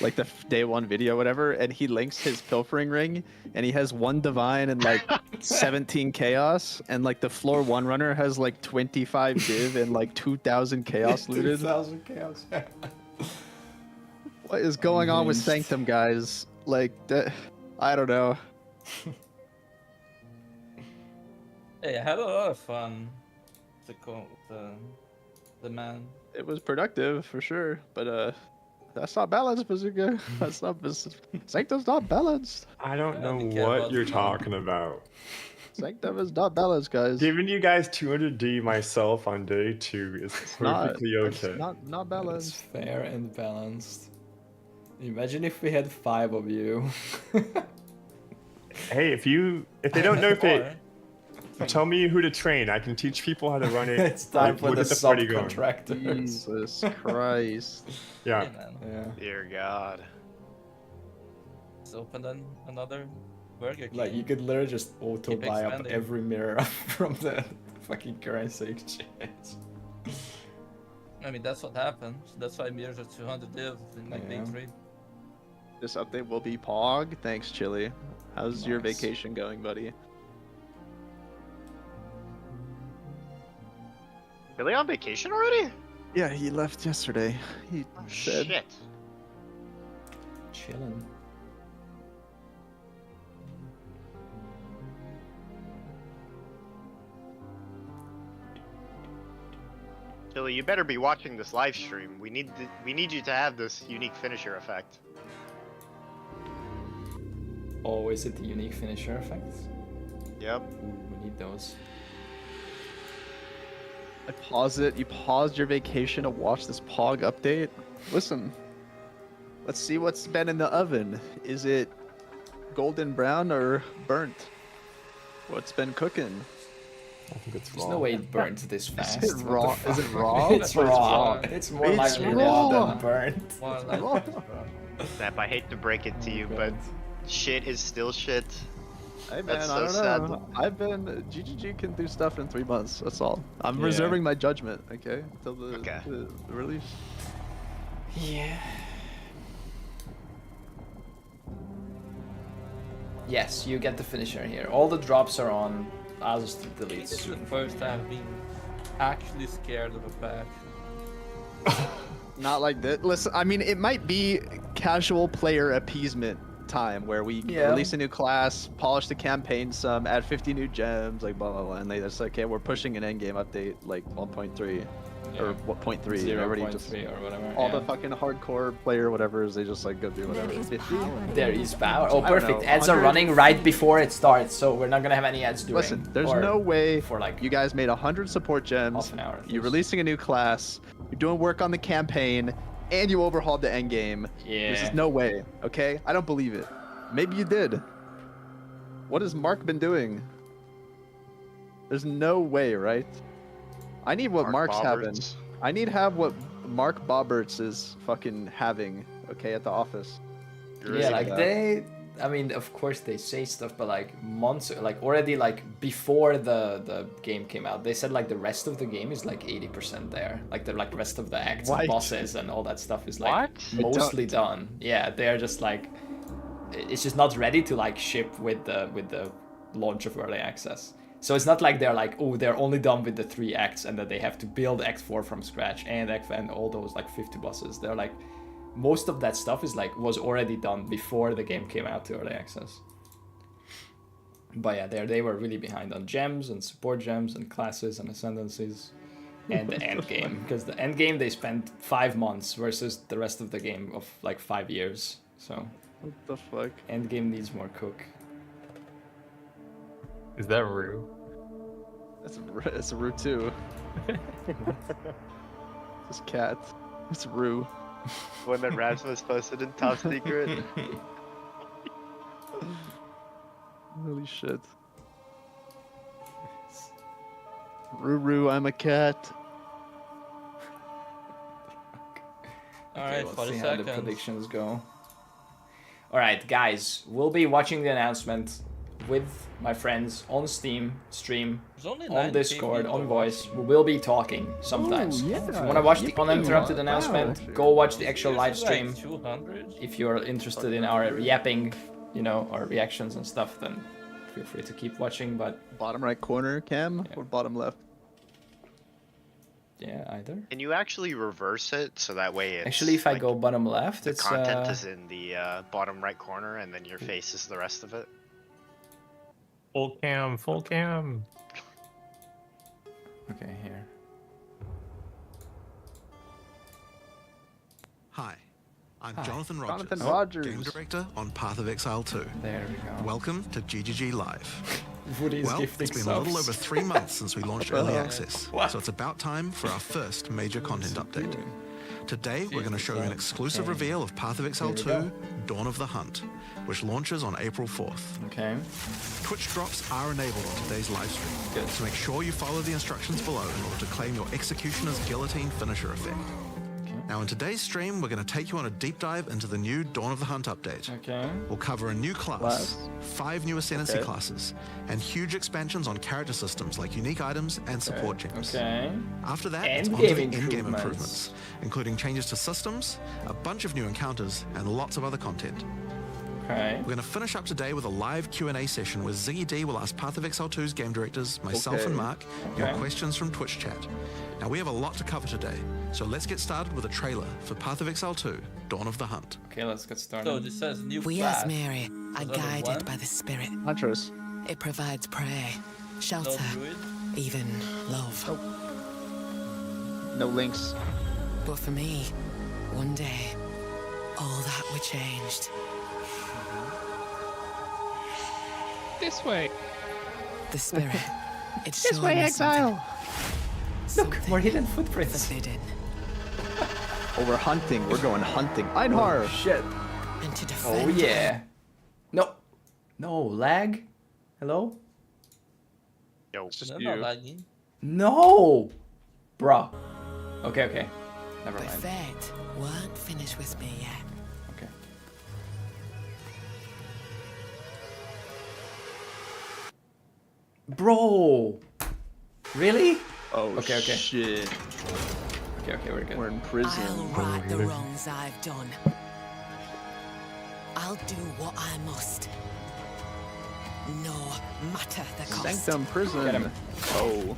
like the day 1 video, whatever, and he links his pilfering ring, and he has 1 divine and like 17 chaos, and like the floor 1 runner has like 25 div and like 2,000 chaos looted. 2,000 chaos. What is going on with Sanctum, guys? Like, I don't know. Hey, I had a lot of fun. The man. It was productive for sure, but that's not balanced, Bazooka. That's not Sanctum's not balanced. I don't know what you're talking about. Sanctum is not balanced, guys. Giving you guys 200D myself on day 2 is perfectly okay. It's not balanced. It's fair and balanced. Imagine if we had 5 of you. Hey, if they don't know if it, tell me who to train. I can teach people how to run it. It's time for the party going. subcontractors. Jesus Christ. Yeah. Yeah. Dear God. Let's open another Burger King. Like you could literally just auto Keep buy up expanding. every mirror from the fucking currency exchange. I mean, that's what happens. That's why mirrors are 200 div in like day 3. This update will be Pog. Thanks, Chili. How's your vacation going, buddy? Really on vacation already? Yeah, he left yesterday. He said. Shit. Chillin'. Tilly, you better be watching this live stream. We need you to have this unique finisher effect. Oh, is it the unique finisher effect? Yep. Ooh, we need those. I pause it. You paused your vacation to watch this Pog update? Listen. Let's see what's been in the oven. Is it golden brown or burnt? What's been cooking? I think it's raw. There's no way it burnt this fast. Is it raw? What the Is it fuck? raw? It's raw. It's more likely raw than burnt. More like Snap, I hate to break it to you, but shit is still shit. Hey man, That's I don't so know. I've been GGG can do stuff in 3 months. That's all. I'm reserving my judgment, okay, until the release. Yeah. Yes, you get the finisher here. All the drops are on. I'll just delete. This is the first time I've been actually scared of a patch. Not like that. Listen, I mean, it might be casual player appeasement time where we release a new class, polish the campaign some, add 50 new gems, like blah blah blah, and they just like, okay, we're pushing an endgame update like 1.3 or what 0.3, 0.3 or whatever. All the fucking hardcore player whatever's, they just like go do whatever. There is power. Oh, I don't perfect. know, Ads are running right before it starts, so we're not gonna have any ads doing. Listen, there's no way for like you guys made 100 support gems. Half an hour. You're releasing a new class. You're doing work on the campaign, and you overhauled the end game. Yeah. This is no way. Okay, I don't believe it. Maybe you did. What has Mark been doing? There's no way, right? I need what Mark's having. I need have what Mark Bobberts is fucking having, okay, at the office. Yeah, like they, I mean, of course they say stuff, but like months, like already like before the game came out, they said like the rest of the game is like 80% there. Like the rest of the acts and bosses and all that stuff is like mostly done. Yeah, they're just like, it's just not ready to like ship with the launch of early access. So it's not like they're like, oh, they're only done with the 3 acts and that they have to build Act 4 from scratch and all those like 50 bosses. They're like, most of that stuff is like was already done before the game came out to early access. But yeah, they were really behind on gems and support gems and classes and ascendancies and the end game, because the end game they spent 5 months versus the rest of the game of like 5 years. So what the fuck? End game needs more cook. Is that Rue? That's Rue too. This cat. It's Rue. One that Rasmus posted in Top Secret. Holy shit. Ruru, I'm a cat. Okay, let's see how the predictions go. Alright, guys, we'll be watching the announcement with my friends on Steam, stream, on Discord, on voice. We will be talking sometimes. Ooh, yeah. If you want to watch the uninterrupted announcement, go watch the actual live stream. If you're interested in our yapping, you know, our reactions and stuff, then feel free to keep watching. But bottom right corner, Cam, or bottom left? Yeah, either. Can you actually reverse it so that way it's actually, if I go bottom left, the it's content is in the bottom right corner, and then your face is the rest of it. Full cam, full cam. Okay, here. Hi, I'm Jonathan Rogers, Jonathan Rogers, Game Director on Path of Exile 2. There we go. Welcome to GGG Live. Woody's Well, gifting it's been subs. a little over 3 months since we launched Early Access, so it's about time for our first major content update. Today, we're going to show you an exclusive reveal of Path of Exile 2, Dawn of the Hunt, which launches on April 4th. Okay. Twitch drops are enabled on today's live stream, so make sure you follow the instructions below in order to claim your Executioner's Guillotine finisher effect. Now in today's stream, we're going to take you on a deep dive into the new Dawn of the Hunt update. Okay. We'll cover a new class, 5 new Ascendancy classes, and huge expansions on character systems like unique items and support gems. Okay. After that, it's on to the in-game improvements, including changes to systems, a bunch of new encounters, and lots of other content. Okay. We're going to finish up today with a live Q&A session where Ziggy D will ask Path of Exile 2's game directors, myself and Mark, your questions from Twitch chat. Now we have a lot to cover today, so let's get started with a trailer for Path of Exile 2, Dawn of the Hunt. Okay, let's get started. So this says new We class. as Mary are Was that a guided one? by the spirit. Huntress. It provides prey, shelter, even love. No links. But for me, one day, all that were changed. This way. The spirit. It's This way, Exile. Look, more hidden footprints. Forbidden. Oh, we're hunting. We're going hunting. Einhar. Oh, shit. And to Oh defend. yeah. No. No, lag? Hello? Yo, it's just No, you. not lagging. No! Bruh. Okay, okay. Never But mind. fate won't finish with me yet. Okay. Bro! Really? Oh, okay, okay. shit. Okay, okay, we're good. We're in prison. I'll right the wrongs I've done. I'll do what I must. No matter the cost. Sanctum prison. Get him. Oh.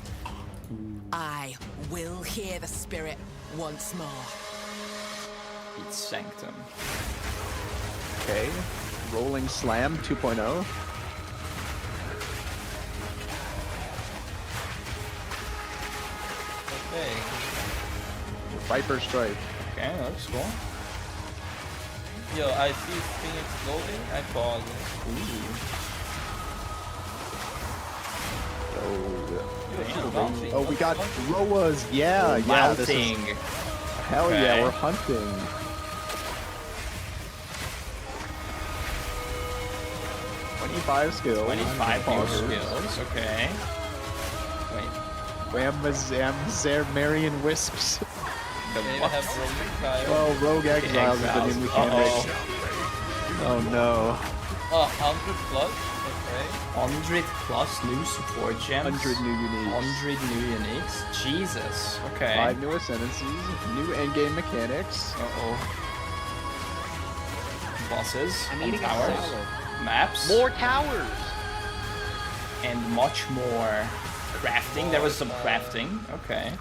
I will hear the spirit once more. It's Sanctum. Okay. Rolling Slam 2.0. Okay. Viper Strike. Okay, that looks cool. Yo, I see Phoenix loading. I pause. Oh, we got Roas. Yeah, yeah. This is, Mounting. hell yeah, Okay. we're hunting. $25 skills. 25 more skills, okay. Wait. Wham, zam, zer, Marion Wisps. They what? have Rogue Exile. Oh, Rogue Exile is the new mechanic. Oh no. 100 plus? Okay. 100 plus new support gems. 100 new uniques. 100 new uniques. Jesus. Okay. 5 new ascendancies, new endgame mechanics. Bosses. I'm and eating a towers. salad. Maps. More towers. And much more crafting. There was some crafting. Okay.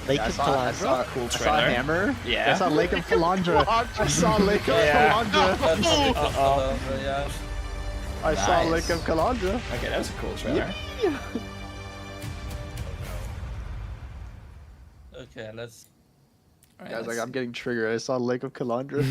Lake of Calandra? Cool I saw a trailer. hammer. Yeah. I saw Lake of Calandra. I saw Lake of Calandra. Yeah. I saw Nice. Lake of Calandra. Okay, that was a cool trailer. Okay, let's. Guys, like I'm getting triggered. I saw Lake of Calandra.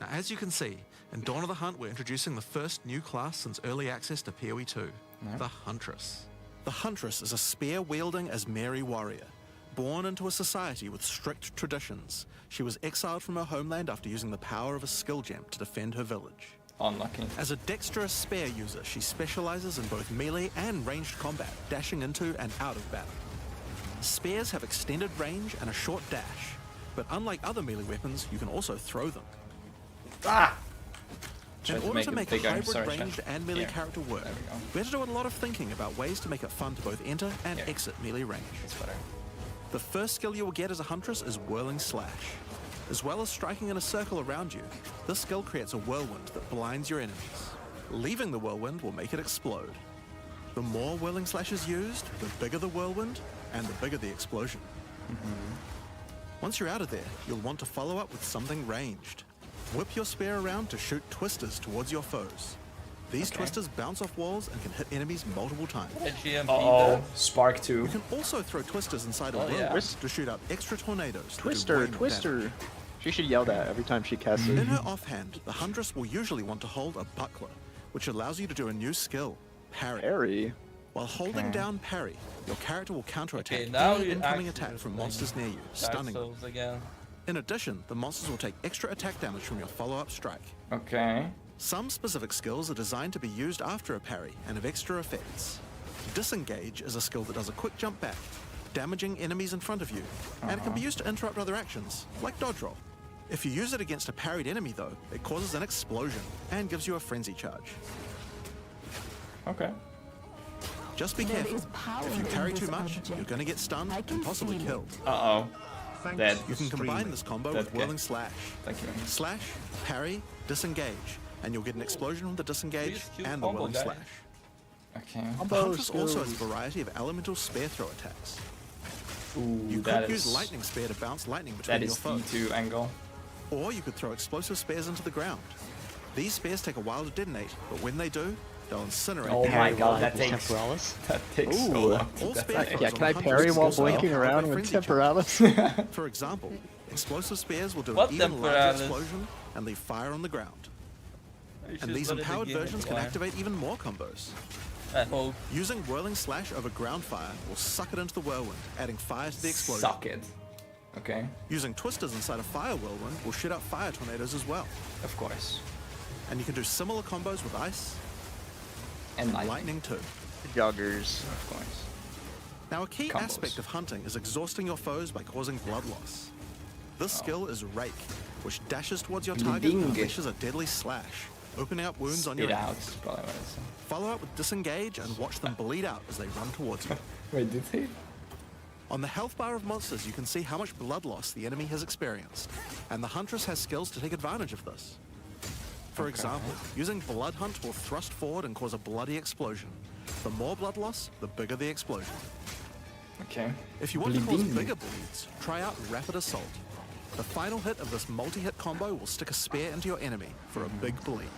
Now, as you can see, in Dawn of the Hunt, we're introducing the first new class since early access to POE2, the Huntress. The Huntress is a spear-wielding Asmeri warrior. Born into a society with strict traditions, she was exiled from her homeland after using the power of a skill gem to defend her village. Unlucky. As a dexterous spear user, she specializes in both melee and ranged combat, dashing into and out of battle. Spears have extended range and a short dash, but unlike other melee weapons, you can also throw them. In order to make a hybrid ranged and melee character work, we had to do a lot of thinking about ways to make it fun to both enter and exit melee range. That's better. The first skill you will get as a Huntress is Whirling Slash. As well as striking in a circle around you, this skill creates a whirlwind that blinds your enemies. Leaving the whirlwind will make it explode. The more Whirling Slash is used, the bigger the whirlwind, and the bigger the explosion. Once you're out of there, you'll want to follow up with something ranged. Whip your spear around to shoot twisters towards your foes. These twisters bounce off walls and can hit enemies multiple times. Spark 2. You can also throw twisters inside a whirlwind to shoot out extra tornadoes. Twister. She should yell that every time she casts it. In her offhand, the Huntress will usually want to hold a buckler, which allows you to do a new skill, parry. While holding down parry, your character will counterattack any incoming attack from monsters near you, stunning them. In addition, the monsters will take extra attack damage from your follow-up strike. Okay. Some specific skills are designed to be used after a parry and have extra effects. Disengage is a skill that does a quick jump back, damaging enemies in front of you, and it can be used to interrupt other actions, like dodge roll. If you use it against a parried enemy though, it causes an explosion and gives you a frenzy charge. Okay. Just be careful. If you parry too much, you're going to get stunned and possibly killed. Dead. You can combine this combo with Whirling Slash. Thank you. Slash, parry, disengage, and you'll get an explosion from the disengage and the Whirling Slash. Okay. The Huntress also has a variety of elemental spear throw attacks. You could use lightning spear to bounce lightning between your foes. That is E2 angle. Or you could throw explosive spears into the ground. These spears take a while to detonate, but when they do, they'll incinerate. Oh my god, that takes so long. Yeah, can I parry while blinking around with Temporalis? For example, explosive spears will do What an even larger Temporalis? explosion and leave fire on the ground. And these empowered versions can activate even more combos. Using Whirling Slash over ground fire will suck it into the whirlwind, adding fire to the explosion. Suck it. Okay. Using twisters inside a fire whirlwind will shoot out fire tornadoes as well. Of course. And you can do similar combos with ice and lightning too. Joggers. Of course. Now a key aspect of hunting is exhausting your foes by causing blood loss. This skill is Rake, which dashes towards your target and unleashes a deadly slash, opening up wounds on your enemies. Follow up with Disengage and watch them bleed out as they run towards you. Wait, did he? On the health bar of monsters, you can see how much blood loss the enemy has experienced, and the Huntress has skills to take advantage of this. For example, using Blood Hunt will thrust forward and cause a bloody explosion. The more blood loss, the bigger the explosion. Okay. If you want to cause bigger bleeds, try out Rapid Assault. The final hit of this multi-hit combo will stick a spear into your enemy for a big bleed.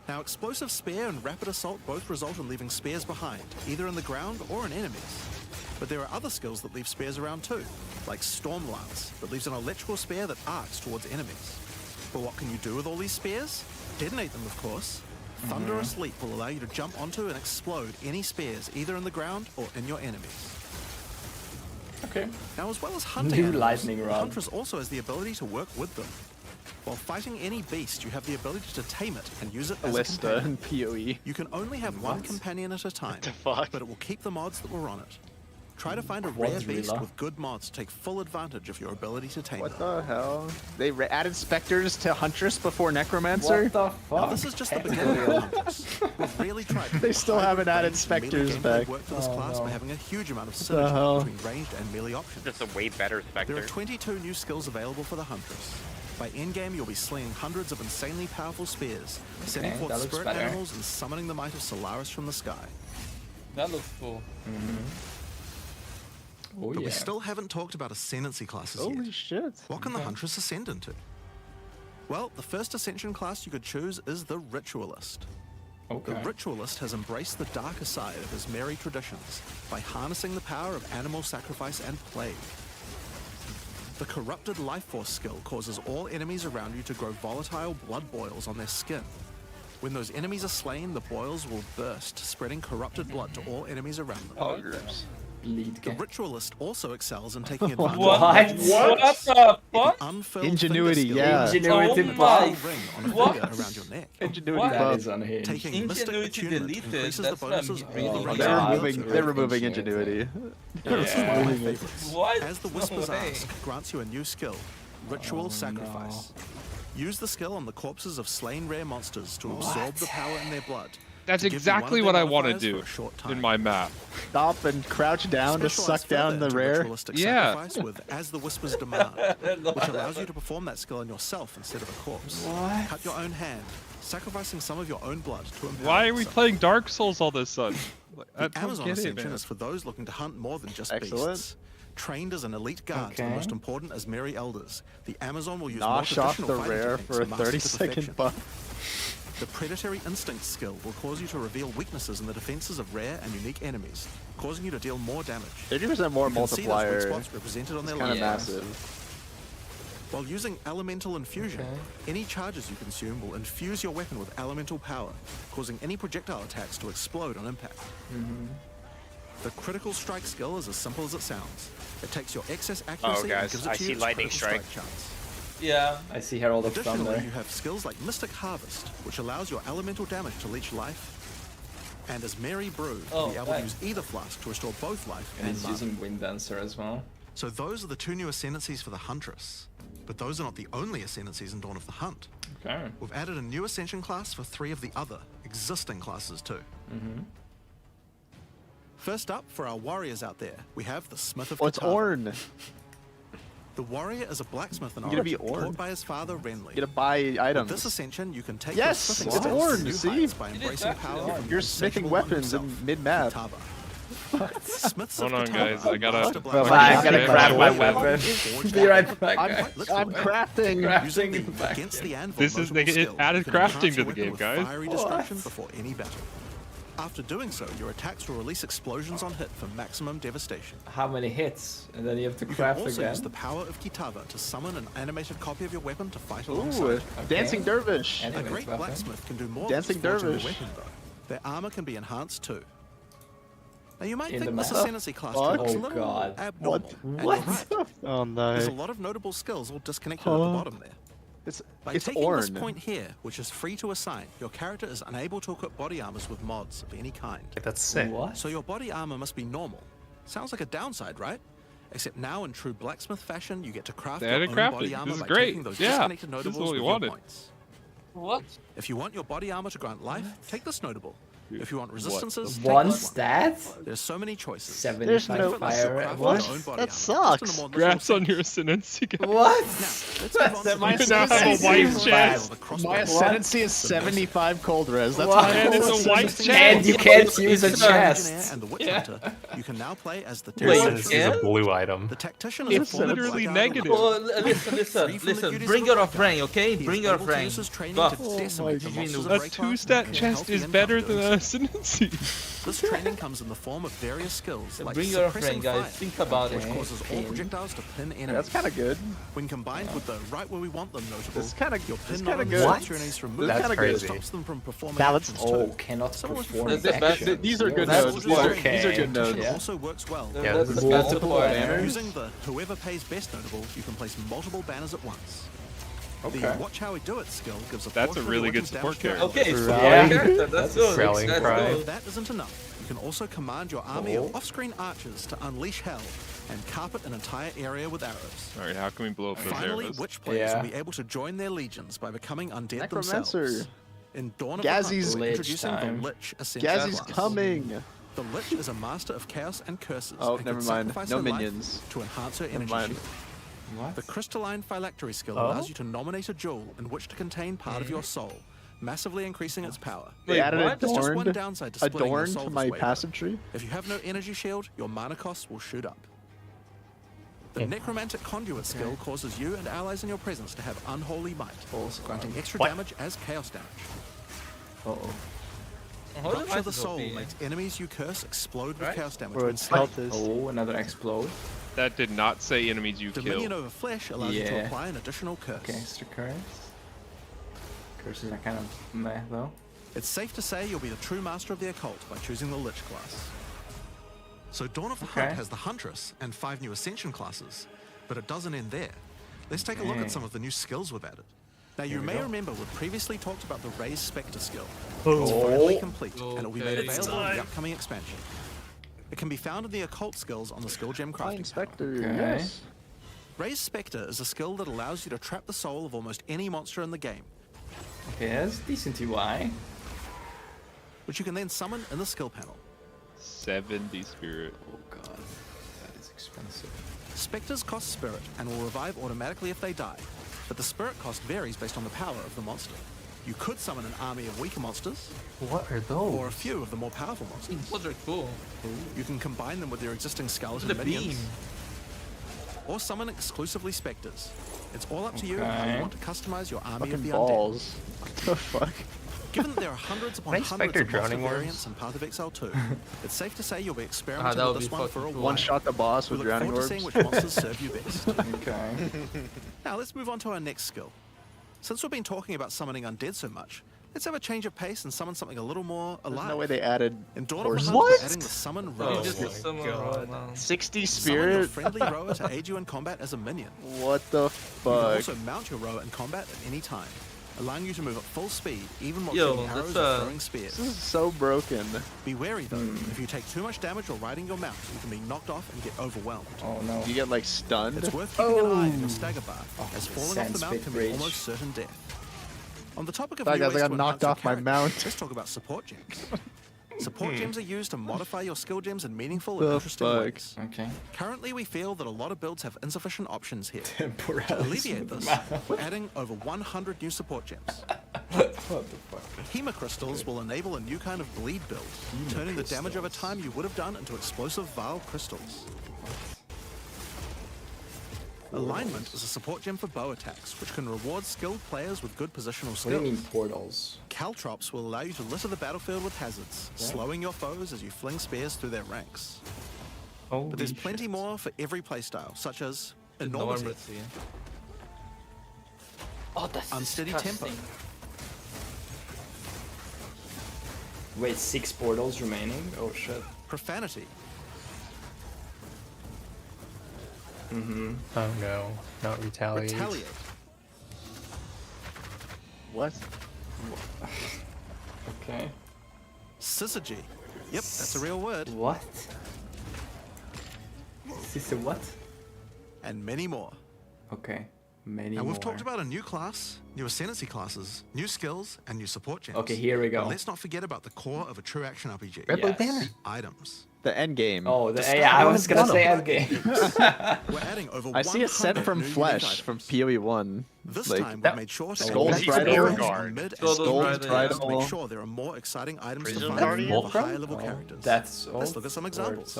Now, Explosive Spear and Rapid Assault both result in leaving spears behind, either in the ground or in enemies. But there are other skills that leave spears around too, like Storm Lance, that leaves an electrical spear that arcs towards enemies. But what can you do with all these spears? Detonate them, of course. Thunderous Leap will allow you to jump onto and explode any spears, either in the ground or in your enemies. Okay. Now, as well as hunting New animals, lightning the rod. Huntress also has the ability to work with them. While fighting any beast, you have the ability to tame it and use it as a Ballista companion. and POE. You can only have one companion at a time, but it will keep the mods that were on it. Try to find a rare beast with good mods to take full advantage of your ability to tame What them. the hell? They added specters to Huntress before Necromancer? What the fuck? Now, this is just the beginning of Huntress. We've really tried to They still haven't added range specters melee gameplay back. work for this class by having a huge amount of the hell? synergy between ranged and melee options. Just a way better Spectre. There are 22 new skills available for the Huntress. By endgame, you'll be slinging hundreds of insanely powerful spears, sending Okay, forth that looks spirit better. animals, and summoning the might of Solaris from the sky. That looks cool. Oh, But yeah. we still haven't talked about ascendancy classes Holy yet. shit. What can the Huntress ascend into? Well, the first ascension class you could choose is the Ritualist. Okay. The Ritualist has embraced the darker side of his merry traditions by harnessing the power of animal sacrifice and plague. The Corrupted Life Force skill causes all enemies around you to grow volatile blood boils on their skin. When those enemies are slain, the boils will burst, spreading corrupted blood to all enemies around them. Oh, The Ritualist also excels in taking advantage What? of What the fuck? unfurled Ingenuity, finger skill. yeah. Ingenuity Ring buff. on a What? finger around your neck. Ingenuity That buff. is unhinged. Taking Mystic Ingenuity Attunement deleted, increases the that's what bonuses I'm of reading. all Oh, the They're God. removing. They're removing ingenuity. This is one of my Yeah. favorites. What? As the Whisper's No way. Ask grants you a new skill, Ritual Sacrifice. Use the skill on the corpses of slain rare monsters to absorb the power in their blood. That's to give you exactly one of what their I want to modifiers do for a short time. in my map. Stop and crouch down to Specialize suck down further the into rare. Ritualistic Yeah. Sacrifice with As the Whispers Demand, which allows you to perform that skill on yourself instead of a corpse. What? Cut your own hand, sacrificing some of your own blood to empower Why are we yourself. playing Dark Souls all of a sudden? I The don't Amazon get it, Ascension man. is for those looking to hunt more than just Excellent. beasts. Trained as an elite guard to the Okay. most important as merry elders, the Amazon will use more Nosh off traditional the fighting rare techniques for a to master 30-second perfection. buff. The Predatory Instinct skill will cause you to reveal weaknesses in the defenses of rare and unique enemies, causing you to deal more damage. 30% more You can see those weak multiplier. spots represented on It's their kind of lines. massive. While using Elemental Infusion, Okay. any charges you consume will infuse your weapon with elemental power, causing any projectile attacks to explode on impact. The Critical Strike skill is as simple as it sounds. It takes your excess accuracy and guys, gives it I to you see as lightning critical strike. chance. Yeah. I see Herald of Additionally, Thunder. you have skills like Mystic Harvest, which allows your elemental damage to leech life, and as Mary Brew, Oh, to be able to right. use either flask to restore both life And and he's mana. using Wind Dancer as well. So those are the two new ascendancies for the Huntress. But those are not the only ascendancies in Dawn of the Hunt. Okay. We've added a new ascension class for 3 of the other existing classes too. First up, for our warriors out there, we have the Smith of What's Katava. Orn? The warrior is a blacksmith in You gotta be origin, Orn. taught by his father Renly. You gotta buy With items. this ascension, you can take Yes, your smithing it's skills to Orn, new see? heights by It is embracing actually power Orn. from You're the smithing insatiable one weapons in himself, mid-map. Katava. Smiths of Hold on, Katava guys, I are gotta- master I blacksmiths gotta who grab my forge weapon. forged Be right weapons. back, I'm, guys. I'm crafting. Using the Crafting in the back. against the anvil This is- notable they skill, added you can crafting enhance to your the weapon game, with guys. Fiery destruction before any battle. After doing so, your attacks will release explosions on hit for maximum devastation. How many hits? And then you have to You can craft also again. use the power of Kitava to summon an animated copy of your weapon to fight Ooh, alongside. Dancing Dervish. A Anyways, great weapon. blacksmith can do more Dancing than just forge a new Dervish. weapon, though. Their armor can be enhanced too. Now you might In think the this map. ascendancy class Fuck. looks a Oh, little God. abnormal. And What? you're right. Oh There's a no. lot of notable skills all disconnected at the bottom there. It's By it's taking this Orn. point here, which is free to assign, your character is unable to equip body armors with mods of any kind. That's sick. What? So your body armor must be normal. Sounds like a downside, right? Except now in true blacksmith fashion, you get to craft They your added own crafting. body armor This is by great. taking those Yeah, disconnected this is notables what we with your wanted. points. What? If you want your body armor to grant life, take this notable. If you want resistances, take One this stat? There's so many choices. 75 no- fire. Craft What? your own body That armor, sucks. just in a more Congrats literal on your sense. ascendancy, guys. What? Let's move on to My the You now have a white chest. My ascendancy is 75 cold res. That's What? my And it's a full white ascendancy. chest. And you can't use a As the Engineer chest. and the Witch Hunter, you can now play as the Your Wait, ascendancy is yeah? a blue item. The Tactician is It's a form of literally black negative. armor. Oh, listen. Bring your friend, okay? He Bring is your able to friend. use his training Go. to decimate the monsters of A Breaklight 2-stat and chest healthy is and better comfort than an doing ascendancy. so. This training comes in the form of various skills like Bring your suppressing friend, guys. fire, Think about which it. causes all projectiles to pin enemies. That's kind of good. When combined with the right where we want them notable, It's kinda- your it's pin kinda not only good. stops your enemies from moving, That's but crazy. stops them from performing Balance. actions Oh, too. cannot Some of perform the best- actions. These are good That's notes. what- These are good Tactician notes. also works well. Yeah, That's this is the best multiple part. banners. Using the whoever pays best notable, you can place multiple banners at once. Okay. The watch how we do it skill gives a That's portion a of really your good weapon's support damage to character. Okay, allies. so Rallying. character, that's good. Rallying That's cry. good. If that isn't enough, you can also command your army of off-screen archers to unleash hell and carpet an entire area with arrows. Alright, how can we blow up those Finally, arrows? witch players will be able to join their legions by becoming undead Necromancer. themselves. In Dawn of Gazzy's the Hunt, we're introducing time. the Lich Ascension Gazzy's class. coming. The Lich is a master of chaos and curses. Oh, and never can mind. sacrifice No her life minions. to enhance her Never energy mind. shield. The crystalline phylactery skill Oh? allows you to nominate a jewel in which to contain part of your soul, massively increasing its power. They added There's just one adorned, downside to splitting your soul to this my way, passive tree. If you have no energy shield, your mana costs will shoot up. The necromantic conduit skill causes you and allies in your presence to have unholy might, granting extra damage as chaos damage. Rupture the soul makes enemies you curse explode with chaos damage. when slain. Oh, another explode. That did not say enemies you Dominion kill. over flesh allows you to apply an additional curse. Okay, extra curse. Curses are kind of meh though. It's safe to say you'll be the true master of the occult by choosing the Lich class. So Dawn of the Hunt has the Huntress and 5 new Ascension classes, but it doesn't end there. Let's take a look at some of the new skills we've added. Now you may remember we previously talked about the Raised Spectre skill. It's finally complete, and it will be made available in the upcoming expansion. It can be found in the occult skills on the skill gem crafting Spectre, panel. yes. Raised Spectre is a skill that allows you to trap the soul of almost any monster in the game. Okay, that's decent UI. Which you can then summon in the skill panel. 70 spirit. Oh god, that is expensive. Spectres cost spirit and will revive automatically if they die, but the spirit cost varies based on the power of the monster. You could summon an army of weaker monsters. What are those? Or a few of the more powerful monsters. Those are cool. You can combine them with your existing skeleton The minions. beam. Or summon exclusively spectres. It's all up to you how you want to customize your army of Fucking the balls. undead. What the fuck? Given that there are hundreds upon Can I hundreds Spectre of monster droning orbs? variants in Path of Exile 2, it's safe to say you'll be experimenting that with would this be one for a fucking cool. while. One shot the boss We with look drowning forward to orbs. seeing which monsters serve you best. Okay. Now let's move on to our next skill. Since we've been talking about summoning undead so much, let's have a change of pace and summon something a little more alive. There's no way they added In Dawn of the horses. Hunt, we're adding the summon rower. Just skill. someone right now. 60 Summon your spirit? friendly rower to aid you in combat as a minion. What the You can fuck? also mount your rower in combat at any time, allowing you to move at full speed, even while Yo, shooting arrows that's, or throwing spears. This is so broken. Be wary though, if you take too much damage while riding your mount, you can be knocked off and get overwhelmed. Oh no. You get like stunned. It's worth keeping an eye on your stagger bar, as the falling off the mount Sandspit can be Bridge. almost certain death. On the topic of Sorry, new guys, ways I to got knocked enhance off your my character, mount. let's talk about support gems. Support gems are used to modify your skill gems in meaningful The and interesting fuck? ways. Okay. Currently, we feel that a lot of builds have insufficient options here. To Temporalis alleviate this, we're adding over 100 new support gems. What the fuck? Hema crystals will enable a new kind of bleed build, turning the damage over time you would have done into explosive vile crystals. Alignment is a support gem for bow attacks, which can reward skilled players with good positional What do you skills. mean portals? Caltrops will allow you to litter the battlefield with hazards, slowing your foes as you fling spears through their ranks. But there's plenty more for every playstyle, such as enormity, Enormity. Oh, that's unsteady tempo, Wait, 6 portals remaining? Oh shit. profanity, Oh no, not retaliate. retaliate, What? Okay. syzygy. Yep, that's a real word. What? Is a what? And many more. Okay. Many Now more. we've talked about a new class, new ascendancy classes, new skills, and new support gems. Okay, here we go. But let's not forget about the core of a true action RPG. Red Blue Banner. The items. The end game. Oh, yeah, I was gonna say endgame. We're adding over I see a set 100 from new unique Flesh items. from POE1. This Like, time we've made sure to Skull's add Bridal. extra Guard. mid and Skull's Skull's Bridal, Bridal to yeah. make sure there are more exciting items to Prison find Guardian? for high-level characters. That's all. Let's look at some examples.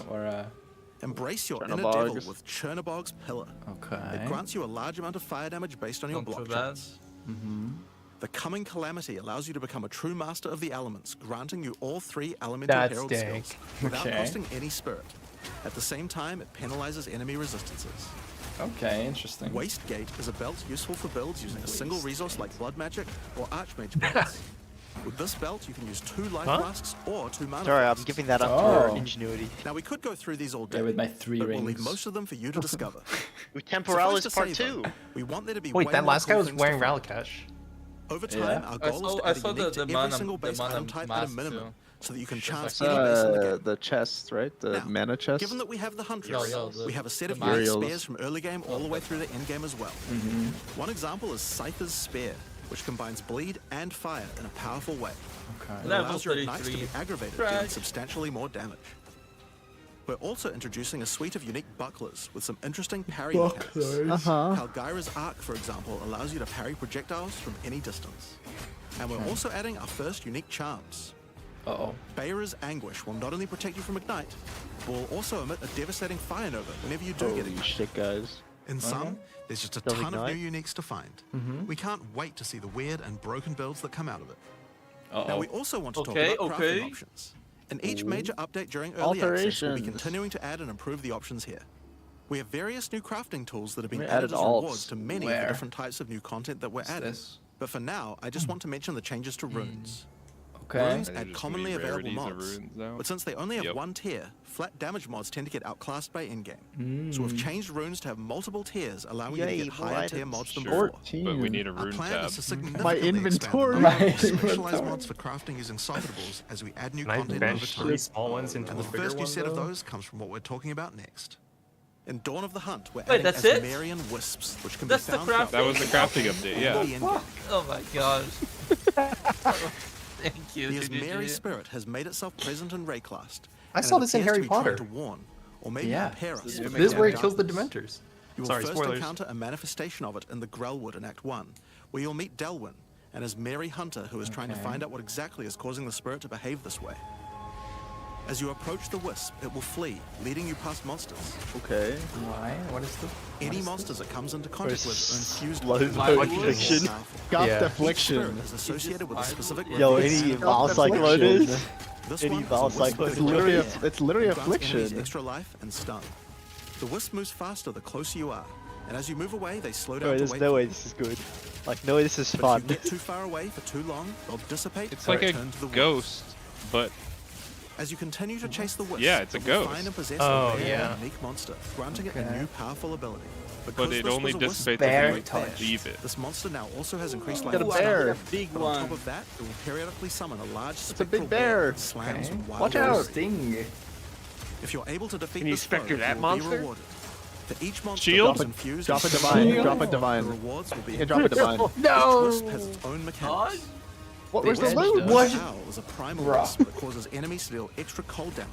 Embrace your inner Chernobog's. devil with Chernobog's Pillar. Okay. It grants you a large amount of fire damage based on your Not too block bad. checks. The Coming Calamity allows you to become a true master of the elements, granting you all 3 elemental That's herald dank. skills without Okay. costing any spirit. At the same time, it penalizes enemy resistances. Okay, interesting. Wastegate is a belt useful for builds using a single resource like Blood Magic or Archmage builds. With this belt, you can use 2 life flasks or 2 mana Sorry, I'm flasks. giving that up to Oh. our ingenuity. Now we could go through these all day, Yeah, with my 3 but rings. we'll leave most of them for you to discover. Temporalis Suffice to Part say, though, 2. we want there to be Wait, way that more last guy cool was things to wearing find. Ralcash. Over time, Yeah. our I goal is saw, to I add saw unique the to every mana, single the base mana item type and a mask minimum. too. so that you can chance any base in the game. The chests, right? The mana chests. Given that we have the hunters, we have a set of Uriel's. unique spears from early game all the way through to end game as well. One example is Scyther's Spear, which combines bleed and fire in a powerful way. It allows your knights to be aggravated, dealing substantially more damage. We're also introducing a suite of unique bucklers with some interesting parry mechanics. Kalgyra's Arc, for example, allows you to parry projectiles from any distance. And we're also adding our first unique charms. Bayra's Anguish will not only protect you from Ignite, but will also emit a devastating Fire Nova whenever you do get Ignite. Shit, guys. In sum, there's just a ton of new uniques to find. We can't wait to see the weird and broken builds that come out of it. Now we also want to talk about crafting options. In each major update during early access, we'll be continuing to add and improve the options here. We have various new crafting tools that have been added as rewards to many of the different types of new content that we're adding. But for now, I just want to mention the changes to runes. Runes add commonly available mods, but since they only have one tier, flat damage mods tend to get outclassed by in-game. So we've changed runes to have multiple tiers, allowing you to get higher tier mods than before. But we need a rune tab. My inventory! Specialized mods for crafting using socketables as we add new content over time. Small ones into And the bigger first new one, set of though? those comes from what we're talking about next. In Dawn of the Hunt, we're Wait, adding that's it? Asmarian Wisps, which can That's be the found crafting? throughout That was the crafting update, yeah. Oh my gosh. Thank you. The Asmari spirit has made itself present in Rayclast. I saw this in Harry Potter. To warn, or maybe Yeah. prepare us. This for is where he darkness. kills the Dementors. You will first encounter a manifestation of it in the Grellwood in Act 1, where you'll meet Delwyn, an Asmari hunter who is trying to find out what exactly is causing the spirit to behave this way. As you approach the wisp, it will flee, leading you past monsters. Okay. Why? What is the... Any monsters it comes into contact with are infused Loads with of affliction. Goth Each affliction. spirit is associated with a specific Yo, race. any Val Cyclonus? This Any one is Val a wisp Cyclonus? of It's literally Grants enemies affliction. extra life and stun. The wisp moves faster the closer you are, and as you move away, they slow down Bro, to there's wait no for way you. this is good. Like, no way this is But fun. if you get too far away for too long, they'll dissipate It's or like a return to the ghost, but As you continue to chase the wisp, Yeah, it's a it will ghost. find and possess Oh, a rare yeah. and unique monster, granting it a new powerful ability. But Because it this only was a wisp dissipates bear if you touch, leave it. This monster now also has increased Got life a and bear. stamina, Big but one. on top of that, it will periodically summon a large It's a spectral big bear. that slams wild Watch out. arrows. Sting. If you're able to defeat Can you this foe, spectre that you will be monster? rewarded. For each monster Shield? that's infused Drop a with divine. shield, Drop a divine. The rewards will be You can drop a divine. No! Each wisp has its own mechanics. Where's the wisp loot? does Owl is a primal Bruh. wisp that causes enemies to deal extra cold damage,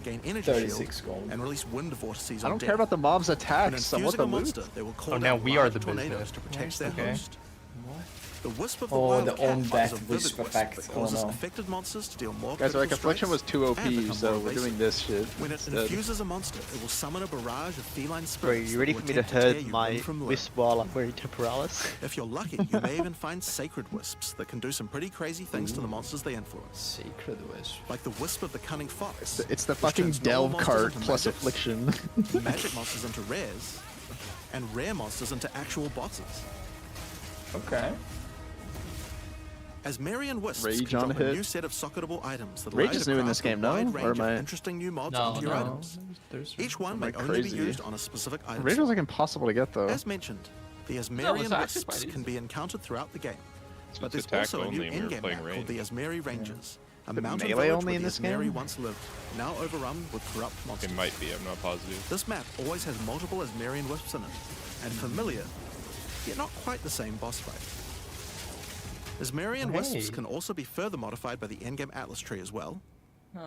gain energy 36 shield, gold. and release wind vortices I on don't death. care about the mob's When attacks. I want infusing the a loot. monster, they will call Oh, now down we are large the tornadoes business. to protect their Okay. host. The wisp of the Oh, wild the cat own is death a vivid wisp wisp effect. that Oh, causes no. affected monsters to deal more Guys, like critical affliction was strikes too and OP, become so more we're doing evasive. this shit. When it instead. infuses a monster, it will summon a barrage of feline Bro, spirits. you ready that for will me to attempt tear herd you my limb from limb. wisp while I'm wearing temporalis? If you're lucky, you may even find sacred wisps that can do some pretty crazy things to the monsters they influence. Sacred wisp. Like the wisp of the cunning fox. It's the which fucking turns normal delve monsters cart into plus magics, affliction. magic monsters into rares, and rare monsters into actual bosses. Okay. As Marion Wisps Rage can on drop a hit. new set of socketable items that Rage allow you is to new in craft this a game, no? wide Or range am I- of interesting new mods No, onto your no. items. There's Each one Am may I only be crazy? used on a specific item. Rage was like impossible to get though. As mentioned, the it's Asmarian actually Wisps quite can be encountered throughout the game. So But it's there's attack also a new only and we were in-game playing map called range. the Asmari Rangers. A The mountain melee village only where in the this Asmari game? once lived, now overrun with corrupt monsters. It might be, I'm not positive. This map always has multiple Asmarian Wisps in it, and familiar, yet not quite the same boss fight. Asmarian Wisps can also be further modified by the endgame Atlas tree as well,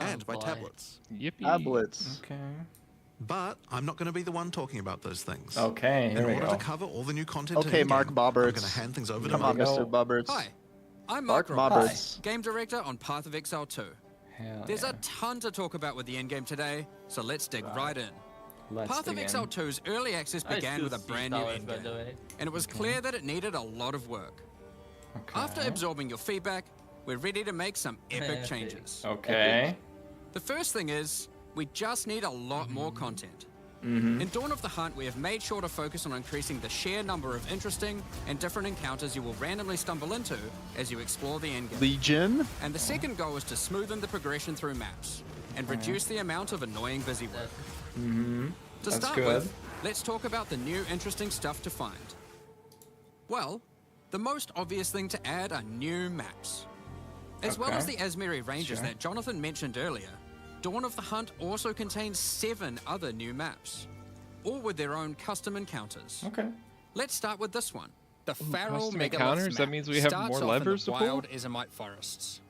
and by boy. tablets. Yippee. Tablets. Okay. But I'm not going to be the one talking about those things. Okay, In here we order go. to cover all the new content Okay, in Mark game, I'm Bobberts. going to hand things over to Come on, Mark. Mr. Bobberts. Hi, I'm Mark Mark Bobberts. Game Director on Path of Exile 2. Hell There's yeah. a ton to talk about with the endgame today, so let's dig right in. Let's Path of dig Exile in. 2's early access I began still with a see brand new towers, by the endgame, way. and it was clear that it needed a lot of work. After absorbing your feedback, we're ready to make some epic Epic. changes. Okay. The first thing is, we just need a lot more content. Mm-hmm. In Dawn of the Hunt, we have made sure to focus on increasing the sheer number of interesting and different encounters you will randomly stumble into as you explore the endgame. Legion. And the second goal is to smoothen the progression through maps and reduce the amount of annoying busy work. Mm-hmm. To That's start good. with, let's talk about the new interesting stuff to find. Well, the most obvious thing to add are new maps. As well as the Asmeri ranges that Jonathan mentioned earlier, Dawn of the Hunt also contains 7 other new maps, all with their own custom encounters. Okay. Let's start with this one. The Feral custom Megaliths encounters? That map means we have starts more off in levers the to pull? wild Ezomite forests.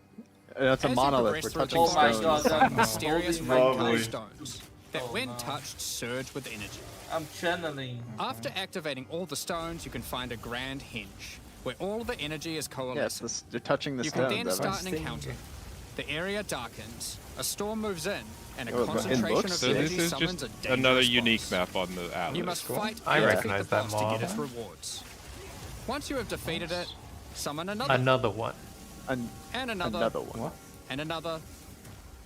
That's a As you monolith. progress We're through touching the stones. forest, you find mysterious rain-colored Lovely. stones that, when touched, surge with energy. I'm channeling. After activating all the stones, you can find a grand henge, where all the energy is coalescing. Yes, you're touching the You stones. can then start an Evan. encounter. The area darkens, a storm moves in, and a Oh, but in concentration books? of So this energy is summons just a dangerous another boss. unique map on the atlas. You must fight I and defeat recognize the that boss to mob. get its rewards. Once you have defeated it, summon another. Another one. And another. Another one. What? And another.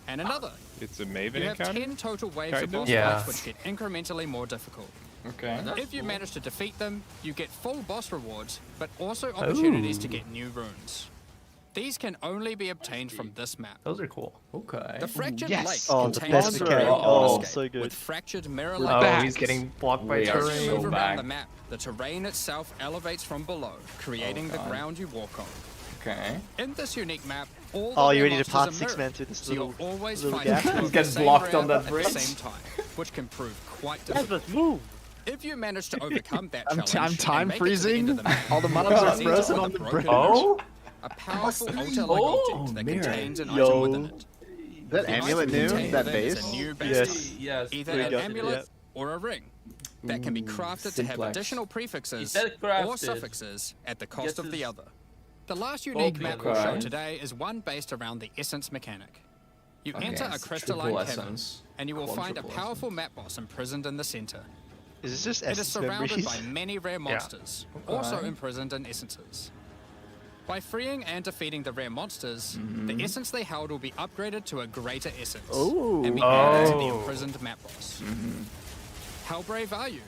And another. It's a Maven You have encounter? 10 total waves Kind of of? boss Yeah. fights which get incrementally more difficult. Okay. If you manage to defeat them, you get full boss rewards, but also opportunities to Ooh. get new runes. These can only be obtained from this map. Those are cool. Okay. The Fractured Yes. Lake Oh, the contains best a mechanic. great Oh, landscape so good. with fractured mirror Oh, like he's getting blocked by We are As you terrain. move so around back. the map, the terrain itself elevates from below, creating the God. ground you walk on. Okay. In this unique map, all Oh, the you rare ready to monsters part are 6 mirrored, man through this so you'll little, always little fight gap? two of the Gets same blocked on rare that at bridge. the same time, which can prove quite Yes, difficult. but move! If you manage to overcome that I'm challenge, time and make it to the end freezing. of the map, All the you mobs will are present frozen with on a the broken bridge. image, a powerful altar-like object that mirror. contains an Yo. item within it. That The amulet item new? contained That within is base? a new Yes. base, Yes. either We an got it, amulet yeah. or a ring that can be crafted to have simplex. additional prefixes said or crafted. suffixes at the cost Guess of the it's other. The last unique both map of we'll show them. today is one based around the essence mechanic. You Okay, enter a it's crystalline triple cavern, essence. and you will find a Quadruple powerful map boss imprisoned in the center. Is this just It is essence surrounded memories? by many rare monsters, also imprisoned in essences. By freeing and defeating the rare monsters, the essence they held will be upgraded to a greater essence and be added to the imprisoned map boss. How brave are you?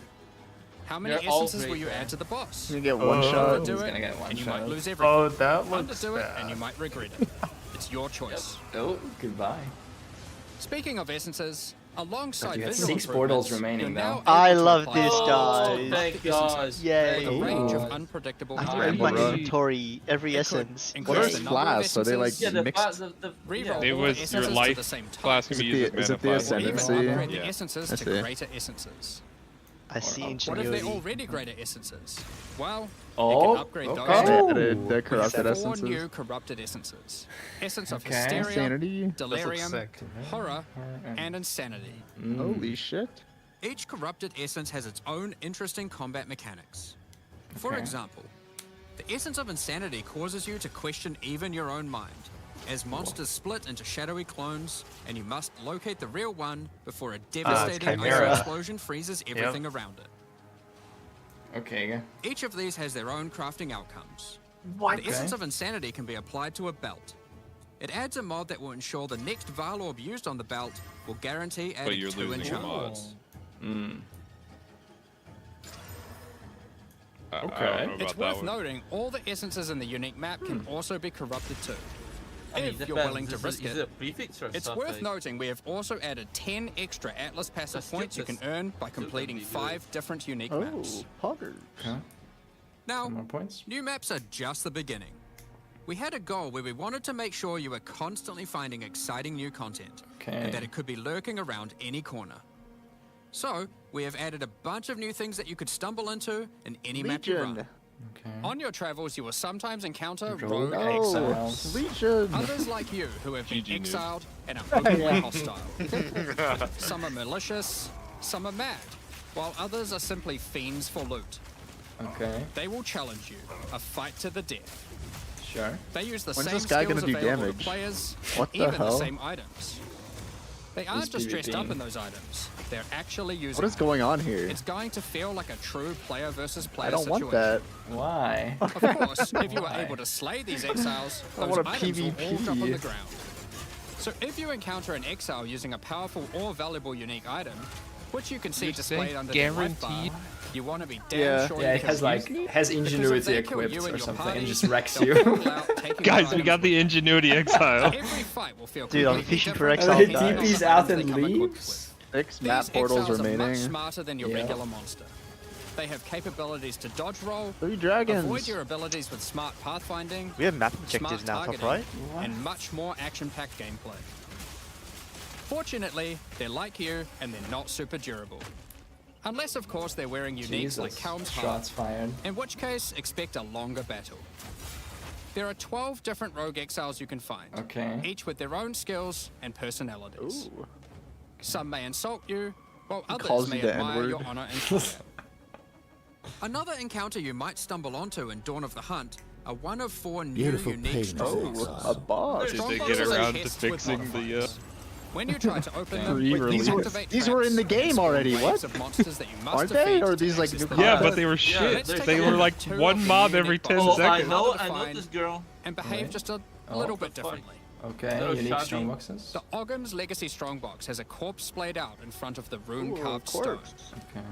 How many They're all essences will great, you man. add to the boss? You get one shot. Overdo He's it, gonna get one and you shot. might lose everything. Oh, that looks Underdo it, bad. and you might regret it. It's your choice. Oh, goodbye. Speaking of essences, alongside You got visual 6 portals improvements, remaining you're now though. able I to love apply this, all guys. Thank the essences God. Yay. with a range of Ooh. unpredictable I have to items. add my Bruh. inventory every It could essence. increase What is the number of class? Are they like essences, Yeah, mixed? reroll yeah. It all was the your essences to life the same class type, can be Is it used the- as is it the mana or five. even ascendancy? upgrade the Yeah. essences I to see. greater essences. I see What if ingenuity. they're already greater essences? Well, you Oh, can upgrade okay. those They to added the corrupted 4 essences. new corrupted essences. Essence of Okay. hysteria, Insanity. delirium, sick. horror, and insanity. Holy shit. Each corrupted essence has its own interesting combat mechanics. For Okay. example, the essence of insanity causes you to question even your own mind, as monsters split into shadowy clones, and you must locate the real one before a devastating Chimera. explosion freezes everything around it. Okay. Each of these has their own crafting outcomes. What? The essence of insanity can be applied to a belt. It adds a mod that will ensure the next Val orb used on the belt will guarantee But adding you're 2 losing your enchantments. mods. Okay. I don't know It's about that worth one. noting, all the essences in the unique map can also be corrupted too. I mean, If you're depends. willing to Is risk it it, a prefix or it's something? worth noting we have also added 10 extra Atlas passive That's points you can stupid. earn by completing Stupid, dude. 5 different unique Oh, maps. poggers. Okay. Now, More points. new maps are just the beginning. We had a goal where we wanted to make sure you were constantly finding exciting new content, and that it could be lurking around any corner. So, we have added a bunch of new things that you could stumble into in any map you run. Okay. On your travels, you will sometimes encounter Rogue rogue exiles. Legion. Others like you who have been GG noob. exiled and are openly hostile. Some are malicious, some are mad, while others are simply fiends for loot. Okay. They will challenge you, a fight to the death. Sure. They use the When's same this guy skills gonna do available damage? to players, What the even the hell? same items. They aren't just dressed up in those items, they're actually using What is going on here? It's going to feel like a true player versus player I don't situation. want that. Why? Of course, if you are Why? able to slay these exiles, I those want a items will all PvP. drop on the ground. So if you encounter an exile using a powerful or valuable unique item, which you can see You displayed think under the life guaranteed? bar, you want to be damn Yeah. sure Yeah, you it has can like use it. has Because if ingenuity they kill equipped you and or your something party, and just wrecks they'll you. pull out, taking your Guys, we items got the ingenuity exile. Every fight will feel Dude, I'm completely fishing for different exile based on TP's the out items and they come equipped leaves? with. 6 map These portals exiles are much remaining. smarter than your Yeah. regular monster. They have capabilities to dodge roll, 3 dragons. avoid your abilities with smart pathfinding, We have map smart objectives now, top targeting, right. and much more action-packed gameplay. Fortunately, they're like you, and they're not super durable. Unless, of course, they're wearing uniques like Helm's Heart, shots fired. in which case, expect a longer battle. There are 12 different rogue exiles you can find, each with their own skills and personalities. Ooh. Some may insult you, while He others calls may you the admire your N-word. honor and fire. Another encounter you might stumble onto in Dawn of the Hunt are one of 4 new Beautiful unique penis. strongboxes. Oh, a boss. Did they get around to fixing the? When you try to open them, Wait, these were in the game already. What? Aren't they? Or are these like new Yeah, but they were shit. They were like one mob every 10 seconds. I know this girl. And behave just a little bit differently. Okay, unique strongboxes. The Ogham's Legacy Strongbox has a corpse splayed out in front of the rune-carved stone. Okay.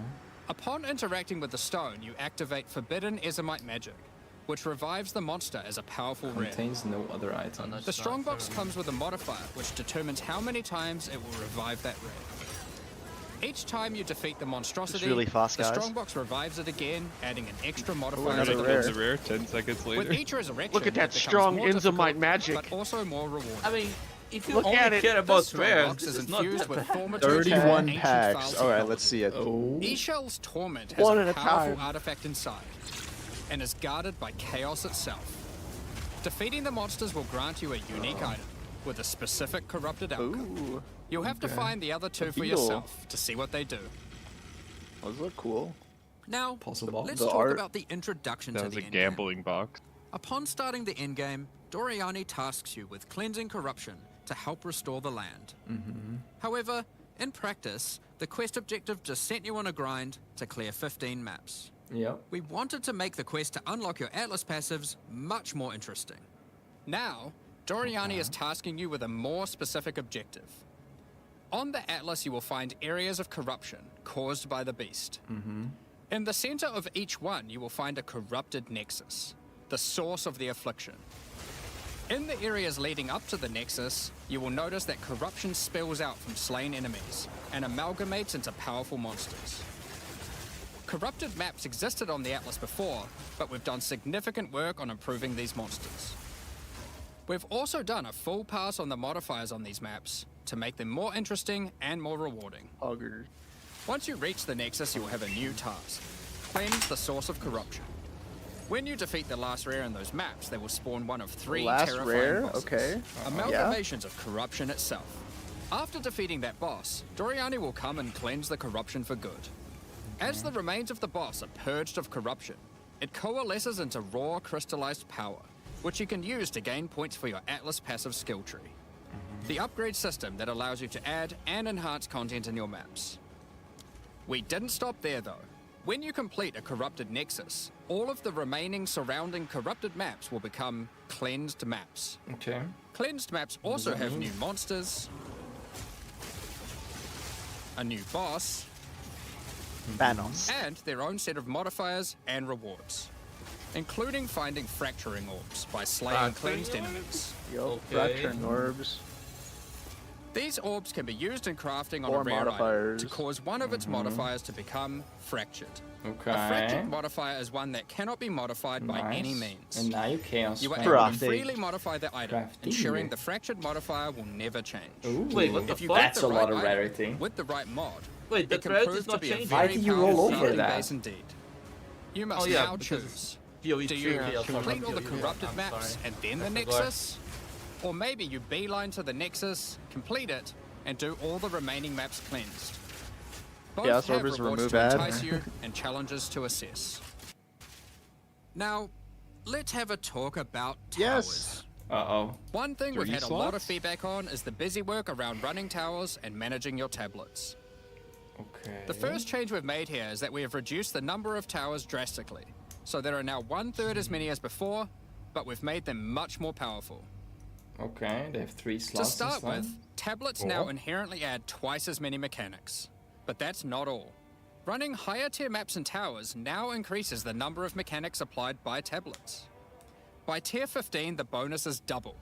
Upon interacting with the stone, you activate Forbidden Ezomite magic, which revives the monster as a powerful rare. Contains no other items. The Strongbox comes with a modifier, which determines how many times it will revive that rare. Each time you defeat the monstrosity, really fast, the guys. Strongbox revives it again, adding an extra modifier Another to the rare. list. The rare 10 seconds later. With each resurrection, Look at that it becomes strong more difficult, Enzymite magic. but also more rewarding. I mean, if you Look only at it. care about This rare, Strongbox this is is not infused that with bad. thaumaturgy and 31 ancient packs. files All right, technology. let's see it. Eshell's Torment has One a at a powerful time. artifact inside, and is guarded by chaos itself. Defeating the monsters will grant you a unique item with a specific corrupted outcome. Ooh. You'll have to find the other 2 for beetle. yourself to see what they do. Those look cool. Now, Possible. let's The talk art- about the introduction That to was the a endgame. gambling box. Upon starting the endgame, Doriani tasks you with cleansing corruption to help restore the land. However, in practice, the quest objective just sent you on a grind to clear 15 maps. Yep. We wanted to make the quest to unlock your Atlas passives much more interesting. Now, Doriani is tasking you with a more specific objective. On the Atlas, you will find areas of corruption caused by the beast. In the center of each one, you will find a corrupted nexus, the source of the affliction. In the areas leading up to the nexus, you will notice that corruption spills out from slain enemies and amalgamates into powerful monsters. Corrupted maps existed on the Atlas before, but we've done significant work on improving these monsters. We've also done a full pass on the modifiers on these maps to make them more interesting and more rewarding. Hugger. Once you reach the Nexus, you will have a new task. Cleanse the source of corruption. When you defeat the last rare in those maps, they will spawn one of 3 Last terrifying rare? bosses. Okay. Amalgamations of corruption itself. After defeating that boss, Doriani will come and cleanse the corruption for good. As the remains of the boss are purged of corruption, it coalesces into raw crystallized power, which you can use to gain points for your Atlas passive skill tree. The upgrade system that allows you to add and enhance content in your maps. We didn't stop there though. When you complete a corrupted nexus, all of the remaining surrounding corrupted maps will become cleansed maps. Okay. Cleansed maps also have new monsters, a new boss, Thanos. and their own set of modifiers and rewards, including finding fracturing orbs by slaying cleansed enemies. Yo, fracturing orbs. These orbs can be used in crafting on Or a rare modifiers. item to cause one of its modifiers to become fractured. Okay. A fractured modifier is one that cannot be modified by any Nice. means. And now you chaos You are spell. able to freely modify the item, Crafting. ensuring the fractured modifier will never change. Ooh, Wait, what the If you fuck? get That's the a lot right of item rarity. with the right mod, Wait, the it can thread prove is to not be a changing. Why very did you roll powerful over crafting that? base indeed. You must Oh, yeah, now because choose. POE2 Do you chaos complete all the POE2, corrupted I'm maps sorry. and then the I forgot. Nexus? Or maybe you beeline to the Nexus, complete it, and do all the remaining maps cleansed. Both Chaos have Orbers rewards remove to ad. entice you and challenges to assess. Now, let's have a talk about towers. Yes. Uh-oh. One thing we've 3 had a lot of slots? feedback on is the busy work around running towers and managing your tablets. Okay. The first change we've made here is that we have reduced the number of towers drastically. So there are now 1/3 as many as before, but we've made them much more powerful. Okay, they have 3 To slots. start this one. with, tablets now inherently add twice as many mechanics. But that's not all. Running higher tier maps and towers now increases the number of mechanics applied by tablets. By tier 15, the bonus is double,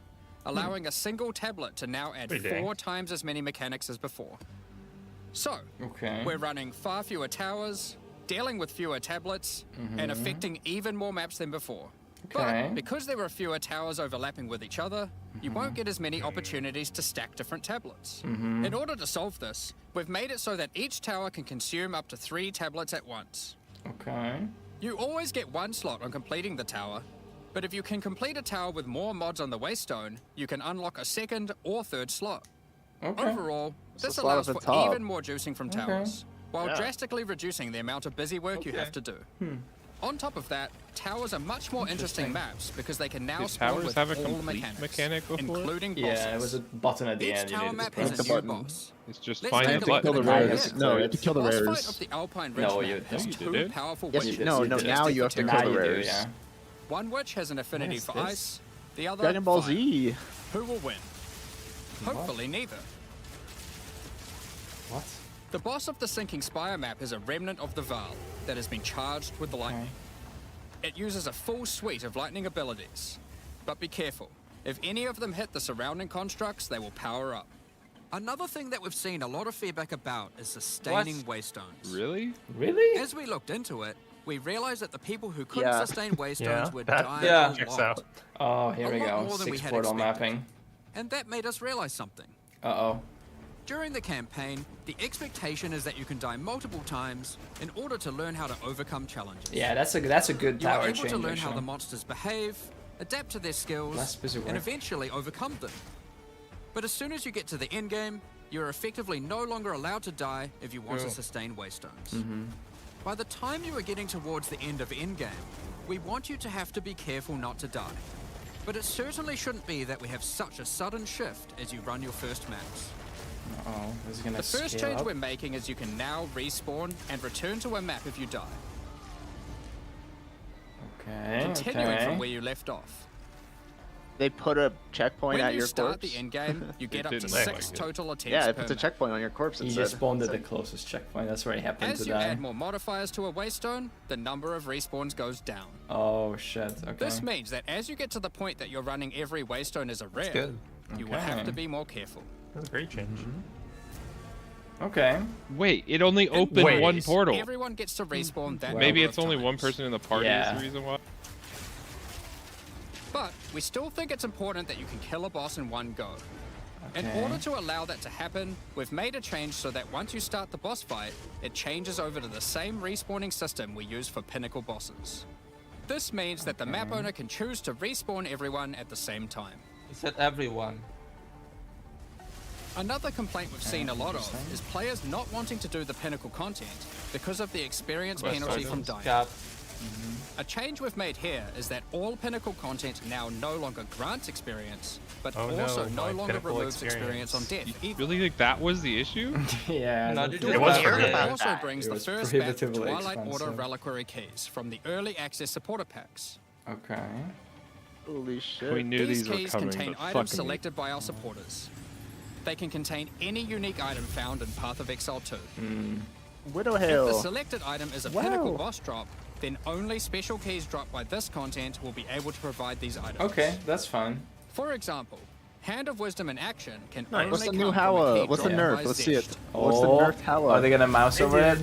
allowing a single tablet to now add Pretty 4 dang. times as many mechanics as before. So, Okay. we're running far fewer towers, dealing with fewer tablets, and affecting even more maps than before. Okay. But because there are fewer towers overlapping with each other, you won't get as many opportunities to stack different tablets. In order to solve this, we've made it so that each tower can consume up to 3 tablets at once. Okay. You always get 1 slot on completing the tower, but if you can complete a tower with more mods on the waystone, you can unlock a 2nd or 3rd slot. Okay. Overall, So this slot allows at the for top. even more juicing from towers, while drastically reducing the amount of busy work you have to do. On top of that, towers are much more interesting maps because they can now Did spawn towers with have a all complete mechanics, mechanic before? including bosses. Yeah, it was a button at the Each end. You tower needed to map press has a the new button. boss. It's just Let's find take the a look Kill the at button. rares. it. No, you have to kill the boss fight rares. of the Alpine Ridge No, map you has you 2 didn't. powerful Yes, witches. no, you no. did. Now you have to Now kill the you do, rares. yeah. One witch has an affinity is for this? ice, the other Dragon Ball fire. Z. Who will win? Hopefully neither. What? The boss of the Sinking Spire map is a remnant of the Val that has been charged with the lightning. It uses a full suite of lightning abilities. But be careful. If any of them hit the surrounding constructs, they will power up. Another thing that we've seen a lot of feedback about is sustaining waystones. Really? Really? As we looked into it, we realized that the people who couldn't sustain waystones were that dying yeah. a Checks lot. out. Oh, here we A lot go. more than we 6 had portal expected. mapping. And that made us realize something. Uh-oh. During the campaign, the expectation is that you can die multiple times in order to learn how to overcome challenges. Yeah, that's a good You are tower able change. to learn how actually. the monsters behave, adapt to their skills, Less busy work. and eventually overcome them. But as soon as you get to the end game, you are effectively no longer allowed to die if you want to sustain waystones. By the time you are getting towards the end of endgame, we want you to have to be careful not to die. But it certainly shouldn't be that we have such a sudden shift as you run your first maps. Uh-oh, this is gonna The first scale change up. we're making is you can now respawn and return to a map if you die. Okay, Continuing from okay. where you left off. They put a checkpoint When at you your start corpse. the end game, you get up to didn't 6 like it. total attempts Yeah, it per puts a map. checkpoint on your corpse. He instead. just spawned at the closest checkpoint. That's where he happened As to you die. add more modifiers to a waystone, the number of respawns goes down. Oh shit. Okay. This means that as you get to the point that you're running every waystone as a rare, good. you will have Okay. to be more careful. That's a great change. Okay. Wait, it only In opened ways, one portal. Everyone gets to respawn that Maybe number it's of only one times. person in the party Yeah. is the reason why. But we still think it's important that you can kill a boss in one go. In Okay. order to allow that to happen, we've made a change so that once you start the boss fight, it changes over to the same respawning system we use for pinnacle bosses. This means that the map owner can choose to respawn everyone at the same time. He said everyone. Another complaint we've seen a lot of is players not wanting to do the pinnacle content because of the experience penalty from dying. Cap. A change we've made here is that all pinnacle content now no longer grants experience, but Oh no, also my no longer pinnacle removes experience on death. You really think that was the issue? Yeah. No, I did don't you think- was It for me. also brings It the was first batch of prohibitively Twilight Order expensive. reliquary keys from the early access supporter packs. Okay. Holy shit. We knew These these were keys coming, contain but items fucking selected by our supporters. They can contain any unique item found in Path of Exile 2. Widow If the Hail. selected item is a Wow. pinnacle boss drop, then only special keys dropped by this content will be able to provide these items. Okay, that's fine. For example, Hand of Wisdom in action can Nice. only What's the come new from a Howa? key What's the dropped nerf? by Let's see it. Zesht. What's the nerf Howa? Are they gonna mouse over it?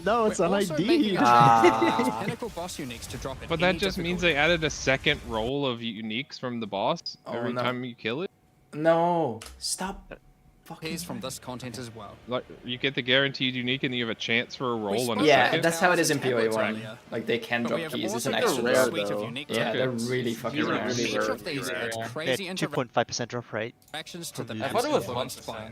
No, it's We're an also ID. making a change to pinnacle boss uniques to drop at But that any just means difficulty. they added a second roll of uniques from the boss every no. time you kill it. No. Stop. Keys from this content as well. Like you get the guaranteed unique and then you have a chance for a roll on a Yeah, second. that's how it is in Tablets POE1. earlier. Like they can But we drop have keys. It's also an got extra a rare, drop. suite of though. unique Yeah, they're tokens. really fucking These are rare. really Each rare. of these adds They crazy had interactions 2.5% drop rate. to the I map's thought it was influenced 1%. by.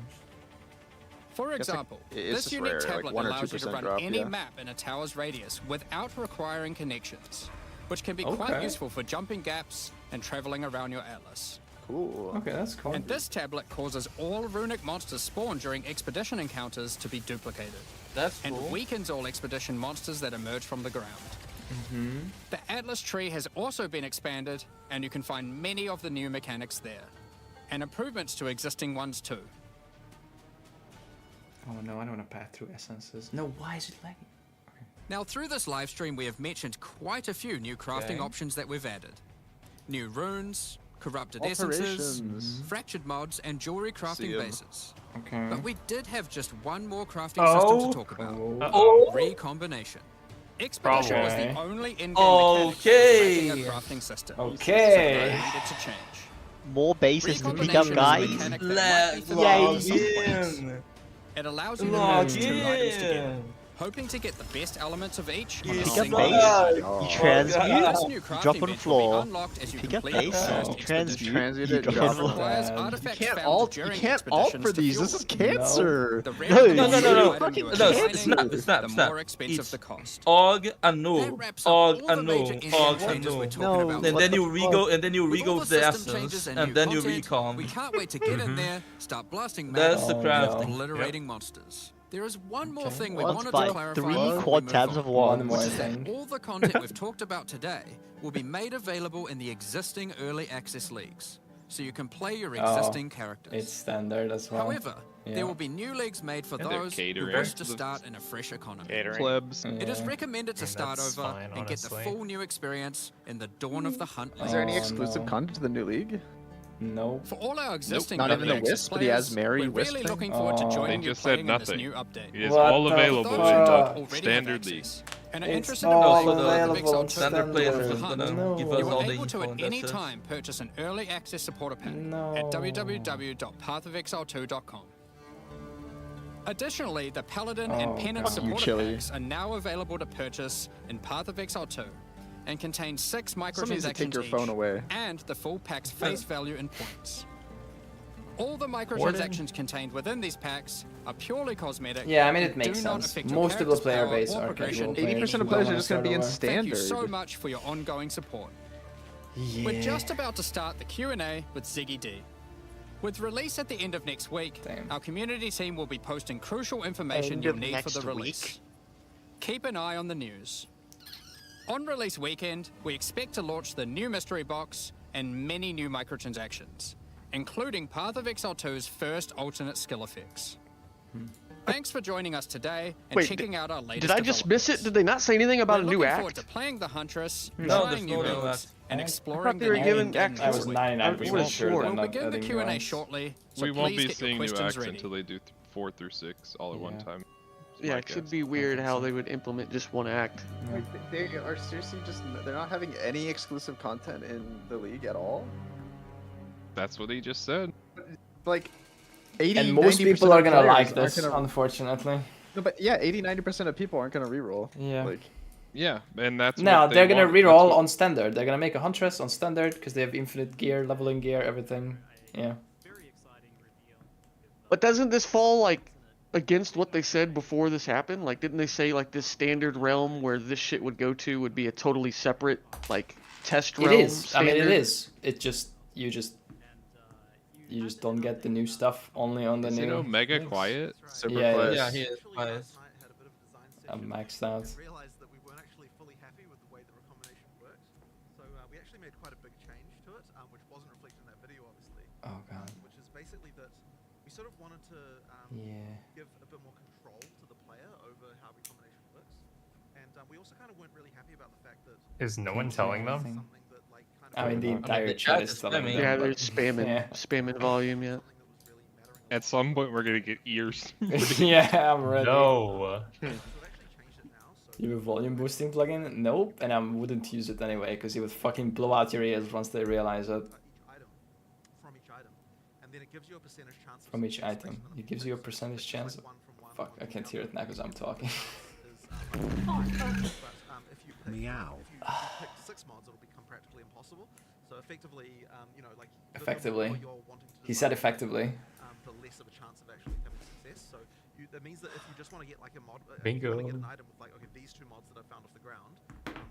For Guess example, it's this just unique rare, like tablet 1 or allows you to 2% run drop, any yeah. map in a tower's radius without requiring connections, which can be quite Okay. useful for jumping gaps and traveling around your atlas. Cool. Okay, that's cool. And this tablet causes all runic monsters spawned during expedition encounters to be duplicated, That's and cool. weakens all expedition monsters that emerge from the ground. The Atlas tree has also been expanded, and you can find many of the new mechanics there, and improvements to existing ones too. Oh no, I don't want to pass through essences. No, why is it lagging? Now, through this live stream, we have mentioned quite a few new crafting Okay. options that we've added. New runes, corrupted essences, Operations. fractured mods, and jewelry crafting 'em. bases. Okay. But we did have just one more crafting system to talk about. Oh. Recombination. Expedition was Okay. the only in-game Okay. mechanic for crafting system. Okay. So that needed to change. More bases to pick up, Recombination is a guys. mechanic that might be Yay. forgotten for some players. It allows you to merge two items together, hoping to get the best elements of each on a Pick up single base, item. you transmute, This new you crafting drop on bench will be floor. unlocked as you Pick up complete base, the first you expedition. transmute, it, you drop drop on Requires floor. artifacts You can't found alt. during You can't alt expeditions for to these. fuel This is them. cancer. The rare No, you no, no, use no, the no. item you are No, designing, snap, the snap, more snap. expensive It's the cost. Og and no, That wraps up og all the and no, major in-game og and changes no. we're talking about And today. then you rego, and then you With all rego the system essence, changes and new then you content, recon. we can't wait to get in there, start blasting That's maps, the and crafting. obliterating monsters. There is one more thing we Let's wanted buy to clarify 3 before we quad move tabs on, of wands. which is that all the content we've talked about today will be made available in the existing early access leagues, so you can play your existing characters. It's standard as well. However, there will be new leagues made for And they're those who catering. wish to start in a fresh economy. Plebs. It is recommended to start that's over fine, and get the honestly. full new experience in the Dawn of the Hunt. Is there any Oh, exclusive no. content to the new league? No. For all our existing Not even the early access Wisp, the players, Asmeri we're Wisp really thing? looking forward to Oh. joining They you just said playing in this nothing. new update. It is What all the available Those in who don't fuck? already standard have league. access and are It's interested in all playing the available Exile on Standard players Dawn of is the Hunt, gonna give us you all are the able to info at and any that's it. time purchase an early access supporter pack No. at www.pathofexile2.com. Additionally, the Paladin and Pennant God. supporter Chili. packs are now available to purchase in Path of Exile 2 and contain 6 Someone needs to take microtransactions your each phone away. and the full pack's face value in points. All the microtransactions contained within these packs are purely cosmetic. Yeah, I mean, it and makes do not sense. affect your Most of the character's player power base or are progression casual players. 80% of players are just going to be in Start Thank you standard. so much for your ongoing support. Yeah. We're just about to start the Q&A with Ziggy D. With release at the end of next week, our community team will be posting crucial information End you'll of need for the next release. week? Keep an eye on the news. On release weekend, we expect to launch the new mystery box and many new microtransactions, including Path of Exile 2's first alternate skill effects. Thanks for joining us today and Wait, checking out our latest Did I just miss it? Did they not say anything about We're a new looking act? forward to playing the Huntress, No, there's trying new no new builds, act. and I exploring they the were new giving in-game acts. I was next week. 99% sure they're We'll not begin the adding Q&A rounds. shortly, so We won't please be get your seeing new questions acts ready. until they do 4 through 6 all at one time. Yeah, it should be weird how they would implement just one act. Wait, they are seriously just, they're not having any exclusive content in the league at all? That's what he just said. Like, 80, And most 90% people are of gonna players like aren't this, gonna- unfortunately. No, but yeah, 80-90% of people aren't gonna reroll. Yeah. Like, Yeah, and that's No, what they they're gonna want. That's reroll what- on standard. They're gonna make a Huntress on standard because they have infinite gear, leveling gear, everything. Yeah. But doesn't this fall like against what they said before this happened? Like, didn't they say like this standard realm where this shit would go to would be a totally separate like test realm? It is. I mean, it standard? is. It just you just don't get the new stuff only on the Is he new. no mega quiet? Super quiet. Yeah, he is quiet. I'm maxed out. Realized that we weren't actually fully happy with the way the recombination worked, so we actually made quite a big change to it, which wasn't reflected in that video, obviously. Oh god. Which is basically that we sort of wanted to give a bit more control to the player over how recombination works, and we also kind of weren't really happy about the fact that Is no one telling them? I mean, the entire chat is telling them. Yeah, they're but- spamming, Yeah. spamming volume. Yeah. At some point, we're gonna get ears. Yeah, I'm ready. No. You have a volume boosting plugin? Nope, and I wouldn't use it anyway because it would fucking blow out your ears once they realize it. from each item, and then it gives you a percentage chance of From each success item, based on the it gives you a percentage chance. Fuck, I can't hear it now because I'm talking. Meow. Pick 6 mods, it'll become practically impossible. So effectively, you know, like Effectively. what you're wanting to He said effectively. the less of a chance of actually having success. So that means that if you just want to get like a mod, if you Bingo. want to get an item with like, okay, these 2 mods that I found off the ground,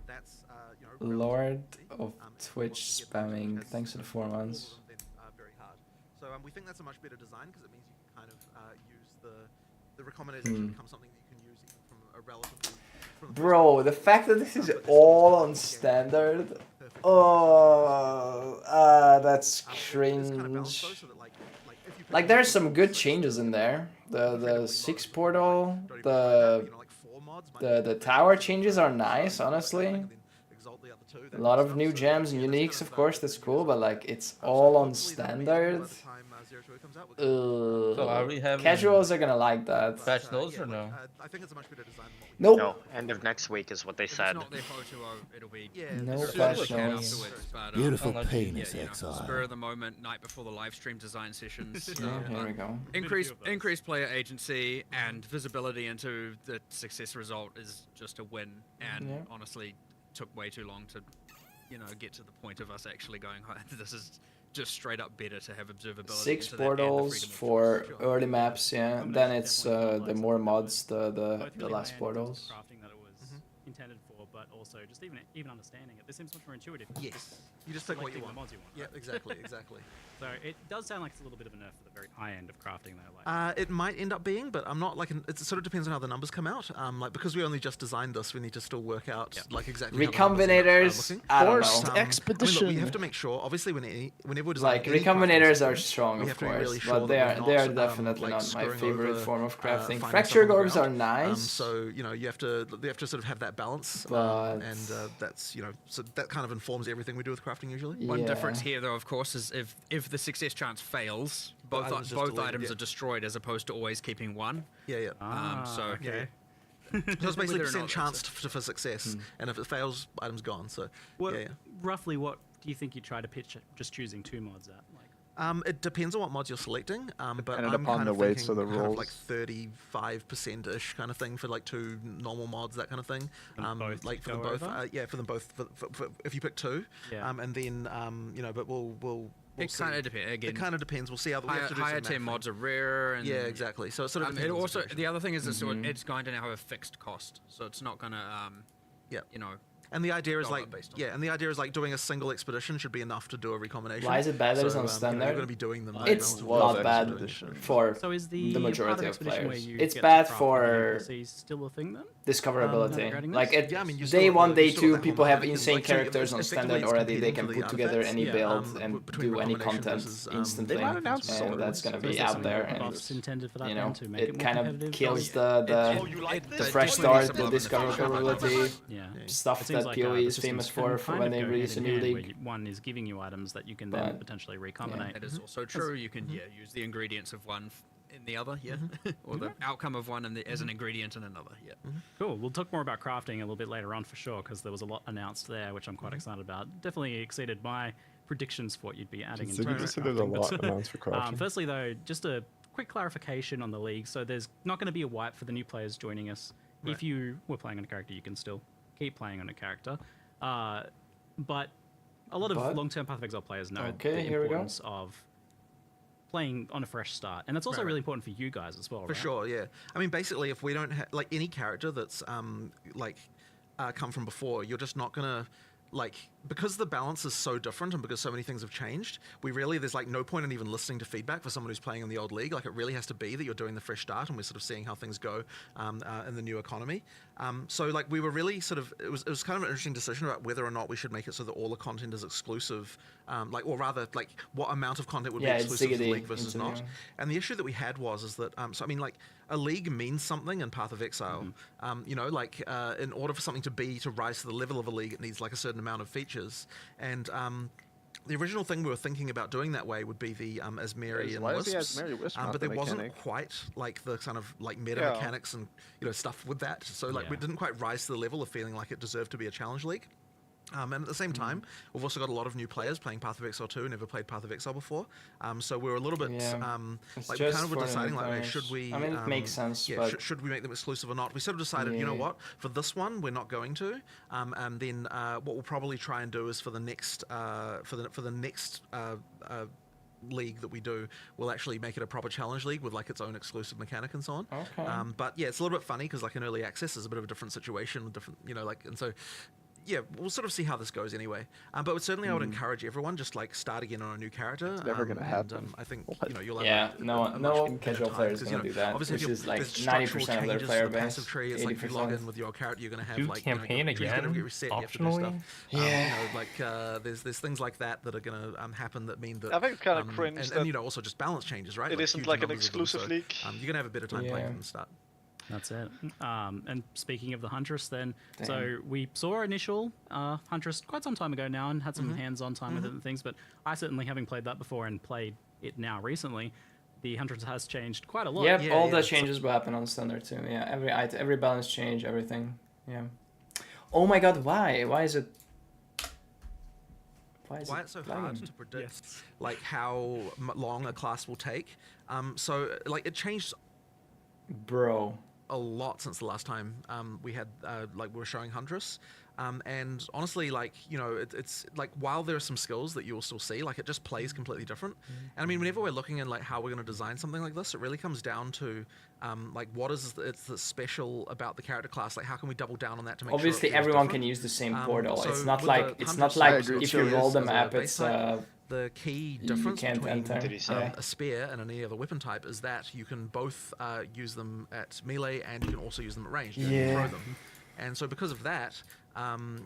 that's you know, Lord of Twitch spamming. Thanks for the 4 months. very hard. So we think that's a much better design because it means you can kind of use the recombination to become something that you can use even from a relatively. Bro, the fact that this is all on standard. Oh, that's cringe. Like there's some good changes in there. The 6 portal, the tower changes are nice, honestly. Exalt the other two. A lot of new gems and uniques, of course, that's cool, but like it's all on standard. So are we having Casuals are gonna like that. patch notes or no? I think it's a much better design than Nope. No, end of next week is what they said. Not their POE2, it'll be No soon patch again notes. afterwards, but, Beautiful yeah, penis, you know, Exile. spur of the moment, night before the live stream design sessions. Here we go. Increased player agency and visibility into the success result is just a win, and Yeah. honestly took way too long to, you know, get to the point of us actually going, this is just straight up better to have observability. 6 into that and the portals freedom of for choice. early maps, yeah. Then it's the more mods, the last portals. Crafting that it was intended for, but also just even understanding it. This seems much more intuitive. Yes. You just take what you Selecting want. the mods you want. Yeah, right? exactly, exactly. So it does sound like it's a little bit of a nerf for the very high end of crafting though. Like It might end up being, but I'm not like it sort of depends on how the numbers come out. Like because we only just designed this, we need to still work out like exactly. Recombinators, I don't know. Expedition. I mean, look, we have to make sure. Obviously, whenever we're designing Like any recombinators crafting are strong, we of have to be course, really sure but that they we're are not, definitely like, not my screwing favorite over, form of crafting. finance Fractured on the orbs are ground. nice. So you know you have to sort of have that balance, But- and that's so that kind of informs everything we do with crafting usually. One difference here, though, of course, is if the success chance fails, both items just both deleted, items yeah. are destroyed as opposed to always keeping one. Yeah, yeah. So okay. So it's basically Whether or percent not chance for success, and if it fails, item's gone. So yeah. Roughly, what do you think you try to pitch just choosing 2 mods at? Like, It depends on what mods you're selecting, but Dependent I'm upon kind the of weights thinking of the kind of rolls. like 35%-ish kind of thing for like 2 normal mods, that kind of thing. both Like for go them both, over? yeah, for them both. For if you pick 2, Yeah. and then you know, but we'll it see. kind of depends. Again, It kind of depends. We'll see how we have to do higher some tier math mods thing. are rare, and Yeah, exactly. So it sort of it depends on the also situation. the other thing is it's going to now have a fixed cost, so it's not gonna yeah, you know. And the idea is dollar like, based on yeah, and the idea is like doing a single expedition should be enough to do a recombination. Why is it bad that it's So, on you know, standard? you're going to be doing them. It's relatively not bad expedition. for So is the the part majority of expedition where players. you It's get to bad craft for the NPCs still a thing then? discoverability. upgrading Like this? at Yeah, I mean, you day still- 1, you day still 2, have that people have whole insane like, so characters on effectively standard it's already. They competing can for the put together artifacts. any build between and do any recombination content versus, instantly, They might announce and swords. that's gonna So is be there out some there. buffs And intended for that you then know, to make it it more kind of competitive? kills It- the fresh definitely start, the needs to blow up in the discoverability, Yeah. stuff It seems that like, PoE the is famous systems for can kind when of they go release a hand new in hand, league. where one is giving you items that you can then But- potentially recombinate. That is also true. You can use the ingredients of one in the other, or the outcome of one as an ingredient in another. Yeah. Cool. We'll talk more about crafting a little bit later on for sure, because there was a lot announced there, which I'm quite excited about. Definitely exceeded my predictions for what you'd be adding. So you just said there's a lot announced for crafting. Firstly, though, just a quick clarification on the league. So there's not going to be a wipe for the new players joining us. Right. If you were playing on a character, you can still keep playing on a character. But a lot of long-term Path of Exile players know the here we go. importance of playing on a fresh start, and that's also really important for you guys as well. For sure, yeah. I mean, basically, if we don't have like any character that's come from before, you're just not gonna like, because the balance is so different and because so many things have changed, there's like no point in even listening to feedback for someone who's playing in the old league. Like, it really has to be that you're doing the fresh start, and we're sort of seeing how things go in the new economy. So like, we were really sort of, it was kind of an interesting decision about whether or not we should make it so that all the content is exclusive, or rather like what amount of content would be exclusive to the league versus not. And the issue that we had is that, so I mean, like, a league means something in Path of Exile. You know, like, in order for something to rise to the level of a league, it needs like a certain amount of features. And the original thing we were thinking about doing that way would be the Asmeri and Why is the Wisps, Asmeri Wisp not but the there wasn't mechanic? quite like the kind of like meta Yeah. mechanics and stuff with that. So like, we didn't quite rise to the level of feeling like it deserved to be a challenge league. And at the same time, we've also got a lot of new players playing Path of Exile 2 who never played Path of Exile before. So we're a little bit, It's like, just kind of for were the deciding, like, players. should we... I mean, it makes sense, yeah, but... should we make them exclusive or not? We sort of decided, you know what, for this one, we're not going to. And then what we'll probably try and do is for the next, league that we do, we'll actually make it a proper challenge league with like its own exclusive mechanic and so on. Okay. But yeah, it's a little bit funny because like in early access is a bit of a different situation with different, and so yeah, we'll sort of see how this goes anyway. But certainly I would encourage everyone just like start again on a new character. It's never going to happen. I think you'll have Yeah, no much casual time, player is 'cause, going to do that, obviously which if is like there's 90% structural of their changes player to the base. passive tree. It's like if you log in with your character, you're going to have Do like campaign your tree's gonna again, get reset, you have to do optionally? stuff. There's things like that that are going to happen that mean that I think it's kind of cringe and that also just balance changes, right? it isn't huge like an numbers of them, exclusive so, league. You're going to have a better time playing from the start. That's it. And speaking of the Huntress, then, so we saw initial Huntress quite some time ago now and had some hands-on time with it and things, but I certainly, having played that before and played it now recently, the Huntress has changed quite a lot. Yep, all the changes will happen on Standard too. Yeah, every balance change, everything. Yeah. Oh my god, why? Why is it... Why it's so hard to predict like how long a class will take. So like it changed a lot since the last time we had like we were showing Huntress. And honestly, like, you know, it's like, while there are some skills that you'll still see, like, it just plays completely different. And I mean, whenever we're looking in like how we're going to design something like this, it really comes down to like what is the special about the character class, like how can we double down on that to make obviously sure it everyone different? can use the same portal. So it's not with like if you roll the map, it's the key difference between enter. a spear and any other weapon type is that you can both use them at melee and you can also use them at range. You can throw them. And so because of that,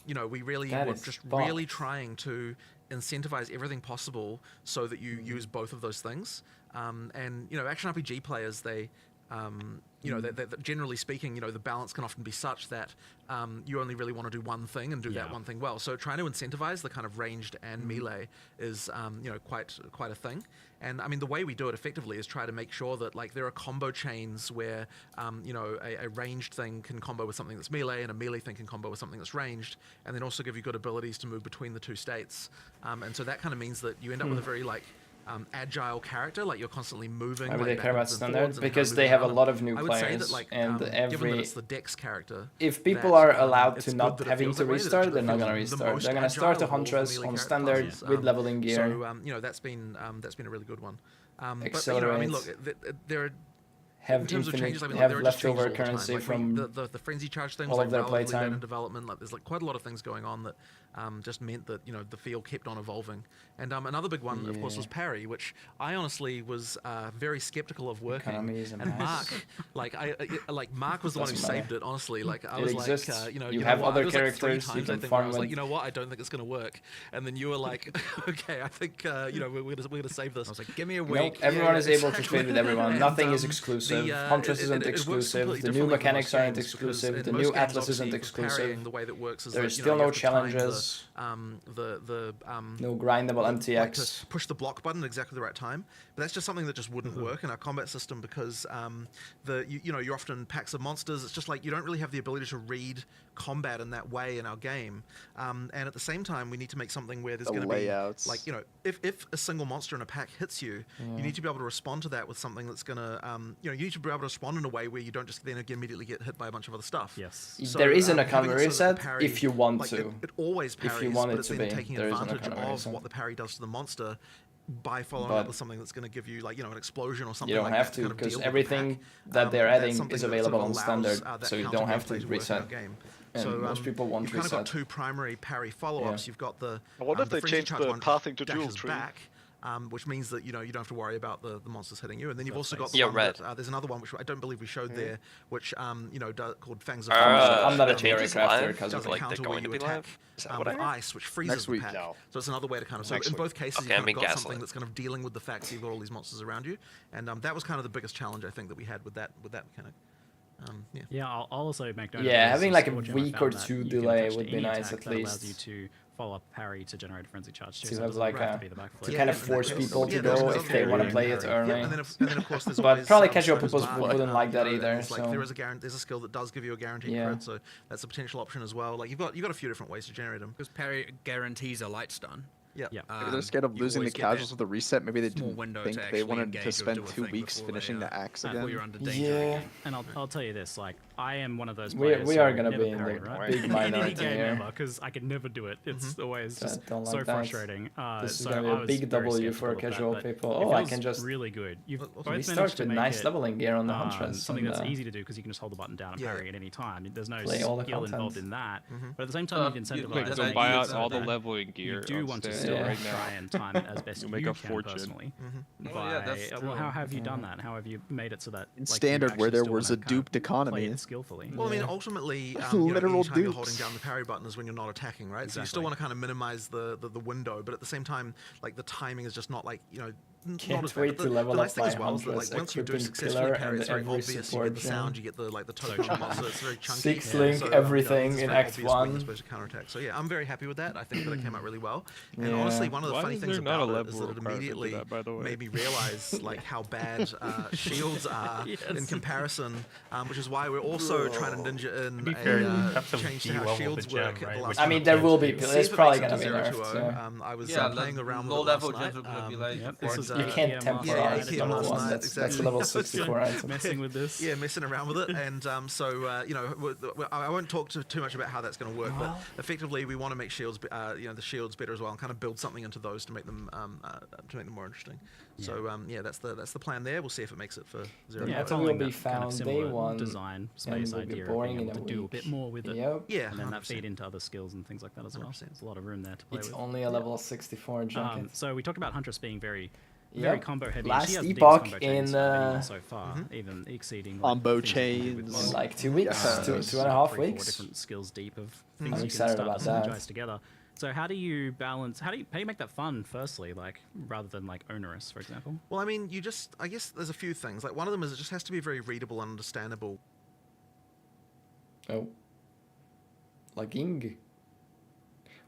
you know, we really were just really trying to incentivize everything possible so that you use both of those things. And, you know, action RPG players, they, you know, generally speaking, you know, the balance can often be such that you only really want to do one thing and do that one thing well. So trying to incentivize the kind of ranged and melee is, you know, quite a thing. And I mean, the way we do it effectively is try to make sure that like there are combo chains where, you know, a ranged thing can combo with something that's melee and a melee thing can combo with something that's ranged, and then also give you good abilities to move between the two states. And so that kind of means that you end up with a very like agile character, like you're constantly moving. Maybe they care about Standard because they have a lot of new players, that, like, and given that it's the Dex character, if people are allowed to not having to restart, they're not gonna restart. They're gonna start a Huntress on Standard with leveling gear. So you know, that's been a really good one. But you know, I mean, look, there are. Have in terms of changes, I mean, have there are just changes leftover all the time. currency Like, from the frenzy charge things, all like of their relatively late playtime. in development. Like there's like quite a lot of things going on that just meant that, you know, the field kept on evolving. And another big one, of course, was parry, which I honestly was very skeptical of working. And Mark, like Mark was the one who saved it. Honestly, like I was like, you know, you have what? other It was, like, characters 3 you times, can I think, farm where I was with. like, you know what, I don't think it's gonna work. And then you were like, okay, I think you know we're gonna save this. I was like, give me a week. Nope, everyone is able to trade with everyone. Nothing is exclusive. Huntress isn't exclusive. The new mechanics aren't exclusive. The new Atlas isn't exclusive. The way that works is There's that, still you know, no challenges. No grindable MTX. Like MTX. to push the block button at exactly the right time, but that's just something that just wouldn't work in our combat system because you know, you're often packs of monsters. It's just like you don't really have the ability to read combat in that way in our game. And at the same time, we need to make something where there's going to be like, you know, if a single monster in a pack hits you, you need to be able to respond to that with something that's going to, you know, you need to be able to respond in a way where you don't just then immediately get hit by a bunch of other stuff. Yes. So, there isn't a counter having it so that reset the parry, if you want like, to. It always parries, if you want but it it's to then be. taking There isn't a advantage counter of reset. what the parry does to the monster by following But up with something that's going to give you, like, you know, an explosion or something. You don't like have that to kind of because deal with the everything pack. that they're That's adding something is that available sort on of allows, Standard, that so you counter don't have to gameplay work in our reset. game. And So, most people won't you've kind of got reset. 2 primary parry follow-ups. You've got the I wonder if the they frenzy changed charge the one pathing to dashes dual tree. back, which means that, you know, you don't have to worry about the monsters hitting you. And then you've also got Yeah, the one red. that, there's another one which I don't believe we showed there, which you know, called Fangs of I'm not a the theory changes crafter live? because of does a like, counter they're where going to you be attack live? Is that with what I heard? ice, which freezes Next the week. pack. No. So it's another way to kind of. So Next in week. both cases, Okay, you've I kind mean of got Gaslight. something that's kind of dealing with the fact that you've got all these monsters around you, and that was kind of the biggest challenge I think that we had with that mechanic. Yeah, I'll also make note. Yeah, of having this like a score gem. I week found or that two you can delay attach to would be any nice attack at that allows you least. to follow up parry to generate a frenzy charge too. To so it have doesn't like have a to be the backflip. to kind of force people to go if they want to play it early. And then of course there's But always, probably casual Sniper's people Mark, wouldn't like that you know, either. there's, like, So there's a skill that does give you a guaranteed Yeah. crit, so that's a potential option as well. Like you've got a few different ways to generate them. Because parry guarantees a light stun. Yeah. Maybe they're scared of losing the casuals with the reset. Maybe they small didn't window think to they actually wanted engage to or spend do a 2 thing weeks before finishing they, the axe before you're again. under danger Yeah. again. And I'll tell you this, like I am one of those We players. are who gonna never be in parry, the right? big in any minority game here. ever, because I could never do it. It's always I don't so like that. frustrating. This is so gonna be I a was big very W for skeptical of that, casual but people. it Oh, I feels can just really good. You've both we managed start to with make nice it, leveling gear on the Huntress. something and, that's easy to do because you can just hold the button down and parry at any time. There's no Play all the skill involved content. in that. But at the same time, you can incentivize. So buy out all the leveling gear. You do want to on still Stand right try now. and time it as best You'll you make a can fortune. personally. yeah, that's Well, true. how have you done that? How have you made it so that In like, you Standard, where actually there still was a wanna kind of duped economy. play it skillfully? Well, I mean, ultimately, you know, Literal anytime you're dupes. holding down the parry button is when you're not attacking, right? So you still Exactly. want to kind of minimize the window, but at the same time, like the timing is just not like, you know, Can't as wait bad. to level the nice up thing my as well is that Huntress, like once you do equipping successfully pillar parry, and it's very every obvious. You support get the sound, you get the token on it, so it's very chunky. Six link everything in Act 1. Counterattack. So yeah, I'm very happy with that. I think that it came out really well. And Yeah. honestly, one of the Why funny is things there not a about it level is that it requirement for immediately that, by the way? made me realize like how bad shields are in comparison, which is why we're also trying to ninja in be fair, you have to change to be how level shields the gem, work. right? The Which last I you mean, can't there will do. be. See There's if it probably makes gonna it be to 0 nerfed. to 0. So. I was Yeah, playing around with low it last level night. gems are gonna be like Yep, four- this is You can't yeah, temporize Master the level Raid, 1. night, That's exactly. level 64 item. messing with this. Yeah, messing around with it, and so you know, I won't talk too much about how that's going to work, but effectively we want to make shields, you know, the shields better as well, and kind of build something into those to make them more interesting. So yeah, that's the plan there. We'll see if it makes it for 0. Yeah, it's will following be that kind of found similar day 1 design and space will be idea of boring being in able a to do a week. bit more with it. Yep. Yeah, and then that 100%. feed into other skills and things like that as well. 100%. There's a lot of room there to play It's with. only a level 64 junket. So we talked about Huntress being very Yep. combo heavy. Last She has the epoch biggest combo chains in, of anyone so far, even exceeding like, Combo things you can do with chains. most, In like 2 weeks, Yeah. 2.5 3-4 weeks. different skills deep of I'm things you excited can about start to that. synergize together. So how do you balance? How do you make that fun? Firstly, like rather than like onerous, for example. Well, I mean, I guess there's a few things. Like one of them is it just has to be very readable and understandable. Oh. Lagging.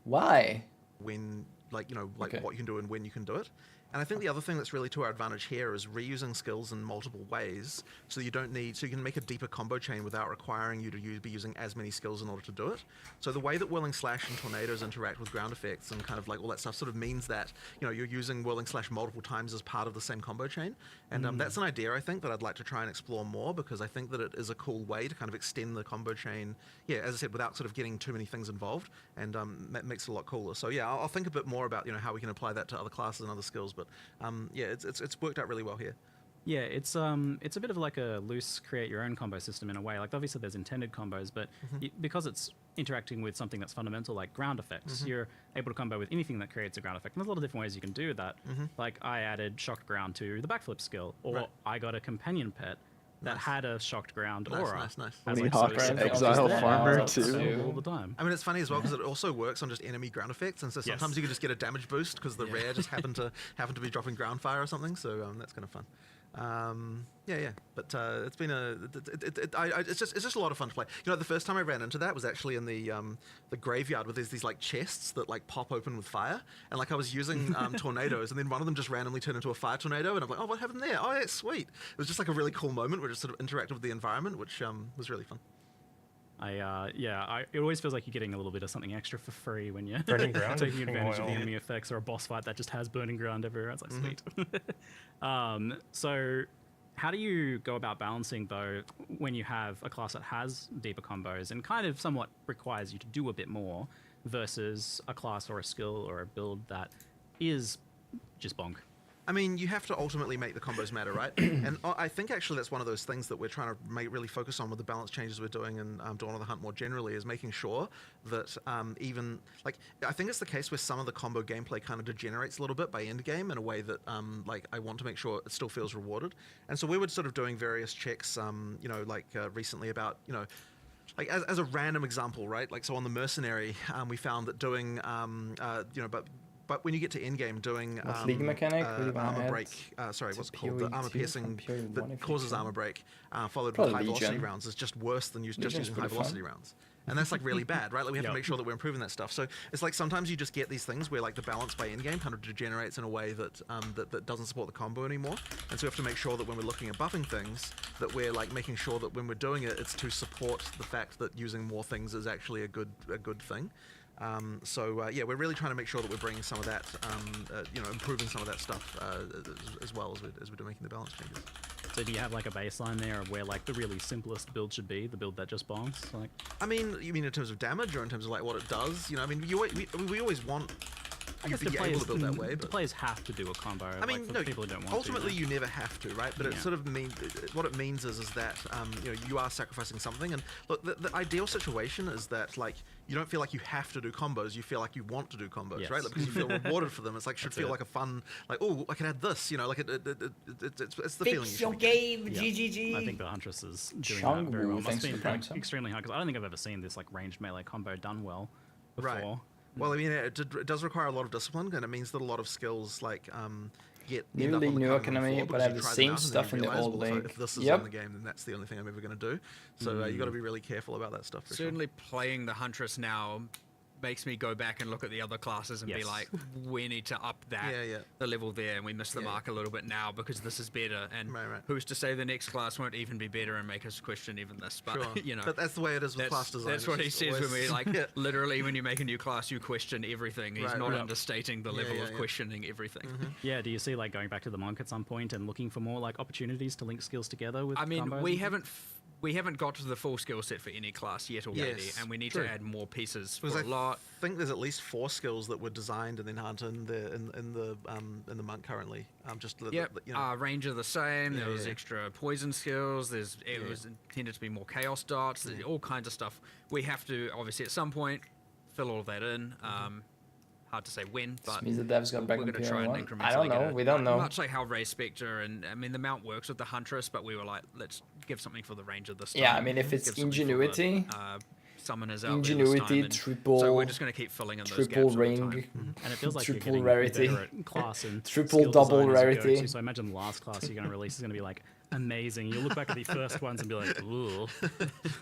Why? When, like, you know, like Okay. what you can do and when you can do it. And I think the other thing that's really to our advantage here is reusing skills in multiple ways, so you don't need, so you can make a deeper combo chain without requiring you to be using as many skills in order to do it. So the way that Whirling Slash and Tornadoes interact with ground effects and kind of like all that stuff sort of means that, you know, you're using Whirling Slash multiple times as part of the same combo chain. And that's an idea I think that I'd like to try and explore more, because I think that it is a cool way to kind of extend the combo chain, yeah, as I said, without sort of getting too many things involved, and makes it a lot cooler. So yeah, I'll think a bit more about, you know, how we can apply that to other classes and other skills, but yeah, it's worked out really well here. Yeah, it's a bit of like a loose create your own combo system in a way. Like obviously there's intended combos, but because it's interacting with something that's fundamental like ground effects, you're able to combo with anything that creates a ground effect. And there's a lot of different ways you can do that. Like I added shocked ground to the backflip skill, or I got a companion pet that had a shocked ground aura. Nice. Hawk's Exile Farmer too. All the time. I mean, it's funny as well because it also works on just enemy ground effects, and so sometimes you can just get a damage boost because the rare just happen to be dropping ground fire or something. So that's kind of fun. Yeah. But it's been it's just a lot of fun to play. You know, the first time I ran into that was actually in the graveyard where there's these like chests that like pop open with fire, and like I was using tornadoes, and then one of them just randomly turned into a fire tornado, and I'm like, oh, what happened there? Oh, yeah, sweet. It was just like a really cool moment where it just sort of interacted with the environment, which was really fun. It always feels like you're getting a little bit of something extra for free when you're Burning ground taking advantage of the enemy effects, or a boss fight that just has burning ground everywhere. It's like sweet. So how do you go about balancing though when you have a class that has deeper combos and kind of somewhat requires you to do a bit more versus a class or a skill or a build that is just bonk? I mean, you have to ultimately make the combos matter, right? And I think actually that's one of those things that we're trying to really focus on with the balance changes we're doing in Dawn of the Hunt more generally, is making sure that even, like, I think it's the case where some of the combo gameplay kind of degenerates a little bit by end game in a way that, like, I want to make sure it still feels rewarded. And so we were sort of doing various checks, you know, like recently about, you know, like as a random example, right? Like, so on the Mercenary, we found that doing, you know, but when you get to endgame, doing League mechanic, armor break, sorry, what's it called? The armor piercing that causes armor break, followed Probably with high velocity Legion. rounds, is just worse than just Legion's using high pretty velocity fun. rounds. And that's like really bad, right? Like we have to make sure that we're improving that stuff. So it's like sometimes you just get these things where like the balance by endgame kind of degenerates in a way that that doesn't support the combo anymore. And so we have to make sure that when we're looking at buffing things, that we're like making sure that when we're doing it, it's to support the fact that using more things is actually a good thing. So yeah, we're really trying to make sure that we're bringing some of that, you know, improving some of that stuff as well as we're making the balance changes. So do you have like a baseline there of where like the really simplest build should be, the build that just bongs? Like, I mean, you mean in terms of damage or in terms of like what it does? You know, I mean, we always want. I guess to be able to build that way, but the players have to do a combo. I mean, like, for no. people who don't want ultimately, to, you never have to, right? But it sort of means what it means is that you know, you are sacrificing something. And look, the ideal situation is that like you don't feel like you have to do combos. You feel like you want to do combos, right? Like, because you feel rewarded for them. It's like should feel like a fun, like, oh, I can add this. You know, like it's the feeling. Fix your game, GGG. I think the Huntress is doing that very well. Must be like extremely hard, because I don't think I've ever seen this like ranged melee combo done well before. Right. Well, I mean, it does require a lot of discipline, and it means that a lot of skills, like, get New end up league, on the new cutting room economy, floor but because I have you the try them same out and then stuff you in the realize, old well, league. if this is Yep. on the game, then that's the only thing I'm ever going to do. So you got to be really careful about that stuff. For Certainly playing the Huntress now makes me go back and look at the other classes and be like, we need to up that the level there, and we missed the mark a little bit now because this is better. And who's to say the next class won't even be better and make us question even this? But you know, but that's the way it is with class design. That's what he says when we like literally when you make a new class, you question everything. He's not understating the level of questioning everything. Yeah, do you see like going back to the monk at some point and looking for more like opportunities to link skills together with? I mean, combos we haven't got to the full skill set for any class yet already, and we need to add more pieces for a lot. I think there's at least 4 skills that were designed and then hunted in the monk currently. Ranger the same. There was extra poison skills. It was intended to be more chaos dots. There's all kinds of stuff. We have to obviously at some point fill all of that in. Hard to say when, but this means the devs got back we're on going to try and POE1. incrementally I don't know. get it. We don't know. Much like how Ray Spectre and I mean the mount works with the Huntress, but we were like, let's give something for the Ranger this time. Yeah, I mean if it's ingenuity, summoners out ingenuity, triple. So we're just going to keep filling in those triple gaps ring, over time. And it feels like triple you're rarity, better at class and triple skill double design as you go rarity. too. So I imagine the last class you're going to release is going to be like amazing. You'll look back at the first ones and be like, ooh.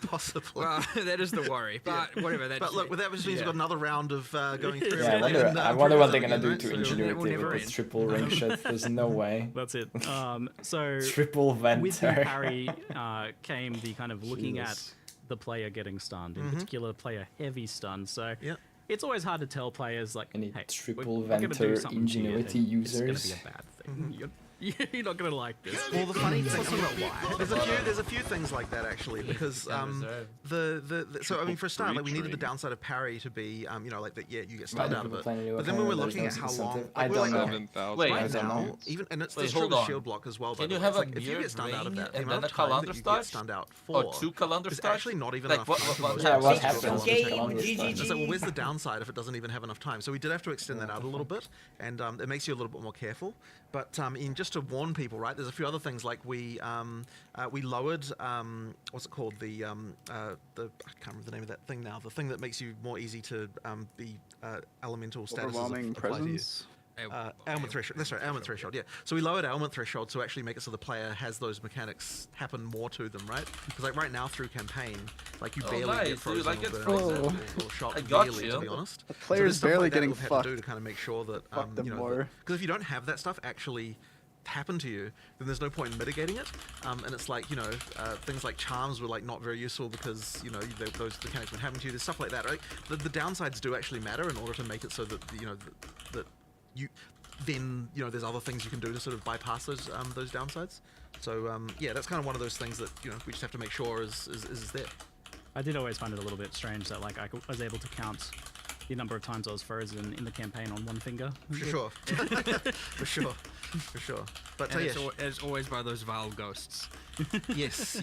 Possibly. Well, that is the worry. But whatever. But look, with that means we've got another round of going through. Yeah, I wonder what they're gonna do to ingenuity with this triple ring shit. There's no way. That's it. So triple venter. With the parry came the kind of looking at the player getting stunned, in particular player heavy stun. So it's always hard to tell players like, hey, triple we're venter do ingenuity here, users. It's gonna be a bad thing. You're not gonna like this. Well, the funny thing, there's a few things like that actually, because so I mean, for a start, like we needed the downside of parry to be, you know, like that. Yeah, you get stunned out of it. But then when we're looking at how long, I don't know. Wait, right now, even and it's true with shield block as well. Can but you have a if you get stunned out of that, the and amount then of a time calendar that you start get stunned out or 2 calendar is starts? actually not even like, enough time. What happens? It's like, well, where's the downside if it doesn't even have enough time? So we did have to extend that out a little bit, and it makes you a little bit more careful. But in just to warn people, right? There's a few other things like we lowered what's it called, the I can't remember the name of that thing now. The thing that makes you more easy to be elemental status. Overwhelming presence. Ailment threshold. That's right, ailment threshold. Yeah. So we lowered ailment threshold to actually make it so the player has those mechanics happen more to them, right? Because like right now through campaign, like you barely get frozen or shot barely, to be honest. The player's barely like getting fucked. To kind of make sure that you know, because if you don't have that stuff actually happen to you, then there's no point in mitigating it. And it's like, you know, things like charms were like not very useful because, you know, those mechanics would happen to you. There's stuff like that, right? The downsides do actually matter in order to make it so that, you know, that you then, you know, there's other things you can do to sort of bypass those downsides. So yeah, that's kind of one of those things that, you know, we just have to make sure is there. I did always find it a little bit strange that like I was able to count the number of times I was frozen in the campaign on one finger. For sure. For sure. But and it's always by those vile ghosts. Yes.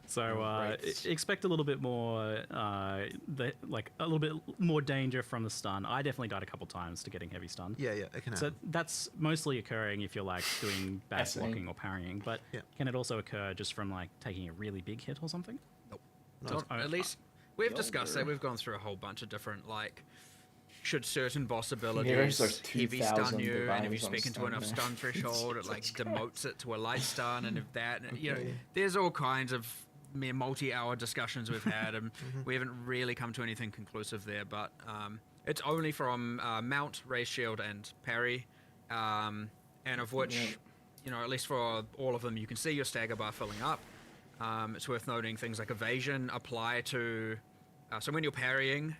So expect a little bit more, a little bit more danger from the stun. I definitely died a couple times to getting heavy stun. Yeah, it can happen. So that's mostly occurring if you're like doing bad blocking or parrying. But can it also occur just from like taking a really big hit or something? Nope. At least we've discussed that. We've gone through a whole bunch of different like. Should certain boss abilities heavy stun you, and if you speak into enough stun threshold, it like demotes it to a light stun, and if that, you know, there's all kinds of multi-hour discussions we've had, and we haven't really come to anything conclusive there. But it's only from mount, raise shield, and parry, and of which, you know, at least for all of them, you can see your stagger bar filling up. It's worth noting things like evasion apply to. So when you're parrying,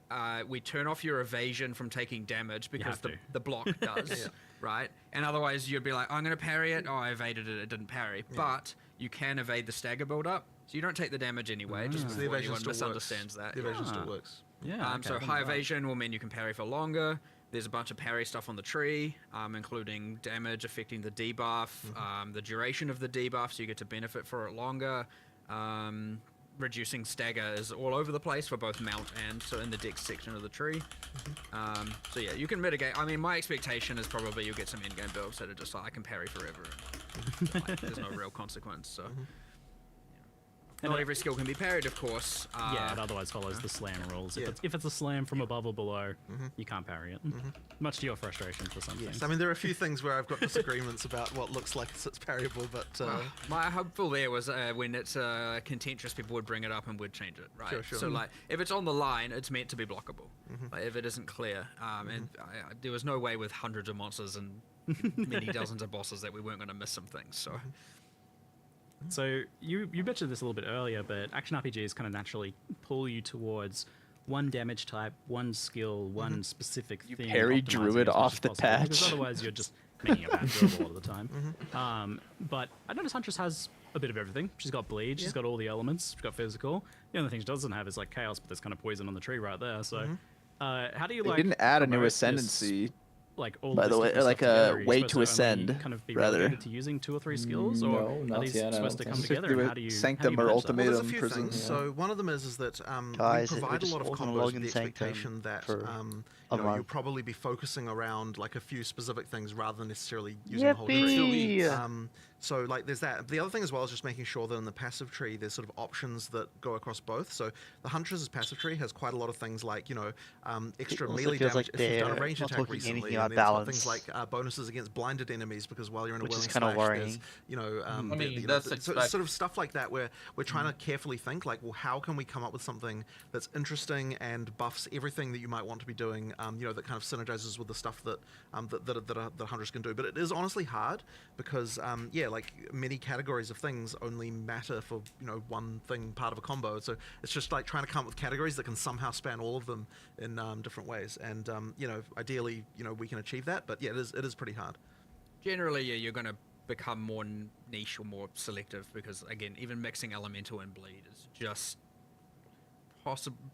we turn off your evasion from taking damage because the block does, right? And otherwise you'd be like, I'm going to parry it. Oh, I evaded it. It didn't parry. But you can evade the stagger build-up, so you don't take the damage anyway, just before anyone misunderstands that. The evasion still works. Yeah. So high evasion will mean you can parry for longer. There's a bunch of parry stuff on the tree, including damage affecting the debuff, the duration of the debuff, so you get to benefit for it longer. Reducing stagger is all over the place for both mount and so in the dex section of the tree. So yeah, you can mitigate. I mean, my expectation is probably you'll get some in-game builds that are just like, I can parry forever. Like, there's no real consequence. So. not every skill can be parried, of course. Yeah, it otherwise follows the slam rules. If it's a slam from above or below, you can't parry it. Much to your frustration for some things. I mean, there are a few things where I've got disagreements about what looks like it's parryable, but... my hopeful there was when it's contentious, people would bring it up and would change it, right? Sure. So, like, if it's on the line, it's meant to be blockable. Like, if it isn't clear. And there was no way with hundreds of monsters and many dozens of bosses that we weren't going to miss some things, so... So you mentioned this a little bit earlier, but action RPGs kind of naturally pull you towards one damage type, one skill, one specific thing. Parry optimizing Druid as much off as the possible, patch. because otherwise you're just making a bad build a lot of the time. But I noticed Huntress has a bit of everything. She's got bleed, she's got all the elements, she's got physical. The only thing she doesn't have is like chaos, but there's kind of poison on the tree right there. So how do you They didn't add a new promote this, ascendancy. like all By this the way, different like stuff a together? Are you way supposed to only ascend, kind of be rather. relegated to using 2 or 3 skills, or No, not are these yet, I supposed to don't come think. together? And how do you Sanctum how do you or manage that? Ultimatum Well, there's a few prison, things. yeah. So one of them is that Guys, we we're provide a just lot of all gonna combos log with in the Sanctum expectation that for you know, month. you'll probably be focusing around like a few specific things rather than necessarily using the whole tree. Yippee! So like there's that. The other thing as well is just making sure that in the passive tree there's sort of options that go across both. So the Huntress's passive tree has quite a lot of things like, you know, extra It also melee feels damage like if you've done a they're ranged not attack talking recently. anything And about then it's got balance. things like bonuses against blinded enemies because while you're in a Which is willing kinda slash, worrying. there's, you know, I mean, you know, that's so it's sort of stuff like that where we're trying to carefully think like, well, how can we come up with something that's interesting and buffs everything that you might want to be doing, you know, that kind of synergizes with the stuff that that Huntress can do. But it is honestly hard because yeah, like many categories of things only matter for, you know, one thing part of a combo. So it's just like trying to come up with categories that can somehow span all of them in different ways. And you know, ideally, you know, we can achieve that. But yeah, it is pretty hard. Generally, yeah, you're going to become more niche or more selective because, again, even mixing elemental and bleed is just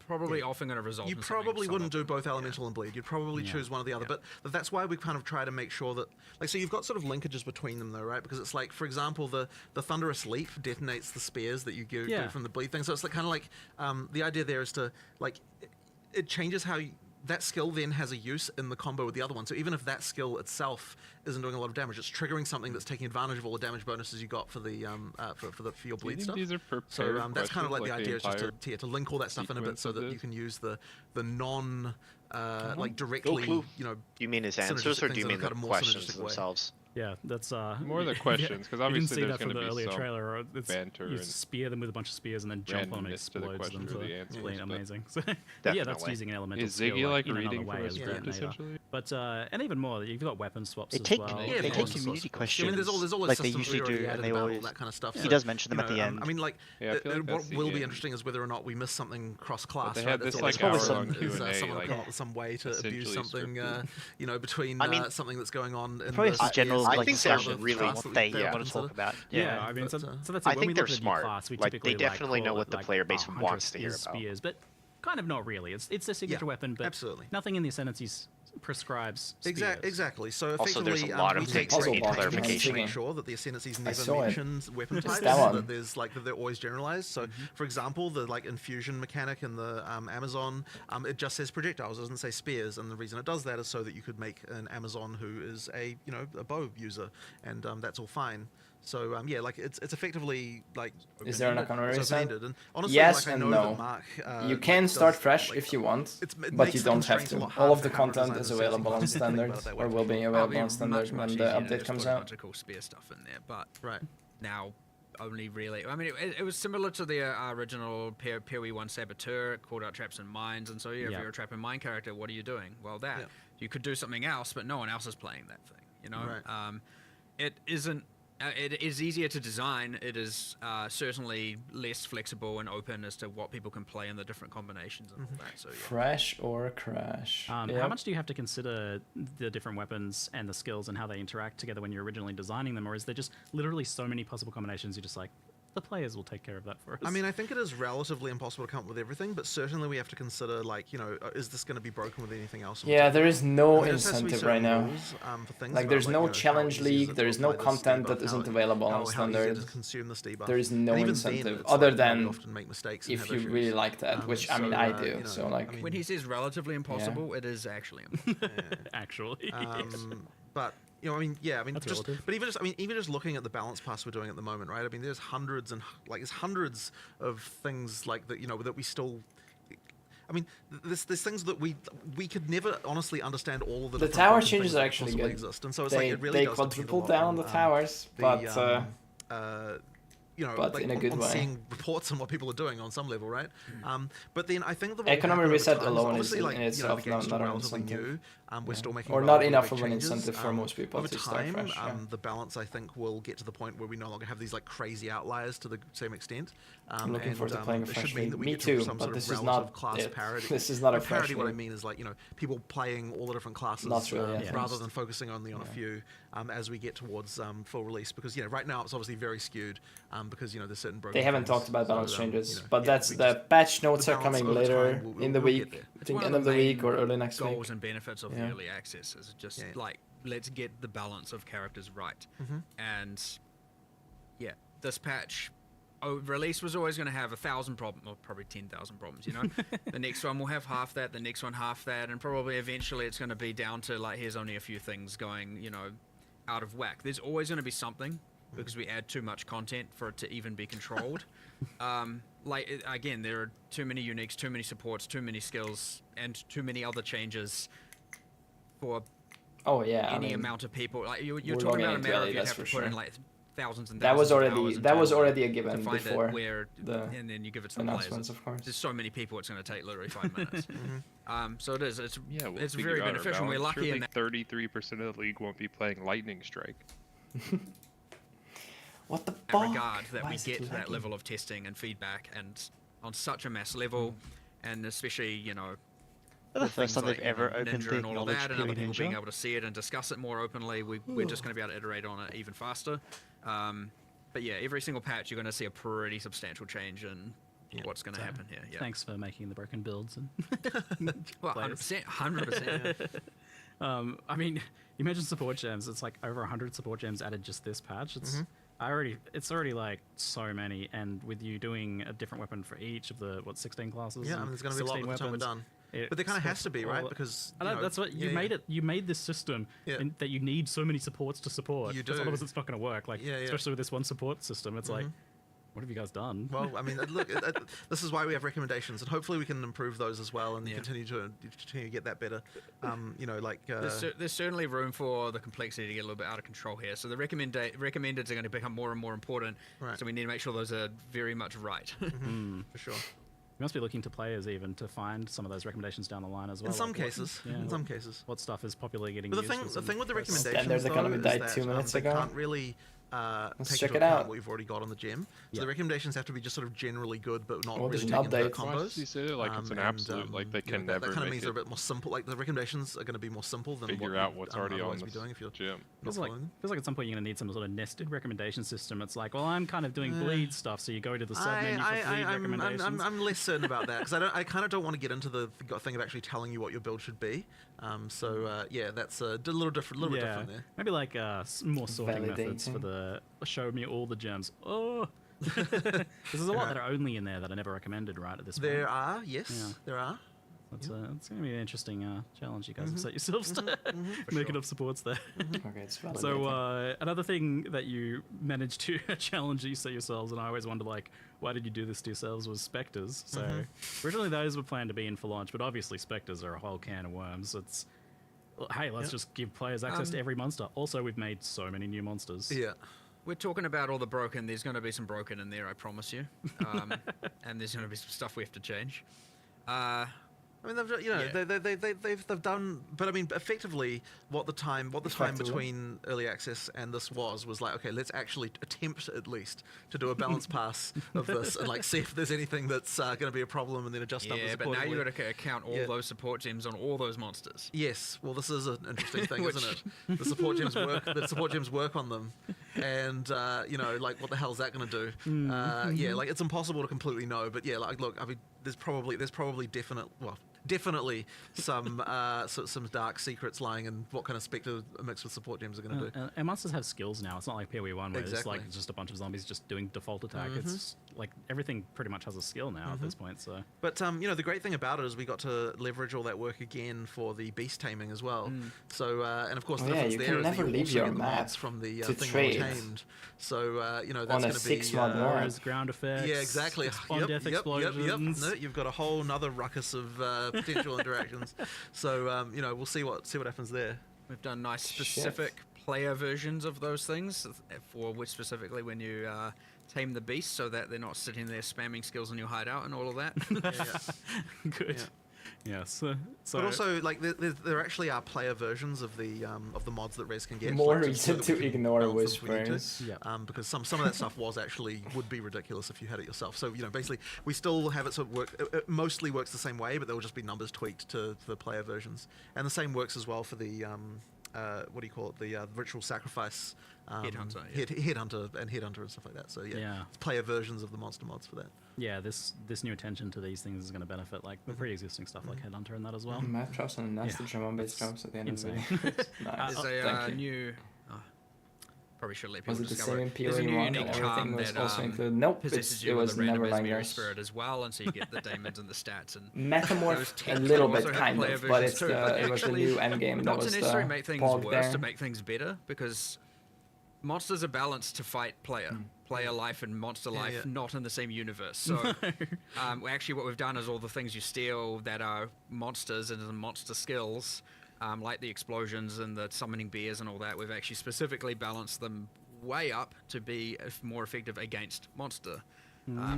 probably often going to result You in something probably wouldn't do suboptimal. both elemental and bleed. You'd probably choose one or the other. But that's why we kind of try to make sure that, like, so you've got sort of linkages between them, though, right? Because it's like, for example, the thunderous leap detonates the spears that you do from the bleed thing. So it's like kind of like the idea there is to like it changes how that skill then has a use in the combo with the other one. So even if that skill itself isn't doing a lot of damage, it's triggering something that's taking advantage of all the damage bonuses you got for the for your bleed stuff. These are prepared So that's kind of like the questions, idea, is just entire to link all that stuff in a bit, sequence so of that you this? can use the non like directly, Goku. you know. Do you mean his answers, or do you mean the questions themselves? Yeah, that's More the questions, 'cause you didn't obviously see there's that from gonna the be earlier some trailer. Or it's, banter you and spear them with a bunch of spears and then jump on and randomness to the explodes them questions or for the answers, bleed. but- Amazing. So, but yeah, that's Definitely. using an elemental Is Ziggy skill like in another reading way from a as a script, detonator. essentially? But and even more, you've got weapon swaps They as take well. they take course. community I questions. mean, there's all those like they systems usually we already do, added and they about all always that kind of stuff. He So, does mention you them at know, the end. I mean, like Yeah, I feel like what that's the will be end. interesting is whether or not we miss something cross-class. But they Right? had That's this, always like, awesome, hour-long is Q&A, someone like, come up with some way to abuse essentially something, scripted. you know, between I mean, something that's going on. In probably the some general, spheres, I think some they're of the really class what that they want to consider. talk about. Yeah, I mean, so that's it. I When we think they're look at a new smart. class, we Like typically they definitely call know it, what the like, player base oh, wants to hear Huntress is about. Spears, but kind of not really. It's their signature weapon, but absolutely. nothing in the ascendancies prescribes spears. Exactly. So Also, effectively, there's a lot we of take things that great need pains to clarification. make sure that the ascendancies never saw it. mentions weapon It's types, that one. that there's like that they're always generalized. So, for example, the like infusion mechanic in the Amazon, it just says projectiles, it doesn't say spears, and the reason it does that is so that you could make an Amazon who is a a bow user, and that's all fine. So yeah, like it's effectively like. Is there an economy reset? And honestly, Yes like, I and know no. that Mark, You can start fresh if you want, it but makes you the don't have constraints a to. lot All harder of the for camera content is designers to available on think about standard, it that or way. will be available on standard much when easier the to update just comes put a out. bunch of cool spear stuff in there, but right now only really. I mean, it was similar to the original POE1 Saboteur. It called out traps and mines, and so if you're a trap and mine character, what are you doing? Well, you could do something else, but no one else is playing that thing. You know, it isn't. It is easier to design. It is certainly less flexible and open as to what people can play in the different combinations and all that. So Fresh or crash. How much do you have to consider the different weapons and the skills and how they interact together when you're originally designing them, or is there just literally so many possible combinations you're just like, the players will take care of that for us? I mean, I think it is relatively impossible to come up with everything, but certainly we have to consider, like, is this going to be broken with anything else? Yeah, there is no I mean, there has to be incentive right certain now. rules, for things Like, about, there's like, no how challenge easy is league, it there to is no apply this content debuff, that isn't how- available on how easy it standard. is to consume this debuff. There is no And even then, incentive it's other like, we than often make mistakes and if have you issues. really like that, which I mean so, I you do. know, So like when he says relatively impossible, it is actually. Actually. But You know, I mean, yeah, I mean, That's just, relative. but even just looking at the balance pass we're doing at the moment, right? I mean, there's hundreds of things like that, you know, that we still. I mean, there's things that we could never honestly understand all of the. The different tower functions changes that are actually possibly good. Exist. And so it's they like it really does quadrupled depend a lot down on the towers, you know, but like in a good on way. seeing reports on what people are doing on some level, right? But then I think that Economic reset alone is is like, in you know, itself the game's not still an relatively incentive. new. We're still making or not relatively enough big of an changes. incentive for most people over to start time, fresh. Yeah. the balance I think will get to the point where we no longer have these like crazy outliers to the same extent. I'm looking forward to playing a it fresh should mean that we Me get too, to some but sort of this is relative not class it. parity. This is not a By fresh parity. What I league. mean is like, you know, people playing all the different classes Not really, rather than focusing only on a few as we get towards full release. Because you know, right now it's obviously very skewed because you know there's certain broken. They haven't things. talked about balance So, changes, you know, but yeah, that's we the just- patch notes the are balance coming over later time, in the we'll get week. there. I It's think one end of of the the week main or early next goals week. and benefits of Yeah. early access is just like let's get the balance of characters right. And yeah, this patch release was always going to have 1,000 problems, or probably 10,000 problems, you know. The next one will have half that, the next one half that, and probably eventually it's going to be down to like here's only a few things going, you know, out of whack. There's always going to be something because we add too much content for it to even be controlled. Again, there are too many uniques, too many supports, too many skills, and too many other changes for any amount of people. Like you're talking about a matter of you'd have to put in like thousands and That was thousands of already hours that was internally already a given to find before it where and then you give it to the players. announcements, of course. There's so many people, it's going to take literally 5 minutes. So it is. It's We'll it's figure very out our beneficial. We're balance. lucky in Surely that 33% of the league won't be playing Lightning Strike. What the regard that Why we is it get that lagging? level of testing and feedback and on such a mass level, and especially you know. The with first things time they've like, you ever know, opened Ninja the and all of that, and other acknowledge people being Ninja. able to see it and discuss it more openly, we're just going to be able to iterate on it even faster. But yeah, every single patch you're going to see a pretty substantial change in what's going to happen here. Yeah. Thanks for making the broken builds. And Well, 100%, 100%. I mean, you mentioned support gems. It's like over 100 support gems added just this patch. It's it's already like so many, and with you doing a different weapon for each of the 16 classes. Yeah, I mean, there's going to be a lot by the time we're done. But there kind of has to be, right? Because I know, that's what you made it. You made this system that you need so many supports to support. You because do. Otherwise, it's not going to work. Like especially with this one support system, it's like, what have you guys done? Well, I mean, look, this is why we have recommendations, and hopefully we can improve those as well, and continue to get that better. You know, like There's certainly room for the complexity to get a little bit out of control here. So the recommendeds are going to become more and more important. Right. So we need to make sure those are very much right. For sure. You must be looking to players even to find some of those recommendations down the line as well. In some like what- cases. In some cases. What stuff is popularly getting But the used? thing with the recommendations Standard economy though, died is 2 that, minutes they ago. can't really Let's take check into it account out. what you've already got on the gem. So Yeah. the recommendations have to be just sort of generally good, but not Well, really there's taking an into update. Why does he say it like it's an absolute, like they can that never kind of make means they're a it bit more simple. Like the recommendations are going to be more simple than figure what out you'd, what's already on otherwise the be doing if you're gym. Feels like at some point you're going to need some sort of nested recommendation system. It's like, well, I'm kind of doing bleed stuff, so you go to the sub menu for bleed recommendations. I'm less certain about that because I kind of don't want to get into the thing of actually telling you what your build should be. Yeah, that's a little bit different there. Maybe like more sorting methods for the show me all the gems. Oh, there's a lot that are only in there that are never recommended right at this point. There are, yes, there are. It's going to be an interesting challenge you guys have set yourselves to make enough supports there. Okay, it's validating. So another thing that you managed to challenge that you set yourselves, and I always wonder, like, why did you do this to yourselves, was Spectres. So originally those were planned to be in for launch, but obviously Spectres are a whole can of worms. It's, hey, let's just give players access to every monster. Also, we've made so many new monsters. Yeah. We're talking about all the broken. There's going to be some broken in there, I promise you. And there's going to be some stuff we have to change. I mean, they've done, but I mean, effectively, what the time between early access and this was like, okay, let's actually attempt at least to do a balance pass of this and like see if there's anything that's going to be a problem and then adjust numbers accordingly. But now you've got to account all those support gems on all those monsters. Yes, well, this is an interesting thing, isn't it? The support gems work. The support gems work on them, and you know, like, what the hell is that going to do? Yeah, like, it's impossible to completely know. But yeah, like, look, I mean, there's probably definite. Well, definitely some some dark secrets lying in what kind of Spectre mixed with support gems are going to do. And monsters have skills now. It's not like PoE1 where Exactly. it's like just a bunch of zombies just doing default attack. It's like everything pretty much has a skill now at this point. So, but you know, the great thing about it is we got to leverage all that work again for the beast taming as well. So and of course the difference there is that you also get the mods from the thing tamed. So you know, that's going to be 6 mod more. Ground effects. Yeah, exactly. On death explosions. No, you've got a whole nother ruckus of potential interactions. So you know, we'll see what happens there. We've done nice specific player versions of those things for which specifically when you tame the beast, so that they're not sitting there spamming skills in your hideout and all of that. Good. Yes. So but also, like, there actually are player versions of the mods that Res can get. More like, reason to ignore whispers. Because some of that stuff would be ridiculous if you had it yourself. So, you know, basically, we still have it sort of work. It mostly works the same way, but there will just be numbers tweaked to the player versions, and the same works as well for the what do you call it? The ritual sacrifice. Headhunter, Headhunter and stuff like that. So it's player versions of the monster mods for that. Yeah, this new attention to these things is going to benefit like the pre-existing stuff like Headhunter and that as well. Math drops and nasty German-based drops at the end of the day. Nice. There's a new. Probably should let people was it discover. The same There's a new POE1 unique and charm everything was that also included. Nope, possesses it you was with a never random like Esmeri this. spirit as well, and so you get the daemons and the stats and Metamorph a those little also bit, have kind player of, but versions it's too, it was the new endgame that not was to necessarily the make things pog worse, there. to make things better, because monsters are balanced to fight player life and monster life, not in the same universe. So actually what we've done is all the things you steal that are monsters and the monster skills, like the explosions and the summoning bears and all that, we've actually specifically balanced them way up to be more effective against monster.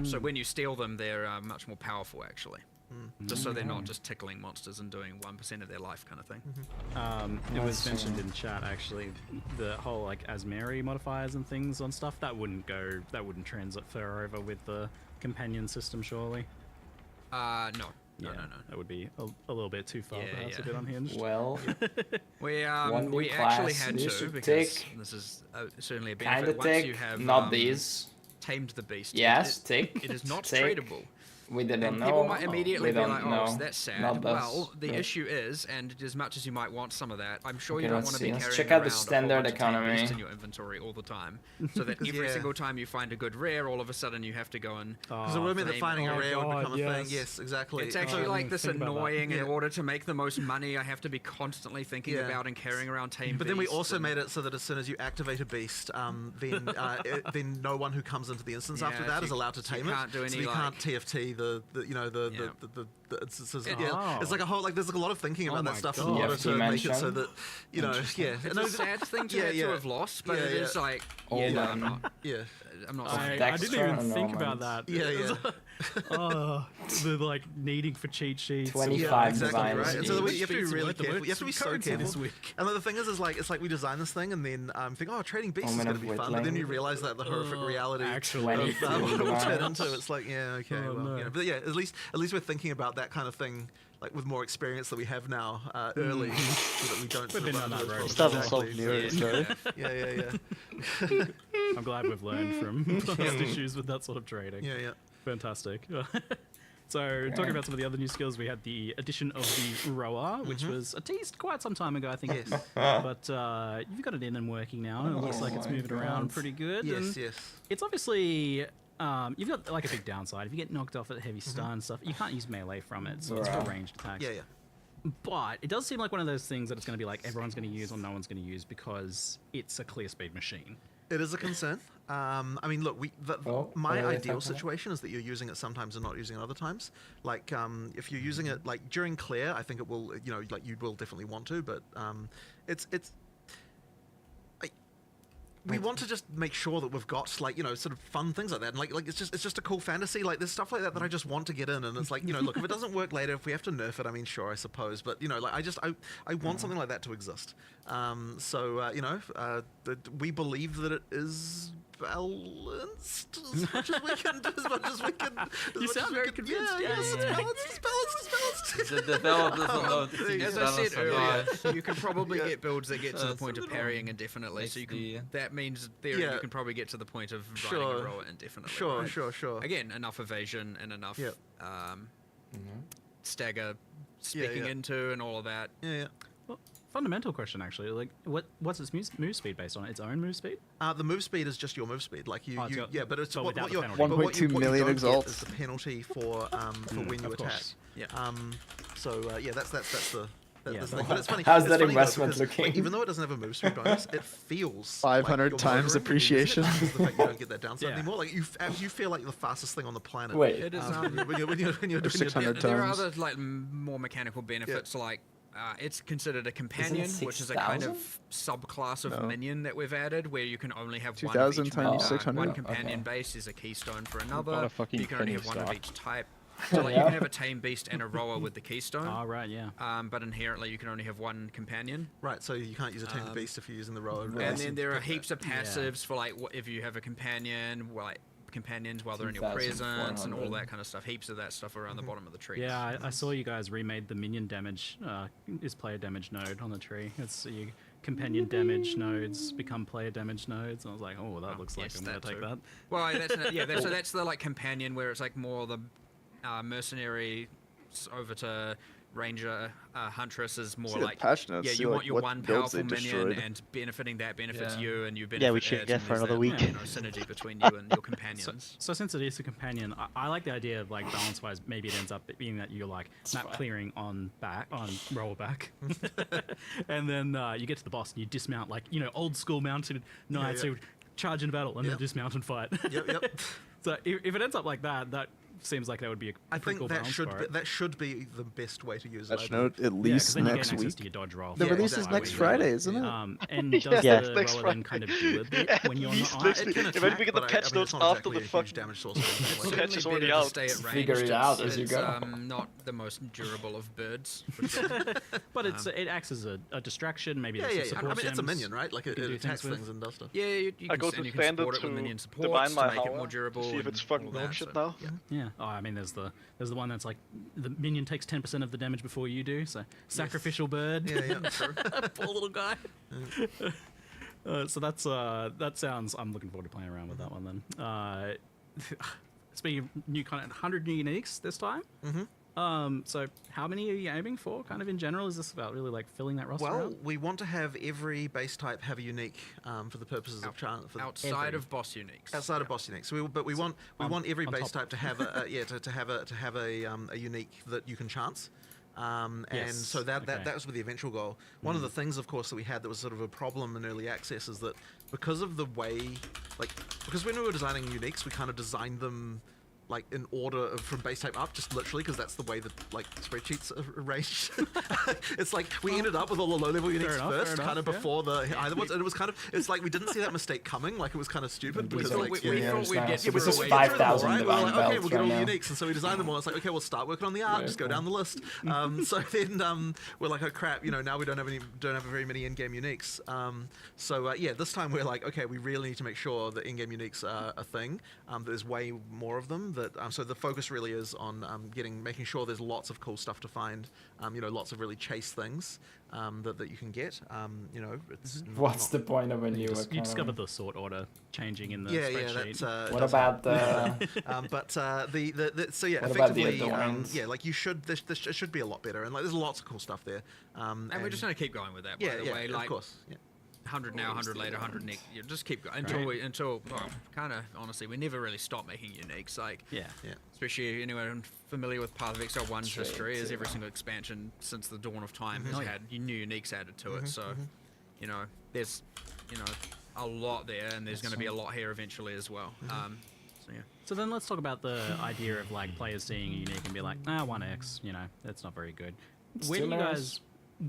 So when you steal them, they're much more powerful actually. Just so they're not just tickling monsters and doing 1% of their life kind of thing. It was mentioned in chat actually, the whole like Esmeri modifiers and things on stuff that wouldn't transfer over with the companion system, surely. No. No. That would be a little bit too far, perhaps a bit unhinged. Well, we one actually class had to, because this is certainly a benefit. Kinda Once tick, you have not these. tamed the beast, Yes, tick. it is not tick. tradable. We didn't And know. people might immediately We be don't like, know. oh, that's sad. Not Well, us. the Yeah. issue is, and as much as you might want some of that, I'm sure you Okay, don't let's want to see. be Let's carrying check out the around standard a whole bunch of tame economy. beasts in your inventory all the time, so that every single time you find a good rare, all of a sudden you have to go and... Because the moment that finding a rare would become a thing. Yes, exactly. It's actually like this annoying, in order to make the most money, I have to be constantly thinking about and carrying around tame But then we beasts also and- made it so that as soon as you activate a beast, then no one who comes into the instance after that is allowed to tame it. can't do So any, we like- can't TFT it's like a whole, like, there's like a lot of thinking about that stuff in God. order to TFT make it so that, you know, It's a sad thing to have lost, but it is like, I'm not. I'm not. I didn't even think about that. The like needing for cheat sheets. 25 exactly, divines. right? And so you have to be Beats really with the careful. You have to be so currency careful. this week. And the thing is like, it's like we design this thing and then think, oh, trading beasts is Omen going of to be fun. But Whittling. then you realize that the horrific reality Actually, of what it will turn divines. into. It's like, yeah, okay, well, you know. But yeah, at least we're thinking about that kind of thing, like with more experience that we have now early, so that we don't. We've been down that road. This doesn't solve near it, sorry. Yeah. I'm glad we've learned from past issues with that sort of trading. Yeah. Fantastic. So, talking about some of the other new skills, we had the addition of the Roar, which was teased quite some time ago, I think. Yes. But you've got it in and working now, and it looks like it's moving around pretty good. Yes. It's obviously... you've got like a big downside. If you get knocked off at heavy stun and stuff, you can't use melee from it, so it's for ranged attacks. Yeah. But it does seem like one of those things that it's going to be like everyone's going to use or no one's going to use because it's a clear speed machine. It is a concern. I mean, look, my ideal situation is that you're using it sometimes and not using it other times. Like, if you're using it like during clear, I think it will, you know, like you will definitely want to, but we want to just make sure that we've got, like, you know, sort of fun things like that, and like it's just a cool fantasy. Like, there's stuff like that I just want to get in, and it's like, you know, look, if it doesn't work later, if we have to nerf it, I mean, sure, I suppose, but you know, like I want something like that to exist. You know, we believe that it is balanced as much as we can. You sound very convinced. Yes, it's balanced. The developer doesn't know if it's As I said balanced or earlier, not. you can probably get builds that get to the point of parrying indefinitely. So you can. That means theory you can probably get to the point of riding a rower indefinitely. Sure, right? sure. Again, enough evasion and enough stagger speaking into and all of that. Yeah. Well, fundamental question actually. Like, what's its move speed based on? Its own move speed? The move speed is just your move speed. Like you, got, yeah, but it's but what without you're the penalty. 1.2 million exalts. is the penalty for when you attack. Yeah. Yeah, that's the. Yeah. That's the thing. But it's funny. How's it's that funny though, investment because, looking? like, even though it doesn't have a move speed bonus, it feels 500 like times you're murdering when you use it, appreciation. because of the fact you don't get that downside Yeah. anymore. Like you feel like the fastest thing on the planet. Wait. It is, when you're doing 600 there are times. other like more mechanical benefits, like it's considered a companion, which is a 6,000? kind of subclass of No. minion that we've added, where you can only have 2,000 one of each times minion. 600? One companion base is a keystone for another. a fucking You can only penny have one of stock. each type. So like, you can have a tame beast and a rower with the keystone. Oh, right, yeah. But inherently you can only have one companion. Right, so you can't use a tame beast if you're using the rower. And then there are heaps of passives for like if you have a companion, like companions while they're in your presence and all that kind of stuff. Heaps of that stuff around the bottom of the tree. Yeah, I saw you guys remade the minion damage is player damage node on the tree. It's you companion damage nodes become player damage nodes. And I was like, oh, that looks like yes, I'm gonna that take too. that. Well, that's the like companion where it's like more the mercenary over to ranger huntress is more See the like patch notes, yeah, see, you like, want your what one builds they powerful minion destroyed. and benefiting that benefits Yeah. you and you benefit Yeah, we should it, get and for there's another that, week. you know, synergy between you and your companions. So since it is a companion, I like the idea of like balance wise. Maybe it ends up being that you're like map clearing on rollback, and then you get to the boss and you dismount like old school mounted knights who charge in battle and then dismount and fight. Yep. So if it ends up like that, that seems like that would be a pretty cool that balance should for be, it. that should be the best way to use Patch it. note at least then you gain next access week. to your dodge roll. The release is next Friday, isn't it? And does Yeah, the next roller then kind of do a bit when you're least not? next It week. can If we attack, get the but patch it's notes not after exactly the a fuck huge damage source. or anything The like that. patch is already better to out. stay at Figure ranged. it out as you It's, go. not the most durable of birds. For sure. But it acts as a distraction. Maybe Yeah, there's yeah, some yeah. I support mean, it's a gems minion, right? Like you it can do attacks with. things and does stuff. Yeah, you I can, go and to you can standard support it with to minion supports divine to my make it Howler more to durable. see if it's and fucking all that, bullshit so, now. Yeah. Oh, I mean, there's the one that's like the minion takes 10% of the damage before you do. So sacrificial bird. Yeah, true. Poor little guy. So that sounds. I'm looking forward to playing around with that one then. Speaking of new content, 100 new uniques this time. So how many are you aiming for? Kind of in general, is this about really like filling that roster Well, out? we want to have every base type have a unique for the purposes of outside of boss uniques. Outside of boss uniques, we want every base type to have to have a unique that you can chance. And so that was with the eventual goal. One of the things, of course, that we had that was sort of a problem in early access is that because of the way, because when we were designing uniques, we kind of designed them like in order from base type up, just literally because that's the way that like spreadsheets are arranged. It's like we ended up with all the low level uniques first, kind of before the high ones, and it was kind of like we didn't see that mistake coming. Like it was kind of stupid because thought we'd get this is 5,000 right? divine We're like, okay, belts we'll get all right the now. uniques, and so we designed them all. It's like, okay, we'll start working on the art, just go down the list. So then we're like, oh crap, now we don't have very many in-game uniques. This time we're like, okay, we really need to make sure that in-game uniques are a thing. There's way more of them. So the focus really is on making sure there's lots of cool stuff to find. Lots of really chase things that you can get. It's What's the point of a new You economy? discovered the sort order changing in the spreadsheet. that's What about the? effectively, What about the adorns? you should. It should be a lot better, and like there's lots of cool stuff there. And we're just going to keep going with that, by the way. Like, of course. Yeah. 100 now, 100 later, 100 next. You just keep going until kind of honestly, we never really stop making uniques. Like, especially anyone familiar with Path of Exile 1's history, is every single expansion since the dawn of time has had new uniques added to it. So, there's a lot there, and there's going to be a lot here eventually as well. So then let's talk about the idea of like players seeing a unique and be like, 1x, that's not very good.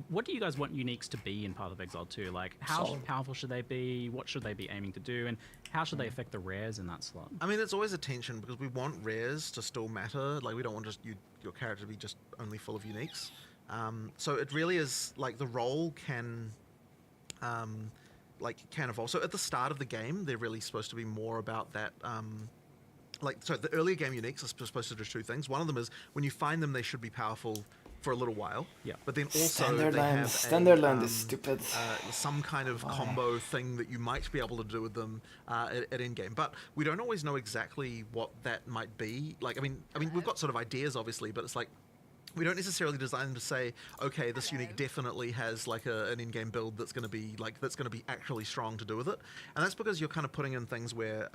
What do you guys want uniques to be in Path of Exile 2? Like, how powerful should they be? What should they be aiming to do? And how should they affect the rares in that slot? I mean, it's always a tension because we want rares to still matter. Like, we don't want your character to be just only full of uniques. So it really is like the role can evolve. So at the start of the game, they're really supposed to be more about that. The earlier game uniques are supposed to do two things. One of them is when you find them, they should be powerful for a little while. Yeah. But then also Standardland is stupid. Some kind of combo thing that you might be able to do with them at end game. But we don't always know exactly what that might be. Like, I mean, we've got sort of ideas, obviously, but it's like we don't necessarily design them to say, okay, this unique definitely has like an in-game build that's going to be actually strong to do with it, and that's because you're kind of putting in things where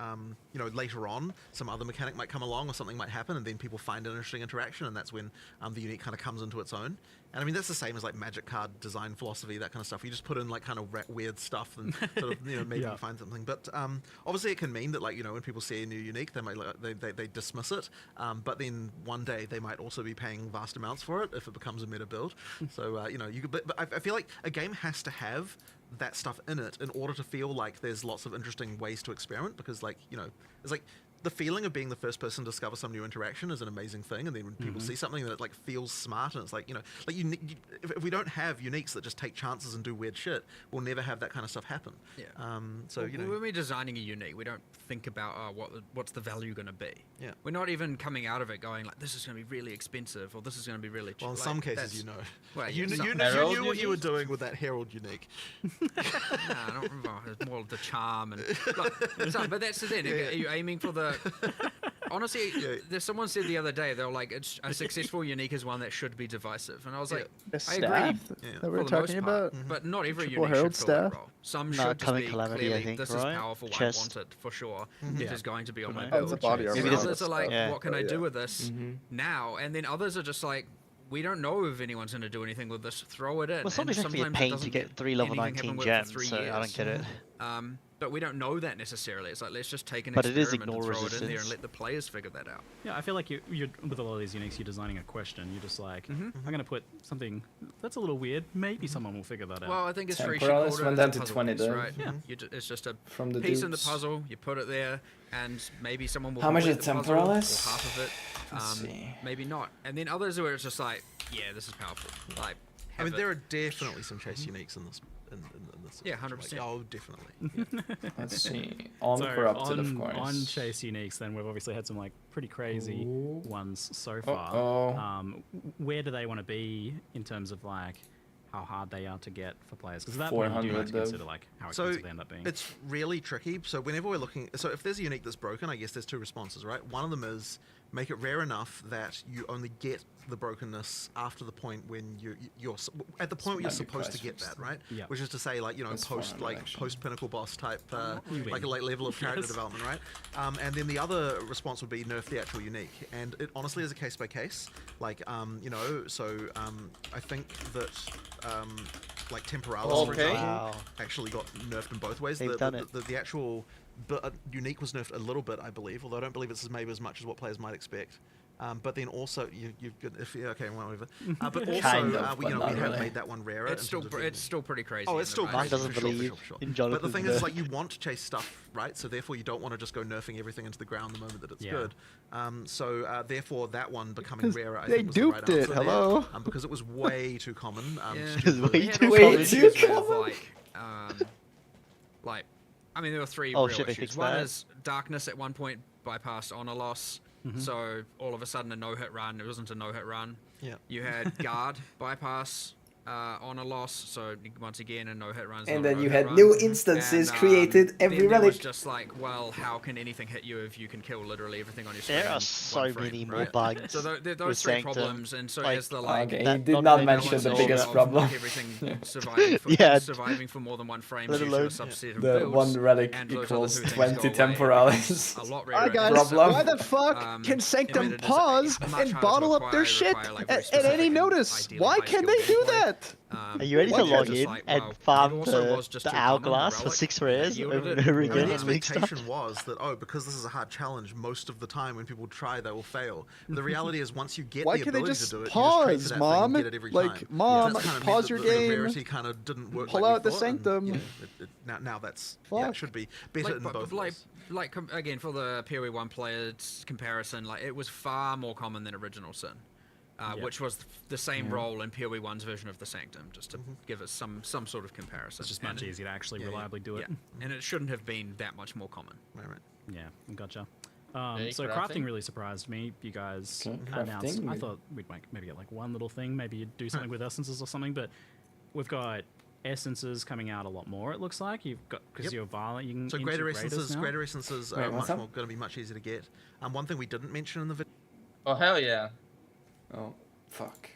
you know, later on some other mechanic might come along or something might happen, and then people find an interesting interaction, and that's when the unique kind of comes into its own. And I mean, that's the same as like Magic card design philosophy, that kind of stuff. You just put in like kind of weird stuff and sort of, you know, maybe you find something. But obviously, it can mean that, like, you know, when people see a new unique, they might they dismiss it. But then one day they might also be paying vast amounts for it if it becomes a meta build. So you know, you could, but I feel like a game has to have that stuff in it in order to feel like there's lots of interesting ways to experiment, because, like, you know, it's like the feeling of being the first person to discover some new interaction is an amazing thing, and then when people see something that like feels smart, and it's like, you know, like if we don't have uniques that just take chances and do weird shit, we'll never have that kind of stuff happen. Yeah. So you know, when we're designing a unique, we don't think about what's the value going to be. Yeah. We're not even coming out of it going like, this is going to be really expensive, or this is going to be really cheap. well, in like, some cases, you know, well, you yeah, knew what you were doing with that Herald unique. Nah, I don't remember. It's more the charm and but that's the thing. Are you aiming for the? Honestly, there's someone said the other day, they were like, it's a successful unique is one that should be divisive, and I was like, I agree. That we're talking about, but not every Triple unique Herald should fill that staff? role. Some No, should just Coming be Calamity, clearly, I think, this right? is powerful, Chest. I want it for sure. Yeah. It is going to be on my Oh, build. it's a body armor. Maybe Maybe others are like, Yeah. what can I do with this now? And then others are just like, we don't know if anyone's going to do anything with this. Throw it in. Well, it's not And exactly a sometimes it pain to doesn't get 3 level anything happen 19 with it for gems, 3 so I don't years. get it. But we don't know that necessarily. It's like, let's just take an But it is experiment and ignore throw it in there and resistance. let the players figure that out. Yeah, I feel like you're with a lot of these uniques, you're designing a question. You're just like, I'm going to put something that's a little weird. Maybe someone will figure that out. Well, I think it's very Temporalis straightforward. went It's a down to puzzle 20 piece, then. right? Yeah. It's just a From the piece in the dudes. puzzle. You put it there, and maybe someone will How much complete is the puzzle, or Temporalis? half of it. Let's see. Maybe not. And then others where it's just like, yeah, this is powerful. Like, I mean, have there it. are definitely some chase uniques in this. In this Yeah, situation. 100%. Like, oh, definitely. Let's see. On So corrupted, on, of course. on chase uniques, then we've obviously had some like pretty crazy Ooh. ones so far. Uh-oh. Where do they want to be in terms of like how hard they are to get for players? Because at that point, you do have to 400 consider like how expensive they end up being. It's really tricky. So whenever we're looking, so if there's a unique that's broken, I guess there's two responses, right? One of them is make it rare enough that you only get the brokenness after the point when you're at the point where you're supposed to get that, right? Yeah. Which is to say, like, you know, That's post 400 like actually. post pinnacle boss type, You like win. level of character Yes. development, right? And then the other response would be nerf the actual unique, and it honestly is a case by case. Like, you know, so I think that like Temporalis, for Okay. example, Wow. actually got nerfed in both ways. They've done it. The actual unique was nerfed a little bit, I believe, although I don't believe it's maybe as much as what players might expect. But then also, you've got, okay, whatever. But also, Kind of, we but have not really. made that one rarer. It's in still terms of being- it's still pretty crazy. Oh, it's in still the Mark crazy, range. doesn't for sure, believe for sure. in But the Jonathan's thing is, nerf. like, you want to chase stuff, right? So therefore, you don't want to just go nerfing everything into the ground the moment that it's Yeah. good. So therefore, that one becoming 'Cause rarer, I they think, was the right duped it, answer there, hello? because it was way too common. Yeah. stupidly. We had Way also too issues with, common. like, I mean, there were three Oh, real shit, they issues. fixed One that. is darkness at one point bypassed honor loss, so all of a sudden a no-hit run. It wasn't a no-hit run. Yeah. You had guard bypass honor loss, so once again a no-hit run. And then you had new instances created every then there was relic. just like, well, how can anything hit you if you can kill literally everything on your screen? There in are one so frame, many more right? bugs. So with those three Sanctum. problems, and so Like, as the like. Okay, he that did not not many mention ones the all biggest of problem. Everything surviving for, Yeah. surviving for more than one frame Let due to a alone- subset of The builds, one relic and those equals other two 20 things go away. It Temporalis. becomes a lot Hi rarer. guys, Problem. why the fuck can in Sanctum that it is pause much and harder to bottle up their acquire, shit require, like, very at specific any and notice? ideally Why high can skill they do gameplay. that? Are you ready to What log just in like, and wow, it farm also was just the too common, hourglass for relic. 6 rares Yielded over it. and over Well, again The and mixed up? expectation was that, because this is a hard challenge, most of the time when people try, they will fail. The reality is, once you get Why the can't they ability just to do it, pause, you just trade for that Mom? thing and get it every Like, time. Mom, That's kind of pause meant your that game. The rarity kind of didn't work. Pull like we out the thought, and, Sanctum. you know, now that's it should be better in both ways. Again, for the POE1 players comparison, like it was far more common than Original Sin, which was the same role in POE1's version of the Sanctum, just to give us some sort of comparison. It's just much easier to actually reliably do it. Yeah, and it shouldn't have been that much more common. Right. Yeah, gotcha. Okay, So crafting really surprised me. You guys Okay, announced. crafting. I thought we'd maybe get like one little thing. Maybe you'd do something with essences or something. But we've got essences coming out a lot more. It looks like you've got because you're violent. You can So integrate greater us essences, now. greater essences Wait, are what's much up? more going to be much easier to get. One thing we didn't mention in the video. Oh hell yeah! Oh. Fuck.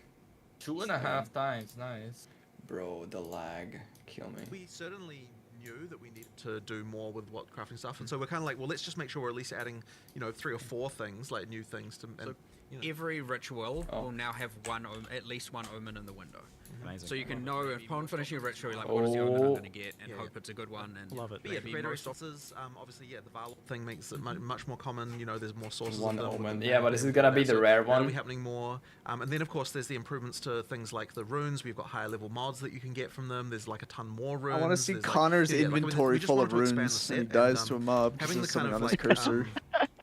2.5 times, nice. Bro, the lag. Kill me. We certainly knew that we needed to do more with what crafting stuff, and so we're kind of like, well, let's just make sure we're at least adding, 3 or 4 things, like new things to. And, Every ritual will now have at least one omen in the window. Amazing. So you can know upon finishing a ritual, you're like, what is the omen I'm going to get, and hope it's a good one. And love it. But yeah, the greater resources, obviously, the Varlord thing makes it much more common. There's more sources. One of them omen. Yeah, but is it gonna be the rare one? That'll be happening more. And then of course there's the improvements to things like the runes. We've got higher level mods that you can get from them. There's like a ton more runes. I want to see There's Connor's we inventory just full wanted of to expand runes the and he set, dies and, to a mob. having the Just kind something of on his like cursor.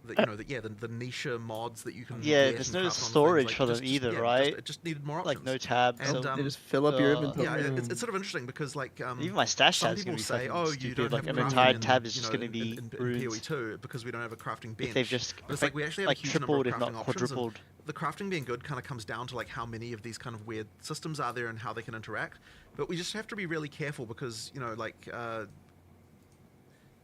the niche mods that you can there's no storage for them either, right? It just needed more options. Like no tabs. And, so they just fill up your inventory. Yeah, it's sort of interesting because like even my stash some tab's people gonna be say, fucking oh, you stupid. don't Like have an crafting entire in, tab is just gonna be in runes. POE2 because we don't have a crafting bench. If they've just But it's like we actually have like a huge number tripled, of if crafting not options, and quadrupled. the crafting being good kind of comes down to like how many of these kind of weird systems are there and how they can interact. But we just have to be really careful because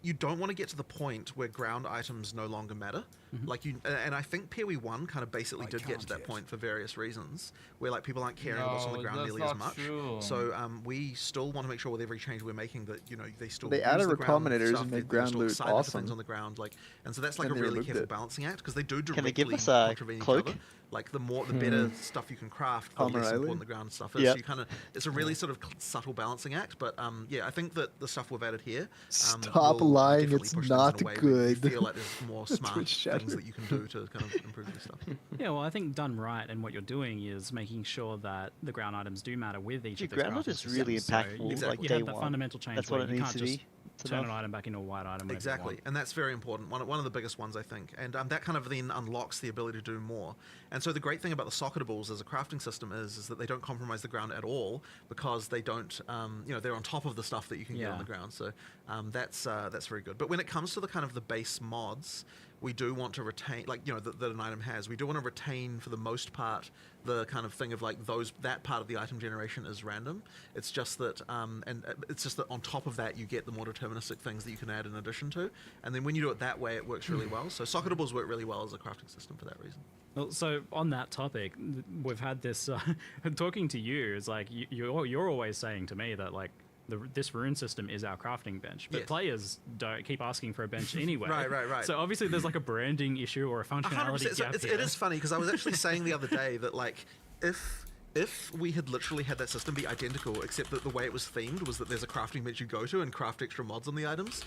you don't want to get to the point where ground items no longer matter. Like and I think POE1 kind of basically did get to that point for various reasons, where like people aren't caring what's on the ground nearly as much. True. So we still want to make sure with every change we're making that they still They use added the ground recombinators stuff, and they're made ground still loot excited for awesome. things on the ground, and so that's like And a they really removed careful it. balancing act because they do Can directly they give us a contravene cloak? each other. Like the better stuff you can craft, the Palmer less Island? important the ground stuff is. Yep. So you kind of it's a really sort of subtle balancing act. But I think that the stuff we've added here. Stop will lying, definitely it's push things not in a way where you good. feel like there's more smart Twitch chat. things that you can do to kind of improve this stuff. Yeah, well, I think done right, and what you're doing is making sure that the ground items do matter with each of those ground crafting is really systems. impactful, So you, like you day have that one. fundamental change That's where what it you needs can't to just be. turn an enough. item back into a white item. whenever you Exactly, want. and that's very important. One of the biggest ones, I think, and that kind of then unlocks the ability to do more. And so the great thing about the socketables as a crafting system is that they don't compromise the ground at all because they don't, they're on top of the stuff that you can get on the ground. So that's very good. But when it comes to the kind of the base mods, we do want to retain, that an item has. We do want to retain, for the most part, the kind of thing of like that part of the item generation is random. It's just that, it's just that on top of that, you get the more deterministic things that you can add in addition to. And then when you do it that way, it works really well. So socketables work really well as a crafting system for that reason. Well, so on that topic, we've had this. Talking to you is like you're always saying to me that like. This rune system is our crafting bench, but players don't keep asking for a bench anyway. Right. So obviously there's like a branding issue or a functionality 100%. gap So here. it is funny because I was actually saying the other day that like if we had literally had that system be identical, except that the way it was themed was that there's a crafting bench you go to and craft extra mods on the items,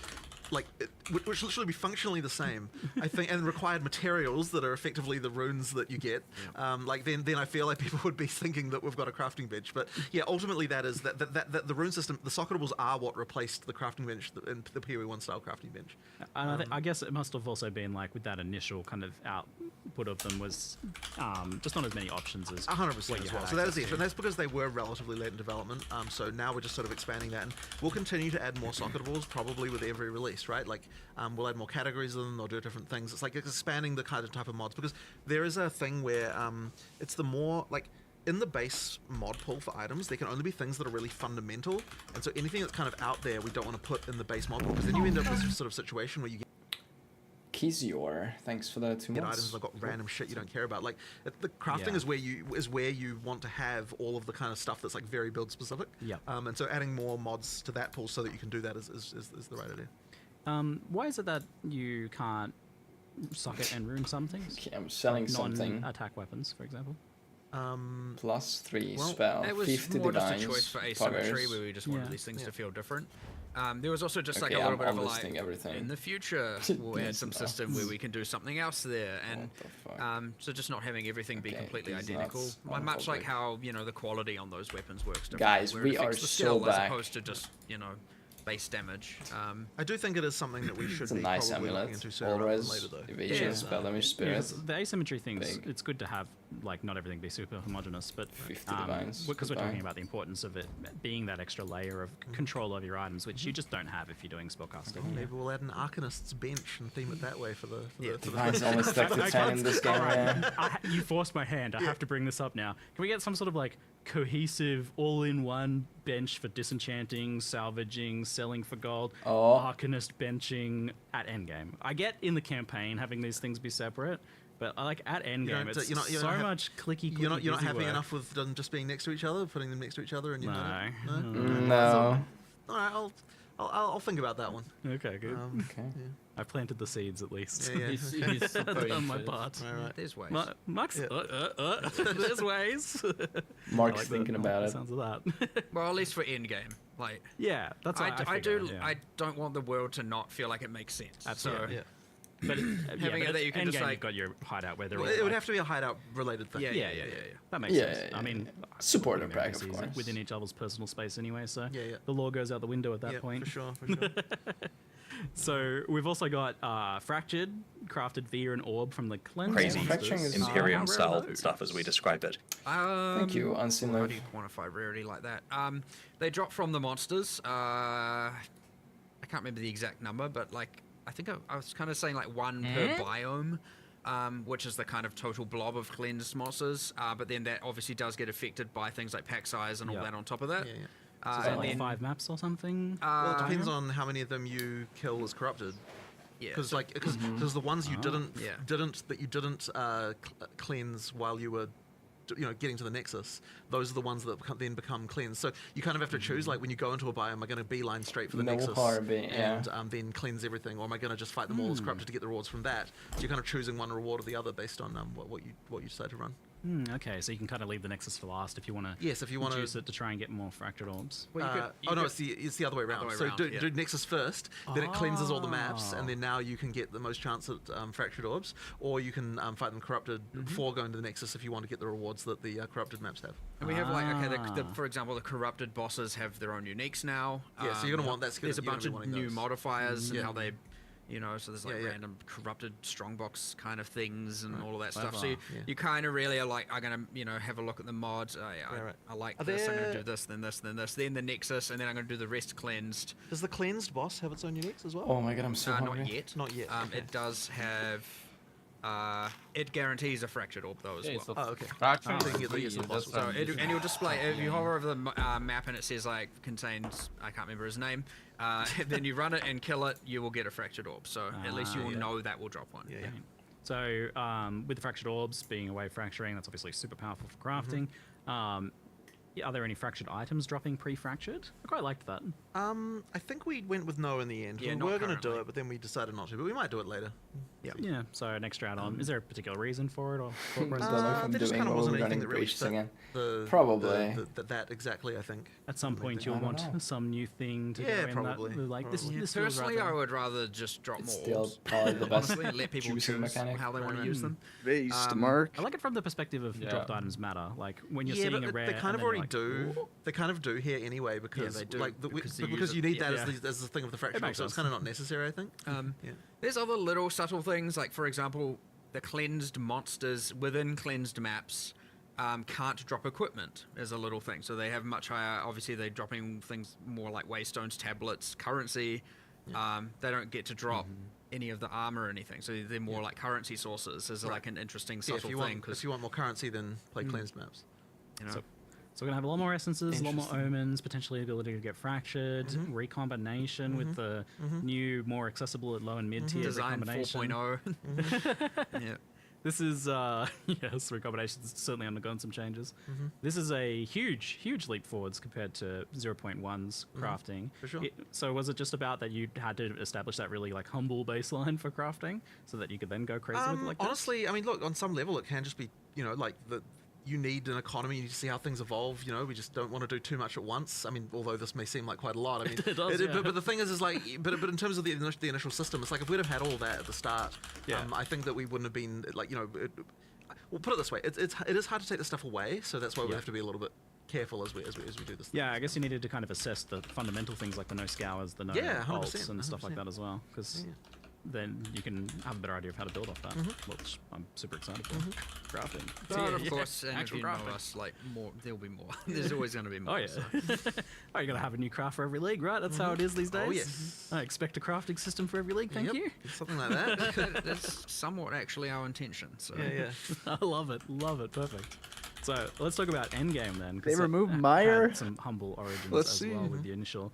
which literally be functionally the same, I think, and required materials that are effectively the runes that you get. Then I feel like people would be thinking that we've got a crafting bench. But yeah, ultimately that is that the rune system, the socketables are what replaced the crafting bench in the POE1 style crafting bench. And I guess it must have also been like with that initial kind of output of them was just not as many options as 100% as well. So that is it, and that's because they were relatively late in development. So now we're just sort of expanding that, and we'll continue to add more socketables probably with every release, right? Like we'll add more categories of them, or do different things. It's like expanding the kind of type of mods because there is a thing where it's the more like. In the base mod pool for items, there can only be things that are really fundamental, and so anything that's kind of out there, we don't want to put in the base mod pool because then you end up with this sort of situation where you get Kizior, thanks for the 2 months. items that have got random shit you don't care about. Like the crafting is where you want to have all of the kind of stuff that's like very build specific. Yeah. And so adding more mods to that pool so that you can do that is the right idea. Why is it that you can't socket and rune some things? Okay, I'm selling something. Non-attack weapons, for example. +3 well, spell, it was 50 more divines, just a choice for asymmetry poggers. where we just wanted these things to feel different. There was also just like a Okay, little bit I'm of a like, listing everything. in the future we'll add some system where we can do something else there, and so just not having everything be completely these identical. nuts, Much like homophobic. how the quality on those weapons works differently. Guys, where we it affects are the so skill as back. opposed to just base damage. I do think it is something that we should It's a be nice probably amulet. looking into sooner All rather than res, later though. evasion, spell damage, spirit. The asymmetry things, Big. it's good to have, like, not everything be super homogenous, but 50 divines, because we're goodbye. talking about the importance of it being that extra layer of control over your items, which you just don't have if you're doing spellcasting. Maybe we'll add an Arcanist's bench and theme it that way for the Divine's almost stuck to 10 in this game. Alright, you forced my hand. I have to bring this up now. Can we get some sort of like cohesive, all-in-one bench for disenchanting, salvaging, selling for gold, Arcanist benching at endgame? I get in the campaign having these things be separate, But like at endgame, it's you're not so much clicky. You're not happy work. enough with them just being next to each other, putting them next to each other, and you know. No. All right, I'll think about that one. Okay, good. Okay. Yeah. I've planted the seeds at least. Yeah, He's on my part. Right. There's ways. Max, there's ways. Mark's thinking about it. Sounds of that. Well, at least for endgame. Like, yeah, that's what I do. yeah. I don't want the world to not feel like it makes sense. Absolutely. So, But having it that you can just like you've got your hideout where they're Well, all it would have to be a hideout related thing. Yeah. That makes sense. I mean, supportive back, of course. within each other's personal space anyway, so Yeah. the law goes out the window at that point. For sure. So we've also got Fractured, crafted via an orb from the cleanse. Crazy monsters. Imperium style stuff as we described it. Thank you, Unseen How Live. do you quantify rarity like that? They drop from the monsters. I can't remember the exact number, but like I think I was kind of saying like one per biome. Which is the kind of total blob of cleansed monsters, but then that obviously does get affected by things like pack size and all that on top of that. So is that like 5 maps or something? Well, it depends on how many of them you kill as corrupted. Yeah. Because the ones you didn't cleanse while you were getting to the Nexus, those are the ones that then become cleansed. So you kind of have to choose, like when you go into a biome, am I going to beeline straight for the Nexus and then cleanse everything, or am I going to just fight them all as corrupted to get the rewards from that? So you're kind of choosing one reward or the other based on what you decide to run. Okay, so you can kind of leave the Nexus for last if you want to. Yes, if you want to use it to try and get more fractured orbs. Well, it's the other way around. Do Nexus first, then it cleanses all the maps, and then now you can get the most chance at fractured orbs, or you can fight them corrupted before going to the Nexus if you want to get the rewards that the corrupted maps have. And we have like for example, the corrupted bosses have their own uniques now. Yeah, so you're gonna want that. There's a bunch of new modifiers and how they. So there's like Yeah. random corrupted strongbox kind of things and all of that stuff. So Clever. you kind of really are like, I'm gonna, have a look at the mods. I like this. I'm gonna do this, then this, then this, then the Nexus, and then I'm gonna do the rest cleansed. Does the cleansed boss have its own uniques as well? Oh my god, I'm so hungry. Not yet. Not yet. Okay. It does have. It guarantees a fractured orb though as well. Oh, okay. So and you'll display if you hover over the map and it says like contains, I can't remember his name. Then you run it and kill it, you will get a fractured orb. So at least you will know that will drop one. Yeah. So with the fractured orbs being a way of fracturing, that's obviously super powerful for crafting. Are there any fractured items dropping pre-fractured? I quite liked that. I think we went with no in the end. Yeah, we were going to do it, but then we decided not to. But we might do it later. Yeah. So an extra add-on. Is there a particular reason for it, or? There just kind of wasn't anything that really fit Probably that exactly. I think at some point you'll want some new thing to go in probably. That, like this. Personally, I would rather just drop more orbs. Probably the best. Honestly, let people choose mechanic. how they want to use them. Based, Mark. I like it from the perspective of dropped items matter. Like when you're seeing a rare. They kind of already do. They kind of do here anyway because they do, like because you need that as the thing of the fracture. So it's kind of not necessary, I think. There's other little subtle things, like for example, the cleansed monsters within cleansed maps can't drop equipment as a little thing. So they have much higher. Obviously, they're dropping things more like waystones, tablets, currency. They don't get to drop any of the armor or anything. So they're more like currency sources. Is like an interesting subtle thing. If you want more currency, then play cleansed maps. So we're going to have a lot more essences, a lot more omens, potentially ability to get fractured, recombination with the new, more accessible at low and mid tier Design recombination. 4.0. This is, yes, recombination's certainly undergone some changes. This is a huge, huge leap forwards compared to 0.1's crafting. For sure. So was it just about that you had to establish that really like humble baseline for crafting so that you could then go crazy with it like honestly, I mean, look, on some level it can just be, like you need an economy. You need to see how things evolve. We just don't want to do too much at once. I mean, although this may seem like quite a lot. I mean, it does, but the thing is like, but in terms of the initial system, it's like if we'd have had all that at the start, I think that we wouldn't have been like, we'll put it this way: it is hard to take the stuff away. So that's why we have to be a little bit careful as we do this. Yeah, I guess you needed to kind of assess the fundamental things like the no scours, the no ults, and stuff like that as well, because. Then you can have a better idea of how to build off that, which I'm super excited for. Crafting. But of course, and if you know us, like more, there'll be more. There's always going to be more. Oh yeah. You're gonna have a new craft for every league, right? That's how it is these days. Oh yes. I expect a crafting system for every league. Thank you. Something like that. That's somewhat actually our intention. So I love it. Perfect. So let's talk about endgame then. They removed Meyer. Some humble origins Let's as see. well with the initial.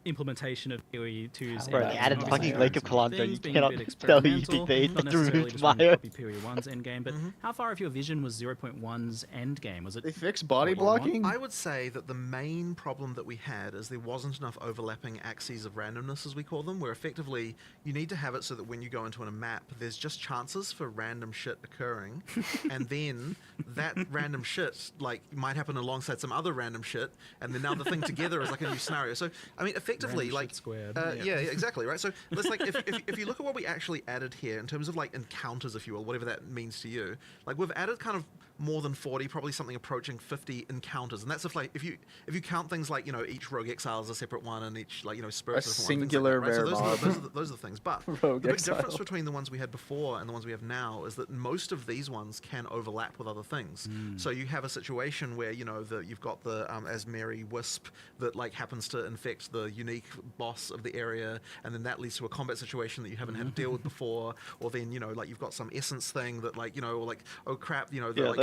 implementation of POE2's. Bro, they added fucking Lake of Calandra. You being cannot a bit tell you think they not necessarily removed just run Maya. copy POE1's endgame, but how far of your vision was 0.1's endgame? Was it they fixed body blocking? I would say that the main problem that we had is there wasn't enough overlapping axes of randomness, as we call them, where effectively you need to have it so that when you go into a map, there's just chances for random shit occurring, and then that random shit like might happen alongside some other random shit, and then now the thing together is like a new scenario. So I mean, effectively, Random like shit squared. yeah, exactly, right. So let's like if you look at what we actually added here in terms of like encounters, if you will, whatever that means to you, like we've added kind of more than 40, probably something approaching 50 encounters, and that's if you count things like each rogue exile is a separate one, and each spirit A is a singular one, things like that, right? rare So mob. those are the things. But Rogue the big exile. difference between the ones we had before and the ones we have now is that most of these ones can overlap with other things. So you have a situation where you've got the Asmeri Wisp that like happens to infect the unique boss of the area, and then that leads to a combat situation that you haven't had to deal with before, or then like you've got some essence thing that like or like oh crap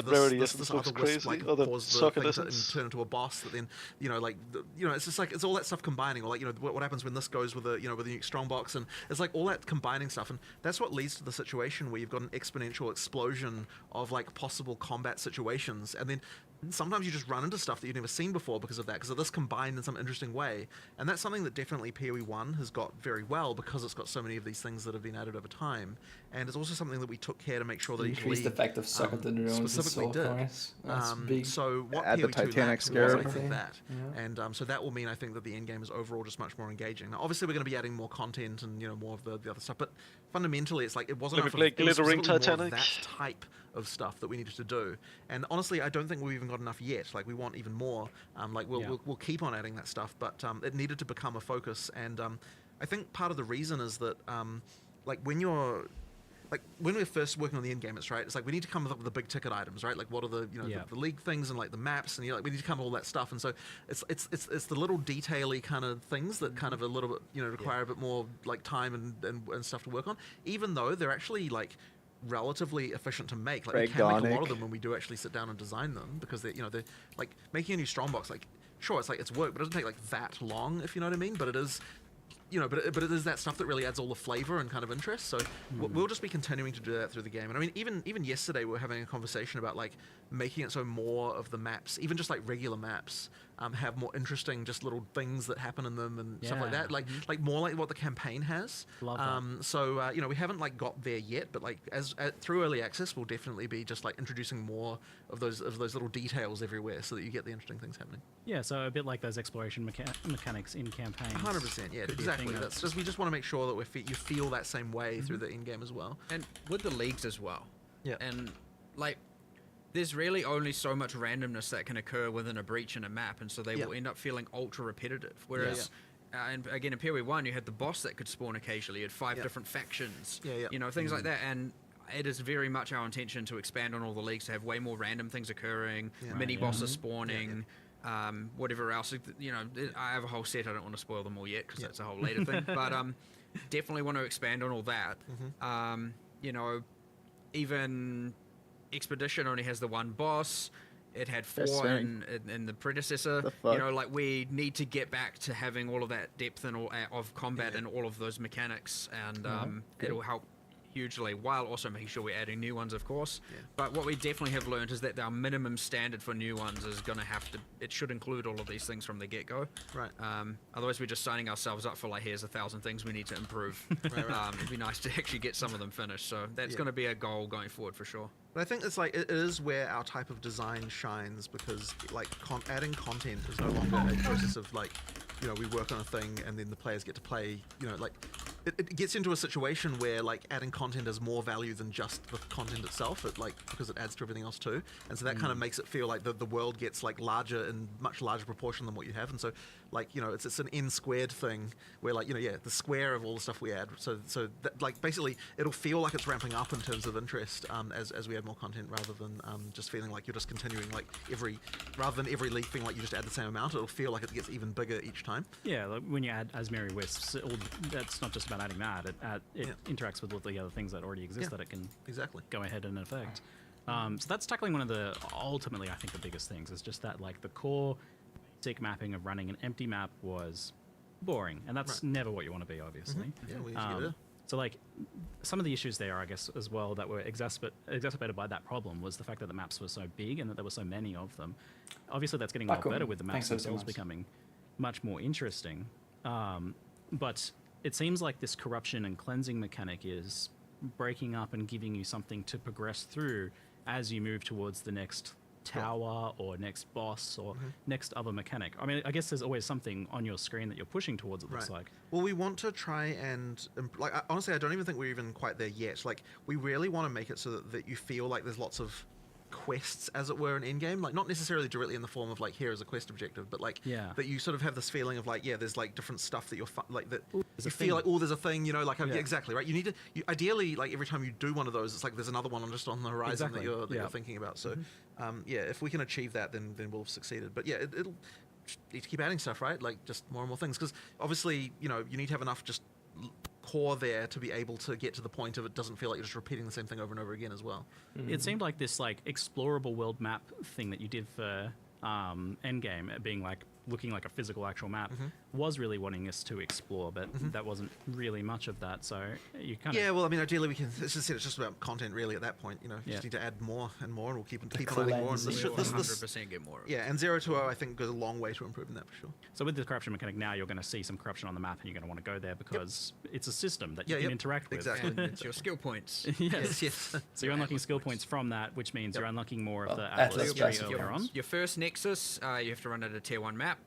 that rarity this essence other looks wisp crazy, like or the caused the circle thing to essence. turn into a boss that then it's just like it's all that stuff combining, or like what happens when this goes with a with a unique strongbox, and it's like all that combining stuff, and that's what leads to the situation where you've got an exponential explosion of like possible combat situations, and then sometimes you just run into stuff that you've never seen before because of that, because of this combined in some interesting way. And that's something that definitely POE1 has got very well, because it's got so many of these things that have been added over time. And it's also something that we took care to make sure that each Increase the league, effect of suck the runes specifically and so did. forth. That's big. So what Add the POE2 Titanic lacked was Scarab. exactly that. Yeah. And so that will mean, I think, that the end game is overall just much more engaging. Now, obviously, we're going to be adding more content and more of the other stuff, but fundamentally, it's like it wasn't Look, enough we of, play it was Glittering specifically more of Titanic. that type of stuff that we needed to do. And honestly, I don't think we've even got enough yet. Like, we want even more. We'll keep on adding that stuff, but it needed to become a focus. And I think part of the reason is that when we're first working on the end game, it's like we need to come up with the big ticket items, right? Like what are the the league things and like the maps, and we need to come up with all that stuff. And so it's the little detaily kind of things that kind of a little bit require a bit more like time and stuff to work on, even though they're actually like relatively efficient to make. Like we can make a lot of them when we do actually sit down and design them, because they're like making a new strongbox. Like sure, it's work, but it doesn't take like that long, if you know what I mean. But it is. But it is that stuff that really adds all the flavor and kind of interest. So we'll just be continuing to do that through the game. And I mean, even yesterday we were having a conversation about like making it so more of the maps, even just like regular maps, have more interesting just little things that happen in them and stuff like that. Like more like what the campaign has. Love that. So we haven't like got there yet, but like as through early access, we'll definitely be just like introducing more of those little details everywhere, so that you get the interesting things happening. Yeah, so a bit like those exploration mechanics in campaigns. 100%, yeah, exactly. That's just we just want to make sure that you feel that same way through the in game as well. And with the leagues as well. Yeah. And like, there's really only so much randomness that can occur within a breach in a map, and so they will end up feeling ultra repetitive. Whereas, and again in POE1, you had the boss that could spawn occasionally. You had 5 different factions. Things like that. And it is very much our intention to expand on all the leagues, to have way more random things occurring, mini bosses spawning. Whatever else, I have a whole set. I don't want to spoil them all yet, because that's a whole later thing. But definitely want to expand on all that. Even Expedition only has the one boss. It had 4 in the predecessor. Like we need to get back to having all of that depth and all of combat and all of those mechanics, and it'll help hugely, while also making sure we're adding new ones, of course. But what we definitely have learned is that our minimum standard for new ones is going to it should include all of these things from the get-go. Right. Otherwise we're just signing ourselves up for like, here's 1,000 things we need to improve. It'd be nice to actually get some of them finished, so that's going to be a goal going forward for sure. But I think it's like it is where our type of design shines, because like adding content is no longer a process of like we work on a thing and then the players get to play. Like it gets into a situation where like adding content has more value than just the content itself. Because it adds to everything else too, and so that kind of makes it feel like the world gets like larger in much larger proportion than what you have. And so like it's an n squared thing where like the square of all the stuff we add. So that, like basically it'll feel like it's ramping up in terms of interest as we add more content, rather than just feeling like you're just continuing like rather than every league feeling like you just add the same amount. It'll feel like it gets even bigger each time. Yeah, like when you add Asmeri Wisps, that's not just about adding that. It interacts with all the other things that already exist that it can go ahead and affect. So that's tackling one of the, ultimately, I think the biggest things is just that like the core basic mapping of running an empty map was boring, and that's never what you want to be, obviously. Yeah, we need to get it. So like, some of the issues there, I guess, as well, that were exacerbated by that problem was the fact that the maps were so big and that there were so many of them. Obviously, that's getting a lot better with the maps themselves becoming much more interesting. But it seems like this corruption and cleansing mechanic is breaking up and giving you something to progress through as you move towards the next tower or next boss or next other mechanic. I mean, I guess there's always something on your screen that you're pushing towards, it looks like. Well, we want to try and, like, honestly, I don't even think we're even quite there yet. Like, we really want to make it so that you feel like there's lots of quests, as it were, in in-game. Like, not necessarily directly in the form of, like, here is a quest objective, but, like, that you sort of have this feeling of, like, there's, like, different stuff that you're, like, that you feel like, there's a thing, you know, like, exactly, right? You need to, ideally, like, every time you do one of those, it's like there's another one just on the horizon that you're thinking about. So, if we can achieve that, then we'll have succeeded. But, yeah, it'll need to keep adding stuff, right? Like, just more and more things. Because, obviously, you know, you need to have enough just core there to be able to get to the point of it doesn't feel like you're just repeating the same thing over and over again as well. It seemed like this like explorable world map thing that you did for Endgame, being like looking like a physical actual map, was really wanting us to explore, but that wasn't really much of that. So you kind of well, I mean, ideally we can. It's just about content really at that point. You know, you just need to add more and more, and we'll keep on adding more. And this 100% get more. Yeah, and 0 to 0 I think goes a long way to improving that for sure. So with the corruption mechanic now, you're going to see some corruption on the map, and you're going to want to go there because it's a system that you can interact with. Exactly, and it's your skill points. yes. So you're unlocking skill points from that, which means you're unlocking more of the Atlas tree earlier on. Your first Nexus, you have to run at a tier 1 map,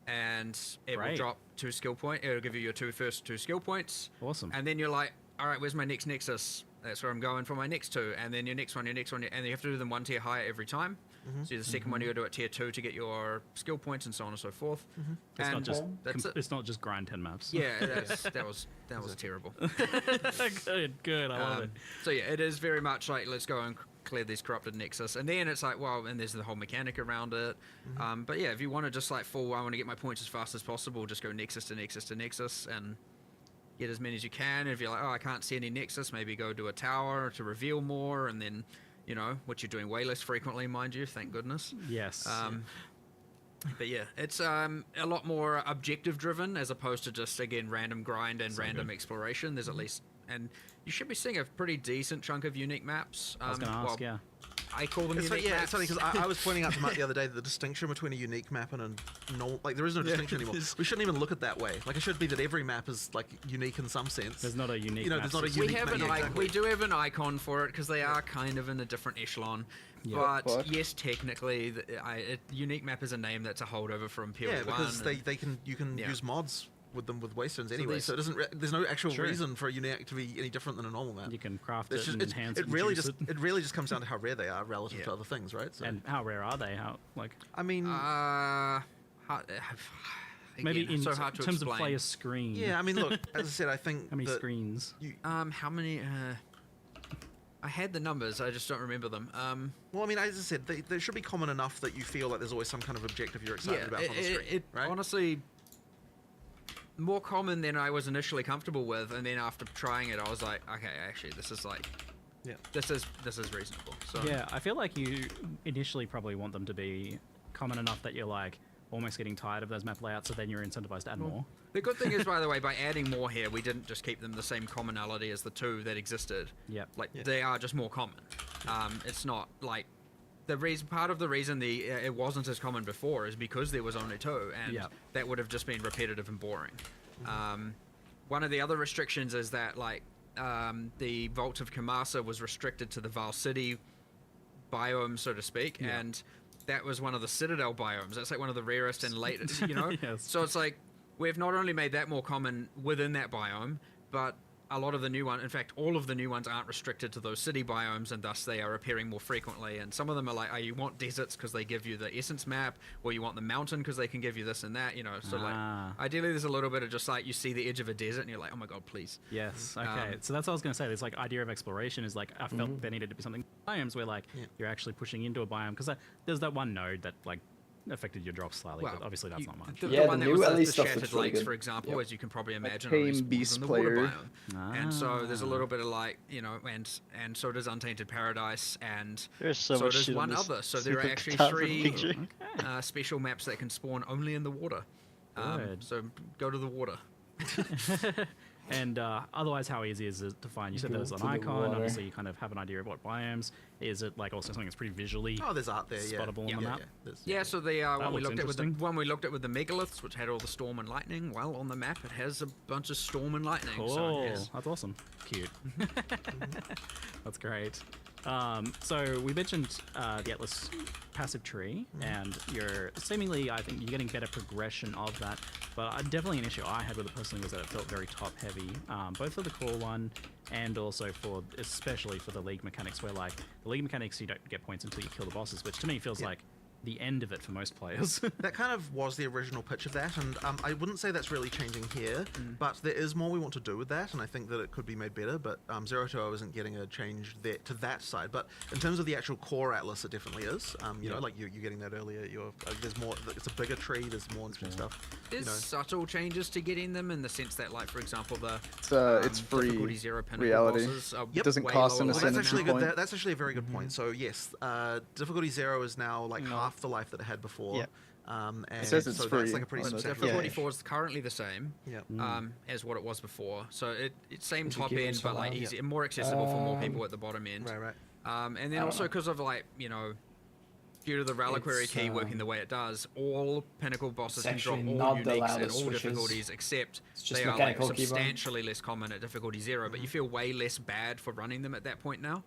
and it will drop 2 skill points. It'll give you your first 2 skill points. Awesome. And then you're like, all right, where's my next Nexus? That's where I'm going for my next 2. And then your next one, and you have to do them 1 tier higher every time. So the second one you got to do at tier 2 to get your skill points and so on and so forth. It's not just grind 10 maps. Yeah, that was terrible. Good, I love it. So yeah, it is very much like, let's go and clear these corrupted Nexus, and then it's like, well, and there's the whole mechanic around it. But yeah, if you want to just like I want to get my points as fast as possible, just go Nexus to Nexus to Nexus and get as many as you can. And if you're like, I can't see any Nexus, maybe go to a tower to reveal more, and then, you know, which you're doing way less frequently, mind you, thank goodness. Yes. But yeah, it's a lot more objective driven as opposed to just, again, random grind and random exploration. There's at least, and you should be seeing a pretty decent chunk of unique maps. I was going to ask, I call them unique maps. It's funny because I was pointing out to Matt the other day the distinction between a unique map and a normal, like there is no distinction anymore. We shouldn't even look at that way. Like it should be that every map is like unique in some sense. There's not a unique map. There's not a unique map. We do have an icon for it because they are kind of in a different echelon. Yeah. But yes, technically, unique map is a name that's a holdover from POE1. Yeah, because you can use mods with them with Waystones anyway, so it doesn't. There's no actual reason for a unique to be any different than a normal map. You can craft it and enhance it. It really just comes down to how rare they are relative to other things, right? So. And how rare are they? I mean, maybe in so hard to terms explain. of player screen. Yeah, I mean, look, as I said, I think how many screens? How many? I had the numbers, I just don't remember them. Well, I mean, as I said, they should be common enough that you feel like there's always some kind of objective you're excited about on the screen, right? Honestly, more common than I was initially comfortable with, and then after trying it, I was like, okay, actually, this is like, this is reasonable. So yeah, I feel like you initially probably want them to be common enough that you're like almost getting tired of those map layouts, so then you're incentivized to add more. The good thing is, by the way, by adding more here, we didn't just keep them the same commonality as the 2 that existed. They are just more common. It's not like part of the reason it wasn't as common before is because there was only 2, and that would have just been repetitive and boring. One of the other restrictions is that the Vault of Kamasa was restricted to the Val City biome, so to speak, and that was one of the Citadel biomes. That's like one of the rarest and latest, you know? So it's like, we've not only made that more common within that biome, but a lot of the new ones, in fact, all of the new ones aren't restricted to those city biomes, and thus they are appearing more frequently. And some of them are like, you want deserts because they give you the essence map, or you want the mountain because they can give you this and that, you know. So ideally there's a little bit of just like, you see the edge of a desert and you're like, oh my god, please. Yes, okay. So that's what I was going to say. This like idea of exploration is like, I felt there needed to be something biomes where like you're actually pushing into a biome, because there's that one node that like affected your drops slightly, but obviously that's not much. The one that was the Shattered Lakes, for example, as you can probably imagine, Tame beast in the player. water biome. And so there's a little bit of like, you know, and so does Untainted Paradise, and so much does one other. So there are actually 3 special maps that can spawn only in the water. So go to the water. And otherwise, how easy is it to find? You said there was an icon. Obviously, you kind of have an idea of what biomes. Is it like also something that's pretty visually there's art there, spottable on the map? Yeah, so the when we looked at with the megaliths, which had all the storm and lightning, well, on the map it has a bunch of storm and lightning. Cool. So, yes. That's awesome. Cute. That's great. So we mentioned the Atlas passive tree, and you're seemingly, I think, you're getting better progression of that. But definitely an issue I had with it personally was that it felt very top heavy, both for the core one and also for, especially for the league mechanics, where like the league mechanics you don't get points until you kill the bosses, which to me feels like the end of it for most players. That kind of was the original pitch of that, and I wouldn't say that's really changing here, but there is more we want to do with that, and I think that it could be made better, but 020 isn't getting a change there to that side. But in terms of the actual core Atlas, it definitely is. You know, like you're getting that earlier, there's more, it's a bigger tree, there's more interesting stuff. There's subtle changes to getting them in the sense that, like, for example, it's free difficulty 0 pinnacle reality. bosses are It doesn't cost an ascendancy point. That's actually a very good point. So yes, difficulty 0 is now like half the life that it had before. And it says it's free. That's like a pretty substantial. Difficulty 4 is currently the same as what it was before. So it's same top end, but like easy, more accessible for more people at the bottom end. Right. And then also because of, like, you know, due to the reliquary key working the way it does, all pinnacle bosses can drop all uniques and all difficulties, except they are like substantially less common at difficulty 0, but you feel way less bad for running them at that point now.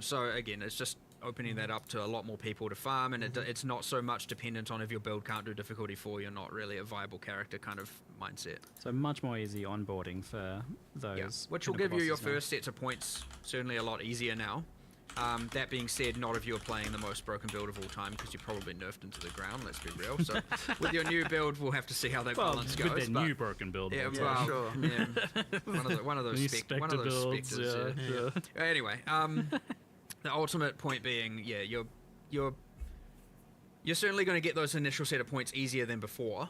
So again, it's just opening that up to a lot more people to farm, and it's not so much dependent on if your build can't do difficulty 4, you're not really a viable character kind of mindset. So much more easy onboarding for those. Which will give you your first sets of points certainly a lot easier now. That being said, not if you're playing the most broken build of all time, because you're probably nerfed into the ground, let's be real. So with your new build, we'll have to see how that balance goes. With their new broken build. Yeah, sure. One of those specters. Anyway, the ultimate point being, you're certainly going to get those initial set of points easier than before.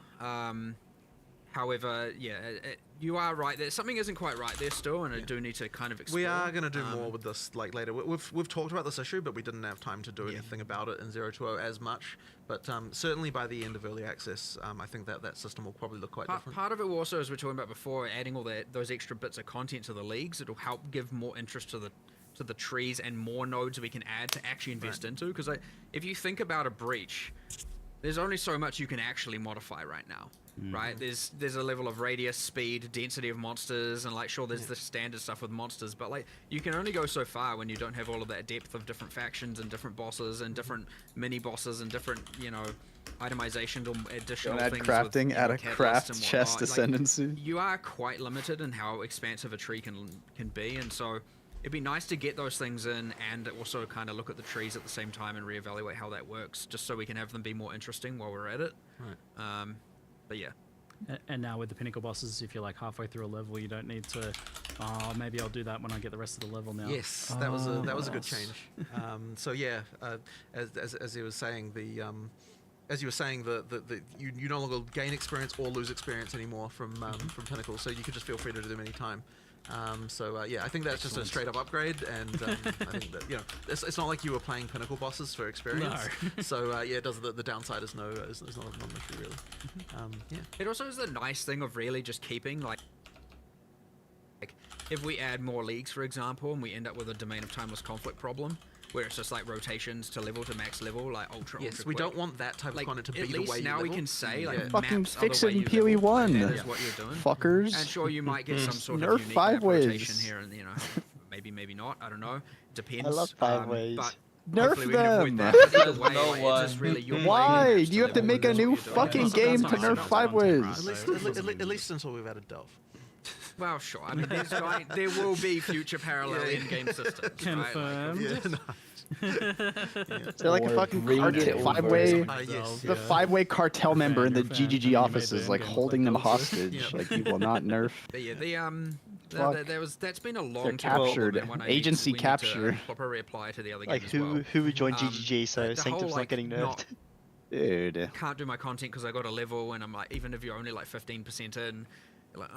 However, you are right. Something isn't quite right there still, and I do need to kind of explore. We are going to do more with this like later. We've talked about this issue, but we didn't have time to do anything about it in 020 as much. But certainly by the end of early access, I think that system will probably look quite different. Part of it also, as we were talking about before, adding all those extra bits of content to the leagues, it'll help give more interest to the trees and more nodes we can add to actually invest into. Because if you think about a breach, there's only so much you can actually modify right now. Right, there's a level of radius, speed, density of monsters, and like sure there's the standard stuff with monsters, but like you can only go so far when you don't have all of that depth of different factions and different bosses and different mini bosses and different, you know, itemizations or additional add things. Crafting, add a craft chest ascendancy. Like, you are quite limited in how expansive a tree can be, and so it'd be nice to get those things in and also kind of look at the trees at the same time and reevaluate how that works, just so we can have them be more interesting while we're at it. Right. But yeah. And now with the pinnacle bosses, if you're like halfway through a level, you don't need to. Oh, maybe I'll do that when I get the rest of the level now. Yes, that was a good change. So yeah, as he was saying, as you were saying, you no longer gain experience or lose experience anymore from pinnacle, so you can just feel free to do them anytime. Yeah, I think that's just a straight up upgrade, and I think that, you know, it's not like you were playing pinnacle bosses for experience. No. So yeah, it does the downside is not an issue really. Yeah. It also is the nice thing of really just keeping like if we add more leagues, for example, and we end up with a domain of timeless conflict problem, where it's just like rotations to max level, like ultra. Yes, we don't want that type of content to be the way you level. At least now we can say like fucking maps fix are it the in way you POE1. level, that is what you're doing. Fuckers. And sure, you might get some sort Nerf of unique 5 ways. rotation here, and you know, maybe not. I don't know. Depends. I love 5 ways. But nerf them. Why? Do you have to make a new fucking game to nerf 5 ways? At least until we've added Delph. Well, sure. I mean, there will be future parallel in-game systems. Confirmed. Right? They're like a fucking five-way, the 5-way cartel member in the GGG offices, like holding them hostage. Like you will not nerf. But yeah, that's been a long They're captured. Agency capture. Proper reapply to the other like game as well. Who would join GGG? So Sanctum's not getting nerfed. Dude. Can't do my content because I got a level, and I'm like, even if you're only like 15% in. Like,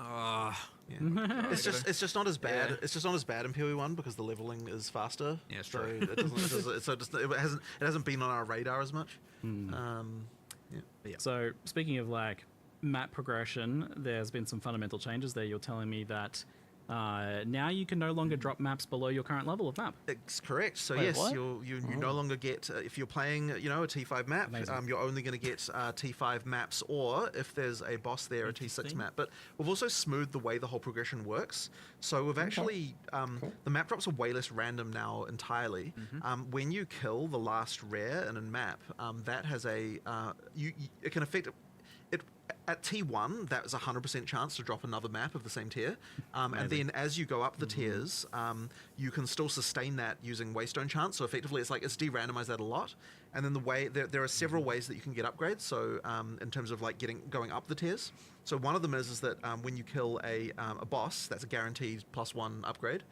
it's just not as bad. Yeah. It's just not as bad in POE1 because the leveling is faster. Yeah, it's so true. It hasn't been on our radar as much. Yeah. So speaking of like map progression, there's been some fundamental changes there. You're telling me that now you can no longer drop maps below your current level of map. It's correct. So Wait, yes, what? you no longer get if you're playing a T5 map, you're only going to get T5 maps, or if there's a boss there, a T6 map. But we've also smoothed the way the whole progression works. So we've actually the map drops are way less random now entirely. When you kill the last rare in a map, that has a it can affect it. At T1, that was a 100% chance to drop another map of the same tier. And then as you go up the tiers, you can still sustain that using Waystone chance. So effectively, it's de-randomized that a lot. And then the way there are several ways that you can get upgrades. So in terms of like going up the tiers. So one of them is that when you kill a boss, that's a guaranteed +1 upgrade.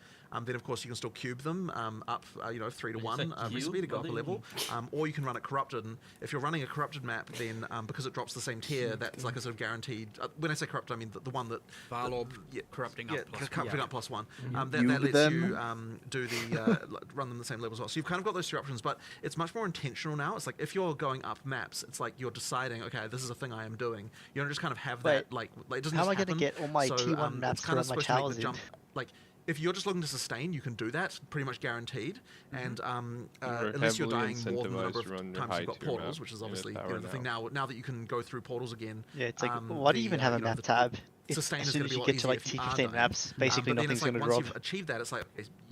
Then of course you can still cube them up, 3 to 1 recipe to go up a level, or you can run it corrupted. And if you're running a corrupted map, then because it drops the same tier, that's like a sort of guaranteed. When I say corrupted, I mean the one that Varlorb corrupting up +1. That lets you do the run them the same level as well. So you've kind of got those three options, but it's much more intentional now. It's like if you're going up maps, it's like you're deciding, okay, this is a thing I am doing. You don't just kind of have that like it doesn't. How am just I going to happen. get all my So, T1 maps it's kind of to run my supposed to make towers the in? jump, like. If you're just looking to sustain, you can do that, pretty much guaranteed. And unless you're dying more than the number of times you've got portals, which is obviously the thing now that you can go through portals again. Yeah, it's like, why do you even have a map tab? Sustain As is soon going as to you be get to like T15 maps, basically but then nothing's it's like going to once drop. you've achieved that, it's like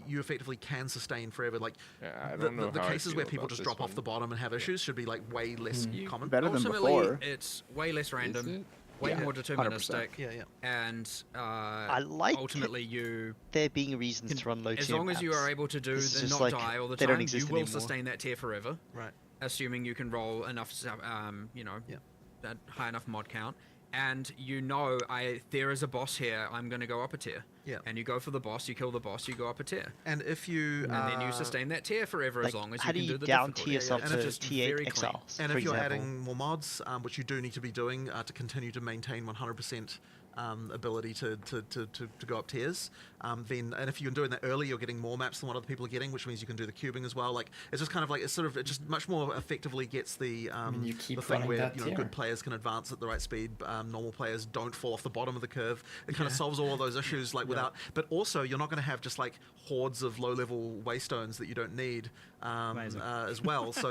you effectively can sustain forever. Like I don't know the how I cases feel where people about just this drop one. off the bottom and have issues should be like way less common. Ultimately, it's way less random, way more 100%. deterministic. Yeah. And I like ultimately there being reasons to run low tier as long as you maps. are able to do This is the just not like, die all the they don't time, you exist will anymore. sustain that tier forever. Right. Assuming you can roll enough, that high enough mod count. And there is a boss here, I'm going to go up a tier. Yeah. And you go for the boss, you kill the boss, you go up a tier. And if you... And then you sustain that tier forever as long as you can do the down difficulty. tier yourself And to it's just T8 very Exile, clean. And for if you're example. adding more mods, which you do need to be doing to continue to maintain 100% ability to go up tiers, then and if you're doing that early, you're getting more maps than what other people are getting, which means you can do the cubing as well. Like it's just kind of like it just much more effectively gets the you keep the thing running where that good tier. players can advance at the right speed, normal players don't fall off the bottom of the curve. It kind of solves all of those issues without, but also you're not going to have just like hordes of low level waystones that you don't need as well. So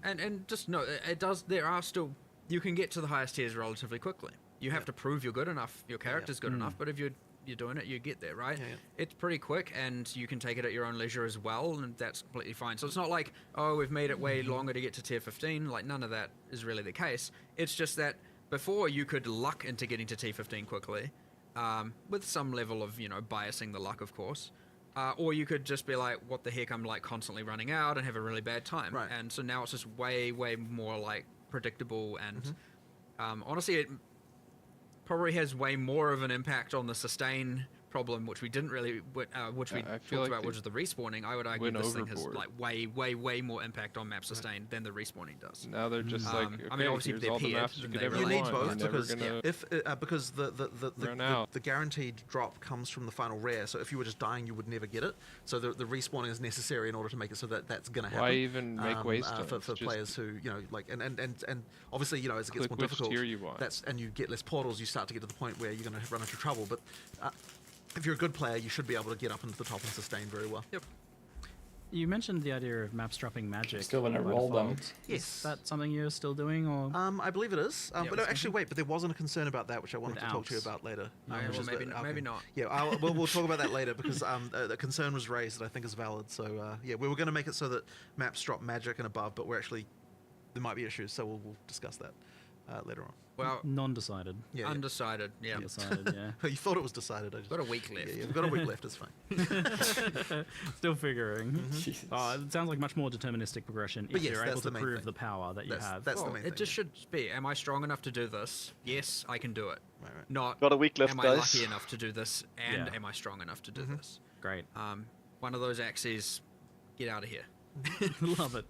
and just know it does. There are still you can get to the highest tiers relatively quickly. You have to prove you're good enough, your character's good enough, but if you're doing it, you get there, right? It's pretty quick, and you can take it at your own leisure as well, and that's completely fine. So it's not like, oh, we've made it way longer to get to tier 15. Like, none of that is really the case. It's just that before you could luck into getting to tier 15 quickly, with some level of, biasing the luck, of course. Or you could just be like, what the heck, I'm like constantly running out and have a really bad time. Right. And so now it's just way, way more like predictable, and honestly, it probably has way more of an impact on the sustain problem, which we didn't really, which we talked about, which is the respawning. I would argue this thing has like way more impact on map sustain than the respawning does. Now they're just like, okay, I mean, obviously here's they're all the paired, maps you and could they ever You need want. both You're because never gonna because the guaranteed drop comes from the final rare. So if you were just dying, you would never get it. So the respawning is necessary in order to make it so that that's going to happen. Why even make waystones? For players who and obviously as it gets more which difficult, tier you want. and you get less portals, you start to get to the point where you're going to run into trouble. But if you're a good player, you should be able to get up into the top and sustain very well. Yep. You mentioned the idea of maps dropping magic. Still wanna by roll them. default. Yes. Is that something you're still doing, or? I believe it is. Yeah, But no, actually, wait. But there wasn't a concern about that, which I wanted With to talk to you Alps. about later. Okay, which well, is maybe not. Yeah, we'll talk about that later because the concern was raised that I think is valid. So we were going to make it so that maps drop magic and above, but there might be issues, so we'll discuss that later on. Well, non-decided. Yeah, undecided. Yeah. Undecided. Yeah. You thought it was decided. I just Got a week left. Yeah, you've got a week left. It's fine. Still figuring. It sounds like much more deterministic progression But if yes, you're that's able to the main prove thing. the power that you have. That's the Well, main it thing. just should be, am I strong enough to do this? Yes, I can do it. Right. Not, Got a week left, am guys. I lucky enough to do this, and Yeah. am I strong enough to do this? Great. One of those axes, get out of here. Love it.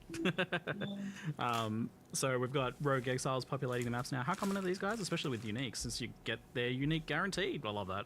So we've got rogue exiles populating the maps now. How common are these guys, especially with unique, since you get their unique guaranteed? I love that.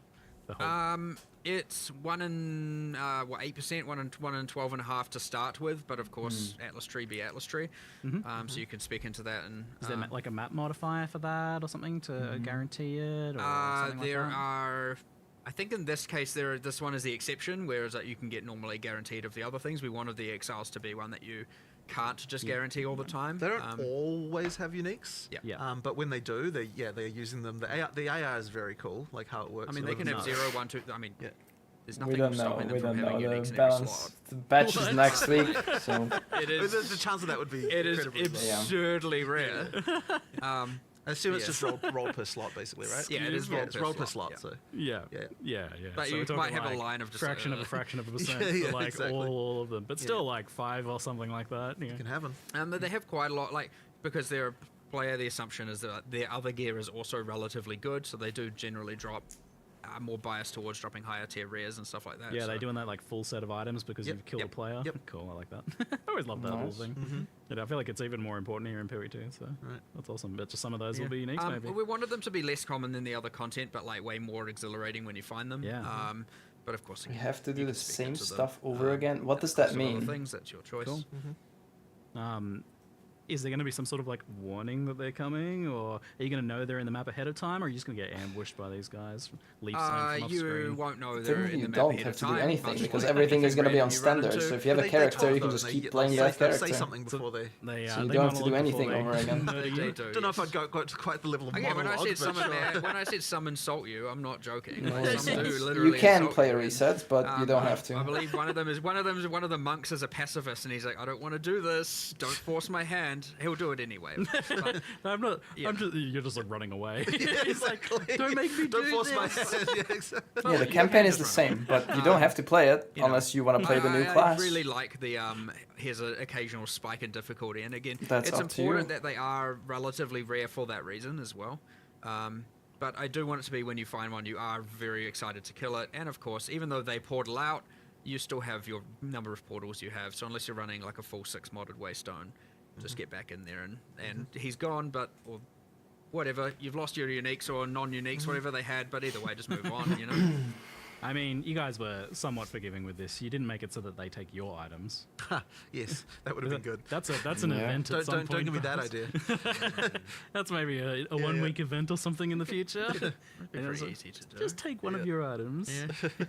The whole... It's 1 in 8%, 1 in 12.5 to start with, but of course Atlas tree be Atlas tree. So you can speak into that. And is there like a map modifier for that or something to guarantee it? Or there are. I think in this case, this one is the exception, whereas you can get normally guaranteed of the other things. We wanted the Exiles to be one that you can't just guarantee all the time. They don't always have uniques. Yeah. But when they do, they're using them. The AI is very cool, like how it works. I mean, they can have 0, 1, 2. I mean, there's We nothing don't know. stopping them We from don't having know. uniques The in every balance. slot. The batch is next week, so It is. The chance of that would be. It is incredibly low. absurdly rare. I assume it's just roll per slot, basically, right? Yeah, it is roll per slot. So Yeah. But So you we're might talking, have a like, line of just fraction of a fraction of a percent for like all of them, but still like 5 or something like that. You can have them. But they have quite a lot, like because they're a player. The assumption is that their other gear is also relatively good, so they do generally drop. More biased towards dropping higher tier rares and stuff like that. Yeah, they're doing that like full set of items because you've killed a player. Cool, I like that. I always love that whole thing. I feel like it's even more important here in POE2, so that's awesome. But just some of those will be unique, maybe. We wanted them to be less common than the other content, but like way more exhilarating when you find them. Yeah. But of course, we have to do the same stuff them. over again. What does that mean? Things, that's your choice. Cool. Is there going to be some sort of like warning that they're coming, or are you going to know they're in the map ahead of time, or are you just going to get ambushed by these guys? Leaf zone from off you screen? won't know they're in the map don't ahead have of to time. do anything because everything is going to be on standard. So if you have a character, you can just keep playing that character. Say something before they. So you don't have to do anything over again. They do. Don't know if I'd go to quite the level of Again, monologue. when I said some insult you, I'm not joking. No, Like, some do literally you can insult play you. a reset, but you don't have to. I believe one of the monks is a pacifist, and he's like, I don't want to do this. Don't force my hand. He'll do it anyway. But, No, I'm not. I'm just. You're just like running away. He's like, don't make me don't do force my this. hand. Yeah, exactly. Yeah, the campaign is the same, but you don't have to play it unless you want to play the new class. I really like the here's an occasional spike in difficulty, and again, That's it's up to important you. that they are relatively rare for that reason as well. But I do want it to be when you find one, you are very excited to kill it, and of course, even though they portal out, you still have your number of portals you have. So unless you're running like a full 6 modded Waystone, just get back in there and he's gone, but or whatever, you've lost your uniques or non-uniques, whatever they had, but either way, just move on, you know. I mean, you guys were somewhat forgiving with this. You didn't make it so that they take your items. Yes, that would have been good. That's an event at some point. Don't give me that idea. That's maybe a 1 week event or something in the future. Pretty easy to do. Just take one of your items.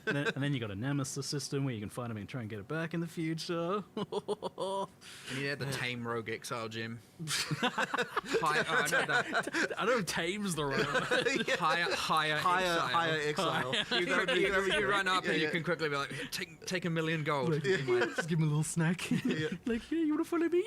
And then you got a nemesis system where you can find them and try and get it back in the future. And you had the tame rogue exile gem. I don't know if tame's the right one. Higher exile. You run up and you can quickly be like, take 1 million gold. Just give him a little snack. Like, yeah, you want to follow me?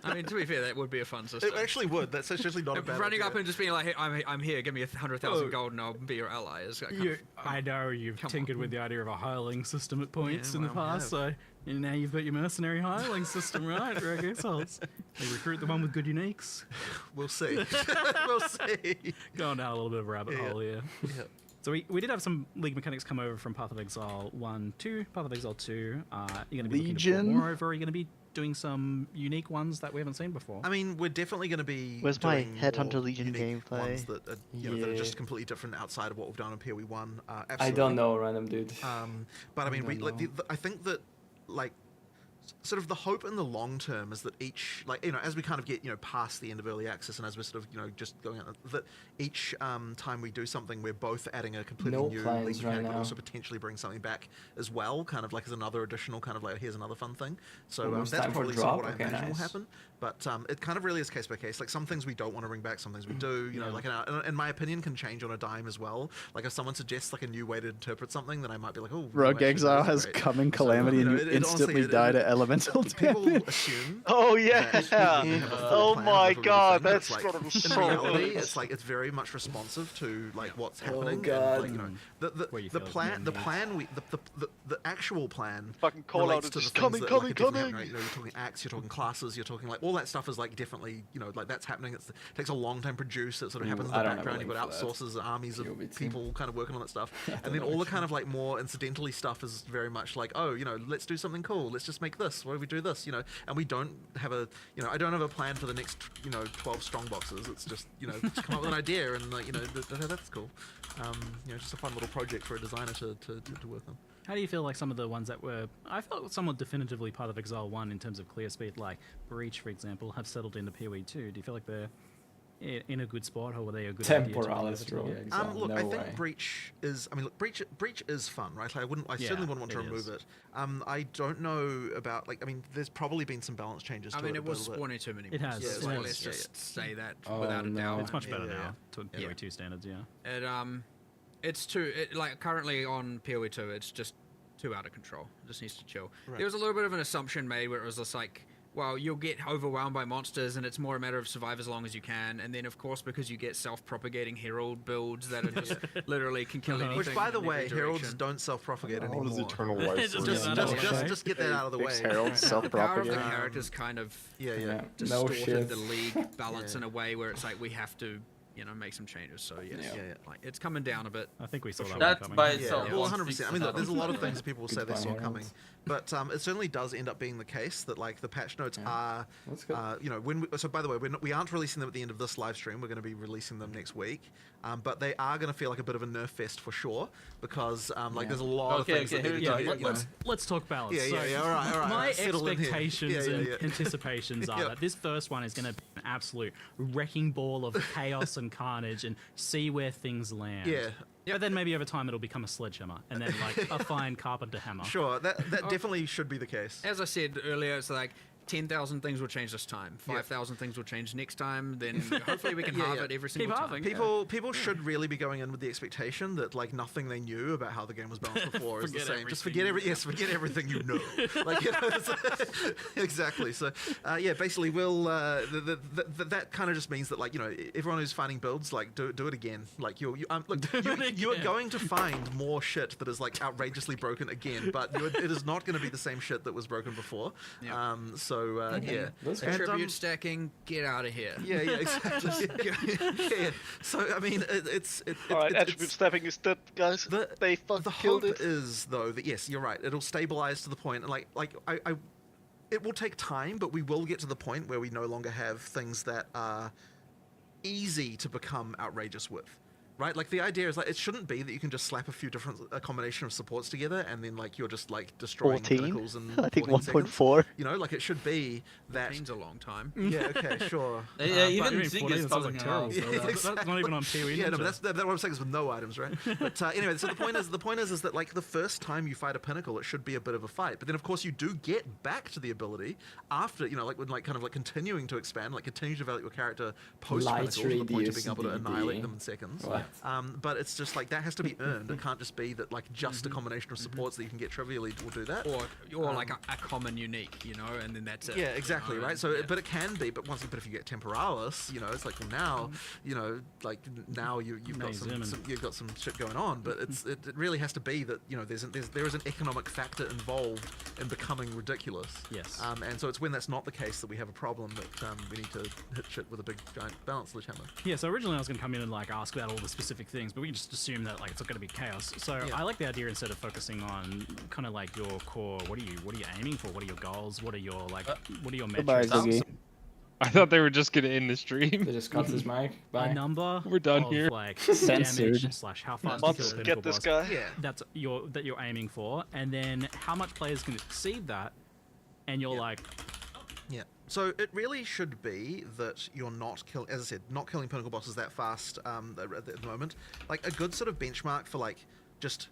I mean, to be fair, that would be a fun system. It actually would. That's actually not a bad Running idea. up and just being like, hey, I'm here, give me 100,000 gold and I'll be your ally. Is kind of, I know you've tinkered with the idea of a hireling system at points in the past, so and now you've got your mercenary hireling system, right? Rogue Exiles. They recruit the one with good uniques. We'll see. We'll see. Going down a little bit of a rabbit hole here. Yeah. So we did have some League mechanics come over from Path of Exile 1, 2, Path of Exile 2. You're going to be looking to put more over. Are you going to be doing some unique ones that we haven't seen before? I mean, we're definitely going to be. Where's my doing Headhunter more Legion unique gameplay? Ones that are, that are just completely different outside of what we've done on POE1. I don't know, random dude. But I mean, I think that like. Sort of the hope in the long term is that each, like, as we kind of get, past the end of early access and as we're sort of, just going out, that each time we do something, we're both adding a completely new league mechanic, but also potentially bring something back as well, kind of like as another additional kind of like, here's another fun thing. So that's probably sort of what I imagine will happen. But it kind of really is case by case. Like some things we don't want to bring back, some things we do. Like and my opinion can change on a dime as well. Like if someone suggests like a new way to interpret something, then I might be like, oh. Rogue Exile has coming calamity and you instantly die to elemental people assume. Oh yeah. Oh my god, that's like, gonna be in so reality, good. it's like it's very much responsive to like what's happening. God. And, like, the actual plan. Fucking call relates out to the just things coming. that, like, right? You're talking acts, you're talking classes, you're talking like all that stuff is like definitely like that's happening. It takes a long time to produce. It sort of happens in the background. You've got outsources, armies of people kind of working on that stuff, and then all the kind of like more incidentally stuff is very much like let's do something cool. Let's just make this this? What if we do this? You know, and we don't have a, you know, I don't have a plan for the next, you know, 12 strong boxes. It's just, you know, just come up with an idea and like, you know, that's cool. You know, just a fun little project for a designer to work on. How do you feel like some of the ones that were, I felt somewhat definitively part of Exile 1 in terms of clear speed, like Breach, for example, have settled into PoE2? Do you feel like they're in a good spot, or were they a good Temporalis idea? Look, no I think way. Breach is. I mean, look, Breach is fun, right? I certainly wouldn't want to remove it. I don't know about like. I mean, there's probably been some balance changes. I mean, it was spawning too many. It has. monsters, Yeah, let's just say that Oh, without a doubt. It's much better now to PoE2 standards. Yeah. It's too like currently on PoE2, it's just too out of control. It just needs to chill. Right. There was a little bit of an assumption made where it was just like, well, you'll get overwhelmed by monsters and it's more a matter of survive as long as you can. And then, of course, because you get self-propagating Herald builds that are just literally can kill anything. Which, by the in every way, Heralds direction. don't self-propagate anymore. What is Eternal Life? Just get that out of the way. Heralds The power of self-propagate. the characters kind of No distorted shit. the league balance in a way where it's like we have to, you know, make some changes. So yes, like it's coming down a bit. I think we saw that. That's coming. by itself. Well, 100%. I mean, look, there's a lot of things that people will say they Goodbye, saw coming, Heralds. but it certainly does end up being the case that like the patch notes are, That's good. you know, so by the way, we aren't releasing them at the end of this live stream. We're going to be releasing them next week, but they are going to feel like a bit of a nerf fest for sure because like there's a lot of things. Okay, that here need we to go. be, Let's talk balance. Yeah, all right. My Settle in here. expectations Yeah. and anticipations are that this first one is going to be an absolute wrecking ball of chaos and carnage and see where things land. Yeah. But then maybe over time it'll become a sledgehammer and then like a fine carpenter hammer. Sure, that definitely should be the case. As I said earlier, it's like 10,000 things will change this time. 5,000 things will change next time. Then hopefully we can halve it every single time. People should really be going in with the expectation that like nothing they knew about how the game was balanced before is the same. Just forget everything you know. Like, you know, exactly. So basically we'll that kind of just means that like, you know, everyone who's finding builds like do it again. Like you are going to find more shit that is like outrageously broken again, but it is not going to be the same shit that was broken before. Attribute stacking, get out of here. Yeah, exactly. So I mean, Alright, attribute stacking is dead, guys. They fucking killed it. The hope is though that yes, you're right. It'll stabilize to the point, like it will take time, but we will get to the point where we no longer have things that are easy to become outrageous with. Right, like the idea is like it shouldn't be that you can just slap a few different combination of supports together and then like you're just like destroying 14? pinnacles in I think 1.4. You know, like it should be that. 14's a long time. Yeah. Okay. Sure. Yeah, even Zig is causing terrible. That's not even on PoE. Yeah, no, but that's what I'm saying is with no items, right? But anyway, so the point is that like the first time you fight a pinnacle, it should be a bit of a fight. But then of course you do get back to the ability after, you know, like when like kind of like continuing to expand, like continue to develop your character post pinnacle to the point of being able to annihilate them in seconds. What? But it's just like that has to be earned. It can't just be that like just a combination of supports that you can get trivially will do that. Or like a common unique, you know, and then that's it. Yeah, exactly, right? So, but it can be. But if you get Temporalis, you know, it's like well now, you know, like now you've got some shit going on. But it really has to be that you know there is an economic factor involved in becoming ridiculous. Yes. And so it's when that's not the case that we have a problem that we need to hit shit with a big giant balance sledgehammer. Yeah. So originally I was going to come in and like ask about all the specific things, but we can just assume that like it's not going to be chaos. So I like the idea instead of focusing on kind of like your core. What are you aiming for? What are your goals? What are your metrics? I thought they were just gonna end the stream. They just cut his mic. Bye. A number. We're done of, here. Like Censored. damage / how fast Let's you kill a get this pinnacle guy. boss. That you're aiming for, and then how much players can exceed that, and you're like. Yeah. So it really should be that you're not as I said, not killing pinnacle bosses that fast at the moment. Like a good sort of benchmark for like just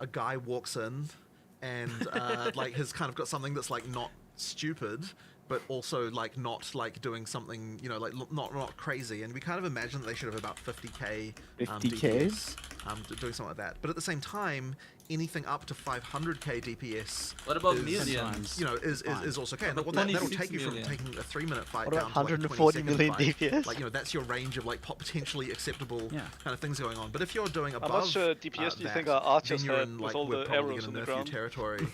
a guy walks in and like has kind of got something that's like not stupid, but also like not like doing something, you know, like not crazy. And we kind of imagine that they should have about 50k DPS, doing something like that. But at the same time, anything up to 500k DPS. What about millions? You know, is also okay. Well, that'll take you from taking a 3-minute fight What down about to like 140 20-second million fight. DPS? Like, you know, that's your range of like potentially acceptable kind of things going on. But if you're doing above How much DPS do you think our archers then you're had in, with like, all we're the probably arrows gonna in the nerf you ground? territory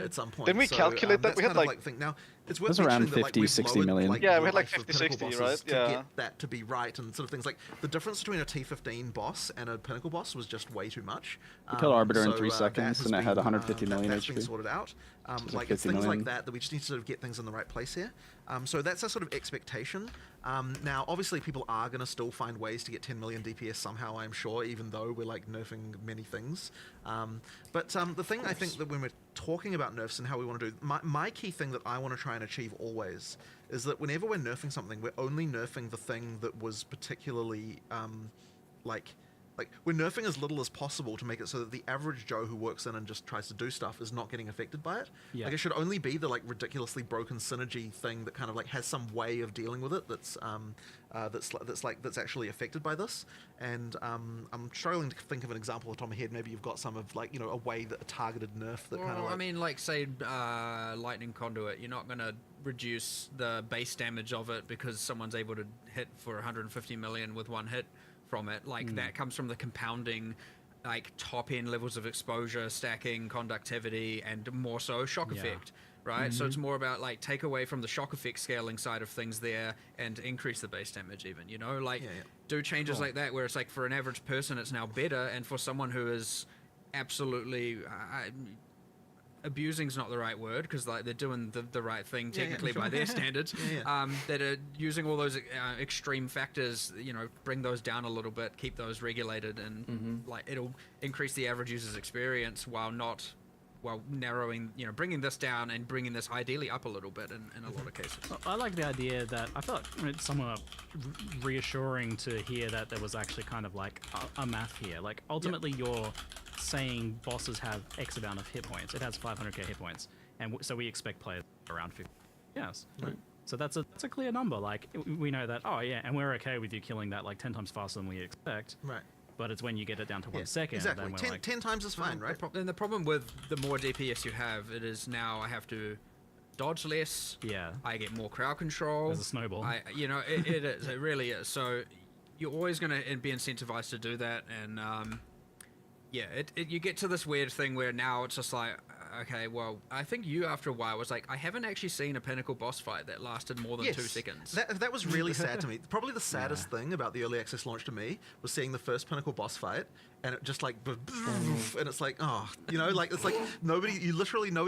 at some point. Didn't we So, calculate that? that's We had kind of like thing. Now, it's It worth was around mentioning that, like, 50, we've 60 lowered, million. like, Yeah, the we had like life of 50, pinnacle 60, bosses right? to Yeah. get that to be right and sort of things like the difference between a T15 boss and a pinnacle boss was just way too much. You kill Arbiter in so, 3 seconds, and it had 150 million that's been HP. sorted out. It's Like like it's 50 things million. like that we just need to sort of get things in the right place here. So that's a sort of expectation. Now, obviously, people are going to still find ways to get 10 million DPS somehow, I'm sure, even though we're like nerfing many things. But the thing I think that when we're talking about nerfs and how we want to do, my key thing that I want to try and achieve always is that whenever we're nerfing something, we're only nerfing the thing that was particularly like we're nerfing as little as possible to make it so that the average Joe who works in and just tries to do stuff is not getting affected by it. Yeah. Like it should only be the like ridiculously broken synergy thing that kind of like has some way of dealing with it that's actually affected by this. And I'm struggling to think of an example off the top of my head. Maybe you've got some of like, you know, a way that a targeted nerf that kind of like... I mean, like say lightning conduit, you're not gonna reduce the base damage of it because someone's able to hit for 150 million with one hit from it. Like that comes from the compounding, like top end levels of exposure, stacking, conductivity, and more so shock effect, right? So it's more about like take away from the shock effect scaling side of things there and increase the base damage even, you know, like do changes like that where it's like for an average person it's now better, and for someone who is absolutely abusing's not the right word because like they're doing the right thing technically by their standards, that are using all those extreme factors, you know, bring those down a little bit, keep those regulated, and like it'll increase the average user's experience while narrowing, you know, bringing this down and bringing this ideally up a little bit in a lot of cases. I like the idea that I felt it's somewhat reassuring to hear that there was actually kind of like a math here. Like ultimately you're saying bosses have X amount of hit points. It has 500k hit points, and so we expect players around 50. Yes. Right. So that's a clear number. Like we know that. Oh yeah, and we're okay with you killing that like 10 times faster than we expect. Right. But it's when you get it down to 1 second. Exactly. Then we're 10, like, 10 times is fine, right? And the problem with the more DPS you have, it is now I have to dodge less. Yeah. I get more crowd control. There's a snowball. You know, it is. It really is. So you're always going to be incentivized to do that, and you get to this weird thing where now it's just like, okay, well, I think you after a while was like, I haven't actually seen a Pinnacle boss fight that lasted more than 2 seconds. That was really sad to me. Probably the saddest thing about the early access launch to me was seeing the first Pinnacle boss fight, and it just like, and it's like, oh, you know, like it's like nobody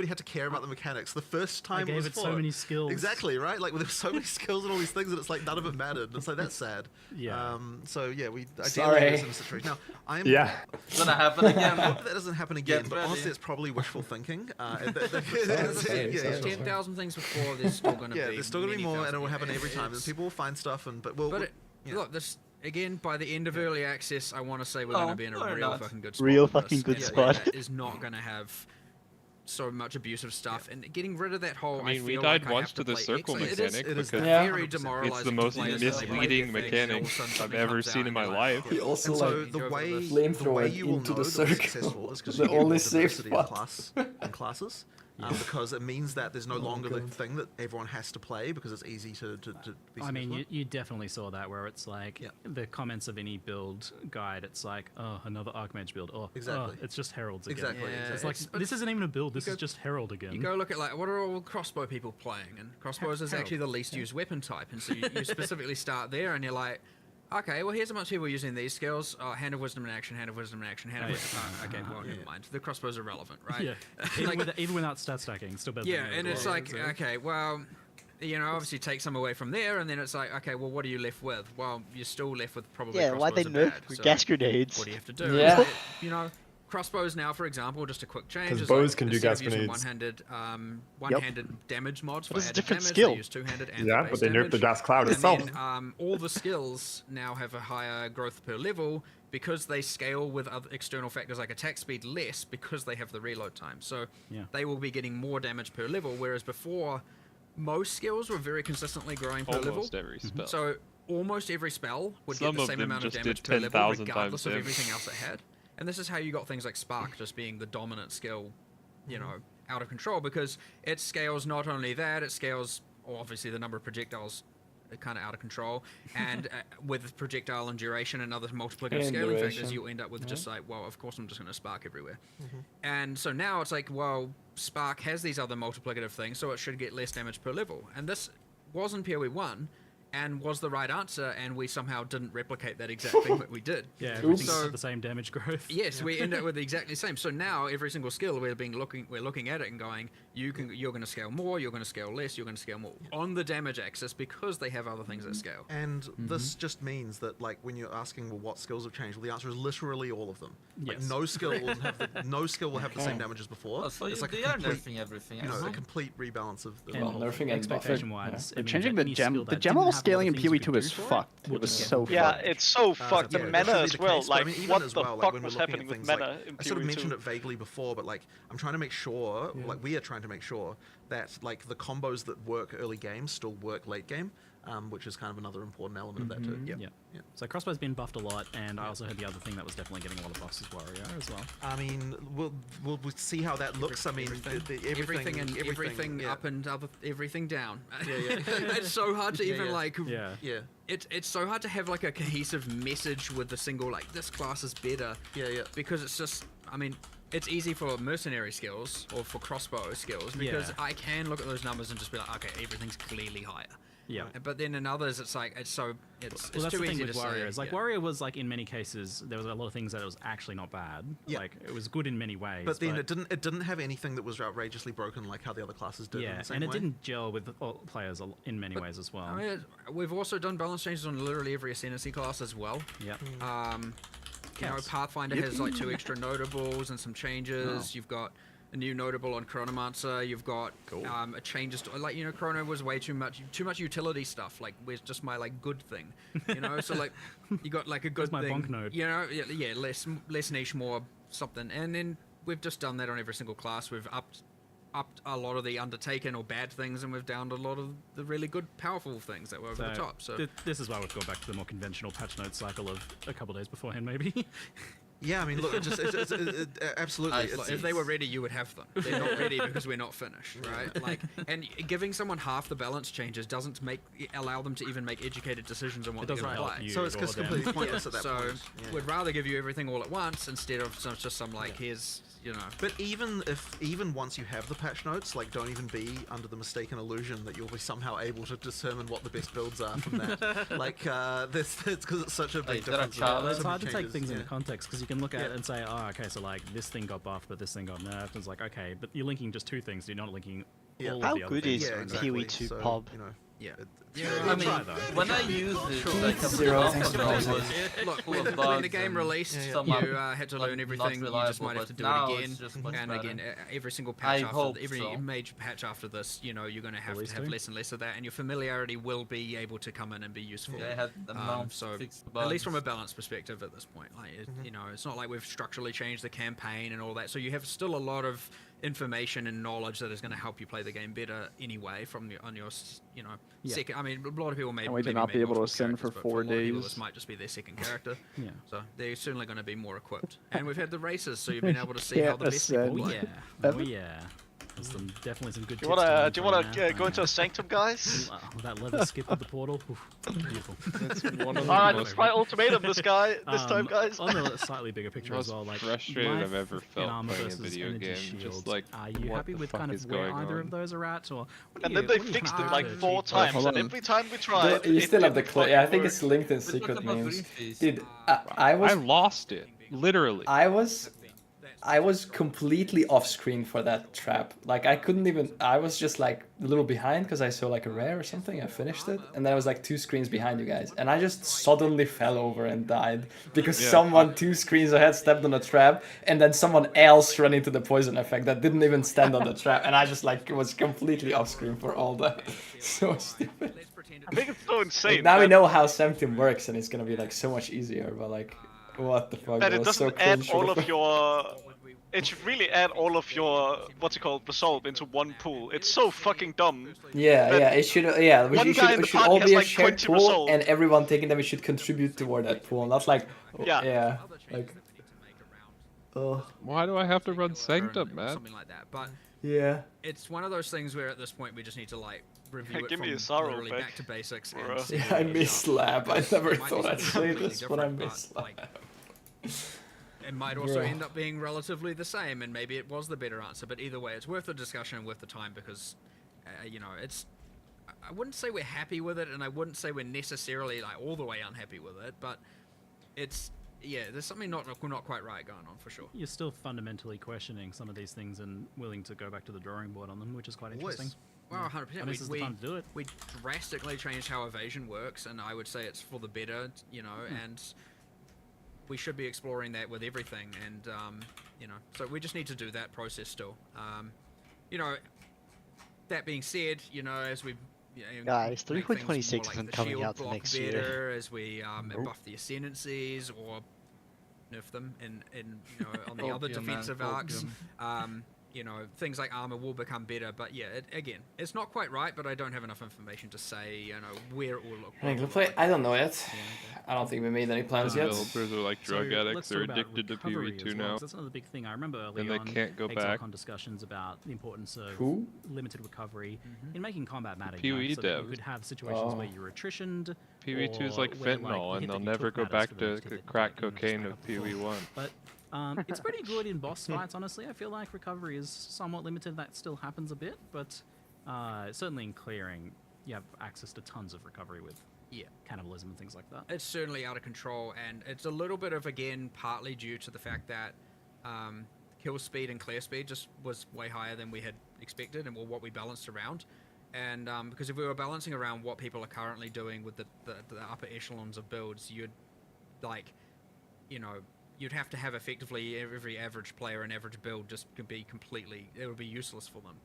had to care about the mechanics. The first time I gave it so many skills. Exactly, right? Like there's so many skills and all these things, and it's like none of it mattered. And it's like that's sad. Yeah. So yeah, we Sorry. ideally in a situation. Now I'm It's gonna happen again. I hope that doesn't happen again. But honestly, it's probably wishful thinking. 10,000 things before, there's still going to be. Yeah, there's still going to be more, and it will happen every time. And people will find stuff, look, this again by the end of early access, I want to say we're going to be in a real fucking good spot. Real with this. fucking good Yeah, spot. That is not going to have so much abusive stuff, and getting rid of that whole. I mean, we feel died like I once have to the play circle Exile. mechanic It is because very demoralizing. it's the most to play this game. misleading mechanic I've ever seen in my life. He also and so like the way flamethrower you will into know the that it's circle. successful is because The you get only more safe diversity spot. in classes. Because it means that there's no longer the thing that everyone has to play because it's easy to be I mean, successful. you definitely saw that where it's like the comments of any build guide. It's like, oh, another Archmage build. Oh, Exactly. it's just Heralds again. Exactly. Yeah, It's like this isn't even a build. This is just Herald again. You go look at like what are all crossbow people playing, and crossbows is actually the least used weapon type, and so you specifically start there, and you're like, okay, well here's a bunch of people using these skills. Hand of wisdom in action, hand of wisdom in action, hand of wisdom. Okay, well never mind. The crossbows are relevant, right? Yeah. Even without stat stacking, still better. Yeah, than and as it's well. like, okay, well, you know, obviously take some away from there, and then it's like, okay, well, what are you left with? Well, you're still left with probably why'd they crossbows are nerf bad, so gas grenades? What do you have to do? Yeah. You know, crossbows now, for example, just a quick change. 'Cause is bows like, can do instead gas of using grenades. one-handed damage mods for But it's a added different damage, skill. They use two-handed and Yeah, base but they nerfed damage. the gas cloud And itself. then, all the skills now have a higher growth per level because they scale with other external factors like attack speed less because they have the reload time. So they will be getting more damage per level, whereas before most skills were very consistently growing per level. Almost every spell. So almost every spell would Some get the of same them amount of just damage did per level 10,000 regardless times of damage. everything else it had. And this is how you got things like Spark just being the dominant skill, you know, out of control, because it scales not only that, it scales obviously the number of projectiles kind of out of control, and with projectile and duration and other multiplicative And scaling duration. factors, you'll end up with just like, well, of course I'm just going to Spark everywhere. And so now it's like, well, Spark has these other multiplicative things, so it should get less damage per level. And this was in PoE 1, and was the right answer, and we somehow didn't replicate that exact thing that we did. Yeah, everything's got the same damage growth. Yes, we end up with exactly the same. So now every single skill we're looking at it and going, you're going to scale more, you're going to scale less, you're going to scale more on the damage axis because they have other things that scale. And this just means that, like, when you're asking, well, what skills have changed? Well, the answer is literally all of them. Like, Yes. no skill will have the same damage as before. Oh, so it's like they a are complete, nerfing everything. a complete rebalance of the And whole nerfing and expectation-wise, They're changing the general scaling in PoE2 is fucked. It was so Yeah, fucked. it's so fucked. The that meta should be as the well. case, but I Like, mean, even what as the well, like, fuck when we're was looking happening at with things meta in I sort of mentioned POE2? it vaguely before, but like I'm trying to make sure, like we are trying to make sure that like the combos that work early game still work late game, which is kind of another important element of that too. Yeah. So crossbow's been buffed a lot, and I also heard the other thing that was definitely getting a lot of buffs is Warrior as well. I mean, we'll see how that looks. I mean, Everything and everything yeah. up and everything down. It's so hard to even like. Yeah. It's so hard to have like a cohesive message with a single like this class is better. Because it's just, I mean, it's easy for mercenary skills or for crossbow skills because I can look at those numbers and just be like, okay, everything's clearly higher. Yeah. But then in others, it's like it's well, it's that's too the thing easy with to Warrior. say. Is like Warrior was like in many cases there was a lot of things that it was actually not bad. Yeah. Like it was good in many ways. But then it didn't have anything that was outrageously broken like how the other classes did. Yeah, in the same and it way. didn't gel with all players in many ways as well. I mean, we've also done balance changes on literally every ascendancy class as well. Yep. You know, Pathfinder has like 2 extra notables and some changes. You've got a new notable on Chronomancer. You've got a changes to, like, you know, Chrono was way too much utility stuff. Like, where's just my like good thing, you know? So like, you got like a good my thing. bonk node. You know, yeah, less niche, more something. And then we've just done that on every single class. We've upped a lot of the undertaken or bad things, and we've downed a lot of the really good, powerful things that were over the top. So this is why we've gone back to the more conventional patch note cycle of a couple days beforehand, maybe. Yeah, I mean, look, it's absolutely. If they were ready, you would have them. They're not ready because we're not finished, right? Like, and giving someone half the balance changes doesn't allow them to even make educated decisions on what they're going to play. So it's completely pointless at that point. We'd rather give you everything all at once instead of just some like here's, you know. But even once you have the patch notes, like, don't even be under the mistaken illusion that you'll be somehow able to determine what the best builds are from that. Like, it's because it's such a big difference. It's hard to take things into context because you can look at it and say, oh, okay, so like this thing got buffed, but this thing got nerfed. And it's like, okay, but you're linking just 2 things. You're not linking all How of the other good things. is POE2 Pub? You know, I mean, when I used it, like Look, when the game released, you had to learn everything. You just might have to do it again and again. Every single patch every major patch after this, you know, you're going to have less and less of that, and your familiarity will be able to come in and be useful. So at least from a balance perspective at this point, like you know, it's not like we've structurally changed the campaign and all that. So you have still a lot of information and knowledge that is going to help you play the game better anyway on your you know second. I mean, a lot of people may not be able to ascend for 4 days. This might just be their second character. Yeah. So they're certainly going to be more equipped. And we've had the races, so you've been able to see how the best people play. Oh yeah. There's definitely some good. Do you want to go into a sanctum, guys? That leather skip at the portal. Oof, beautiful. That's one of the let's try ultimatum this time, guys. On the slightly bigger picture as well, like frustrated I've ever felt playing a video game. Just like, are you happy with kind of where either of those are at, or? And then they fixed it like 4 times, and every time we tried, you still have the clip. Yeah, I think it's linked in secret names. Dude, I lost it literally. I was completely off screen for that trap. Like, I couldn't even. I was just like a little behind because I saw like a rare or something. I finished it, and then I was like 2 screens behind you guys, and I just suddenly fell over and died because someone 2 screens ahead stepped on a trap, and then someone else ran into the poison effect that didn't even stand on the trap, and I just like was completely off screen for all that. So stupid. I think it's so insane. Like, now we know how Sanctum works, and it's gonna be like so much easier. But like, what the fuck? That it was so doesn't add cringe. all of your. It should really add all of your resolve into one pool. It's so fucking dumb. Yeah, it should. Yeah, we should all be a like shared 20 pool, resolve. and everyone taking them. We should contribute toward that pool, not like. Yeah. Like. Why do I have to run Sanctum, man? Something like that, but yeah, it's one of those things where at this point we just need to like review it Give me from a sorrow literally back. back to basics. Bruh. And see Yeah, I miss Lab. I never It might thought be I'd something say this, but I completely miss different, Lab. It might also Bruh. end up being relatively the same, and maybe it was the better answer. But either way, it's worth the discussion and worth the time because, you know, it's I wouldn't say we're happy with it, and I wouldn't say we're necessarily like all the way unhappy with it, but it's there's something not quite right going on for sure. You're still fundamentally questioning some of these things and willing to go back to the drawing board on them, which is quite interesting. Well, 100%. And this is the time to do it. We drastically changed how evasion works, and I would say it's for the better, and we should be exploring that with everything, and so we just need to do that process still. That being said, as we guys, make things 3.26 more isn't the coming shield out till block next better, year. as we buff the ascendancies or nerf them in on the other defensive arcs. Things like armor will become better, but again, it's not quite right, but I don't have enough information to say, where it will look. I don't know yet. I don't think we made any plans yet. Developers are like drug addicts. They're addicted to POE2 now. That's another big thing. I remember early and they on can't go back. ExileCon discussions about the importance of Who? limited recovery in making combat matter. POE so that dev. you could have situations where you're attritioned. POE2 is like or where, fentanyl, the hit and they'll that you never took go matters back for the to next hit, crack you know, just cocaine back of up full. POE1. But it's pretty good in boss fights, honestly. I feel like recovery is somewhat limited. That still happens a bit, but certainly in clearing, you have access to tons of recovery with cannibalism and things like that. It's certainly out of control, and it's a little bit of, again, partly due to the fact that kill speed and clear speed just was way higher than we had expected and what we balanced around. And because if we were balancing around what people are currently doing with the upper echelons of builds, you'd have to have effectively every average player and average build just could be it would be useless for them.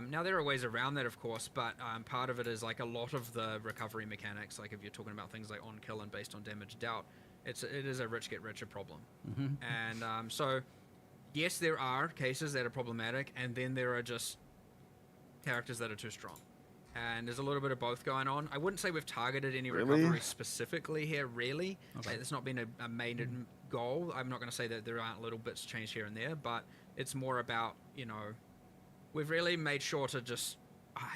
Now there are ways around that, of course, but part of it is like a lot of the recovery mechanics, like if you're talking about things like on kill and based on damage dealt, it is a rich get richer problem. And so yes, there are cases that are problematic, and then there are just characters that are too strong. And there's a little bit of both going on. I wouldn't say we've targeted any recovery specifically here, really. Okay. It's not been a main goal. I'm not going to say that there aren't little bits changed here and there, but it's more about, we've really made sure to just...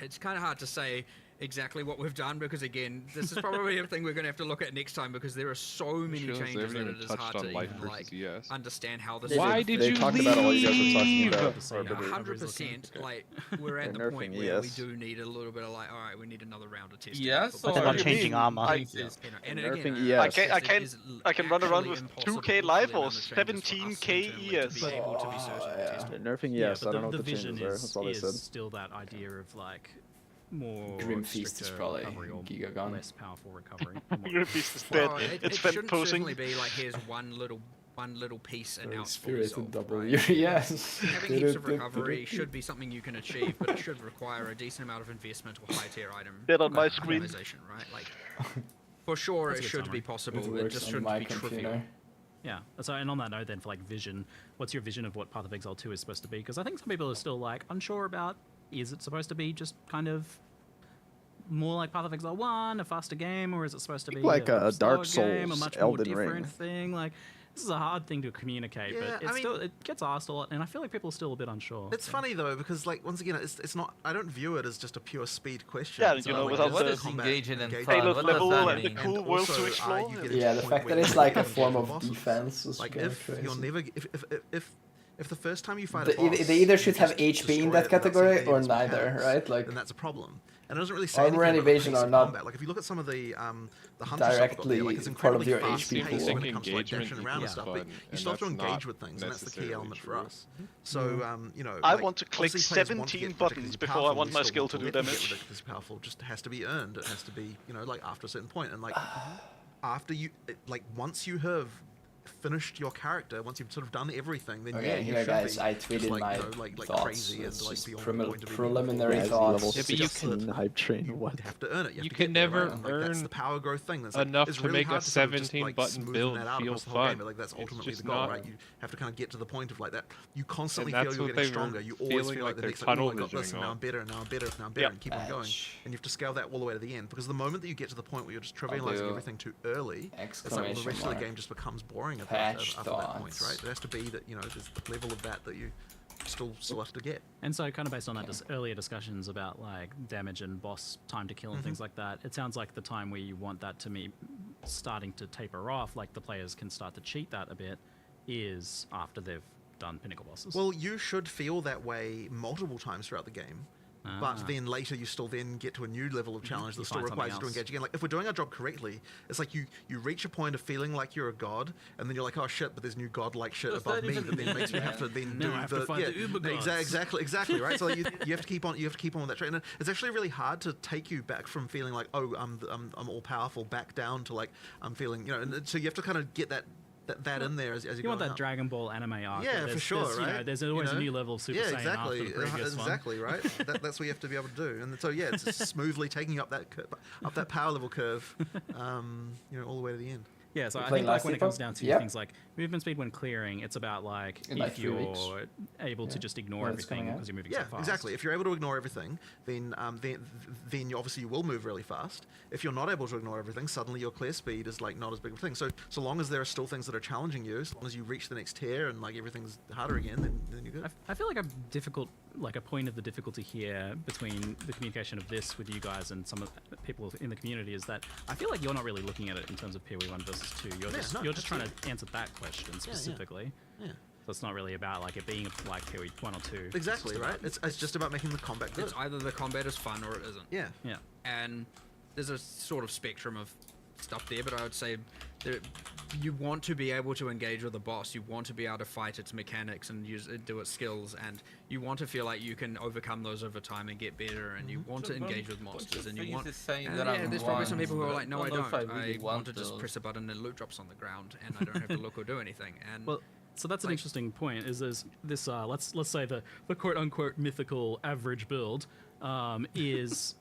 it's kind of hard to say exactly what we've done, because again, this is probably a thing we're going to have to look at next time, because there are so many changes that it is hard to even understand how this. Why did you talked leave? about all you guys were talking about. 100%. Like we're at the point where we do need a little bit of like, all right, we need another round of testing. Yes, but they're not changing armor. I can run around with 2k life or 17k ES. They're nerfing yes. I don't know what the changes are. That's all they said. Still that idea of like more Grim Feast is probably Giga gone. Less powerful recovery. Grim Feast is dead. It shouldn't certainly be like here's one little piece and now it's fully solved, right? Yes. Having heaps of recovery should be something you can achieve, but it should require a decent amount of investment or high tier item. Dead on my screen. Right? Like, for sure, it should be possible. It just shouldn't be trivial. Yeah. So, and on that note, then, for like vision, what's your vision of what Path of Exile 2 is supposed to be? Because I think some people are still like unsure about. Is it supposed to be just kind of more like Path of Exile 1, a faster game, or is it supposed to be like a Dark game, a Souls, much Elden more different Ring thing? Like, this is a hard thing to communicate, but it gets asked a lot, and I feel like people are still a bit unsure. It's funny though, because like once again, it's not. I don't view it as just a pure speed question. Yeah, it's without what is engaging in front? payload level and the cool and world also, to explore. Yeah, the fact that it's like a form of defense is like really if crazy. you're never if the first time you fight They a boss, either you should have just HP in destroy that it without category seeing or its neither, mechanics, right? Like, then that's a problem. And it doesn't really say armor anything and about the evasion pace are of not combat. Like if you look at some of the hunter stuff we've got there, like it's part of incredibly your fast HP paced pool. when it comes to like Engagement dashing around and equals stuff, fun, but you and still have to that's engage not with things, and that's the key necessarily element for true. us. So you know, I like, want to click obviously players want to 17 get buttons ridiculously before I powerful, want we my still skill want to do let them damage. Get ridiculously powerful, just has to be earned. It has to be, you know, like after a certain point, and like after you, like once you have finished your character, once you've sort of done everything, then okay, you here should guys, be I just tweeted like, my you know, like thoughts. crazy and It's like just beyond the point of being preliminary meaningful. thoughts. Level Yeah, but you 16 hype train. What? You have to earn it. You to can get there, never right? And, like, that's earn the power growth thing. That's like, enough it's to really make a hard to sort of just, 17 like, button smoothen build that out feel across the whole game, fun. but like that's It's ultimately just the goal, not. right? You have to kind of get to the point of like that. You constantly And feel that's you're what getting they were stronger. You always feeling feel like like the they're next, like, oh, I tunnel got this, visioning and now I'm on. better, and now I'm better, and now I'm better, and keep on going. And you have to scale that all the way to the end, because the moment that you get to the point where you're just trivializing everything too early, it's like, well, the rest of the game just becomes boring after that point, right? There has to be that, you know, there's the level of that you still have to get. And so, kind of based on that earlier discussions about like damage and boss time to kill and things like that, it sounds like the time where you want that to be starting to taper off, like the players can start to cheat that a bit, is after they've done pinnacle bosses. Well, you should feel that way multiple times throughout the game. but then later you still then get to a new level of challenge that still requires you to engage again. Like if we're doing our job correctly, it's like you reach a point of feeling like you're a god, and then you're like, oh shit, but there's new god-like shit above me that then makes me have to then do the uber gods. exactly right. So like, you have to keep on with that train. And it's actually really hard to take you back from feeling like, oh, I'm all powerful, back down to like I'm feeling, and so you have to kind of get that in there as you want that up. Dragon Ball anime arc. Yeah, for sure, right? There's always a new level of Super Saiyan exactly, after the previous one. exactly, right? That's what you have to be able to do, and so it's just smoothly taking you up that power level curve, all the way to the end. Yeah, so I think like when it comes down to things like movement speed when clearing, it's about like if you're able to just ignore everything because you're moving so fast. Yeah, exactly. If you're able to ignore everything, then you obviously you will move really fast. If you're not able to ignore everything, suddenly your clear speed is like not as big of a thing. So long as there are still things that are challenging you, as long as you reach the next tier and like everything's harder again, then you're good. I feel like a point of the difficulty here between the communication of this with you guys and some of the people in the community is that I feel like you're not really looking at it in terms of PoE 1 versus 2. You're just trying to answer that question specifically. Yeah. So it's not really about like it being like PoE 1 or 2. Exactly, right? It's just about making the combat good. It's either the combat is fun or it isn't. Yeah. Yeah. And there's a sort of spectrum of stuff there, but I would say you want to be able to engage with the boss. You want to be able to fight its mechanics and do its skills, and you want to feel like you can overcome those over time and get better. And you want to engage with monsters, and you want. There's probably some people who are like, no, I don't. I want to just press a button and loot drops on the ground, and I don't have to look or do anything. And well, so that's an interesting point. Is there's this let's say the quote unquote mythical average build is.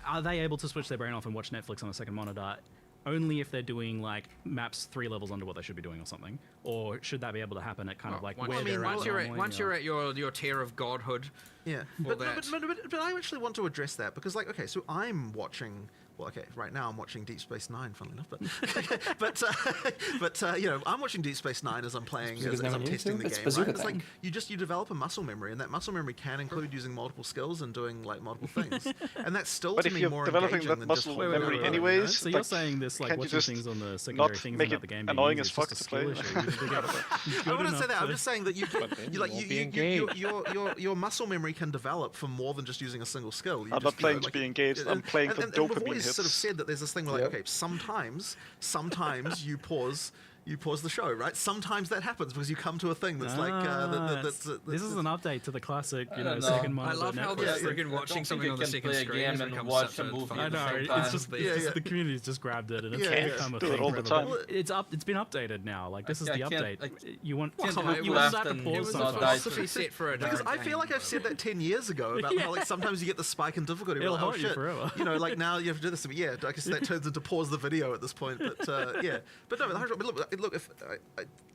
Are they able to switch their brain off and watch Netflix on a second monitor only if they're doing like maps 3 levels under what they should be doing or something? Or should that be able to happen at kind of like where they're at? Once you're at your tier of godhood. Yeah, but I actually want to address that because like, okay, so I'm watching. Well, okay, right now I'm watching Deep Space Nine, funnily enough, but I'm watching Deep Space Nine as I'm playing, as I'm testing the game. Right? It's like you develop a muscle memory, and that muscle memory can include using multiple skills and doing like multiple things, and that's still to me more engaging than just memory anyways. So you're saying this like watching things on the secondary things about the game annoying as fuck to play. I wouldn't say that. I'm just saying that your muscle memory can develop from more than just using a single skill. I'm not playing to be engaged. I'm playing for dopamine. Sort of said that there's this thing where like, okay, sometimes you pause the show, right? Sometimes that happens because you come to a thing that's this is an update to the classic, second monitor. I love how they're friggin' watching something on the second screen and watch a movie. I know, it's just the community's just grabbed it and it's become a thing all the time. It's been updated now. Like this is the update. You want to pause something. Set for it. Because I feel like I've said that 10 years ago about how like sometimes you get the spike in difficulty. It'll haunt you forever. Like now you have to do this. Yeah, I guess that turns into pause the video at this point. But yeah, but no, look, if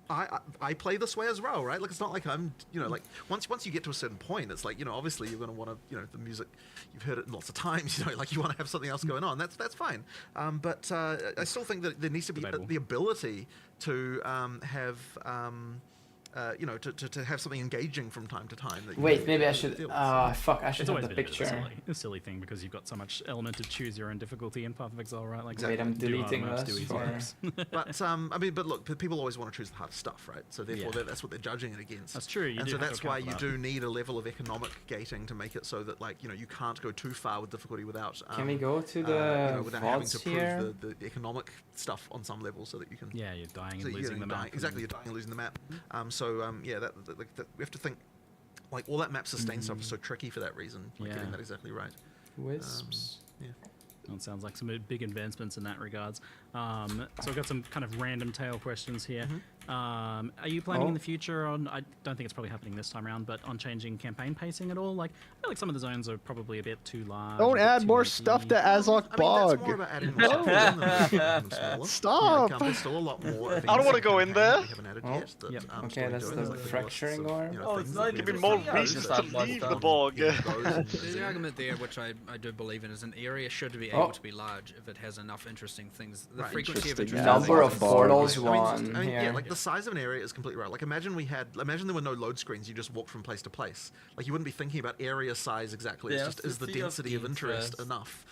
I play this way as well, right? Like it's not like I'm, like once you get to a certain point, it's like obviously you're going to want to, the music, you've heard it lots of times, like you want to have something else going on. That's fine. But I still think that there needs to be the ability to have. To have something engaging from time to time. Wait, maybe I should. Fuck! I should have the picture. It's a silly thing because you've got so much element of choose your own difficulty in Path of Exile, right? Like, wait, I'm deleting this. But look, people always want to choose the hardest stuff, right? So therefore, that's what they're judging it against. That's true. And so that's why you do need a level of economic gating to make it so that you can't go too far with difficulty without. Can we go to the without having to prove the economic stuff on some level so that you can. Yeah, you're dying and losing the map. Exactly, you're dying and losing the map. That we have to think like all that map sustain stuff is so tricky for that reason. Getting that exactly right. Wisps. Well, it sounds like some big advancements in that regards. So I've got some kind of random tail questions here. Are you planning in the future on, I don't think it's probably happening this time around, but on changing campaign pacing at all? Like, I feel like some of the zones are probably a bit too large. Don't add more stuff to Azok Bog. Stop! There's still a lot more. I don't want to go in there. Okay, that's the fracturing arm. It's not even more reasons to leave the bog. The argument there, which I do believe in, is an area should be able able to be large if it has enough interesting things. The frequency of interesting number of portals yeah, like the size of an area is completely right. Like imagine there were no load screens. You just walked from place to place. Like you wouldn't be thinking about area size exactly. It's just is the density of interest enough.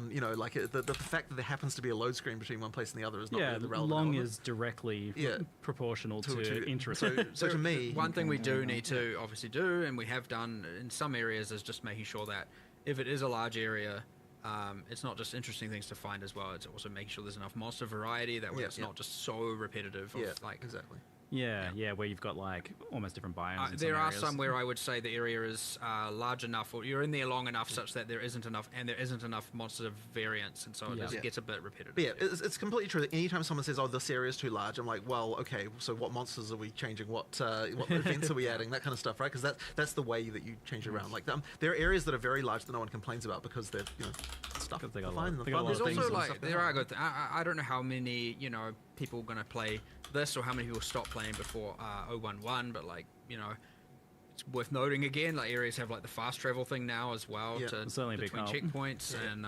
You know, like the fact that there happens to be a load screen between one place and the other is not really the relevant. Long is directly proportional to interest. So to me, one thing we do need to obviously do, and we have done in some areas, is just making sure that if it is a large area, it's not just interesting things to find as well. It's also making sure there's enough monster variety that way it's not just so repetitive. Like exactly. Yeah, where you've got like almost different biomes. There are some where I would say the area is large enough, or you're in there long enough such that there isn't enough monster variance, and so it just gets a bit repetitive. But yeah, it's completely true that anytime someone says, "Oh, this area is too large," I'm like, "Well, okay, so what monsters are we changing? What events are we adding? That kind of stuff, right? Because that's the way that you change it around. Like there are areas that are very large that no one complains about because they're stuff. They got fine. There's also like there are good. I don't know how many people are gonna play this or how many people stop playing before 011, but like it's worth noting again, like areas have like the fast travel thing now as well to certainly between checkpoints and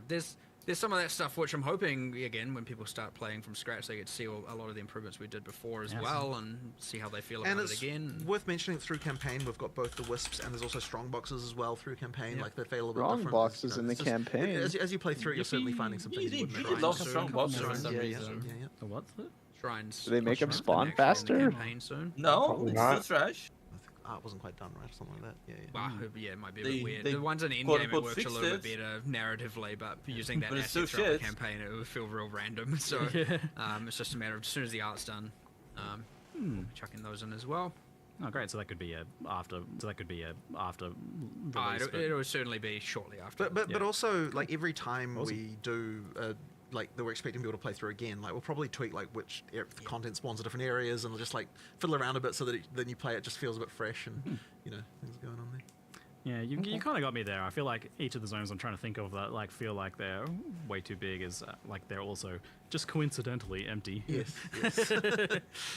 there's some of that stuff which I'm hoping again when people start playing from scratch they get to see a lot of the improvements we did before as well and see how they feel about it again. And it's worth mentioning through campaign we've got both the wisps and there's also strong boxes as well through campaign. Like they feel a little bit different. Strong boxes in the campaign. As you play through, you're certainly finding some things you wouldn't really love strong boxes for some reason. The what's that? Shrines. Do they make them spawn faster? Soon? No, it's still trash. Art wasn't quite done right, or something like that. Yeah, it might be a bit weird. The ones in the endgame it works a little bit better narratively, but using that asset throughout the campaign, it would feel real random. So it's just a matter of as soon as the art's done, chucking those in as well. Oh, great! So that could be after. It would certainly be shortly after. But also like every time we do. Like that we're expecting people to play through again, like we'll probably tweak like which content spawns in different areas and we'll just like fiddle around a bit so that then you play it just feels a bit fresh and things going on there. Yeah, you kind of got me there. I feel like each of the zones I'm trying to think of that like feel like they're way too big is like they're also just coincidentally empty. Yes.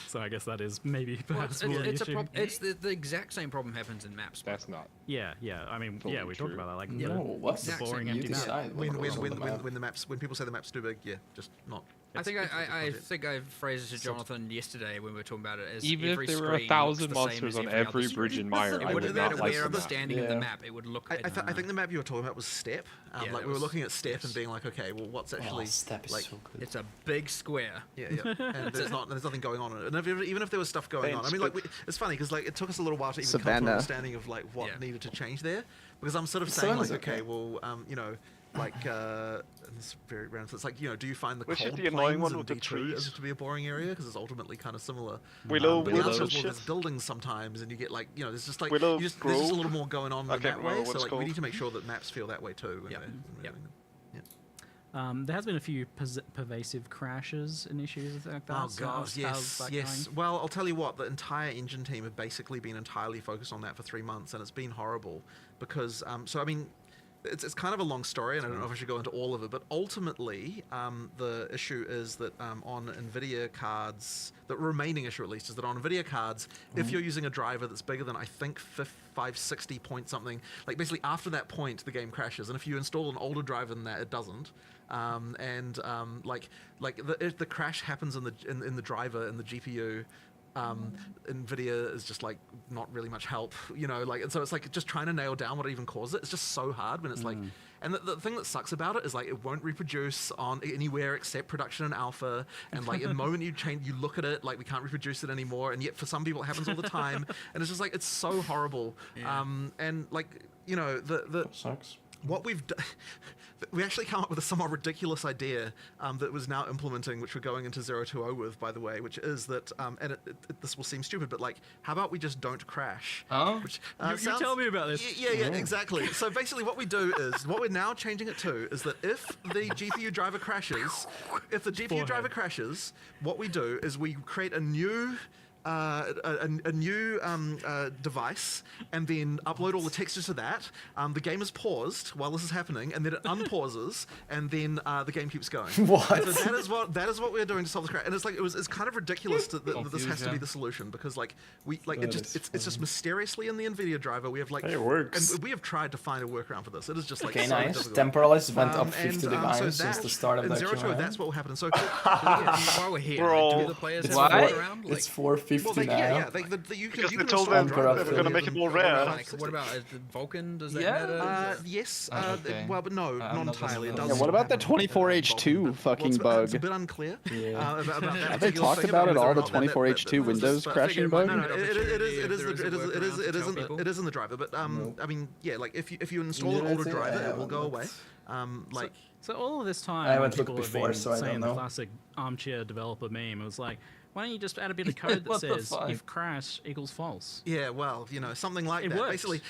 So I guess that is maybe perhaps more it's issue. It's the exact same problem happens in maps. That's not. Yeah. I mean, totally we talked about that. Like what's the boring empty map. When people say the map's too big, just not. I think I phrased it to Jonathan yesterday when we were talking about it as even every if there were 1,000 monsters on every bridge in Mire, I would not like the standing of the map. It would look. I think the map you were talking about was Step. Like we were looking at Step and being like, okay, well, what's actually Step is like? So good. It's a big square. Yeah. And there's nothing going on in it. And even if there was stuff going on, I mean, like it's funny because like it took us a little while to even come to an understanding of like what needed to change there. Because I'm sort of saying like, okay, well, like it's very random. So it's like do you find the cold plains in D2 to be a boring area because it's ultimately kind of similar. Willow there's buildings sometimes, and you get like there's just like there's just a little more going on in that way. So like we need to make sure that maps feel that way too. There has been a few pervasive crashes and issues like that. Oh god, yes. Well, I'll tell you what, the entire engine team have basically been entirely focused on that for 3 months, and it's been horrible because so I mean. It's kind of a long story, and I don't know if I should go into all of it, but ultimately, the issue is that on NVIDIA cards, the remaining issue at least, is that on NVIDIA cards, if you're using a driver that's bigger than, I think, 560 point something, like basically after that point, the game crashes, and if you install an older driver than that, it doesn't. If the crash happens in the driver, in the GPU, NVIDIA is just like not really much help, and so it's like just trying to nail down what even caused it. It's just so hard when it's like, and the thing that sucks about it is like it won't reproduce on anywhere except production and alpha, and like the moment you look at it, like we can't reproduce it anymore, and yet for some people it happens all the time, and it's just like it's so horrible. And like the sucks. What we've done, we actually come up with a somewhat ridiculous idea that was now implementing, which we're going into 020 with, by the way, which is that, and this will seem stupid, but like, how about we just don't crash? Which, you tell me about this. Yeah, exactly. So basically what we do is, what we're now changing it to is that if the GPU driver crashes, what we do is we create a new a new device and then upload all the textures to that, the game is paused while this is happening, and then it unpauses, and then the game keeps going. What? So that is what we're doing to solve this crash. And it's like it's kind of ridiculous that this has to be the solution, because like it's just mysteriously in the NVIDIA driver we have like it works. and we have tried to find a workaround for this. It is just like okay, so nice. difficult. Temporalists went up 50 so divines since the start of in the 0-2, that's what will happen. So while we're here, do the players have a workaround? It's 450 now. Yeah, you can told them they were going to make it more rare. Like, what about Vulcan? Does that Yeah. matter? Yes. Okay. Well, but no, not entirely. It does. Yeah, what about the 24H2 fucking bug? It's a bit unclear. About that Have they talked about it all, the 24H2 Windows crashing bug? No, it is in the driver. But I mean, yeah, like if you install an older driver, it will go away. So all of this time, I haven't people looked have before, been so I don't saying know. the classic armchair developer meme. It was like, why don't you just add a bit of code that What the says fuck? if crash equals false? Yeah, well, something like It that. works. Basically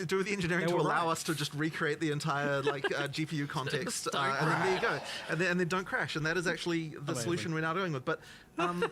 do the engineering They to were allow right. us to just recreate the entire GPU context, and then there you go, and then don't crash. And that is actually the solution we're now doing with. But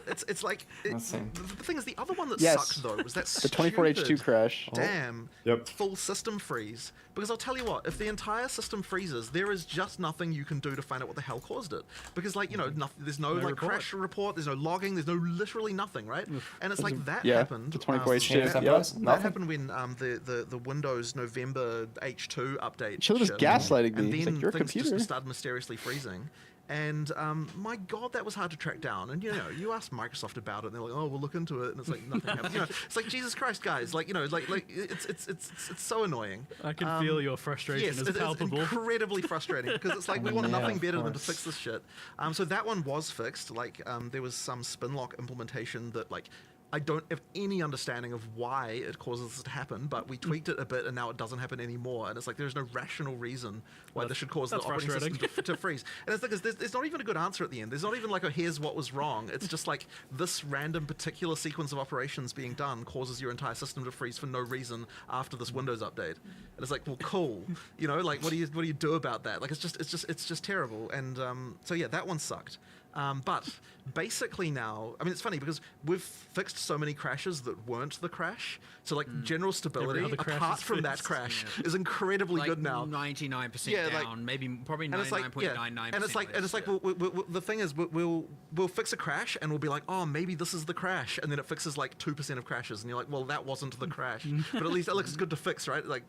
it's like the thing is, the other one that sucked though was that the 24H2 crash. Damn. Full system freeze. Because I'll tell you what, if the entire system freezes, there is just nothing you can do to find out what the hell caused it. Because there's no like report. crash report, there's no logging, there's no literally nothing, right? And it's like that Yeah, happened. the 24H2. That happened when the Windows November H2 update. She was shipped, gaslighting me. and It's then like, your things computer. just started mysteriously freezing. And my God, that was hard to track down. And you ask Microsoft about it, and they're like, "Oh, we'll look into it." And it's like nothing happens. It's like Jesus Christ, guys. Like it's so annoying. I can feel your frustration Yes, is palpable. It's incredibly frustrating because it's like we want nothing better than to fix this shit. So that one was fixed. Like there was some spin lock implementation that like. I don't have any understanding of why it causes this to happen, but we tweaked it a bit and now it doesn't happen anymore. And it's like there's no rational reason why this should cause the operating system to freeze. And it's like there's not even a good answer at the end. There's not even like here's what was wrong. It's just like this random particular sequence of operations being done causes your entire system to freeze for no reason after this Windows update. And it's like, well, cool. Like what do you do about that? Like it's just terrible. And so yeah, that one sucked. But basically now, I mean, it's funny because we've fixed so many crashes that weren't the crash. So like general stability, apart from that crash, is incredibly good now. 99% down, probably 99.99%. And it's like the thing is we'll fix a crash and we'll be like, oh, maybe this is the crash, and then it fixes like 2% of crashes, and you're like, well, that wasn't the crash, but at least it looks good to fix, right? Like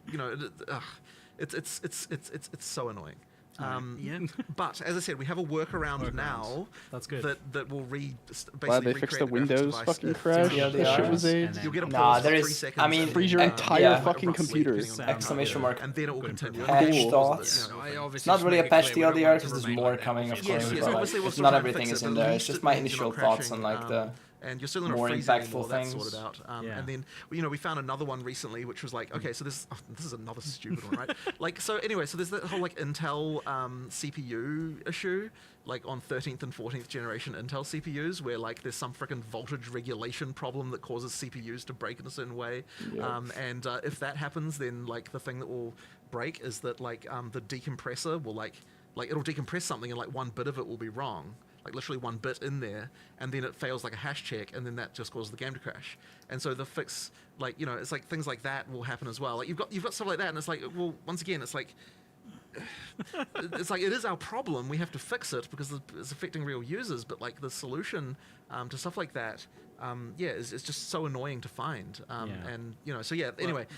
it's so annoying. But as I said, we have a workaround now. That's good. That will basically Glad they fixed the Windows fucking crash. Yeah, That shit was AIDS. You'll get a pause for 3 seconds. I mean, freeze your entire fucking computer. Exclamation mark. And then it will continue. Patch thoughts. Not really a patch TLDR because there's more coming, of course. But like, not everything is in there. It's just my initial thoughts on like the and you're still in more a impactful that's things. sorted out. And then we found another one recently, which was like, okay, so this is another stupid one, right? Like, so anyway, so there's that whole like Intel CPU issue, like on 13th and 14th generation Intel CPUs, where like there's some freaking voltage regulation problem that causes CPUs to break in a certain way. And if that happens, then like the thing that will break is that like the decompressor will like it'll decompress something and like one bit of it will be wrong. Like literally one bit in there, and then it fails like a hash check, and then that just causes the game to crash. And so the fix, like it's like things like that will happen as well. Like you've got stuff like that, and it's like, well, once again, it's like it is our problem. We have to fix it because it's affecting real users. But like the solution to stuff like that, is just so annoying to find. And so yeah. Anyway.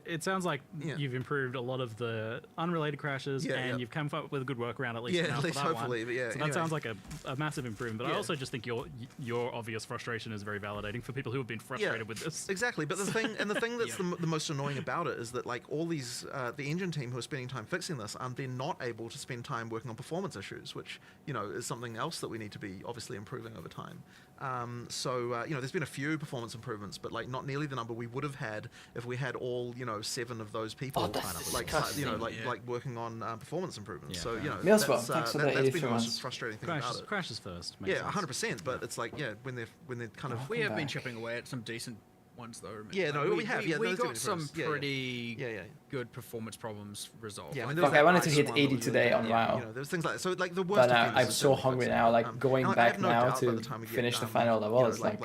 It sounds like you've improved a lot of the unrelated crashes, and you've come up with a good workaround at least. Yeah, at least hopefully. But yeah, so that sounds like a massive improvement. But I also just think your obvious frustration is very validating for people who have been frustrated with this. Exactly. But the thing that's the most annoying about it is that like all these the engine team who are spending time fixing this, they're not able to spend time working on performance issues, which is something else that we need to be obviously improving over time. There's been a few performance improvements, but like not nearly the number we would have had if we had all 7 of those people working on performance improvements. So that's been the most frustrating thing about it. Crashes first. Yeah, 100%. But it's like when they're kind of we have been chipping away at some decent ones though. Yeah, no, we have. Yeah, we those got some yeah, pretty yeah. good performance problems resolved. Yeah, like, Fuck, I wanted to hit 80 today on WoW. You know, there's things like that. So like the worst. But I'm so hungry now. Like going back now to finish the final level is like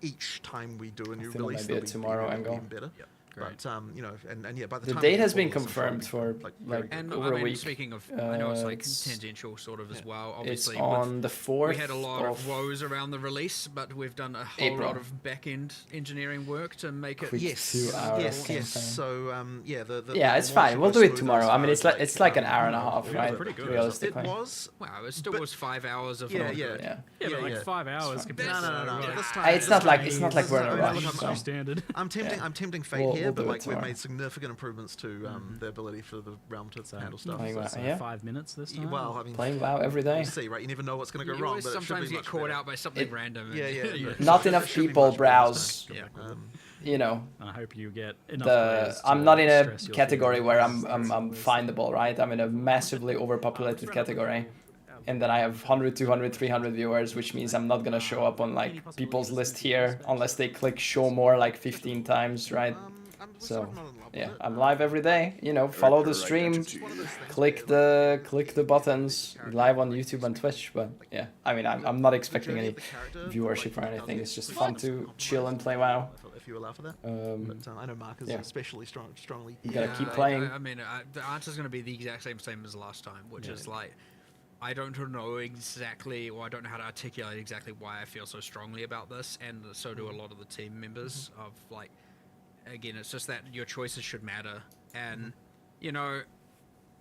each time we do a new I think it release, might be a tomorrow angle. better. But you know, and yeah, by the The time date has been confirmed for and over a week. Speaking of, I know it's like tangential sort of as well. Obviously, it's on the 4th. We had a lot of woes around the release, but we've done a whole lot of back-end engineering work to make it. Quick yes. So yeah, yeah, it's fine. We'll do it tomorrow. I mean, it's like an hour and a half, right? Pretty good. Realistically. It was. Wow, it still was 5 hours of. Yeah, but like 5 hours compared to No. It's not like we're in a rush. Standard. I'm tempting fate here, but like we've made significant improvements to the ability for the realm to handle stuff. Yeah. 5 minutes this time. Well, I mean, playing WoW every day. We'll see, right? You never know what's going to go wrong. But sometimes get caught out by something random. Yeah. Not enough people browse. You know. I hope you get enough. I'm not in a category where I'm findable, right? I'm in a massively overpopulated category. And then I have 100, 200, 300 viewers, which means I'm not gonna show up on like people's list here unless they click show more like 15 times, right? So yeah, I'm live every day. You know, follow the stream, click the buttons. Live on YouTube and Twitch, but yeah, I mean, I'm not expecting any viewership or anything. It's just fun to chill and play WoW. If you allow for that. But I know Mark is especially strongly. You gotta keep playing. I mean, the answer's gonna be the exact same as last time, which is like. I don't know exactly, or I don't know how to articulate exactly why I feel so strongly about this, and so do a lot of the team members. Of like, again, it's just that your choices should matter, and you know,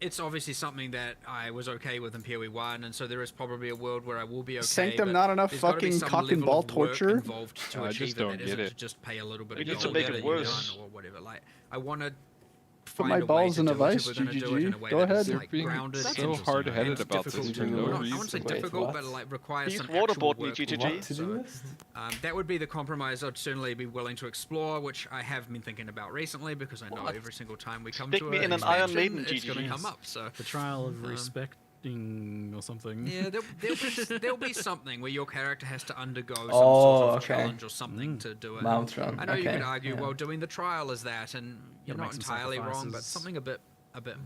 it's obviously something that I was okay with in POE1, and so there is probably a world where I will be okay. Sanctum, not enough fucking cock and ball torture. Involved to achieve it. That isn't to just pay a little bit. We need to make it worse, or whatever. Like, I want to. Put my balls in a vice, GGG. Go ahead. They're being so hard-headed about this for no reason. I wouldn't say difficult, but like requires some waterboard actual me, work. GGG. That would be the compromise I'd certainly be willing to explore, which I have been thinking about recently because I know every single time we come to me in an Iron Maiden, it's going to come up. So the trial of respecting or something. Yeah, there'll be something where your character has to undergo some sort of challenge or something to do it. Mount run. I know you could argue, well, doing the trial is that, and you're not entirely wrong, but something a bit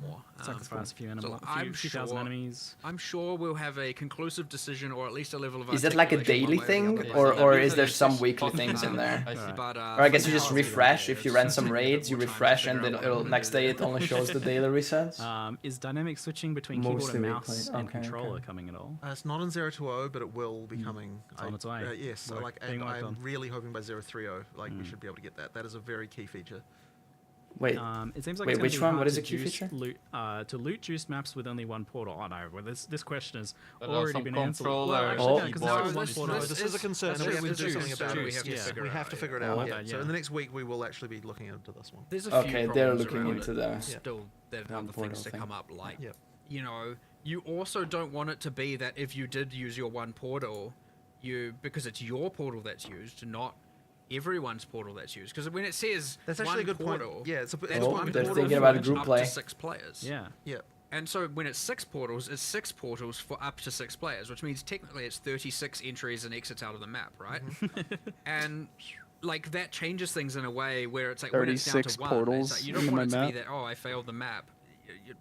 more. Sacrifice a few So animals, few thousand enemies. I'm sure we'll have a conclusive decision, or at least a level of. Is it like a daily thing, or is there some weekly things in there? Or I guess you just refresh. If you ran some raids, you refresh, and then next day it only shows the daily resets. Is dynamic switching between keyboard and mouse and controller coming at all? It's not in 020, but it will be coming. It's on its way. Yes, so like I'm really hoping by 030, like we should be able to get that. That is a very key feature. Wait, it seems like wait, which one? What is a key feature? To loot juice maps with only one portal. Oh no, well, this question has already been answered. This is a concern. We have to do something about it. We have to figure it out. So in the next week, we will actually be looking into this one. There's a few they're looking into the still there are other things to come up. Like, you know, you also don't want it to be that if you did use your one portal, because it's your portal that's used, not everyone's portal that's used, because when it says that's actually a good portal, point. Yeah, it's they're thinking about group play. Up to 6 players. Yeah. And so when it's 6 portals, it's 6 portals for up to 6 players, which means technically it's 36 entries and exits out of the map, right? And like that changes things in a way where it's like when it's down to 1, it's like, you don't want it to be that I failed the map.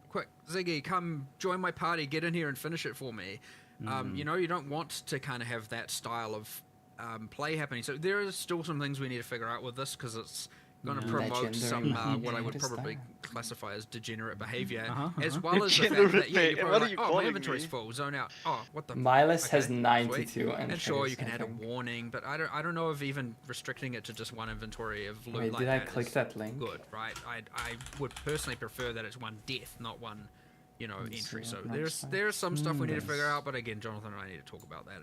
Quick, Ziggy, come join my party, get in here and finish it for me. You know, you don't want to kind of have that style of play happening. So there are still some things we need to figure out with this, because it's going to promote some what I would probably classify as degenerate behavior, as well as the fact that you're probably like, my inventory's full, zone out. Oh, what the? My list has 92 and sure, you can add a warning, but I don't know if even restricting it to just one inventory of loot like did I click that link? Good, right? I would personally prefer that it's one death, not one, you know, entry. So there's some stuff we need to figure out, but again, Jonathan and I need to talk about that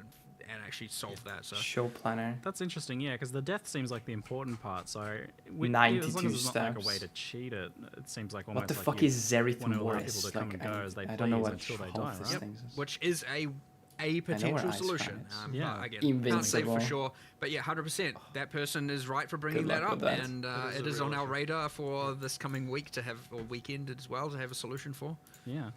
and actually solve that. So show planner. That's interesting, yeah, because the death seems like the important part. So 92 as long as it's steps. not like a way to cheat it, it seems like almost what the like fuck is Zerith want to allow Morris? people to come and go as they I don't know what until they half die, this right? thing is. Which is a potential solution. Yeah, again, can't say for sure, but yeah, 100%. That person is right for bringing that up, and it is on our radar for this coming week to have, or weekend as well, to have a solution for. Yeah.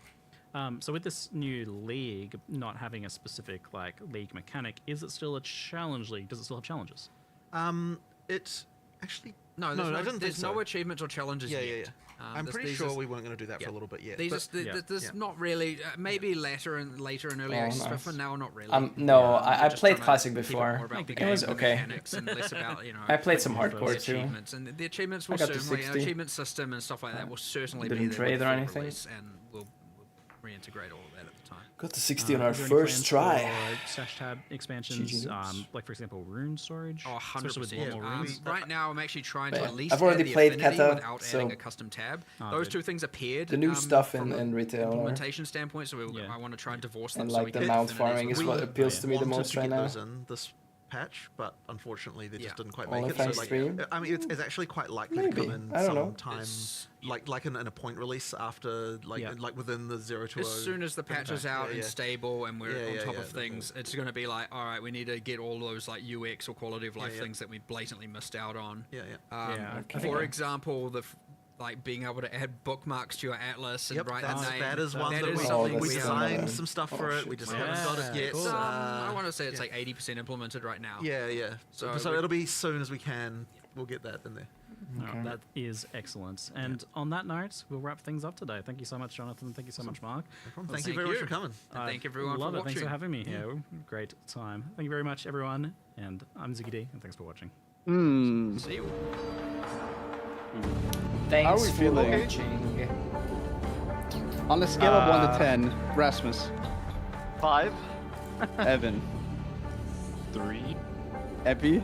So with this new league not having a specific like league mechanic, is it still a challenge league? Does it still have challenges? It Actually, no, I didn't think there's so. no achievements or challenges Yeah, yet. yeah. I'm pretty sure we weren't going to do that for a little bit yet. There's not really, maybe later and earlier access, but for now, not really. No, I played Classic before. It was okay. And less about, you know, I played some hardcore too. Achievements. And the achievements will I got to certainly, 60. achievement system and stuff like that will certainly be Didn't there trade with or the full anything. release, and we'll reintegrate all of that at the time. Got to 60 on our Is there any first plans try. for Stash tab expansions, like for example, rune storage. Oh, 100%. Right now, I'm actually trying to Yeah. at least I've already add the played affinity Kata, without so- adding a custom tab. Oh, Those good. two things appeared. The new stuff from in retail. implementation standpoint, so I want to try and divorce them. And so we like the can mount affinities farming with is them. what appeals to me the wanted most to right get now. those in this patch, but unfortunately they just didn't quite Only make it. So, thanks like, stream? I mean, it's actually quite likely to Maybe. come in I don't know. sometime, like in a point release after, like within the 0 to 0. As soon as the patch is out and stable and we're on top of definitely. things, it's going to be like, all right, we need to get all those like UX or quality of life things that we blatantly missed out on. For example, like being able to add bookmarks to your atlas and write the name. That is one that we designed some stuff for it. We just haven't got it yet. It's, I want to say it's like 80% implemented right now. Yeah. So it'll be as soon as we can. We'll get that in there. No, that is excellent. And on that note, we'll wrap things up today. Thank you so much, Jonathan. Thank you so much, Mark. Thank you very much for coming. And thank everyone love for it. watching. Thanks for having me here. Great time. Thank you very much, everyone. And I'm Ziggy D, and thanks for watching. See you. Thanks How are we for feeling? watching. On a scale of 1 to 10, Rasmus. 5. Evan. 3. Epi.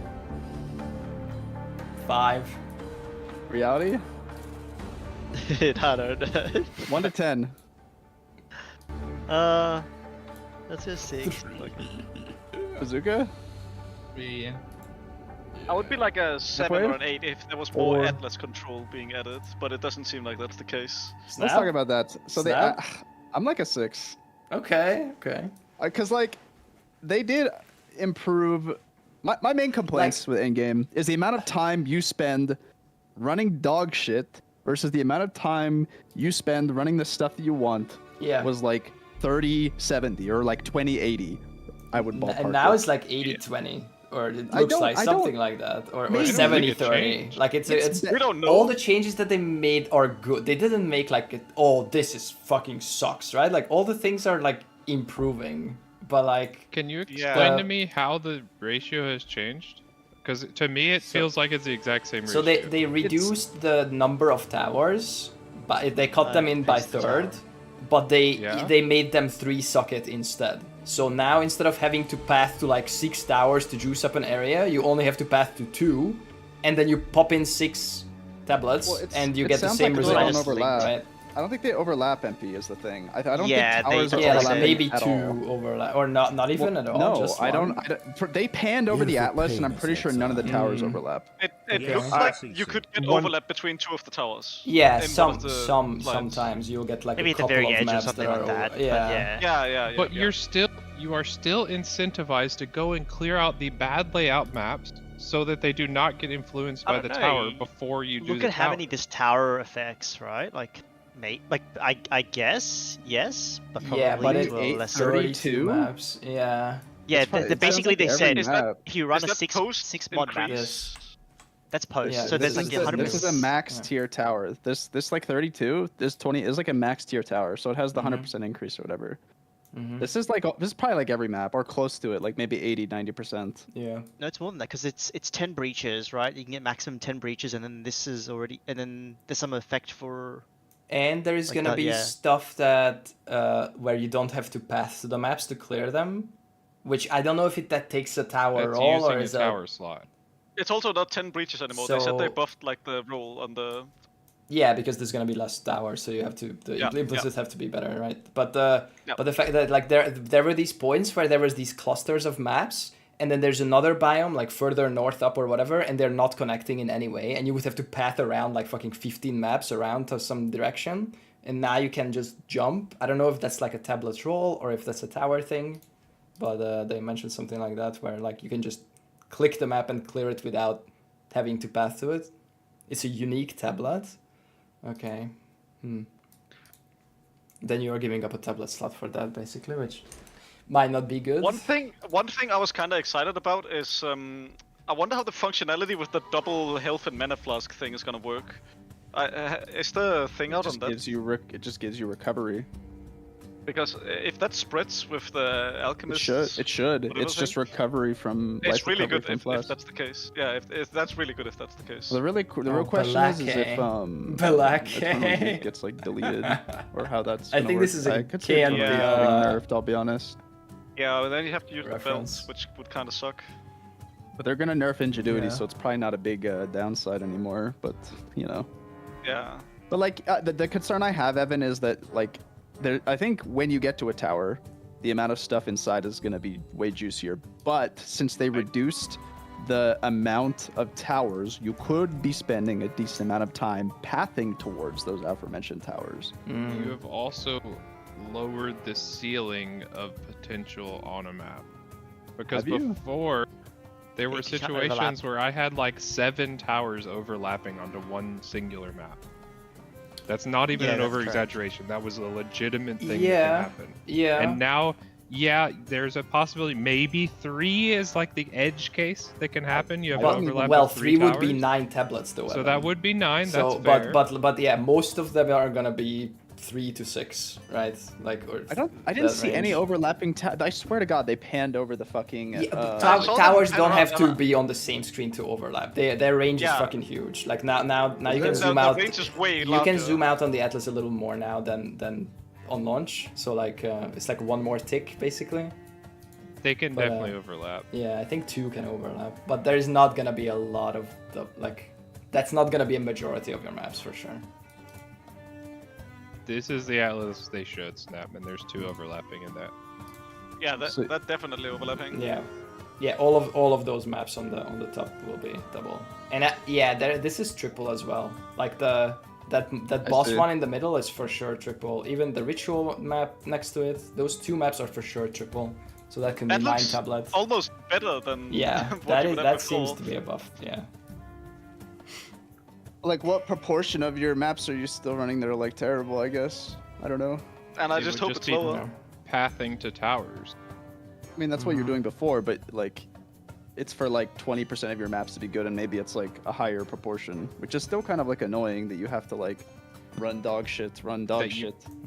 5. Reality. I don't know. 1 to 10. That's a 6. Bazooka. 3. I would be like a 7 Halfway? or an 8 if there was more 4. Atlas control being added, but it doesn't seem like that's the case. Let's talk about that. So Snap? I'm like a 6. Okay. Because like, they did improve. My main complaints with in-game is the amount of time you spend running dog shit versus the amount of time you spend running the stuff that you want. Yeah. Was like 30-70 or like 20-80. I would ballpark. And now it. it's like 80-20. Or it I looks don't- like I something don't- like that, or Maybe. 70-30. Like it's we don't know. all the changes that they made are good. They didn't make like this is fucking sucks, right? Like all the things are like improving, but like. Can you explain to me how the ratio has changed? Because to me it feels like it's the exact same ratio. So they reduced the number of towers, but they cut them in by third, but they made them 3 socket instead. So now instead of having to path to like 6 towers to juice up an area, you only have to path to 2, and then you pop in 6 tablets, and you get the same result. Right? I don't think they overlap. MP is the thing. I don't think towers yeah, overlap like maybe at 2 all. overlap, or not even at all. No, just I one. don't. They panned over the Atlas, and I'm pretty sure none of the towers overlap. It looks like you could get overlap between 2 of the towers. Yeah, in one of the lines. sometimes you'll get like Maybe a at the couple very of edge or maps something that like are that, yeah. but But you are still incentivized to go and clear out the bad layout maps so that they do not get influenced by the tower before you do Look the at how tower. many this tower affects, right? Like, I guess yes, but probably Yeah, but to a lesser 32 maps. Yeah. Yeah, basically they said if you run is a that six mod map, increase? that's post. Yeah, so there's like 100%. This is a max tier tower. This like 32. This 20 is like a max tier tower, so it has the 100% increase or whatever. This is probably like every map or close to it, like maybe 80-90%. Yeah. No, it's more than that because it's 10 breaches, right? You can get maximum 10 breaches, and then this is already, and then there's some effect for. And there is like gonna that, be yeah. stuff that where you don't have to path to the maps to clear them, which I don't know if that takes a tower It's roll or using is a tower slot. It's also not 10 breaches anymore. They said they So- buffed like the roll on the. Yeah, because there's gonna be less towers, so you have to the implicit have to be better, right? But Yeah. but the fact that like there were these points where there was these clusters of maps, and then there's another biome like further north up or whatever, and they're not connecting in any way, and you would have to path around like fucking 15 maps around to some direction, and now you can just jump. I don't know if that's like a tablet roll or if that's a tower thing, but they mentioned something like that where like you can just click the map and clear it without having to path to it. It's a unique tablet. Okay. Then you are giving up a tablet slot for that, basically, which might not be good. One thing I was kind of excited about is I wonder how the functionality with the double health and mana flask thing is gonna work. Is there a thing out on that? It just gives you recovery. Because if that spreads with the alchemist, it should. It's just recovery from. It's really good from if that's the case. Yeah, if that's really good if that's the case. Well, the real question is if Balake gets like deleted or how that's. I think this is a can be nerfed. I'll be honest. Yeah, but then you have to use the belts, which would kind of suck. But they're gonna nerf Ingenuity, so it's probably not a big downside anymore. But you know. Yeah. But like the concern I have, Evan, is that like. I think when you get to a tower, the amount of stuff inside is going to be way juicier. But since they reduced the amount of towers, you could be spending a decent amount of time pathing towards those aforementioned towers. You have also lowered the ceiling of potential on a map. Because before, there were situations where I had like 7 towers overlapping onto one singular map. That's not even an over-exaggeration. That was a legitimate thing that can happen. Yeah. And now, there's a possibility. Maybe 3 is like the edge case that can happen. You have overlap of 3 would towers. be 9 tablets though. So that would be 9. So, that's fair. but yeah, most of them are gonna be 3 to 6, right? Like, or I didn't see any overlapping. I swear to God, they panned over the fucking. Towers don't have to be on the same screen to overlap. Their range is fucking huge. Like now you can zoom out. You can zoom out on the Atlas a little more now than on launch. So like it's like one more tick basically. They can definitely overlap. Yeah, I think 2 can overlap, but there's not gonna be a lot of the like. That's not gonna be a majority of your maps for sure. This is the Atlas they should snap, and there's 2 overlapping in that. Yeah, that definitely overlapping. Yeah, all of those maps on the top will be double. And this is triple as well. Like that boss one in the middle is for sure triple. Even the ritual map next to it, those 2 maps are for sure triple. So that can be 9 tablets. Almost better than. Yeah, that seems to be a buff. Yeah. Like, what proportion of your maps are you still running that are like terrible? I guess I don't know. And I just hope it's lower. Pathing to towers. I mean, that's what you're doing before, but like, it's for like 20% of your maps to be good, and maybe it's like a higher proportion, which is still kind of like annoying that you have to like run dog shit.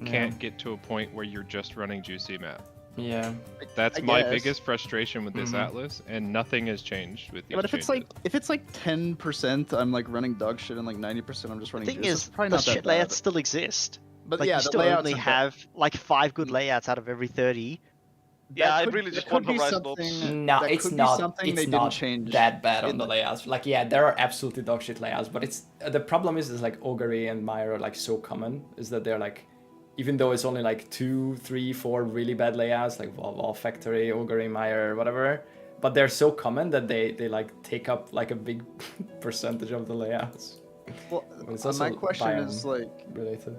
Can't get to a point where you're just running juicy map. Yeah, that's my biggest frustration with this Atlas, and nothing has changed with these But if it's like 10%, I'm like running dog shit, and like 90% I'm just running. The thing is, the shit layouts still exist. But like, yeah, you still only have like 5 good layouts out of every 30. Yeah, I really just want Horizon Ops. No, it's not. It's not that bad on the layouts. Like, yeah, there are absolutely dog shit layouts, but it's the problem is like Augury and Mire are like so common. Is that they're like, even though it's only like 2, 3, 4 really bad layouts, like Wall Factory, Augury, Mire, whatever, but they're so common that they like take up like a big percentage of the layouts. Well, my question is like related.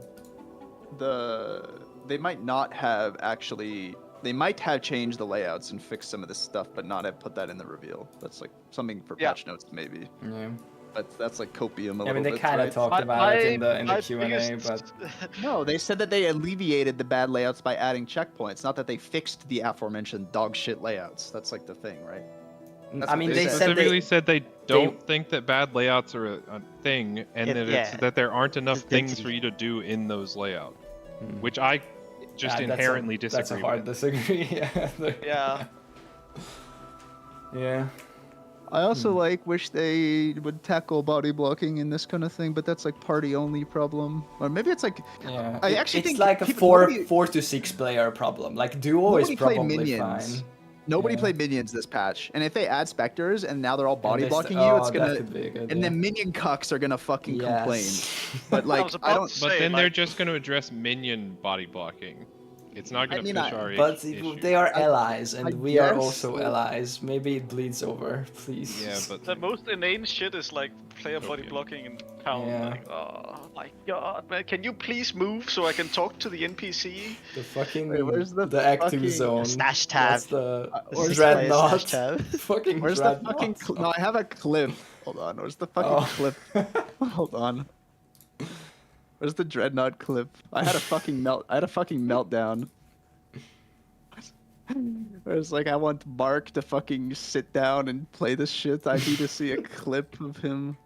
They might not have actually. They might have changed the layouts and fixed some of this stuff, but not have put that in the reveal. That's like something for patch notes, maybe. Yeah. But that's like copium a little bit. I mean, they kind of talked about it in the Q&A, but no, they said that they alleviated the bad layouts by adding checkpoints, not that they fixed the aforementioned dog shit layouts. That's like the thing, right? I mean, they specifically said they don't think that bad layouts are a thing, and that there aren't enough things for you to do in those layouts, which I just inherently disagree. That's a hard disagree. Yeah. Yeah. I also wish they would tackle body blocking in this kind of thing, but that's like party only problem, or maybe it's like I actually think it's like a 4 to 6 player problem. Like duo is probably fine. Nobody played minions this patch, and if they add specters and now they're all body blocking you, it's gonna. And then minion cucks are gonna fucking complain. But like I don't. But then they're just gonna address minion body blocking. It's not gonna push our issue. They are allies, and we are also allies. Maybe it bleeds over, please. Yeah, but the most inane shit is like player body blocking in town. Yeah. Like, oh my god, man! Can you please move so I can talk to the NPC? The fucking where's the active zone. Slash tab. That's the dreadnought. Fucking where's dreadnought. the fucking? No, I have a clip. Hold on. Where's the fucking clip? Hold on. Where's the dreadnought clip? I had a fucking meltdown. Whereas like I want Mark to fucking sit down and play this shit. I need to see a clip of him.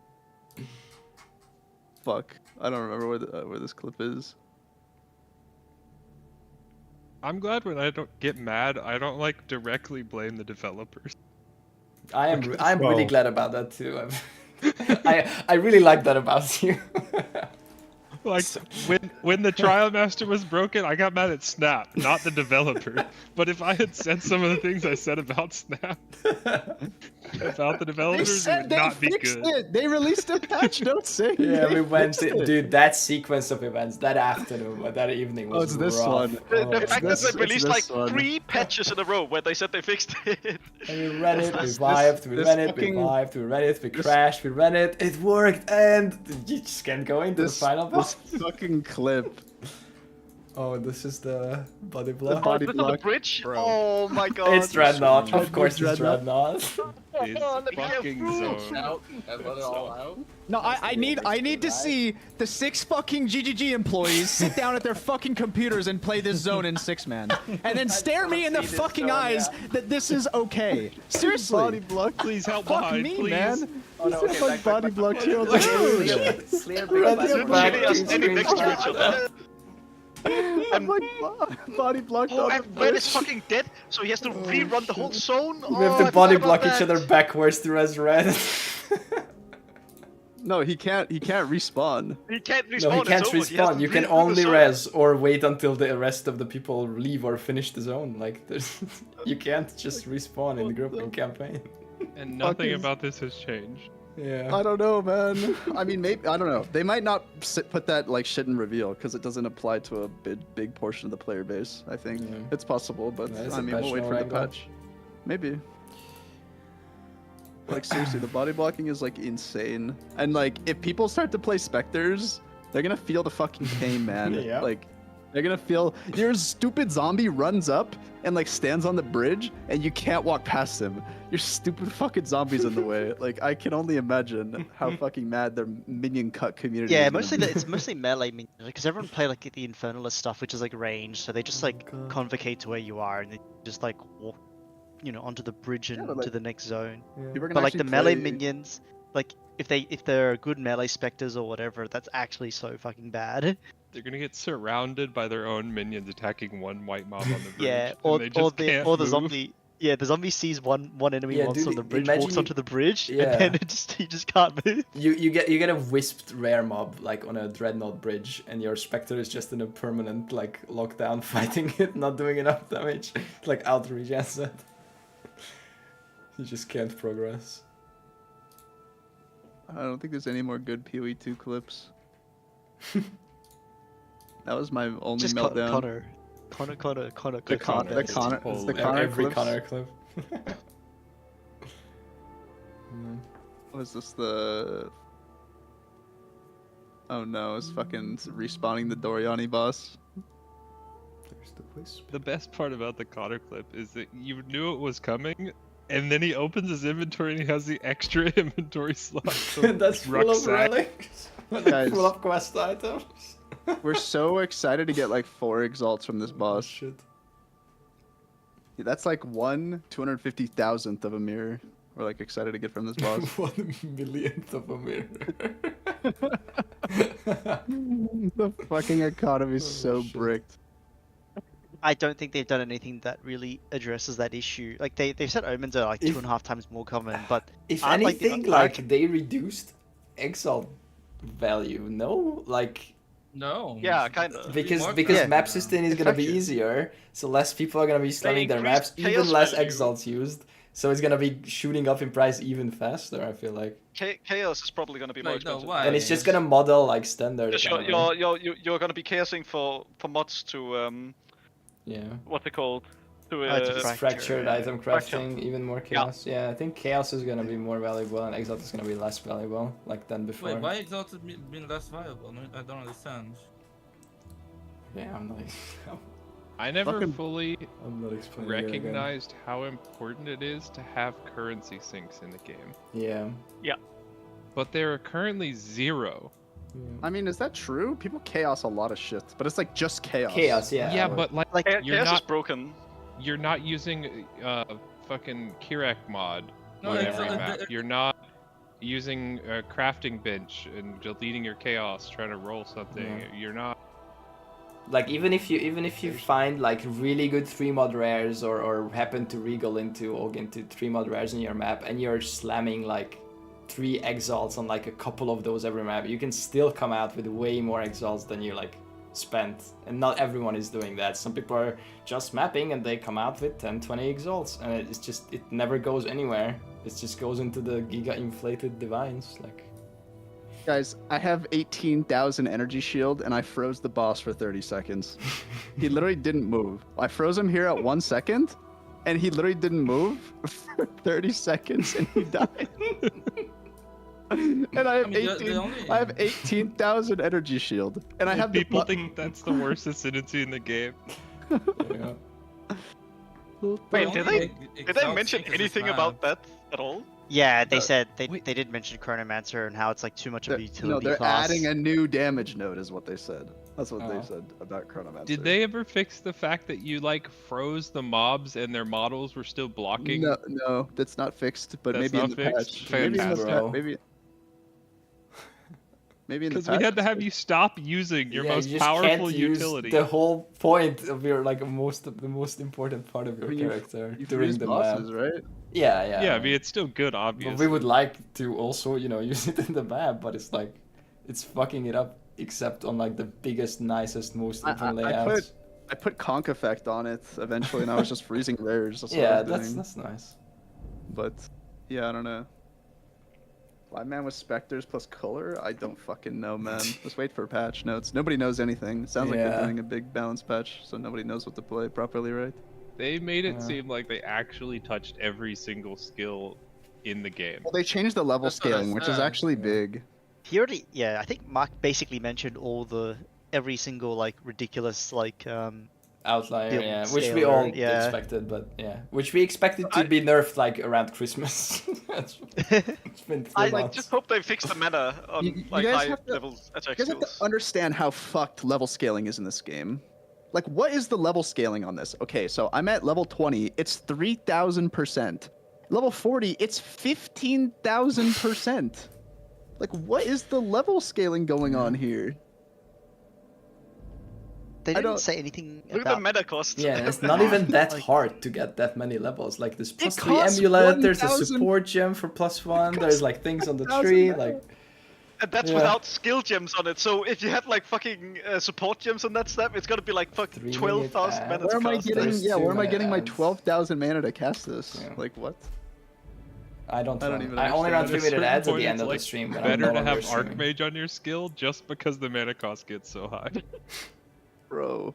Fuck, I don't remember where this clip is. I'm glad when I don't get mad, I don't like directly blame the developers. I'm really glad about that too. I really like that about you. Like when the trial master was broken, I got mad at Snap, not the developer. But if I had said some of the things I said about Snap, about the developers, it would not be good. It. They released a patch note saying. Yeah, we went, dude. That sequence of events, that afternoon, that evening was it's this rough. one. The fact that they released like 3 patches in a row where they said they fixed it. And we ran it, we vibed, we ran it, we vibed, we ran it, we crashed, we ran it, it worked, and you just can't go into the final boss. This fucking clip. Oh, this is the body block. Oh, this is the bridge? Bro. Oh my god. It's Dreadnought, of course it's Dreadnought. Fucking zone. No, I need to see the 6 fucking GGG employees sit down at their fucking computers and play this zone in 6-man, and then stare me in the fucking eyes that this is okay. Seriously. Body block, please help Fuck behind, me, please. man. Oh, no, okay, body block here. Body blocked. Oh, and Red is fucking dead, so he has to rerun the whole zone. We have to body block each other backwards to res Red. No, he can't respawn. He can't respawn. No, he can't respawn. You can only res or wait until the rest of the people leave or finish the zone. Like, you can't just respawn in the group in campaign. And nothing about this has changed. Yeah. I don't know, man. I mean, maybe I don't know. They might not put that like shit in reveal because it doesn't apply to a big portion of the player base. I think it's possible, but I mean, we'll wait for the patch. Maybe. Like seriously, the body blocking is like insane. And like, if people start to play Spectres, they're gonna feel the fucking pain, man. Yeah. Like, they're gonna feel your stupid zombie runs up and like stands on the bridge, and you can't walk past him. Your stupid fucking zombies in the way. Like, I can only imagine how fucking mad their minion cut community. Yeah, is it's mostly melee minions because everyone play like the Infernalist stuff, which is like range, so they just like convocate to where you are and they just like walk, onto the bridge and to the next zone. Yeah. But like the melee minions, like if they're good melee specters or whatever, that's actually so fucking bad. They're gonna get surrounded by their own minions attacking one white mob on the bridge. Yeah, or the zombie. Yeah, the zombie sees one enemy once on the bridge, walks onto the bridge, Yeah. and then he just can't move. You get a wisped rare mob like on a Dreadnought bridge, and your Spectre is just in a permanent like lockdown fighting it, not doing enough damage, like out regen set. You just can't progress. I don't think there's any more good POE2 clips. That was my only Just Meltdown. Connor. The Connor. It's the Connor Every clips. Connor clip. Was this the? Oh no! It's fucking respawning the Doriani boss. There's the wisp. The best part about the Connor clip is that you knew it was coming, and then he opens his inventory and he has the extra inventory slot. That's full of relics. Guys, full of quest items. We're so excited to get like 4 exalts from this boss. Shit. Yeah, that's like 250,000th of a mirror. We're like excited to get from this boss. 1,000,000th of a mirror. The fucking economy is so bricked. I don't think they've done anything that really addresses that issue. Like they've said omens are like 2.5 times more common, but if aren't, anything, like they reduced exalt value. No, like. No. Yeah, kind of. Because map system is gonna be easier, so less people are gonna be slamming their maps, even less exalts used. So it's gonna be shooting up in price even faster. I feel like. Chaos is probably gonna be more expensive. And it's just gonna model like standard. You're gonna be chaosing for mods to Yeah. What's it called? To fractured item crafting, even more chaos. Yeah, I think chaos is gonna be more valuable and exalt is gonna be less valuable, like than before. Wait, why exalt has been less valuable? I don't understand. Yeah, I'm not. I never fully I'm not explaining it again. recognized how important it is to have currency sinks in the game. Yeah. Yeah. But there are currently 0. I mean, is that true? People chaos a lot of shit, but it's like just chaos. Chaos, yeah. Yeah, but like you're chaos not is broken. you're not using fucking Kirek mod No, on it's- every map. You're not using a crafting bench and deleting your chaos trying to roll something. You're not. Like even if you find like really good 3-mod rares or happen to regal into 3-mod rares in your map and you're slamming like 3 exalts on like a couple of those every map, you can still come out with way more exalts than you like spent. And not everyone is doing that. Some people are just mapping and they come out with 10-20 exalts and it's just, it never goes anywhere. It just goes into the giga inflated divines. Like, guys, I have 18,000 energy shield and I froze the boss for 30 seconds. He literally didn't move. I froze him here at 1 second and he literally didn't move for 30 seconds and he died. And I have I have 18,000 energy shield and I have people think that's the worst ascendancy in the game. Wait, did they mention anything about that at all? Yeah, they said they did mention Chronomancer and how it's like too much of a utility No, they're class. adding a new damage node is what they said. That's what they said about Chronomancer. Did they ever fix the fact that you like froze the mobs and their models were still blocking? No, that's not fixed, but That's maybe in not the fixed? patch. Maybe in the Fantastic. patch. Maybe in the Because patch. we had to have you stop using your most you just powerful can't use utility. the whole point of your like the most important part of your character during the bosses, map. right? Yeah. Yeah, I mean it's still good, obviously. But we would like to also, use it in the map, but it's like it's fucking it up except on like the biggest, nicest, most open layouts. I put conk effect on it eventually, and I was just freezing rares. That's what I Yeah, was doing. that's nice. But yeah, I don't know. 5-man with specters plus color? I don't fucking know, man. Let's wait for patch notes. Nobody knows anything. It sounds like they're doing a big balance patch, so nobody knows what to play properly, right? They made it seem like they actually touched every single skill in the game. Well, they changed the level scaling, which is actually big. He already, I think Mark basically mentioned every single like ridiculous like outlier, which we all expected, but which we expected to be nerfed like around Christmas. It's been 3 months. Just hope they fix the meta on high levels attack You guys have to understand how fucked level scaling is in this game. Like, what is the level scaling on this? Okay, so I'm at level 20. It's 3,000%. Level 40, it's 15,000%. Like, what is the level scaling going on here? They didn't say anything Look about... at the meta cost. Yeah, it's not even that hard to get that many levels. Like there's +3 amulet, there's a support gem for +1, there's like things on the tree, like... And that's without skill gems on it, so if you had like fucking support gems on that step, it's gonna be like fuck 12,000 mana to Where am I cast getting, this. where am I getting my 12,000 mana to cast this? Like, what? I don't even I only run At a 3-minute certain ads at point, the end it's, of the like, stream. When better I'm no to have longer streaming. Archmage on your skill just because the mana cost gets so high. Bro.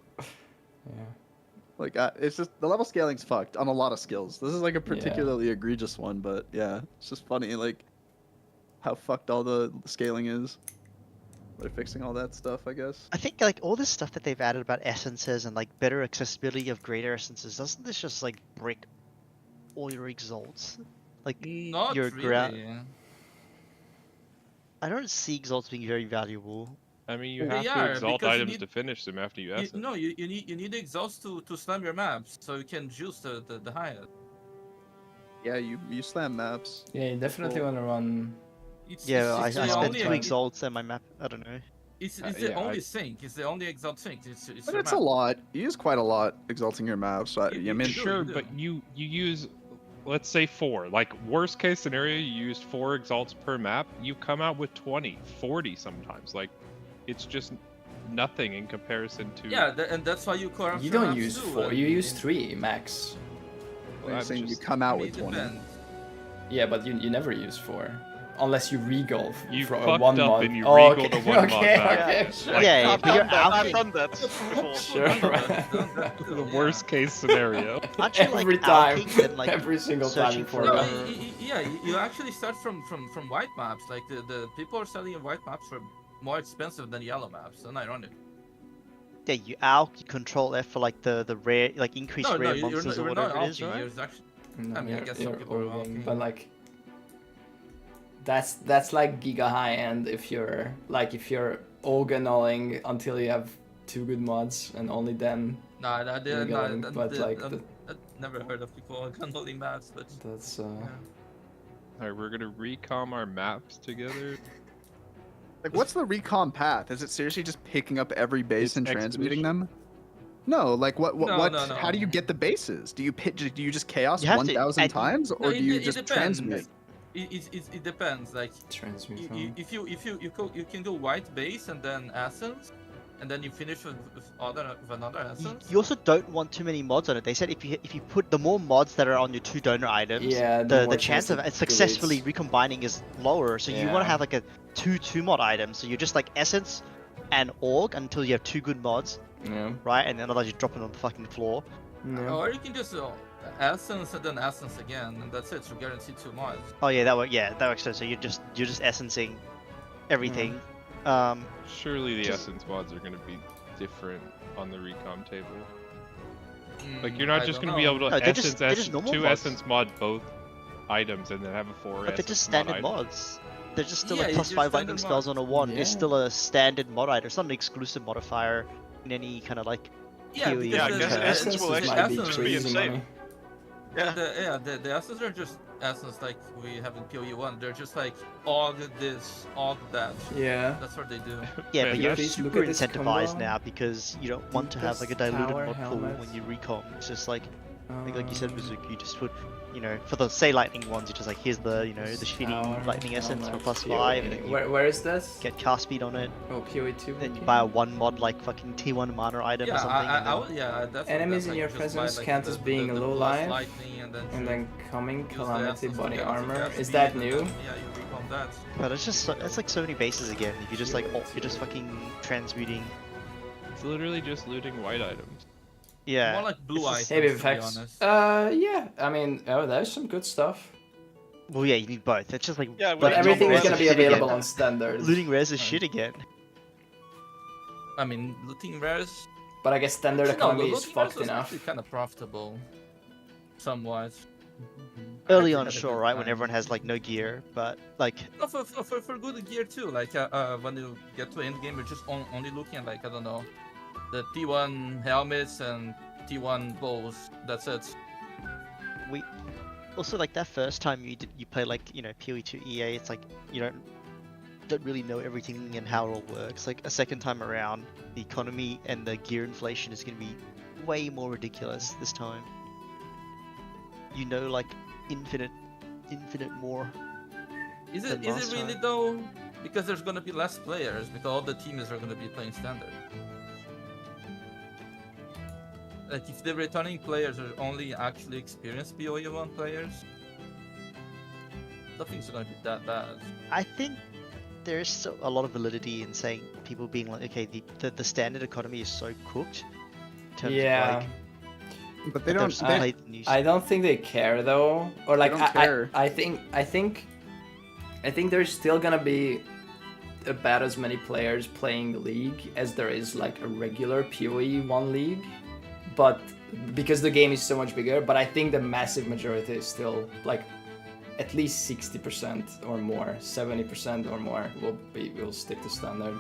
Like, it's just, the level scaling's fucked on a lot of skills. This is like a particularly egregious one, but yeah, it's just funny, like, how fucked all the scaling is. They're fixing all that stuff, I guess. I think like all this stuff that they've added about essences and like better accessibility of greater essences, doesn't this just like break all your exalts? Like Not your really. I don't see exalts being very valuable. I mean, you have to exalt items to finish them after you essence. No, you need exalts to slam your maps so you can juice the highest. Yeah, you slam maps. Yeah, you definitely want to run... I spent 2 exalts on my map. I don't know. It's the only thing. It's the only exalt thing. But it's a lot. You use quite a lot exalting your maps. So I mean, sure, but you use, let's say 4. Like worst case scenario, you used 4 exalts per map. You come out with 20, 40 sometimes. Like, it's just nothing in comparison to. Yeah, and that's why you corrupt. You don't use 4. You use 3 max. Well, you're saying you come out with 20. Yeah, but you never use 4. Unless you regal you for fucked 1 up month. and you regaled a 1 month okay, back. Yeah, but you're out. I've done that before. Sure. The worst case scenario. Every time, every single time before. No, you actually start from white maps. Like the people are selling white maps for more expensive than yellow maps. Unironic. Yeah, you alch, you control F for like the rare, like increased rare monsters or whatever it is, right? No, I mean, I guess some people are alching. But like, that's like giga high end if you're Olga nulling until you have 2 good mods and only then. But I've never heard of people controlling maps, but that's. Yeah. Alright, we're gonna recom our maps together. Like, what's the recon path? Is it seriously just picking up every base and transmuting them? No, like what? No. How do you get the bases? Do you do you just chaos You have 1,000 times, No, or do you it just depends. transmute? It depends. Like transmute. If you can do white base and then essence, and then you finish with another essence. You also don't want too many mods on it. They said if you put the more mods that are on your 2 donor items, yeah, the chance of successfully recombining is lower. So you want to have like a 2 mod items. So you're just like essence and org until you have 2 good mods. Yeah. Right, and then otherwise you drop it on the fucking floor. Yeah. Or you can just essence and then essence again, and that's it. So guarantee 2 mods. Oh yeah, that works. So you're just essencing everything. Surely the essence mods are gonna be different on the recom table. Like you're not just gonna be able to essence 2 essence mod both items and then have a 4 But they're just standard mods. They're just still like just +5 lightning spells on a wand. Yeah. It's still a standard mod item. It's not an exclusive modifier in any kind of like PoE. Yeah, I guess essence will actually be insane. Yeah. The essence are just essence like we have in POE1. They're just like all this, all that. Yeah. That's what they do. Yeah, but you're Please look super at this incentivized combo. now because you don't want to have like a diluted Tower mod pool helmet. when you recom. It's just like like you said, Mizuki, you just put, for the say lightning ones, you're just like, here's the the shitty Tower lightning essence for helmet. +5. And then you Where is this? get cast speed on it. Oh, POE2. Then you buy a 1 mod like fucking T1 mana item or something. That's Enemies in like your just presence buy, like, count as being the low plus life, lightning and then coming use calamity the essence body to get armor. cast Is speed, that and new? then, yeah, you recom that. But it's just it's like so many bases again. If you just like you're just fucking transmuting. It's literally just looting white items. Yeah. More like blue items, Hey, to be effects. honest. Yeah. I mean, there's some good stuff. Well, yeah, you need both. It's just like. Yeah, But everything is gonna be available on standard. Looting rares is shit again. I mean, looting rares. But I guess standard Actually, no, economy is looting rares fucked was enough. actually kind of profitable, somewhat. Early Actually on, had a sure, good right? When time. everyone has like no gear, but like. No, for good gear too. Like when you get to end game, you're just only looking at like I don't know, the T1 helmets and T1 bows. That's it. We also like that first time you play like POE2 EA. It's like you don't really know everything and how it all works. Like a second time around, the economy and the gear inflation is going to be way more ridiculous this time. Like infinite more. Is it really though? Because there's gonna be less players because all the teams are gonna be playing standard. Like if the returning players are only actually experienced POE1 players, nothing's gonna be that bad. I think there is so a lot of validity in saying people being like, okay, the standard economy is so cooked. In terms of, like, but they don't. I don't think they care though, or like don't care. I think there's still gonna be about as many players playing the league as there is like a regular PoE1 league, but because the game is so much bigger. But I think the massive majority is still like at least 60% or more, 70% or more will stick to standard.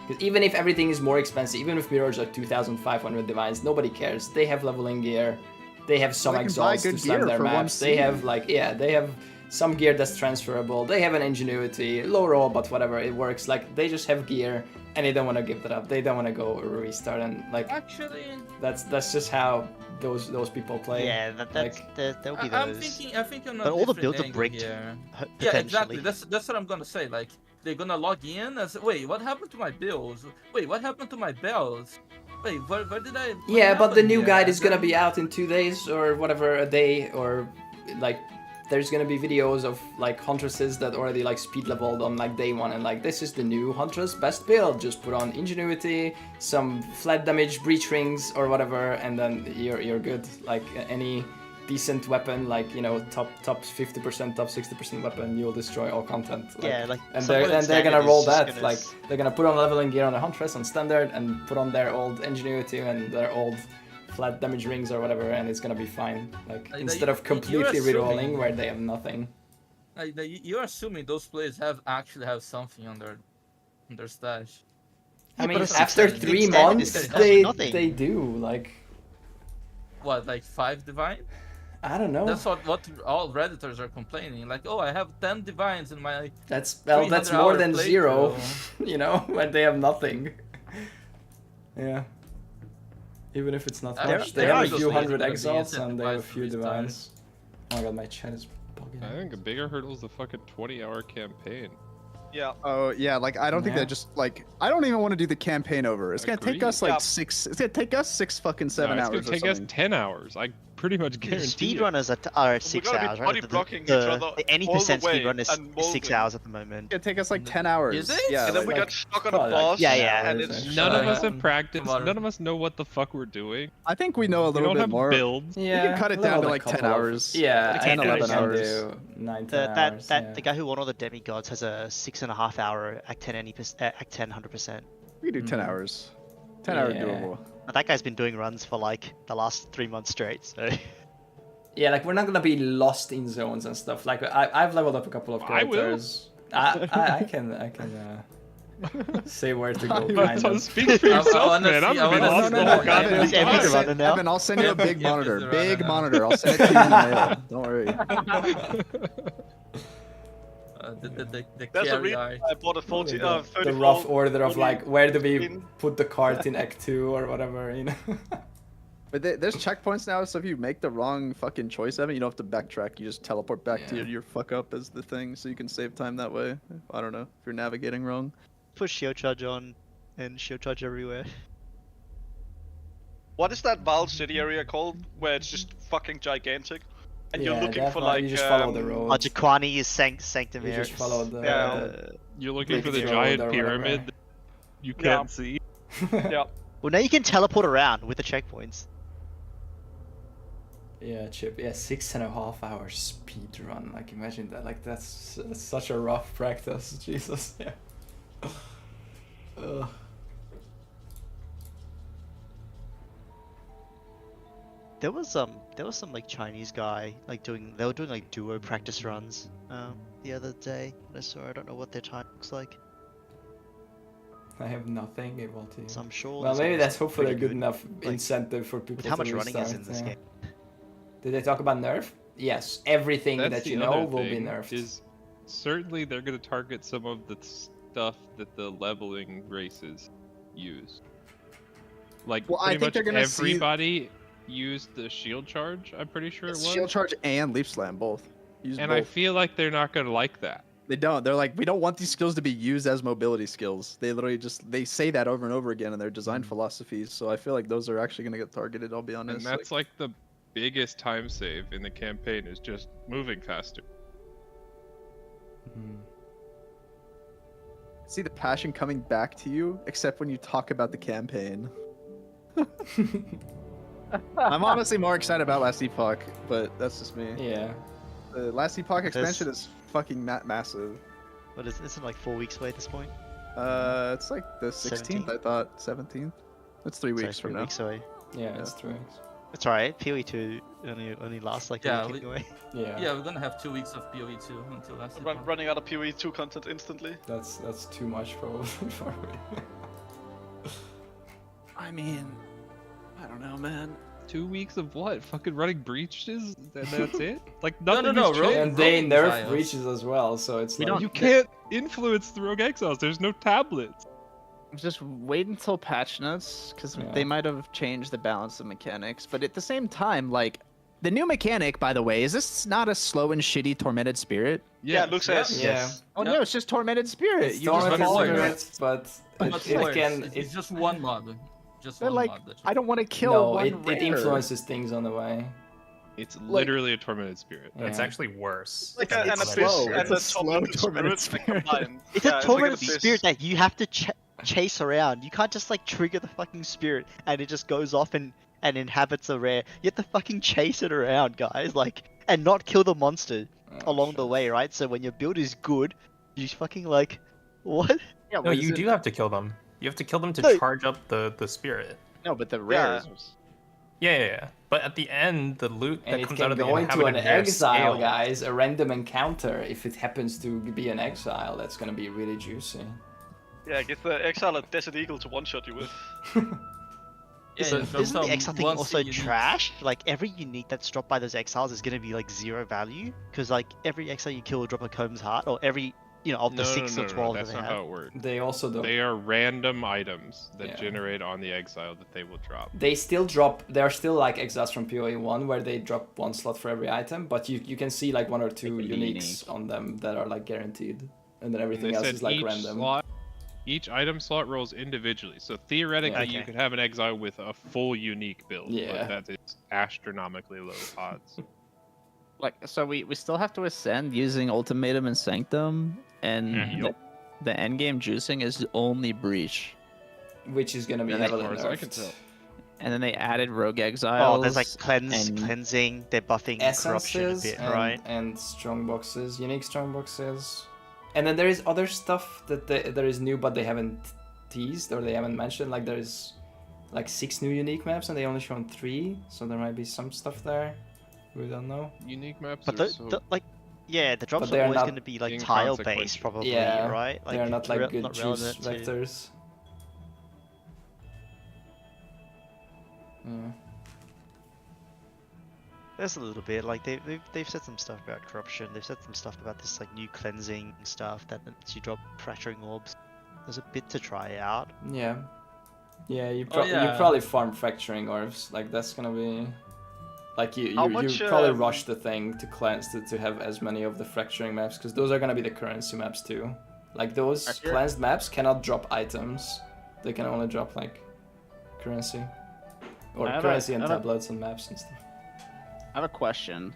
Because even if everything is more expensive, even if mirrors are 2,500 divines, nobody cares. They have leveling gear, they have some exalts to slam their maps, they have they have some gear that's transferable, they have an ingenuity, low roll, but whatever, it works. Like they just have gear and they don't want to give that up. They don't want to go restart and like. Actually, that's just how those people play. Yeah, there'll be those. I think I'm not. But all the builds are bricked. Here. Yeah, exactly. That's what I'm gonna say. Like they're gonna log in as wait, what happened to my bills? Wait, what happened to my bells? Wait, where did I? Yeah, but the new guide is gonna be out in 2 days or whatever, a day, or like there's gonna be videos of like huntresses that already like speed leveled on like day 1 and like this is the new huntress best build. Just put on ingenuity, some flat damage breach rings or whatever, and then you're good. Like any decent weapon, like top 50%, top 60% weapon, you'll destroy all content. And they're gonna roll that. Like they're gonna put on leveling gear on the huntress on standard and put on their old ingenuity and their old flat damage rings or whatever, and it's gonna be fine. Like instead of completely rerolling where they have nothing. You're assuming those players actually have something on their stash. I mean, after 3 months, they do like. what, like 5 divine? I don't know. That's what all redditors are complaining. Like, oh, I have 10 divines in my. That's more than 0. You know, when they have nothing. Yeah. Even if it's not much, they have a few hundred exiles and they have a few divines. Oh my god, my chat is bugging. I think a bigger hurdle is the fucking 20-hour campaign. Yeah. Oh yeah, like I don't think they just like I don't even want to do the campaign over. It's gonna take us like 6. It's gonna take us 6 fucking 7 hours. It's gonna take us 10 hours. I pretty much guarantee. Speedrunners are at 6 hours, right? The any percent speedrun is 6 hours at the moment. It'll take us like 10 hours. Is it? Yeah. And then we got stuck on a boss. Yeah. And it's none of us have practiced. None of us know what the fuck we're doing. I think we know a little bit more. Builds. Yeah, we can cut it down to like 10 hours. Yeah, 10, 11 hours. 9, 10 hours. The guy who won all the demigods has a 6.5 hour Act 10 100%. We can do 10 hours. 10 hours doable. But that guy's been doing runs for like the last 3 months straight, so. Yeah, like we're not gonna be lost in zones and stuff. Like I've leveled up a couple of characters. I can say where to go. Kind of. Speak for yourself, man. I'm gonna be lost the whole goddamn time. Evan, I'll send you a big monitor. Big monitor. I'll send it to you in the mail. Don't worry. That's a reason I bought a 40, the rough order of like where do we put the cart in Act 2 or whatever, you know. But there's checkpoints now, so if you make the wrong fucking choice, Evan, you don't have to backtrack. You just teleport back to your fuck up as the thing, so you can save time that way. I don't know if you're navigating wrong. Put shield charge on and shield charge everywhere. What is that Val City area called, where it's just fucking gigantic? And you're looking for like. You just follow the road. Jaquani is Sanctum. You just follow the. You're looking for the giant pyramid that you can't see. Yeah. Well, now you can teleport around with the checkpoints. Yeah, Chip. Yeah, 6.5 hours speed run. Like, imagine that. Like, that's such a rough practice. Jesus. Yeah. There was some like Chinese guy like they were doing like duo practice runs the other day. I saw. I don't know what their time looks like. I have nothing able to. So I'm sure. Well, maybe that's hopefully a good enough incentive for people. How to much running is in this game? Did they talk about nerf? Yes, everything that you know will be nerfed. Is certainly they're going to target some of the stuff that the leveling races use. Like pretty much everybody used the shield charge. I'm pretty sure it was shield charge and leaf slam both. I feel like they're not going to like that. They don't. They're like, we don't want these skills to be used as mobility skills. They literally they say that over and over again in their design philosophies. So I feel like those are actually going to get targeted. I'll be honest. And that's like the biggest time save in the campaign is just moving faster. See the passion coming back to you, except when you talk about the campaign. I'm honestly more excited about Last Epoch, but that's just me. Yeah. The Last Epoch expansion is fucking massive. What is this? Like 4 weeks away at this point? It's like the 16th, 17th? I thought. 17th. It's 3 weeks from now. 3 weeks away. Yeah, it's 3 weeks. It's alright. POE2 only lasts like a week anyway. Yeah, we're gonna have 2 weeks of POE2 until last. Running out of POE2 content instantly. That's too much probably for me. I mean, I don't know, man. 2 weeks of what? Fucking running breaches? That's it? Like nothing no, has changed. And they nerf breaches as well, so it's like... You can't influence the Rogue Exiles. There's no tablets. Just wait until patch notes, because they might have changed the balance of mechanics. But at the same time, like, the new mechanic, by the way, is this not a slow and shitty Tormented Spirit? Yeah, it looks as. Yeah. Oh no, it's just Tormented Spirit. It's Tormented Spirit, but it's just one mod. Just one like, mod. I don't want to kill one it influences things on the way. It's literally a Tormented Spirit. It's actually worse. Like an abyss and a Tormented Spirit combined. It's a Tormented Spirit that you have to chase around. You can't just like trigger the fucking spirit and it just goes off and inhabits a rare. You have to fucking chase it around, guys, like, and not kill the monster along the way, right? So when your build is good, you fucking like, what? Yeah, no, you do have to kill them. You have to kill them to charge up the spirit. No, but the rares. Yeah. But at the end, the loot that comes out of the inhabited rare into an exile, scale. guys, a random encounter. If it happens to be an exile, that's gonna be really juicy. Yeah, get the Exile a Desert Eagle to one-shot you with. Yeah, Isn't the Exile thing also trash? Like every unique that's dropped by those Exiles is gonna be like 0 value, because like every Exile you kill will drop a Comb's Heart, or every of the 6 or 12 that's that they not have. how it works. They also don't. They are random items that generate on the Exile that they will drop. They still drop. There are still like Exiles from POE1 where they drop 1 slot for every item, but you can see like 1 or 2 uniques on them that are like guaranteed, and then everything else is like random. Each item slot rolls individually, so theoretically you could have an Exile with a full unique build, but that is astronomically low odds. Like, so we still have to ascend using Ultimatum and Sanctum, and the endgame juicing is only Breach. Which is gonna be heavily nerfed. And then they added Rogue Exiles. Oh, there's like cleansing, they're buffing corruption a bit, right? And strong boxes, unique strong boxes. And then there is other stuff that there is new, but they haven't teased or they haven't mentioned. Like there's like 6 new unique maps, and they only shown 3, so there might be some stuff there. We don't know. Unique maps, but the drops are always going to be like tile based, probably, right? Like, they are not like good not juice vectors. There's a little bit, like they've said some stuff about corruption. They've said some stuff about this like new cleansing stuff that lets you drop fracturing orbs. There's a bit to try out. Yeah, you probably farm fracturing orbs. Like that's gonna be, like you probably rush the thing to cleanse to have as many of the fracturing maps, because those are gonna be the currency maps too. Like those cleansed maps cannot drop items. They can only drop like currency, or currency and tablets and maps and stuff. I have a question.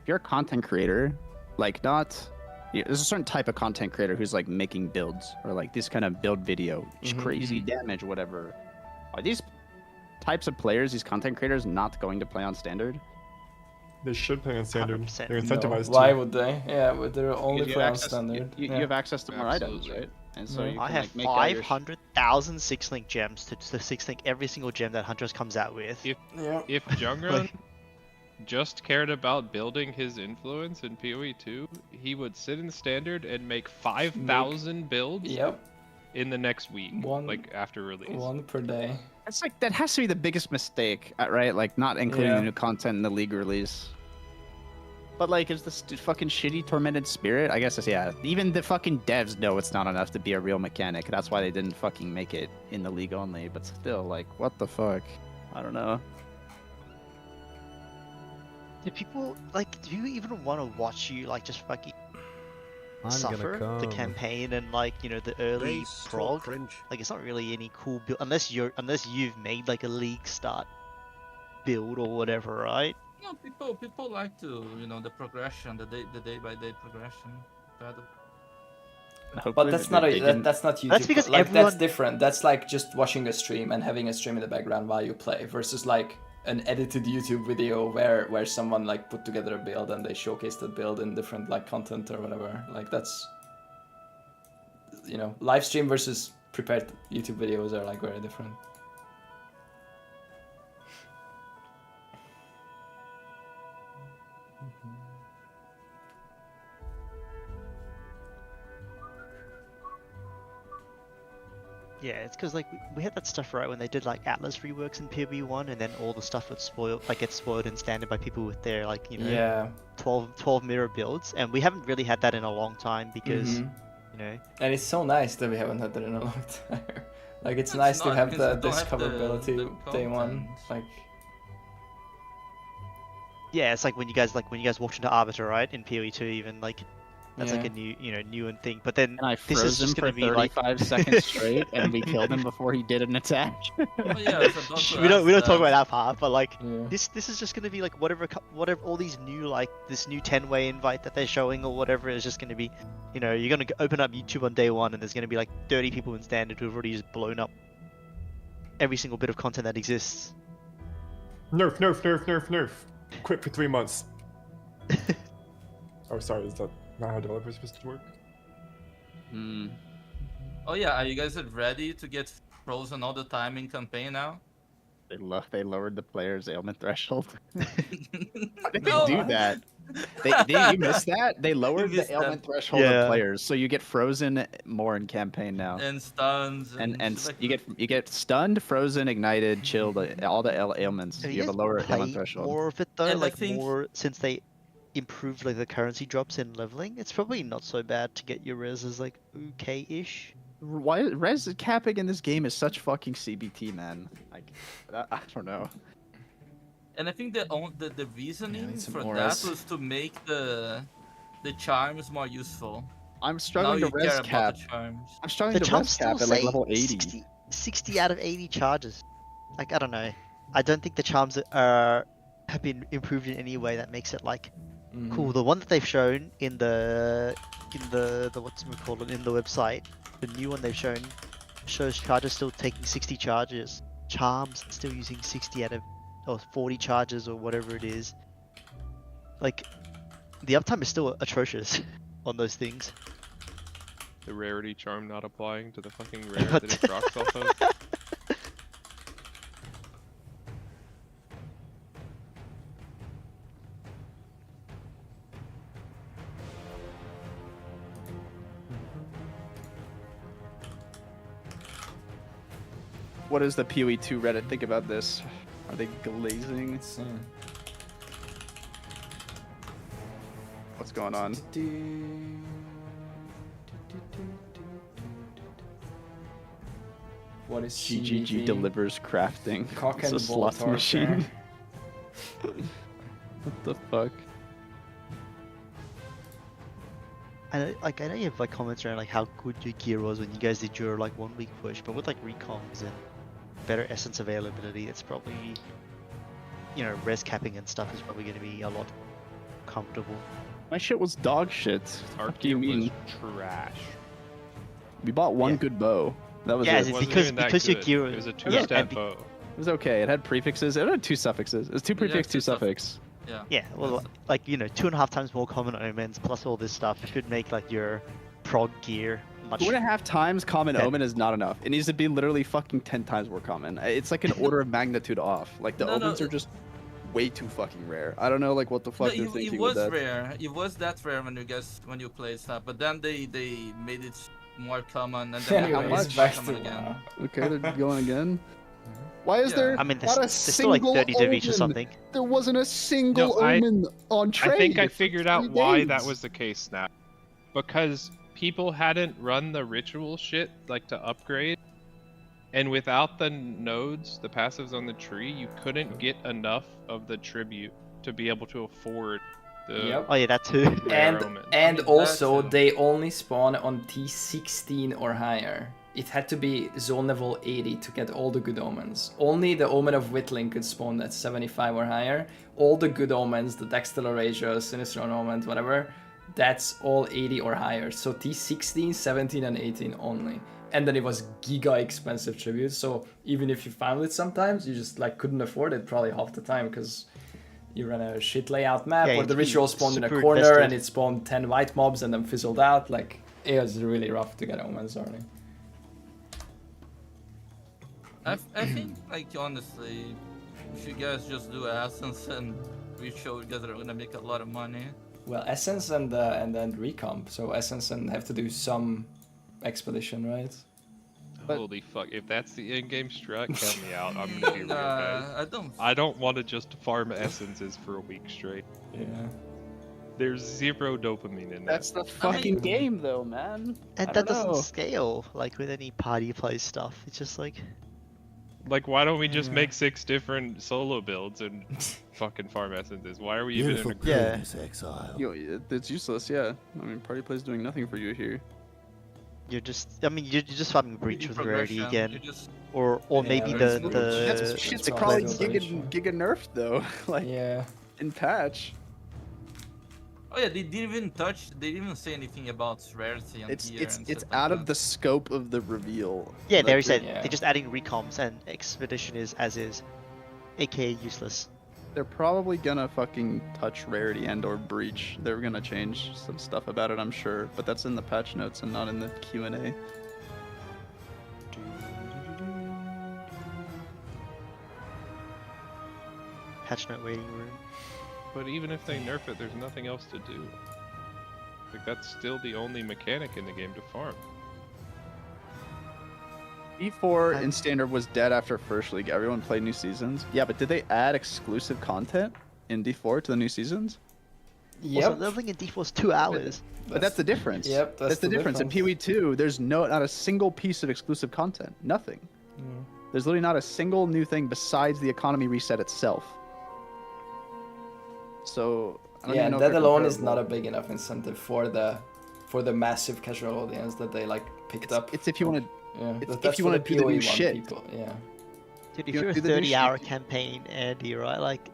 If you're a content creator, like there's a certain type of content creator who's like making builds or like this kind of build video, crazy damage, whatever. Are these types of players, these content creators, not going to play on standard? They should play on standard. They're incentivized. No. Why would they? Yeah, but they're only play on standard. You have access to more items, right? And so you can, I have 500,000 6-link gems to 6-link every single gem that Huntress comes out with. If Jungron just cared about building his influence in POE2, he would sit in standard and make 5,000 builds in the next week, like after release. 1 per day. It's like, that has to be the biggest mistake, right? Like not including the new content in the league release. But like, is this fucking shitty Tormented Spirit? I guess it's, even the fucking devs know it's not enough to be a real mechanic. That's why they didn't fucking make it in the league only. But still, like, what the fuck? I don't know. Do people, like, do you even want to watch you, like, just fucking suffer the campaign and, like, you know, the early prog? Like, it's not really any cool build, unless you've made, like, a league start build or whatever, right? No, people like to, you know, the progression, the day by day progression. But that's not that's not YouTube. That's because like that's different. That's like just watching a stream and having a stream in the background while you play, versus like an edited YouTube video where someone like put together a build and they showcase that build in different like content or whatever. Like that's, you know, live stream versus prepared YouTube videos are like very different. Yeah, it's because like we had that stuff right when they did like Atlas reworks in POE1, and then all the stuff would gets spoiled in standard by people with their like, you know, 12 mirror builds, and we haven't really had that in a long time because you know. And it's so nice that we haven't had that in a long time. Like it's nice to have the discoverability day one. Like. Yeah, it's like when you guys walked into Arbiter, right, in POE2 even, like. That's like a new thing. But then this is just gonna be 35 seconds straight, and we killed him before he did an attack. we don't talk about that part, but like this is just gonna be like whatever all these new, like this new 10-way invite that they're showing or whatever is just gonna be, you know, you're gonna open up YouTube on day one and there's gonna be like 30 people in standard who've already just blown up every single bit of content that exists. Nerf. Quit for 3 months. Oh, sorry, is that not how developers are supposed to work? Oh yeah, are you guys ready to get frozen all the time in campaign now? They lowered the player's ailment threshold. Why did they do that? You missed that? They lowered the ailment threshold of players, so you get frozen more in campaign now. And stuns. And you get stunned, frozen, ignited, chilled, all the ailments. You have a lower ailment threshold. More of it though, And like more since they improved like the currency drops in leveling. It's probably not so bad to get your reses like okay-ish. Why res capping in this game is such fucking CBT, man. Like, I don't know. And I think the reasoning for that was to make the charms more useful. I'm struggling to res cap. I'm struggling to res cap at like level 80. 60 out of 80 charges. Like I don't know. I don't think the charms have been improved in any way that makes it like cool. The one that they've shown in the what's it called in the website, the new one they've shown shows charges still taking 60 charges. Charms still using 60 out of 40 charges or whatever it is. Like the uptime is still atrocious on those things. The rarity charm not applying to the fucking rare that it rocks off of. What does the POE2 Reddit think about this? Are they glazing? What's going on? What is GGG delivers crafting? Cock it's and a ball slot machine. What the fuck? I know you have like comments around like how good your gear was when you guys did your like 1 week push, but with like recoms and better essence availability, it's probably, you know, res capping and stuff is probably going to be a lot comfortable. My shit was dog shit. What do you mean? Trash. We bought one good bow. That was it. because your gear it was a 2-step bow. It was okay. It had prefixes. It had 2 suffixes. It was 2 prefix, 2 suffix. Yeah. Well, like you know, 2.5 times more common omens plus all this stuff should make like your prog gear much. 2.5 times common omen is not enough. It needs to be literally fucking 10 times more common. It's like an order of magnitude off. Like the omens are just way too fucking rare. I don't know like what the fuck they're thinking with that. It was rare. It was that rare when you played stuff, but then they made it more common and then back common again. Okay, they're going again. Why is there I mean, not a there's still like 30 single of each or omen? something. There wasn't a single omen on trade. I think I figured out 3 why days. that was the case now. Because people hadn't run the ritual shit like to upgrade, and without the nodes, the passives on the tree, you couldn't get enough of the tribute to be able to afford the Oh yeah, that too. And also they only spawn on T16 or higher. It had to be zone level 80 to get all the good omens. Only the Omen of Whittling could spawn at 75 or higher. All the good omens, the Dexter Ratio, Sinister Omen, whatever, that's all 80 or higher. So T16, 17 and 18 only. And then it was giga expensive tribute, so even if you found it sometimes, you just like couldn't afford it probably half the time because you ran a shit layout map or the ritual spawned in a corner invested. and it spawned 10 white mobs and then fizzled out. Like, it was really rough to get omens early. I think, like, honestly, if you guys just do Essence and Ritual, you guys are gonna make a lot of money. Well, Essence and then Recomp, so Essence and have to do some expedition, right? Holy fuck, if that's the in-game strat, count me out. I'm gonna be real guys. I don't want to just farm essences for a week straight. Yeah. There's 0 dopamine in that. That's the fucking game though, man. And that doesn't scale like with any party play stuff. It's just like why don't we just make 6 different solo builds and fucking farm essences? Why are we even in a group? Exile. It's useless, yeah. I mean, party play's doing nothing for you here. you're just farming breach with rarity again, or Yeah, maybe that's Shit's all probably that's giga nerfed though. Like in patch. Oh yeah, they didn't even say anything about rarity. It's out of the scope of the reveal. Yeah, they said they're just adding recoms and expedition is as is, aka useless. They're probably gonna fucking touch rarity and or breach. They're gonna change some stuff about it, I'm sure, but that's in the patch notes and not in the Q&A. Patch note waiting room. But even if they nerf it, there's nothing else to do. Like, that's still the only mechanic in the game to farm. D4 in standard was dead after first league. Everyone played new seasons. Yeah, but did they add exclusive content in D4 to the new seasons? Yep. Also, leveling in D4 is 2 hours. But that's the difference. Yep, that's the difference. In POE2, there's not a single piece of exclusive content. Nothing. There's literally not a single new thing besides the economy reset itself. So yeah, and that alone is not a big enough incentive for the massive casual audience that they like picked up. It's if you want to. Yeah, if you want to do the new shit. People, yeah. Dude, if you're a 30-hour campaign, Andy, right? Like,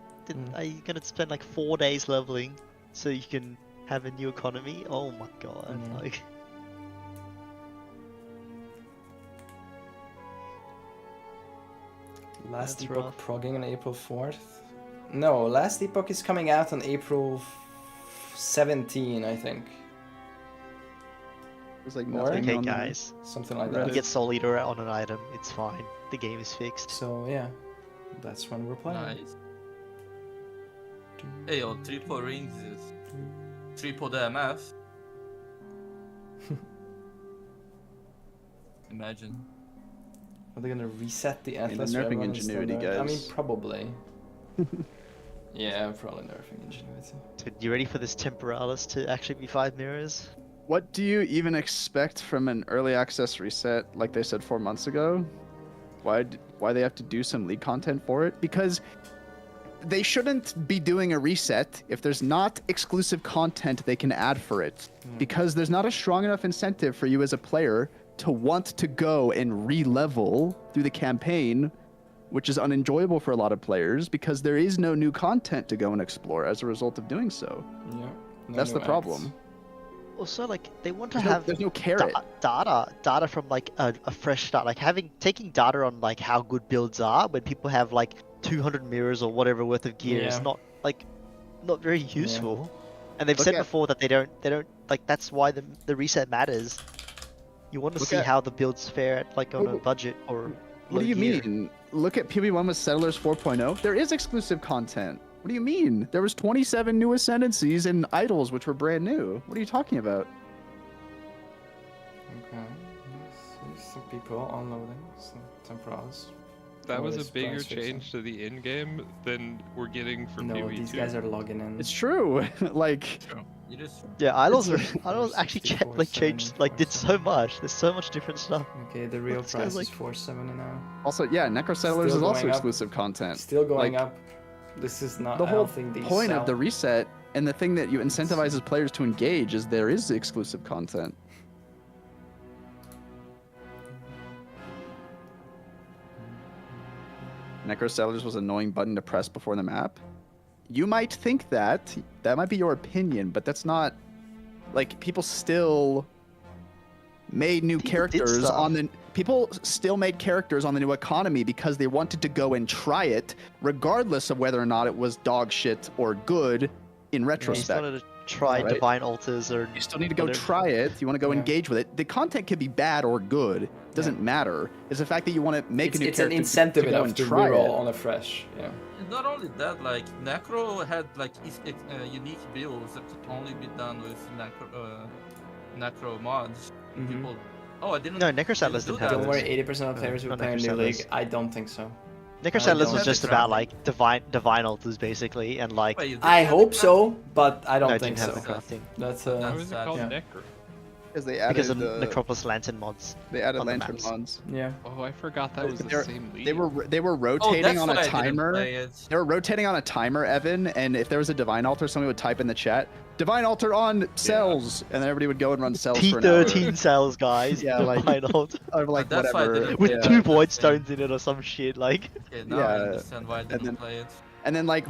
are you gonna spend like 4 days leveling so you can have a new economy? Oh my god! Like. Last Epoch progging on April 4th? No, Last Epoch is coming out on April 17, I think. It's like okay, guys. Something like that. You get Soul Eater on an item, it's fine. The game is fixed. So yeah, that's when we're playing. Nice. Hey, yo, triple rings is triple the MF. Imagine. Are they gonna reset the Atlas? Nerfing ingenuity, guys. I mean, probably. Yeah, probably nerfing ingenuity. Dude, you ready for this Temporalis to actually be 5 mirrors? What do you even expect from an early access reset, like they said 4 months ago? Why they have to do some league content for it? Because they shouldn't be doing a reset if there's not exclusive content they can add for it. Because there's not a strong enough incentive for you as a player to want to go and re-level through the campaign, which is unenjoyable for a lot of players because there is no new content to go and explore as a result of doing so. Yeah, that's the problem. Also, like, they want to have there's no carrot. Data from like a fresh start, like taking data on like how good builds are when people have like 200 mirrors or whatever worth of gear is not very useful. And they've said before that they don't like, that's why the reset matters. You want to see how the builds fare like on a budget or. What do you mean? Look at POE1 with Settlers 4.0. There is exclusive content. What do you mean? There was 27 new ascendancies and idols, which were brand new. What are you talking about? Okay. Some people unloading some Temporals. That was a bigger change to the in-game than we're getting for POE2. No, these guys are logging in. It's true. Like. Yeah, idols actually changed, like, did so much. There's so much different stuff. Okay, the real price is 470 now. Also, yeah, Necro Settlers is also exclusive content. Still going up. This is not the whole point of the reset, and the thing that you incentivizes players to engage is there is exclusive content. Necro Settlers was an annoying button to press before the map. You might think that might be your opinion, but that's not, like, people still made new characters on the people still made characters on the new economy because they wanted to go and try it regardless of whether or not it was dog shit or good in retrospect. You still need to try divine altars, or you still need to go try it. You want to go engage with it. The content can be bad or good. It doesn't matter. It's the fact that you want to make a new character. It's an incentive to go and to try reroll it. on a fresh. Yeah. Not only that, like Necro had like unique builds that could only be done with Necro mods. People, I didn't. No, Necro Settlers didn't have. Don't worry, 80% of players will play in New League. I don't think so. Necro Settlers was just about like divine altars basically, and like. I hope so, but I don't think so. That's How is it called Necro? Because they added because of Necropolis Lantern mods. They added Lantern mods. Yeah. Oh, I forgot that was the same league. They were rotating on a timer. They were rotating on a timer, Evan, and if there was a divine altar, somebody would type in the chat, "Divine altar on cells," and then everybody would go and run cells for an hour. T13 cells, guys. Yeah, like divine altar. Or like whatever. With 2 void stones in it or some shit, like. Okay, now I understand why I didn't play it. And then like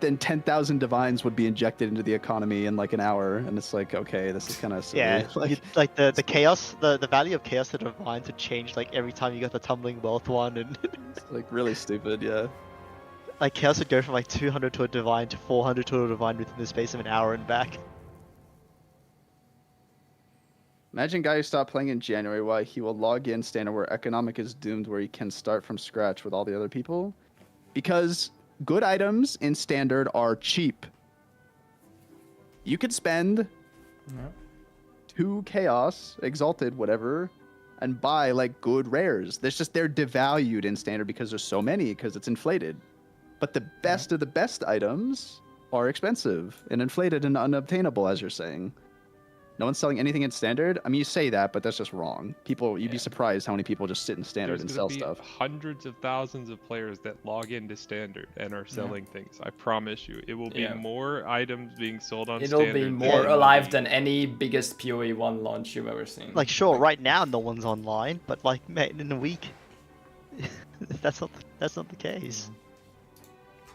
10,000 divines would be injected into the economy in like an hour, and it's like, okay, this is kind of silly. Yeah, like the chaos, the value of chaos to divines would change like every time you got the tumbling wealth one, and it's like really stupid, yeah. Like chaos would go from like 200 to a divine to 400 to a divine within the space of an hour and back. Imagine a guy who stopped playing in January, why he will log in standard where economic is doomed, where he can start from scratch with all the other people, because good items in standard are cheap. You could spend 2 chaos, exalted, whatever, and buy like good rares. They're devalued in standard because there's so many, because it's inflated. But the best of the best items are expensive and inflated and unobtainable, as you're saying. No one's selling anything in standard. I mean, you say that, but that's just wrong. You'd be surprised how many people just sit in standard and sell stuff. Hundreds of thousands of players that log into standard and are selling things. I promise you, it will be more items being sold on standard. It'll be more alive than any biggest POE1 launch you've ever seen. Like, sure, right now no one's online, but like, mate, in a week, that's not the case.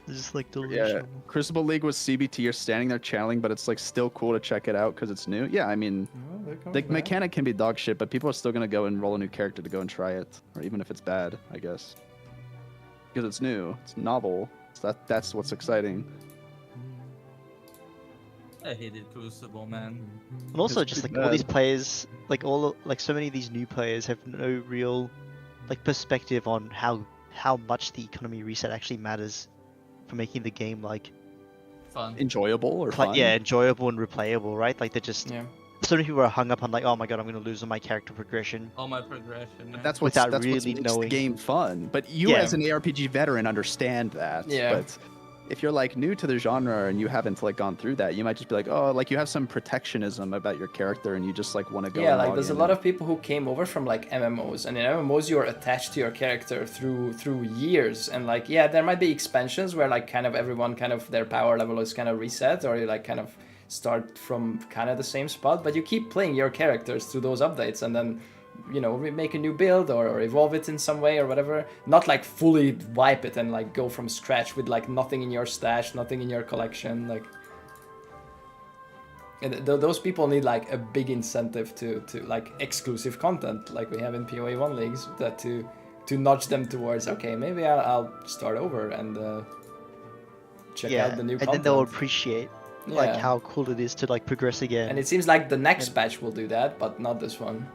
It's just like delusional. Yeah, Crucible League with CBT, you're standing there channeling, but it's like still cool to check it out because it's new. Yeah, I mean, the mechanic can be dog shit, but people are still gonna go and roll a new character to go and try it, or even if it's bad, I guess, because it's new, it's novel. So that's what's exciting. I hated Crucible, man. And also, just like all these players, like so many of these new players have no real like perspective on how much the economy reset actually matters for making the game like fun, enjoyable, or fun. Yeah, enjoyable and replayable, right? Like they're just so many people are hung up on like, oh my god, I'm gonna lose on my character progression. Oh, my progression. But that's what makes the game fun. But you as an ARPG veteran understand that. Yeah. But if you're like new to the genre and you haven't like gone through that, you might just be like, oh, like you have some protectionism about your character and you just like want to go. Yeah, like there's a lot of people who came over from like MMOs, and in MMOs you're attached to your character through years, and like there might be expansions where like kind of everyone kind of their power level is kind of reset, or you like kind of start from kind of the same spot, but you keep playing your characters through those updates, and then make a new build or evolve it in some way or whatever. Not like fully wipe it and like go from scratch with like nothing in your stash, nothing in your collection. Like, and those people need like a big incentive to like exclusive content, like we have in POE1 leagues, that to nudge them towards, okay, maybe I'll start over and check out the new content. And then they'll appreciate like how cool it is to like progress again. And it seems like the next patch will do that, but not this one.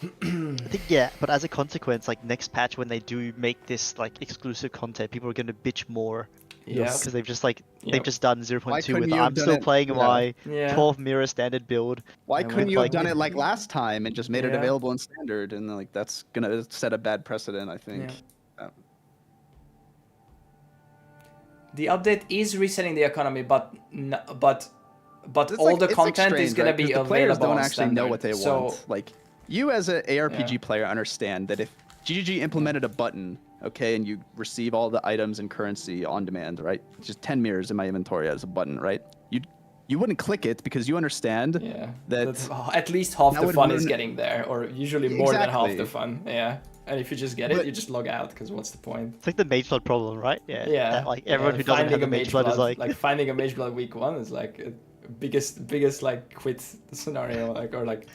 I think but as a consequence, like next patch when they do make this like exclusive content, people are going to bitch more. Because they've just like they've just done 0.2 with I'm still playing my 12 mirror standard build. Why couldn't you have done it like last time and just made it available in standard? And like that's gonna set a bad precedent, I think. The update is resetting the economy, but all the content is gonna be available. The players don't actually standard. know what they want. Like you as an ARPG player understand that if GGG implemented a button, okay, and you receive all the items and currency on demand, right? Just 10 mirrors in my inventory as a button, right? You wouldn't click it because you understand that at least half the fun is getting there, or usually more than half the fun. Yeah. And if you just get it, you just log out, because what's the point? It's like the Mage Blood problem, right? Yeah. That, like everyone who doesn't have a Mage Blood is like finding a Mage Blood week 1 is like biggest like quit scenario, like, or like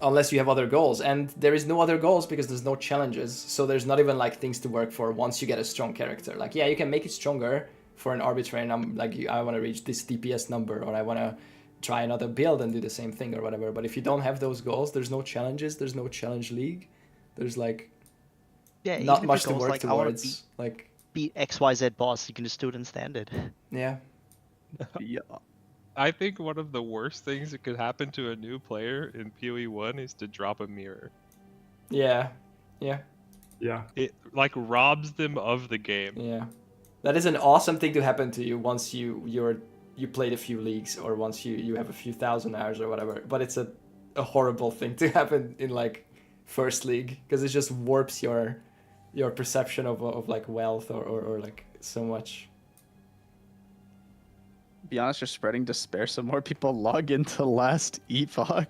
unless you have other goals, and there is no other goals because there's no challenges, so there's not even like things to work for once you get a strong character. Like you can make it stronger for an arbitrary number, like I want to reach this DPS number, or I want to try another build and do the same thing or whatever. But if you don't have those goals, there's no challenges, there's no challenge league, there's like not much to work towards. Like beat XYZ boss, you can just do it in standard. Yeah. I think one of the worst things that could happen to a new player in POE1 is to drop a mirror. Yeah. It like robs them of the game. Yeah. That is an awesome thing to happen to you once you played a few leagues, or once you have a few thousand hours or whatever. But it's a horrible thing to happen in like first league, because it just warps your perception of like wealth or like so much. Be honest, you're spreading despair so more people log into last epoch.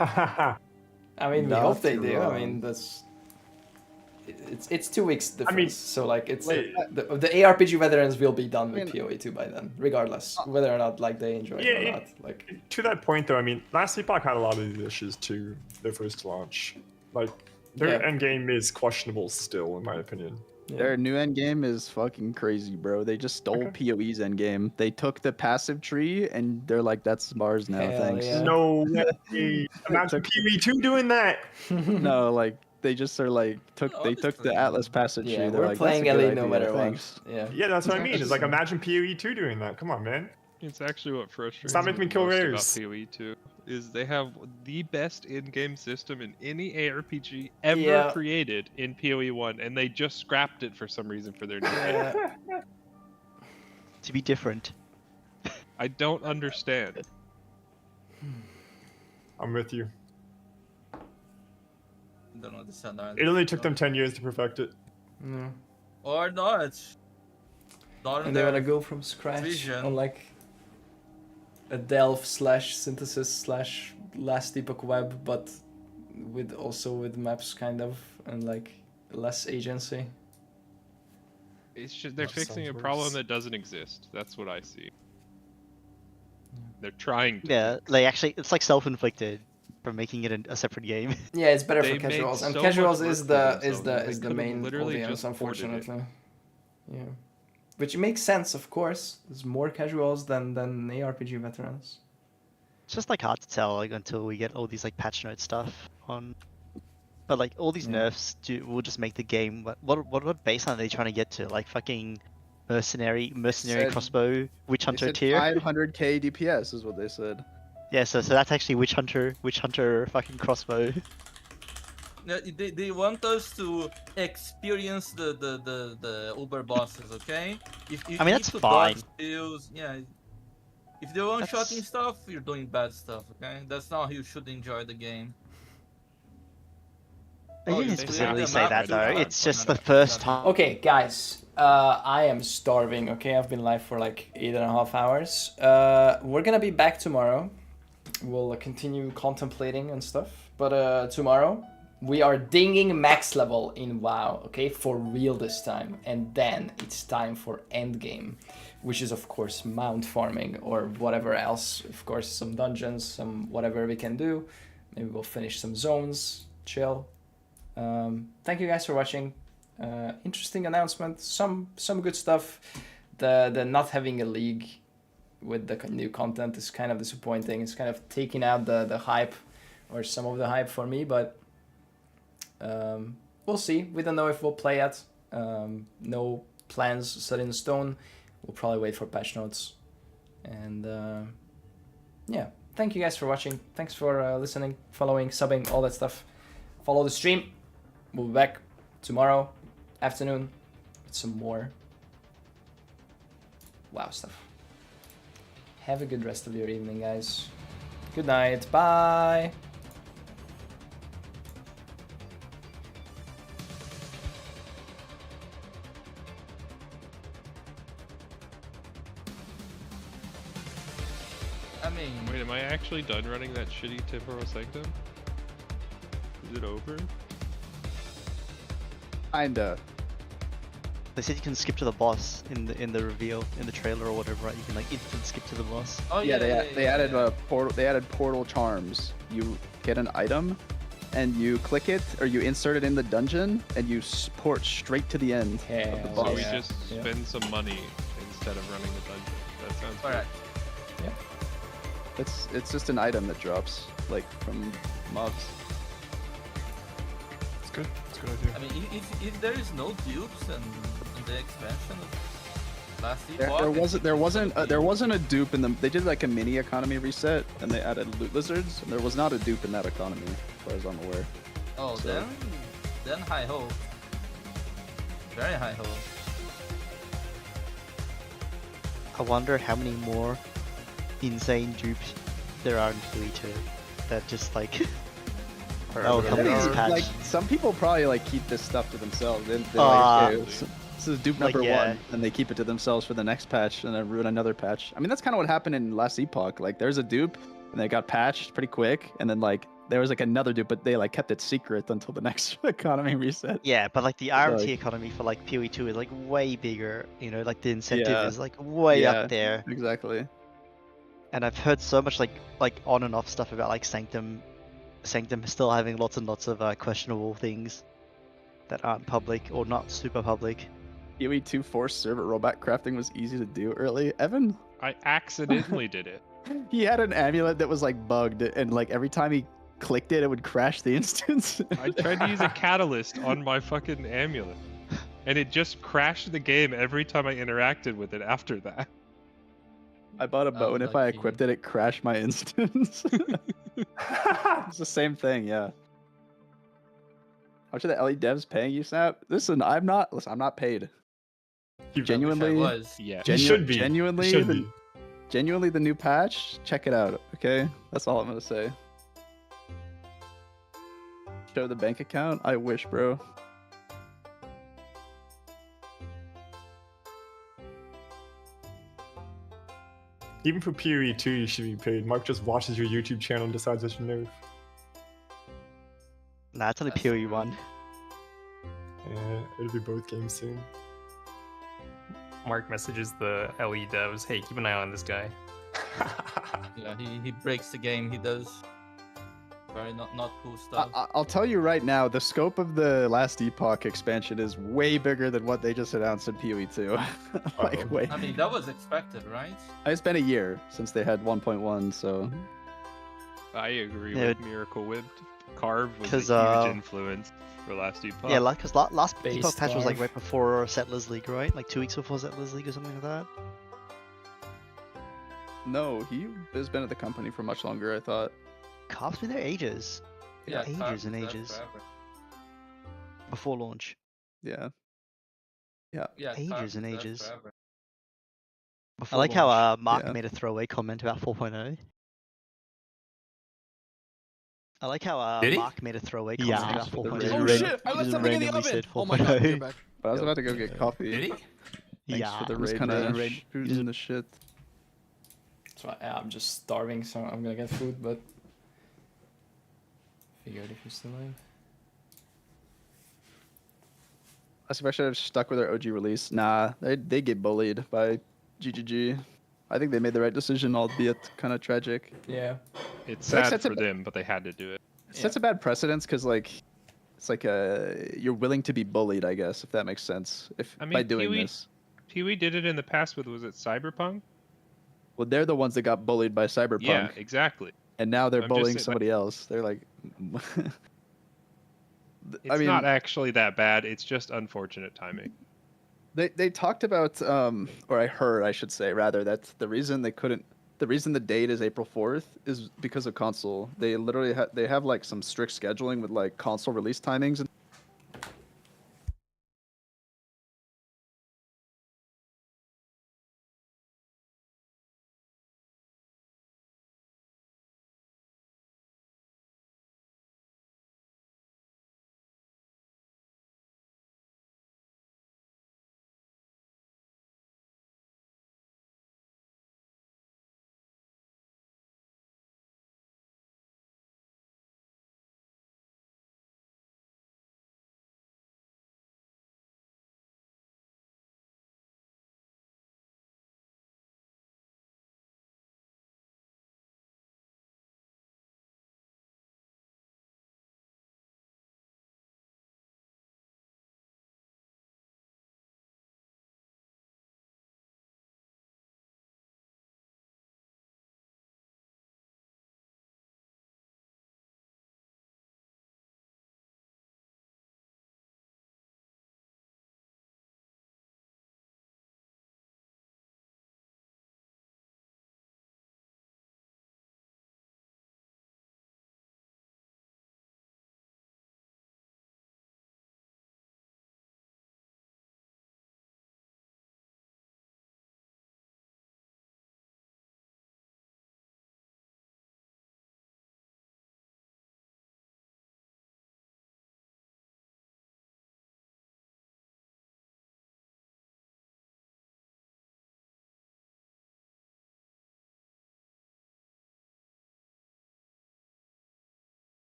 I mean, we hope they do. I mean, it's 2 weeks difference. I mean, so like it's the ARPG veterans will be done with POE2 by then, regardless whether or not like they enjoy it or not. Like to that point though, I mean, last epoch had a lot of these issues too. Their first launch, like their end game is questionable still, in my opinion. Their new end game is fucking crazy, bro. They just stole PoE's end game. They took the passive tree and they're like, "That's ours now, Hell thanks." yeah. No way. Imagine PoE2 doing that. No, like they just are like they took the Atlas passive tree. Yeah, They're we're like, playing "That's a good elite no idea, matter thanks." what. Yeah. Yeah, that's what I mean. It's like imagine PoE2 doing that. Come on, man. It's actually what frustrates Stop making me kill most about rares. PoE2 is they have the best in-game system in any ARPG ever Yeah. created in PoE1, and they just scrapped it for some reason for their new game. To be different. I don't understand. I'm with you. Don't understand that. It only took them 10 years to perfect it. No. Or not. Not And they want to go from scratch vision. on like a delve / synthesis / last epoch web, but with also with maps kind of and like less agency. It's just they're That fixing a sounds problem worse. that doesn't exist. That's what I see. They're trying to. Yeah, like actually, it's like self-inflicted from making it a separate game. Yeah, it's better They for casuals, made and so casuals much is work the for is themselves. the They is the could've main literally audience, just ported it. unfortunately. Yeah, which makes sense, of course. There's more casuals than ARPG veterans. It's just like hard to tell like until we get all these like patch note stuff on. But like all these nerfs will just make the game. What baseline are they trying to get to? Like fucking mercenary Said- crossbow witch They hunter said tier. 500k DPS is what they said. Yeah, so that's actually witch hunter fucking crossbow. Yeah, they want us to experience the Uber bosses, okay? If I mean, you that's need to fine. dodge skills, yeah. If they're one-shotting stuff, you're doing bad stuff, okay? That's not how you should enjoy the game. I didn't you specifically clear the say map that too though. hard. It's just the first time. Okay, guys, I am starving. Okay, I've been live for like 8.5 hours. We're gonna be back tomorrow. We'll continue contemplating and stuff. But tomorrow we are dinging max level in WoW. Okay, for real this time. And then it's time for endgame, which is of course mount farming or whatever else. Of course, some dungeons, some whatever we can do. Maybe we'll finish some zones. Chill. Thank you guys for watching. Interesting announcement. Some good stuff. The not having a league with the new content is kind of disappointing. It's kind of taking out the hype or some of the hype for me, but we'll see. We don't know if we'll play yet. No plans set in stone. We'll probably wait for patch notes. And yeah, thank you guys for watching. Thanks for listening, following, subbing, all that stuff. Follow the stream. We'll be back tomorrow afternoon with some more WoW stuff. Have a good rest of your evening, guys. Good night. Bye. I mean, Wait, am I actually done running that shitty Temporal Sanctum? Is it over? Kinda. They said you can skip to the boss in the reveal in the trailer or whatever, right? You can like instant skip to the boss. oh Yeah, they added a portal. They added portal charms. You get an item, and you click it or you insert it in the dungeon, and you port straight to the end of the So boss. we just spend some money instead of running the dungeon. That sounds Alright. Yep. It's just an item that drops like from mobs. It's good. It's a good idea. I mean, if there is no dupes and the expansion of last There wasn't a dupe in them. They did like a mini economy reset, and they added loot lizards, and there was not a dupe in that economy, as far as I'm aware. Oh, So- then high hope. Very high hope. I wonder how many more insane dupes there are in PoE2 that just like. Oh, come Yeah, this patch. like some people probably like keep this stuff to themselves. They're like, okay, this is dupe like, number yeah. 1, and they keep it to themselves for the next patch, and then ruin another patch. I mean, that's kind of what happened in last epoch. Like, there's a dupe, and they got patched pretty quick, and then like there was like another dupe, but they like kept it secret until the next economy reset. Yeah, but like the RMT Like- economy for like PoE2 is like way bigger. You know, like the incentive Yeah. is like way Yeah, up there. Exactly. And I've heard so much like on and off stuff about like Sanctum still having lots and lots of questionable things. that aren't public or not super public. POE2 forced server rollback crafting was easy to do early. Evan? I accidentally did it. He had an amulet that was like bugged, and like every time he clicked it, it would crash the instance. I tried to use a catalyst on my fucking amulet, and it just crashed the game every time I interacted with it after that. I bought a bow, and if I equipped it, it crashed my instance. It's the same thing, yeah. How much are the LE devs paying you, Snap? Listen, I'm not paid. Genuinely, yeah. Genuinely, the new patch. Check it out, okay? That's all I'm gonna say. Show the bank account. I wish, bro. Even for POE2, you should be paid. Mark just watches your YouTube channel and decides what you nerf. Nah, it's only POE1. Yeah, it'll be both games soon. Mark messages the LE devs, hey, keep an eye on this guy. Yeah, he breaks the game. He does very not cool stuff. I'll tell you right now, the scope of the Last Epoch expansion is way bigger than what they just announced in POE2. Like, way. I mean, that was expected, right? It's been a year since they had 1.1 so... I agree with Miracle Whip. Carve was a huge influence for Last Epoch. Yeah, because last Epoch patch was like right before Settlers League, right? Like 2 weeks before Settlers League or something like that. No, he has been at the company for much longer, I thought. Carve's been there ages. Yeah, ages and ages. Before launch. Yeah. Yeah. Ages and ages. Forever. I like how Mark made a throwaway comment about 4.0. I like how Mark made a throwaway comment about 4.0. Oh shit! I left something in the oven! Oh my god, you're back. But I was about to go get coffee. Did he? Thanks for the raid. Kind of shooting the shit. So I'm just starving, so I'm gonna get food, but figure out if you're still alive. I suppose I should have stuck with their OG release. Nah, they get bullied by GGG. I think they made the right decision, albeit kind of tragic. Yeah. It's sad for them, but they had to do it. It sets a bad precedence because, like, it's like you're willing to be bullied, I guess, if that makes sense. By doing this. POE did it in the past with, was it Cyberpunk? Well, they're the ones that got bullied by Cyberpunk. Yeah, exactly. And now they're bullying somebody else. They're like... It's not actually that bad. It's just unfortunate timing. They talked about, or I heard, I should say, rather, that the reason the date is April 4th is because of console. They literally they have like some strict scheduling with like console release timings and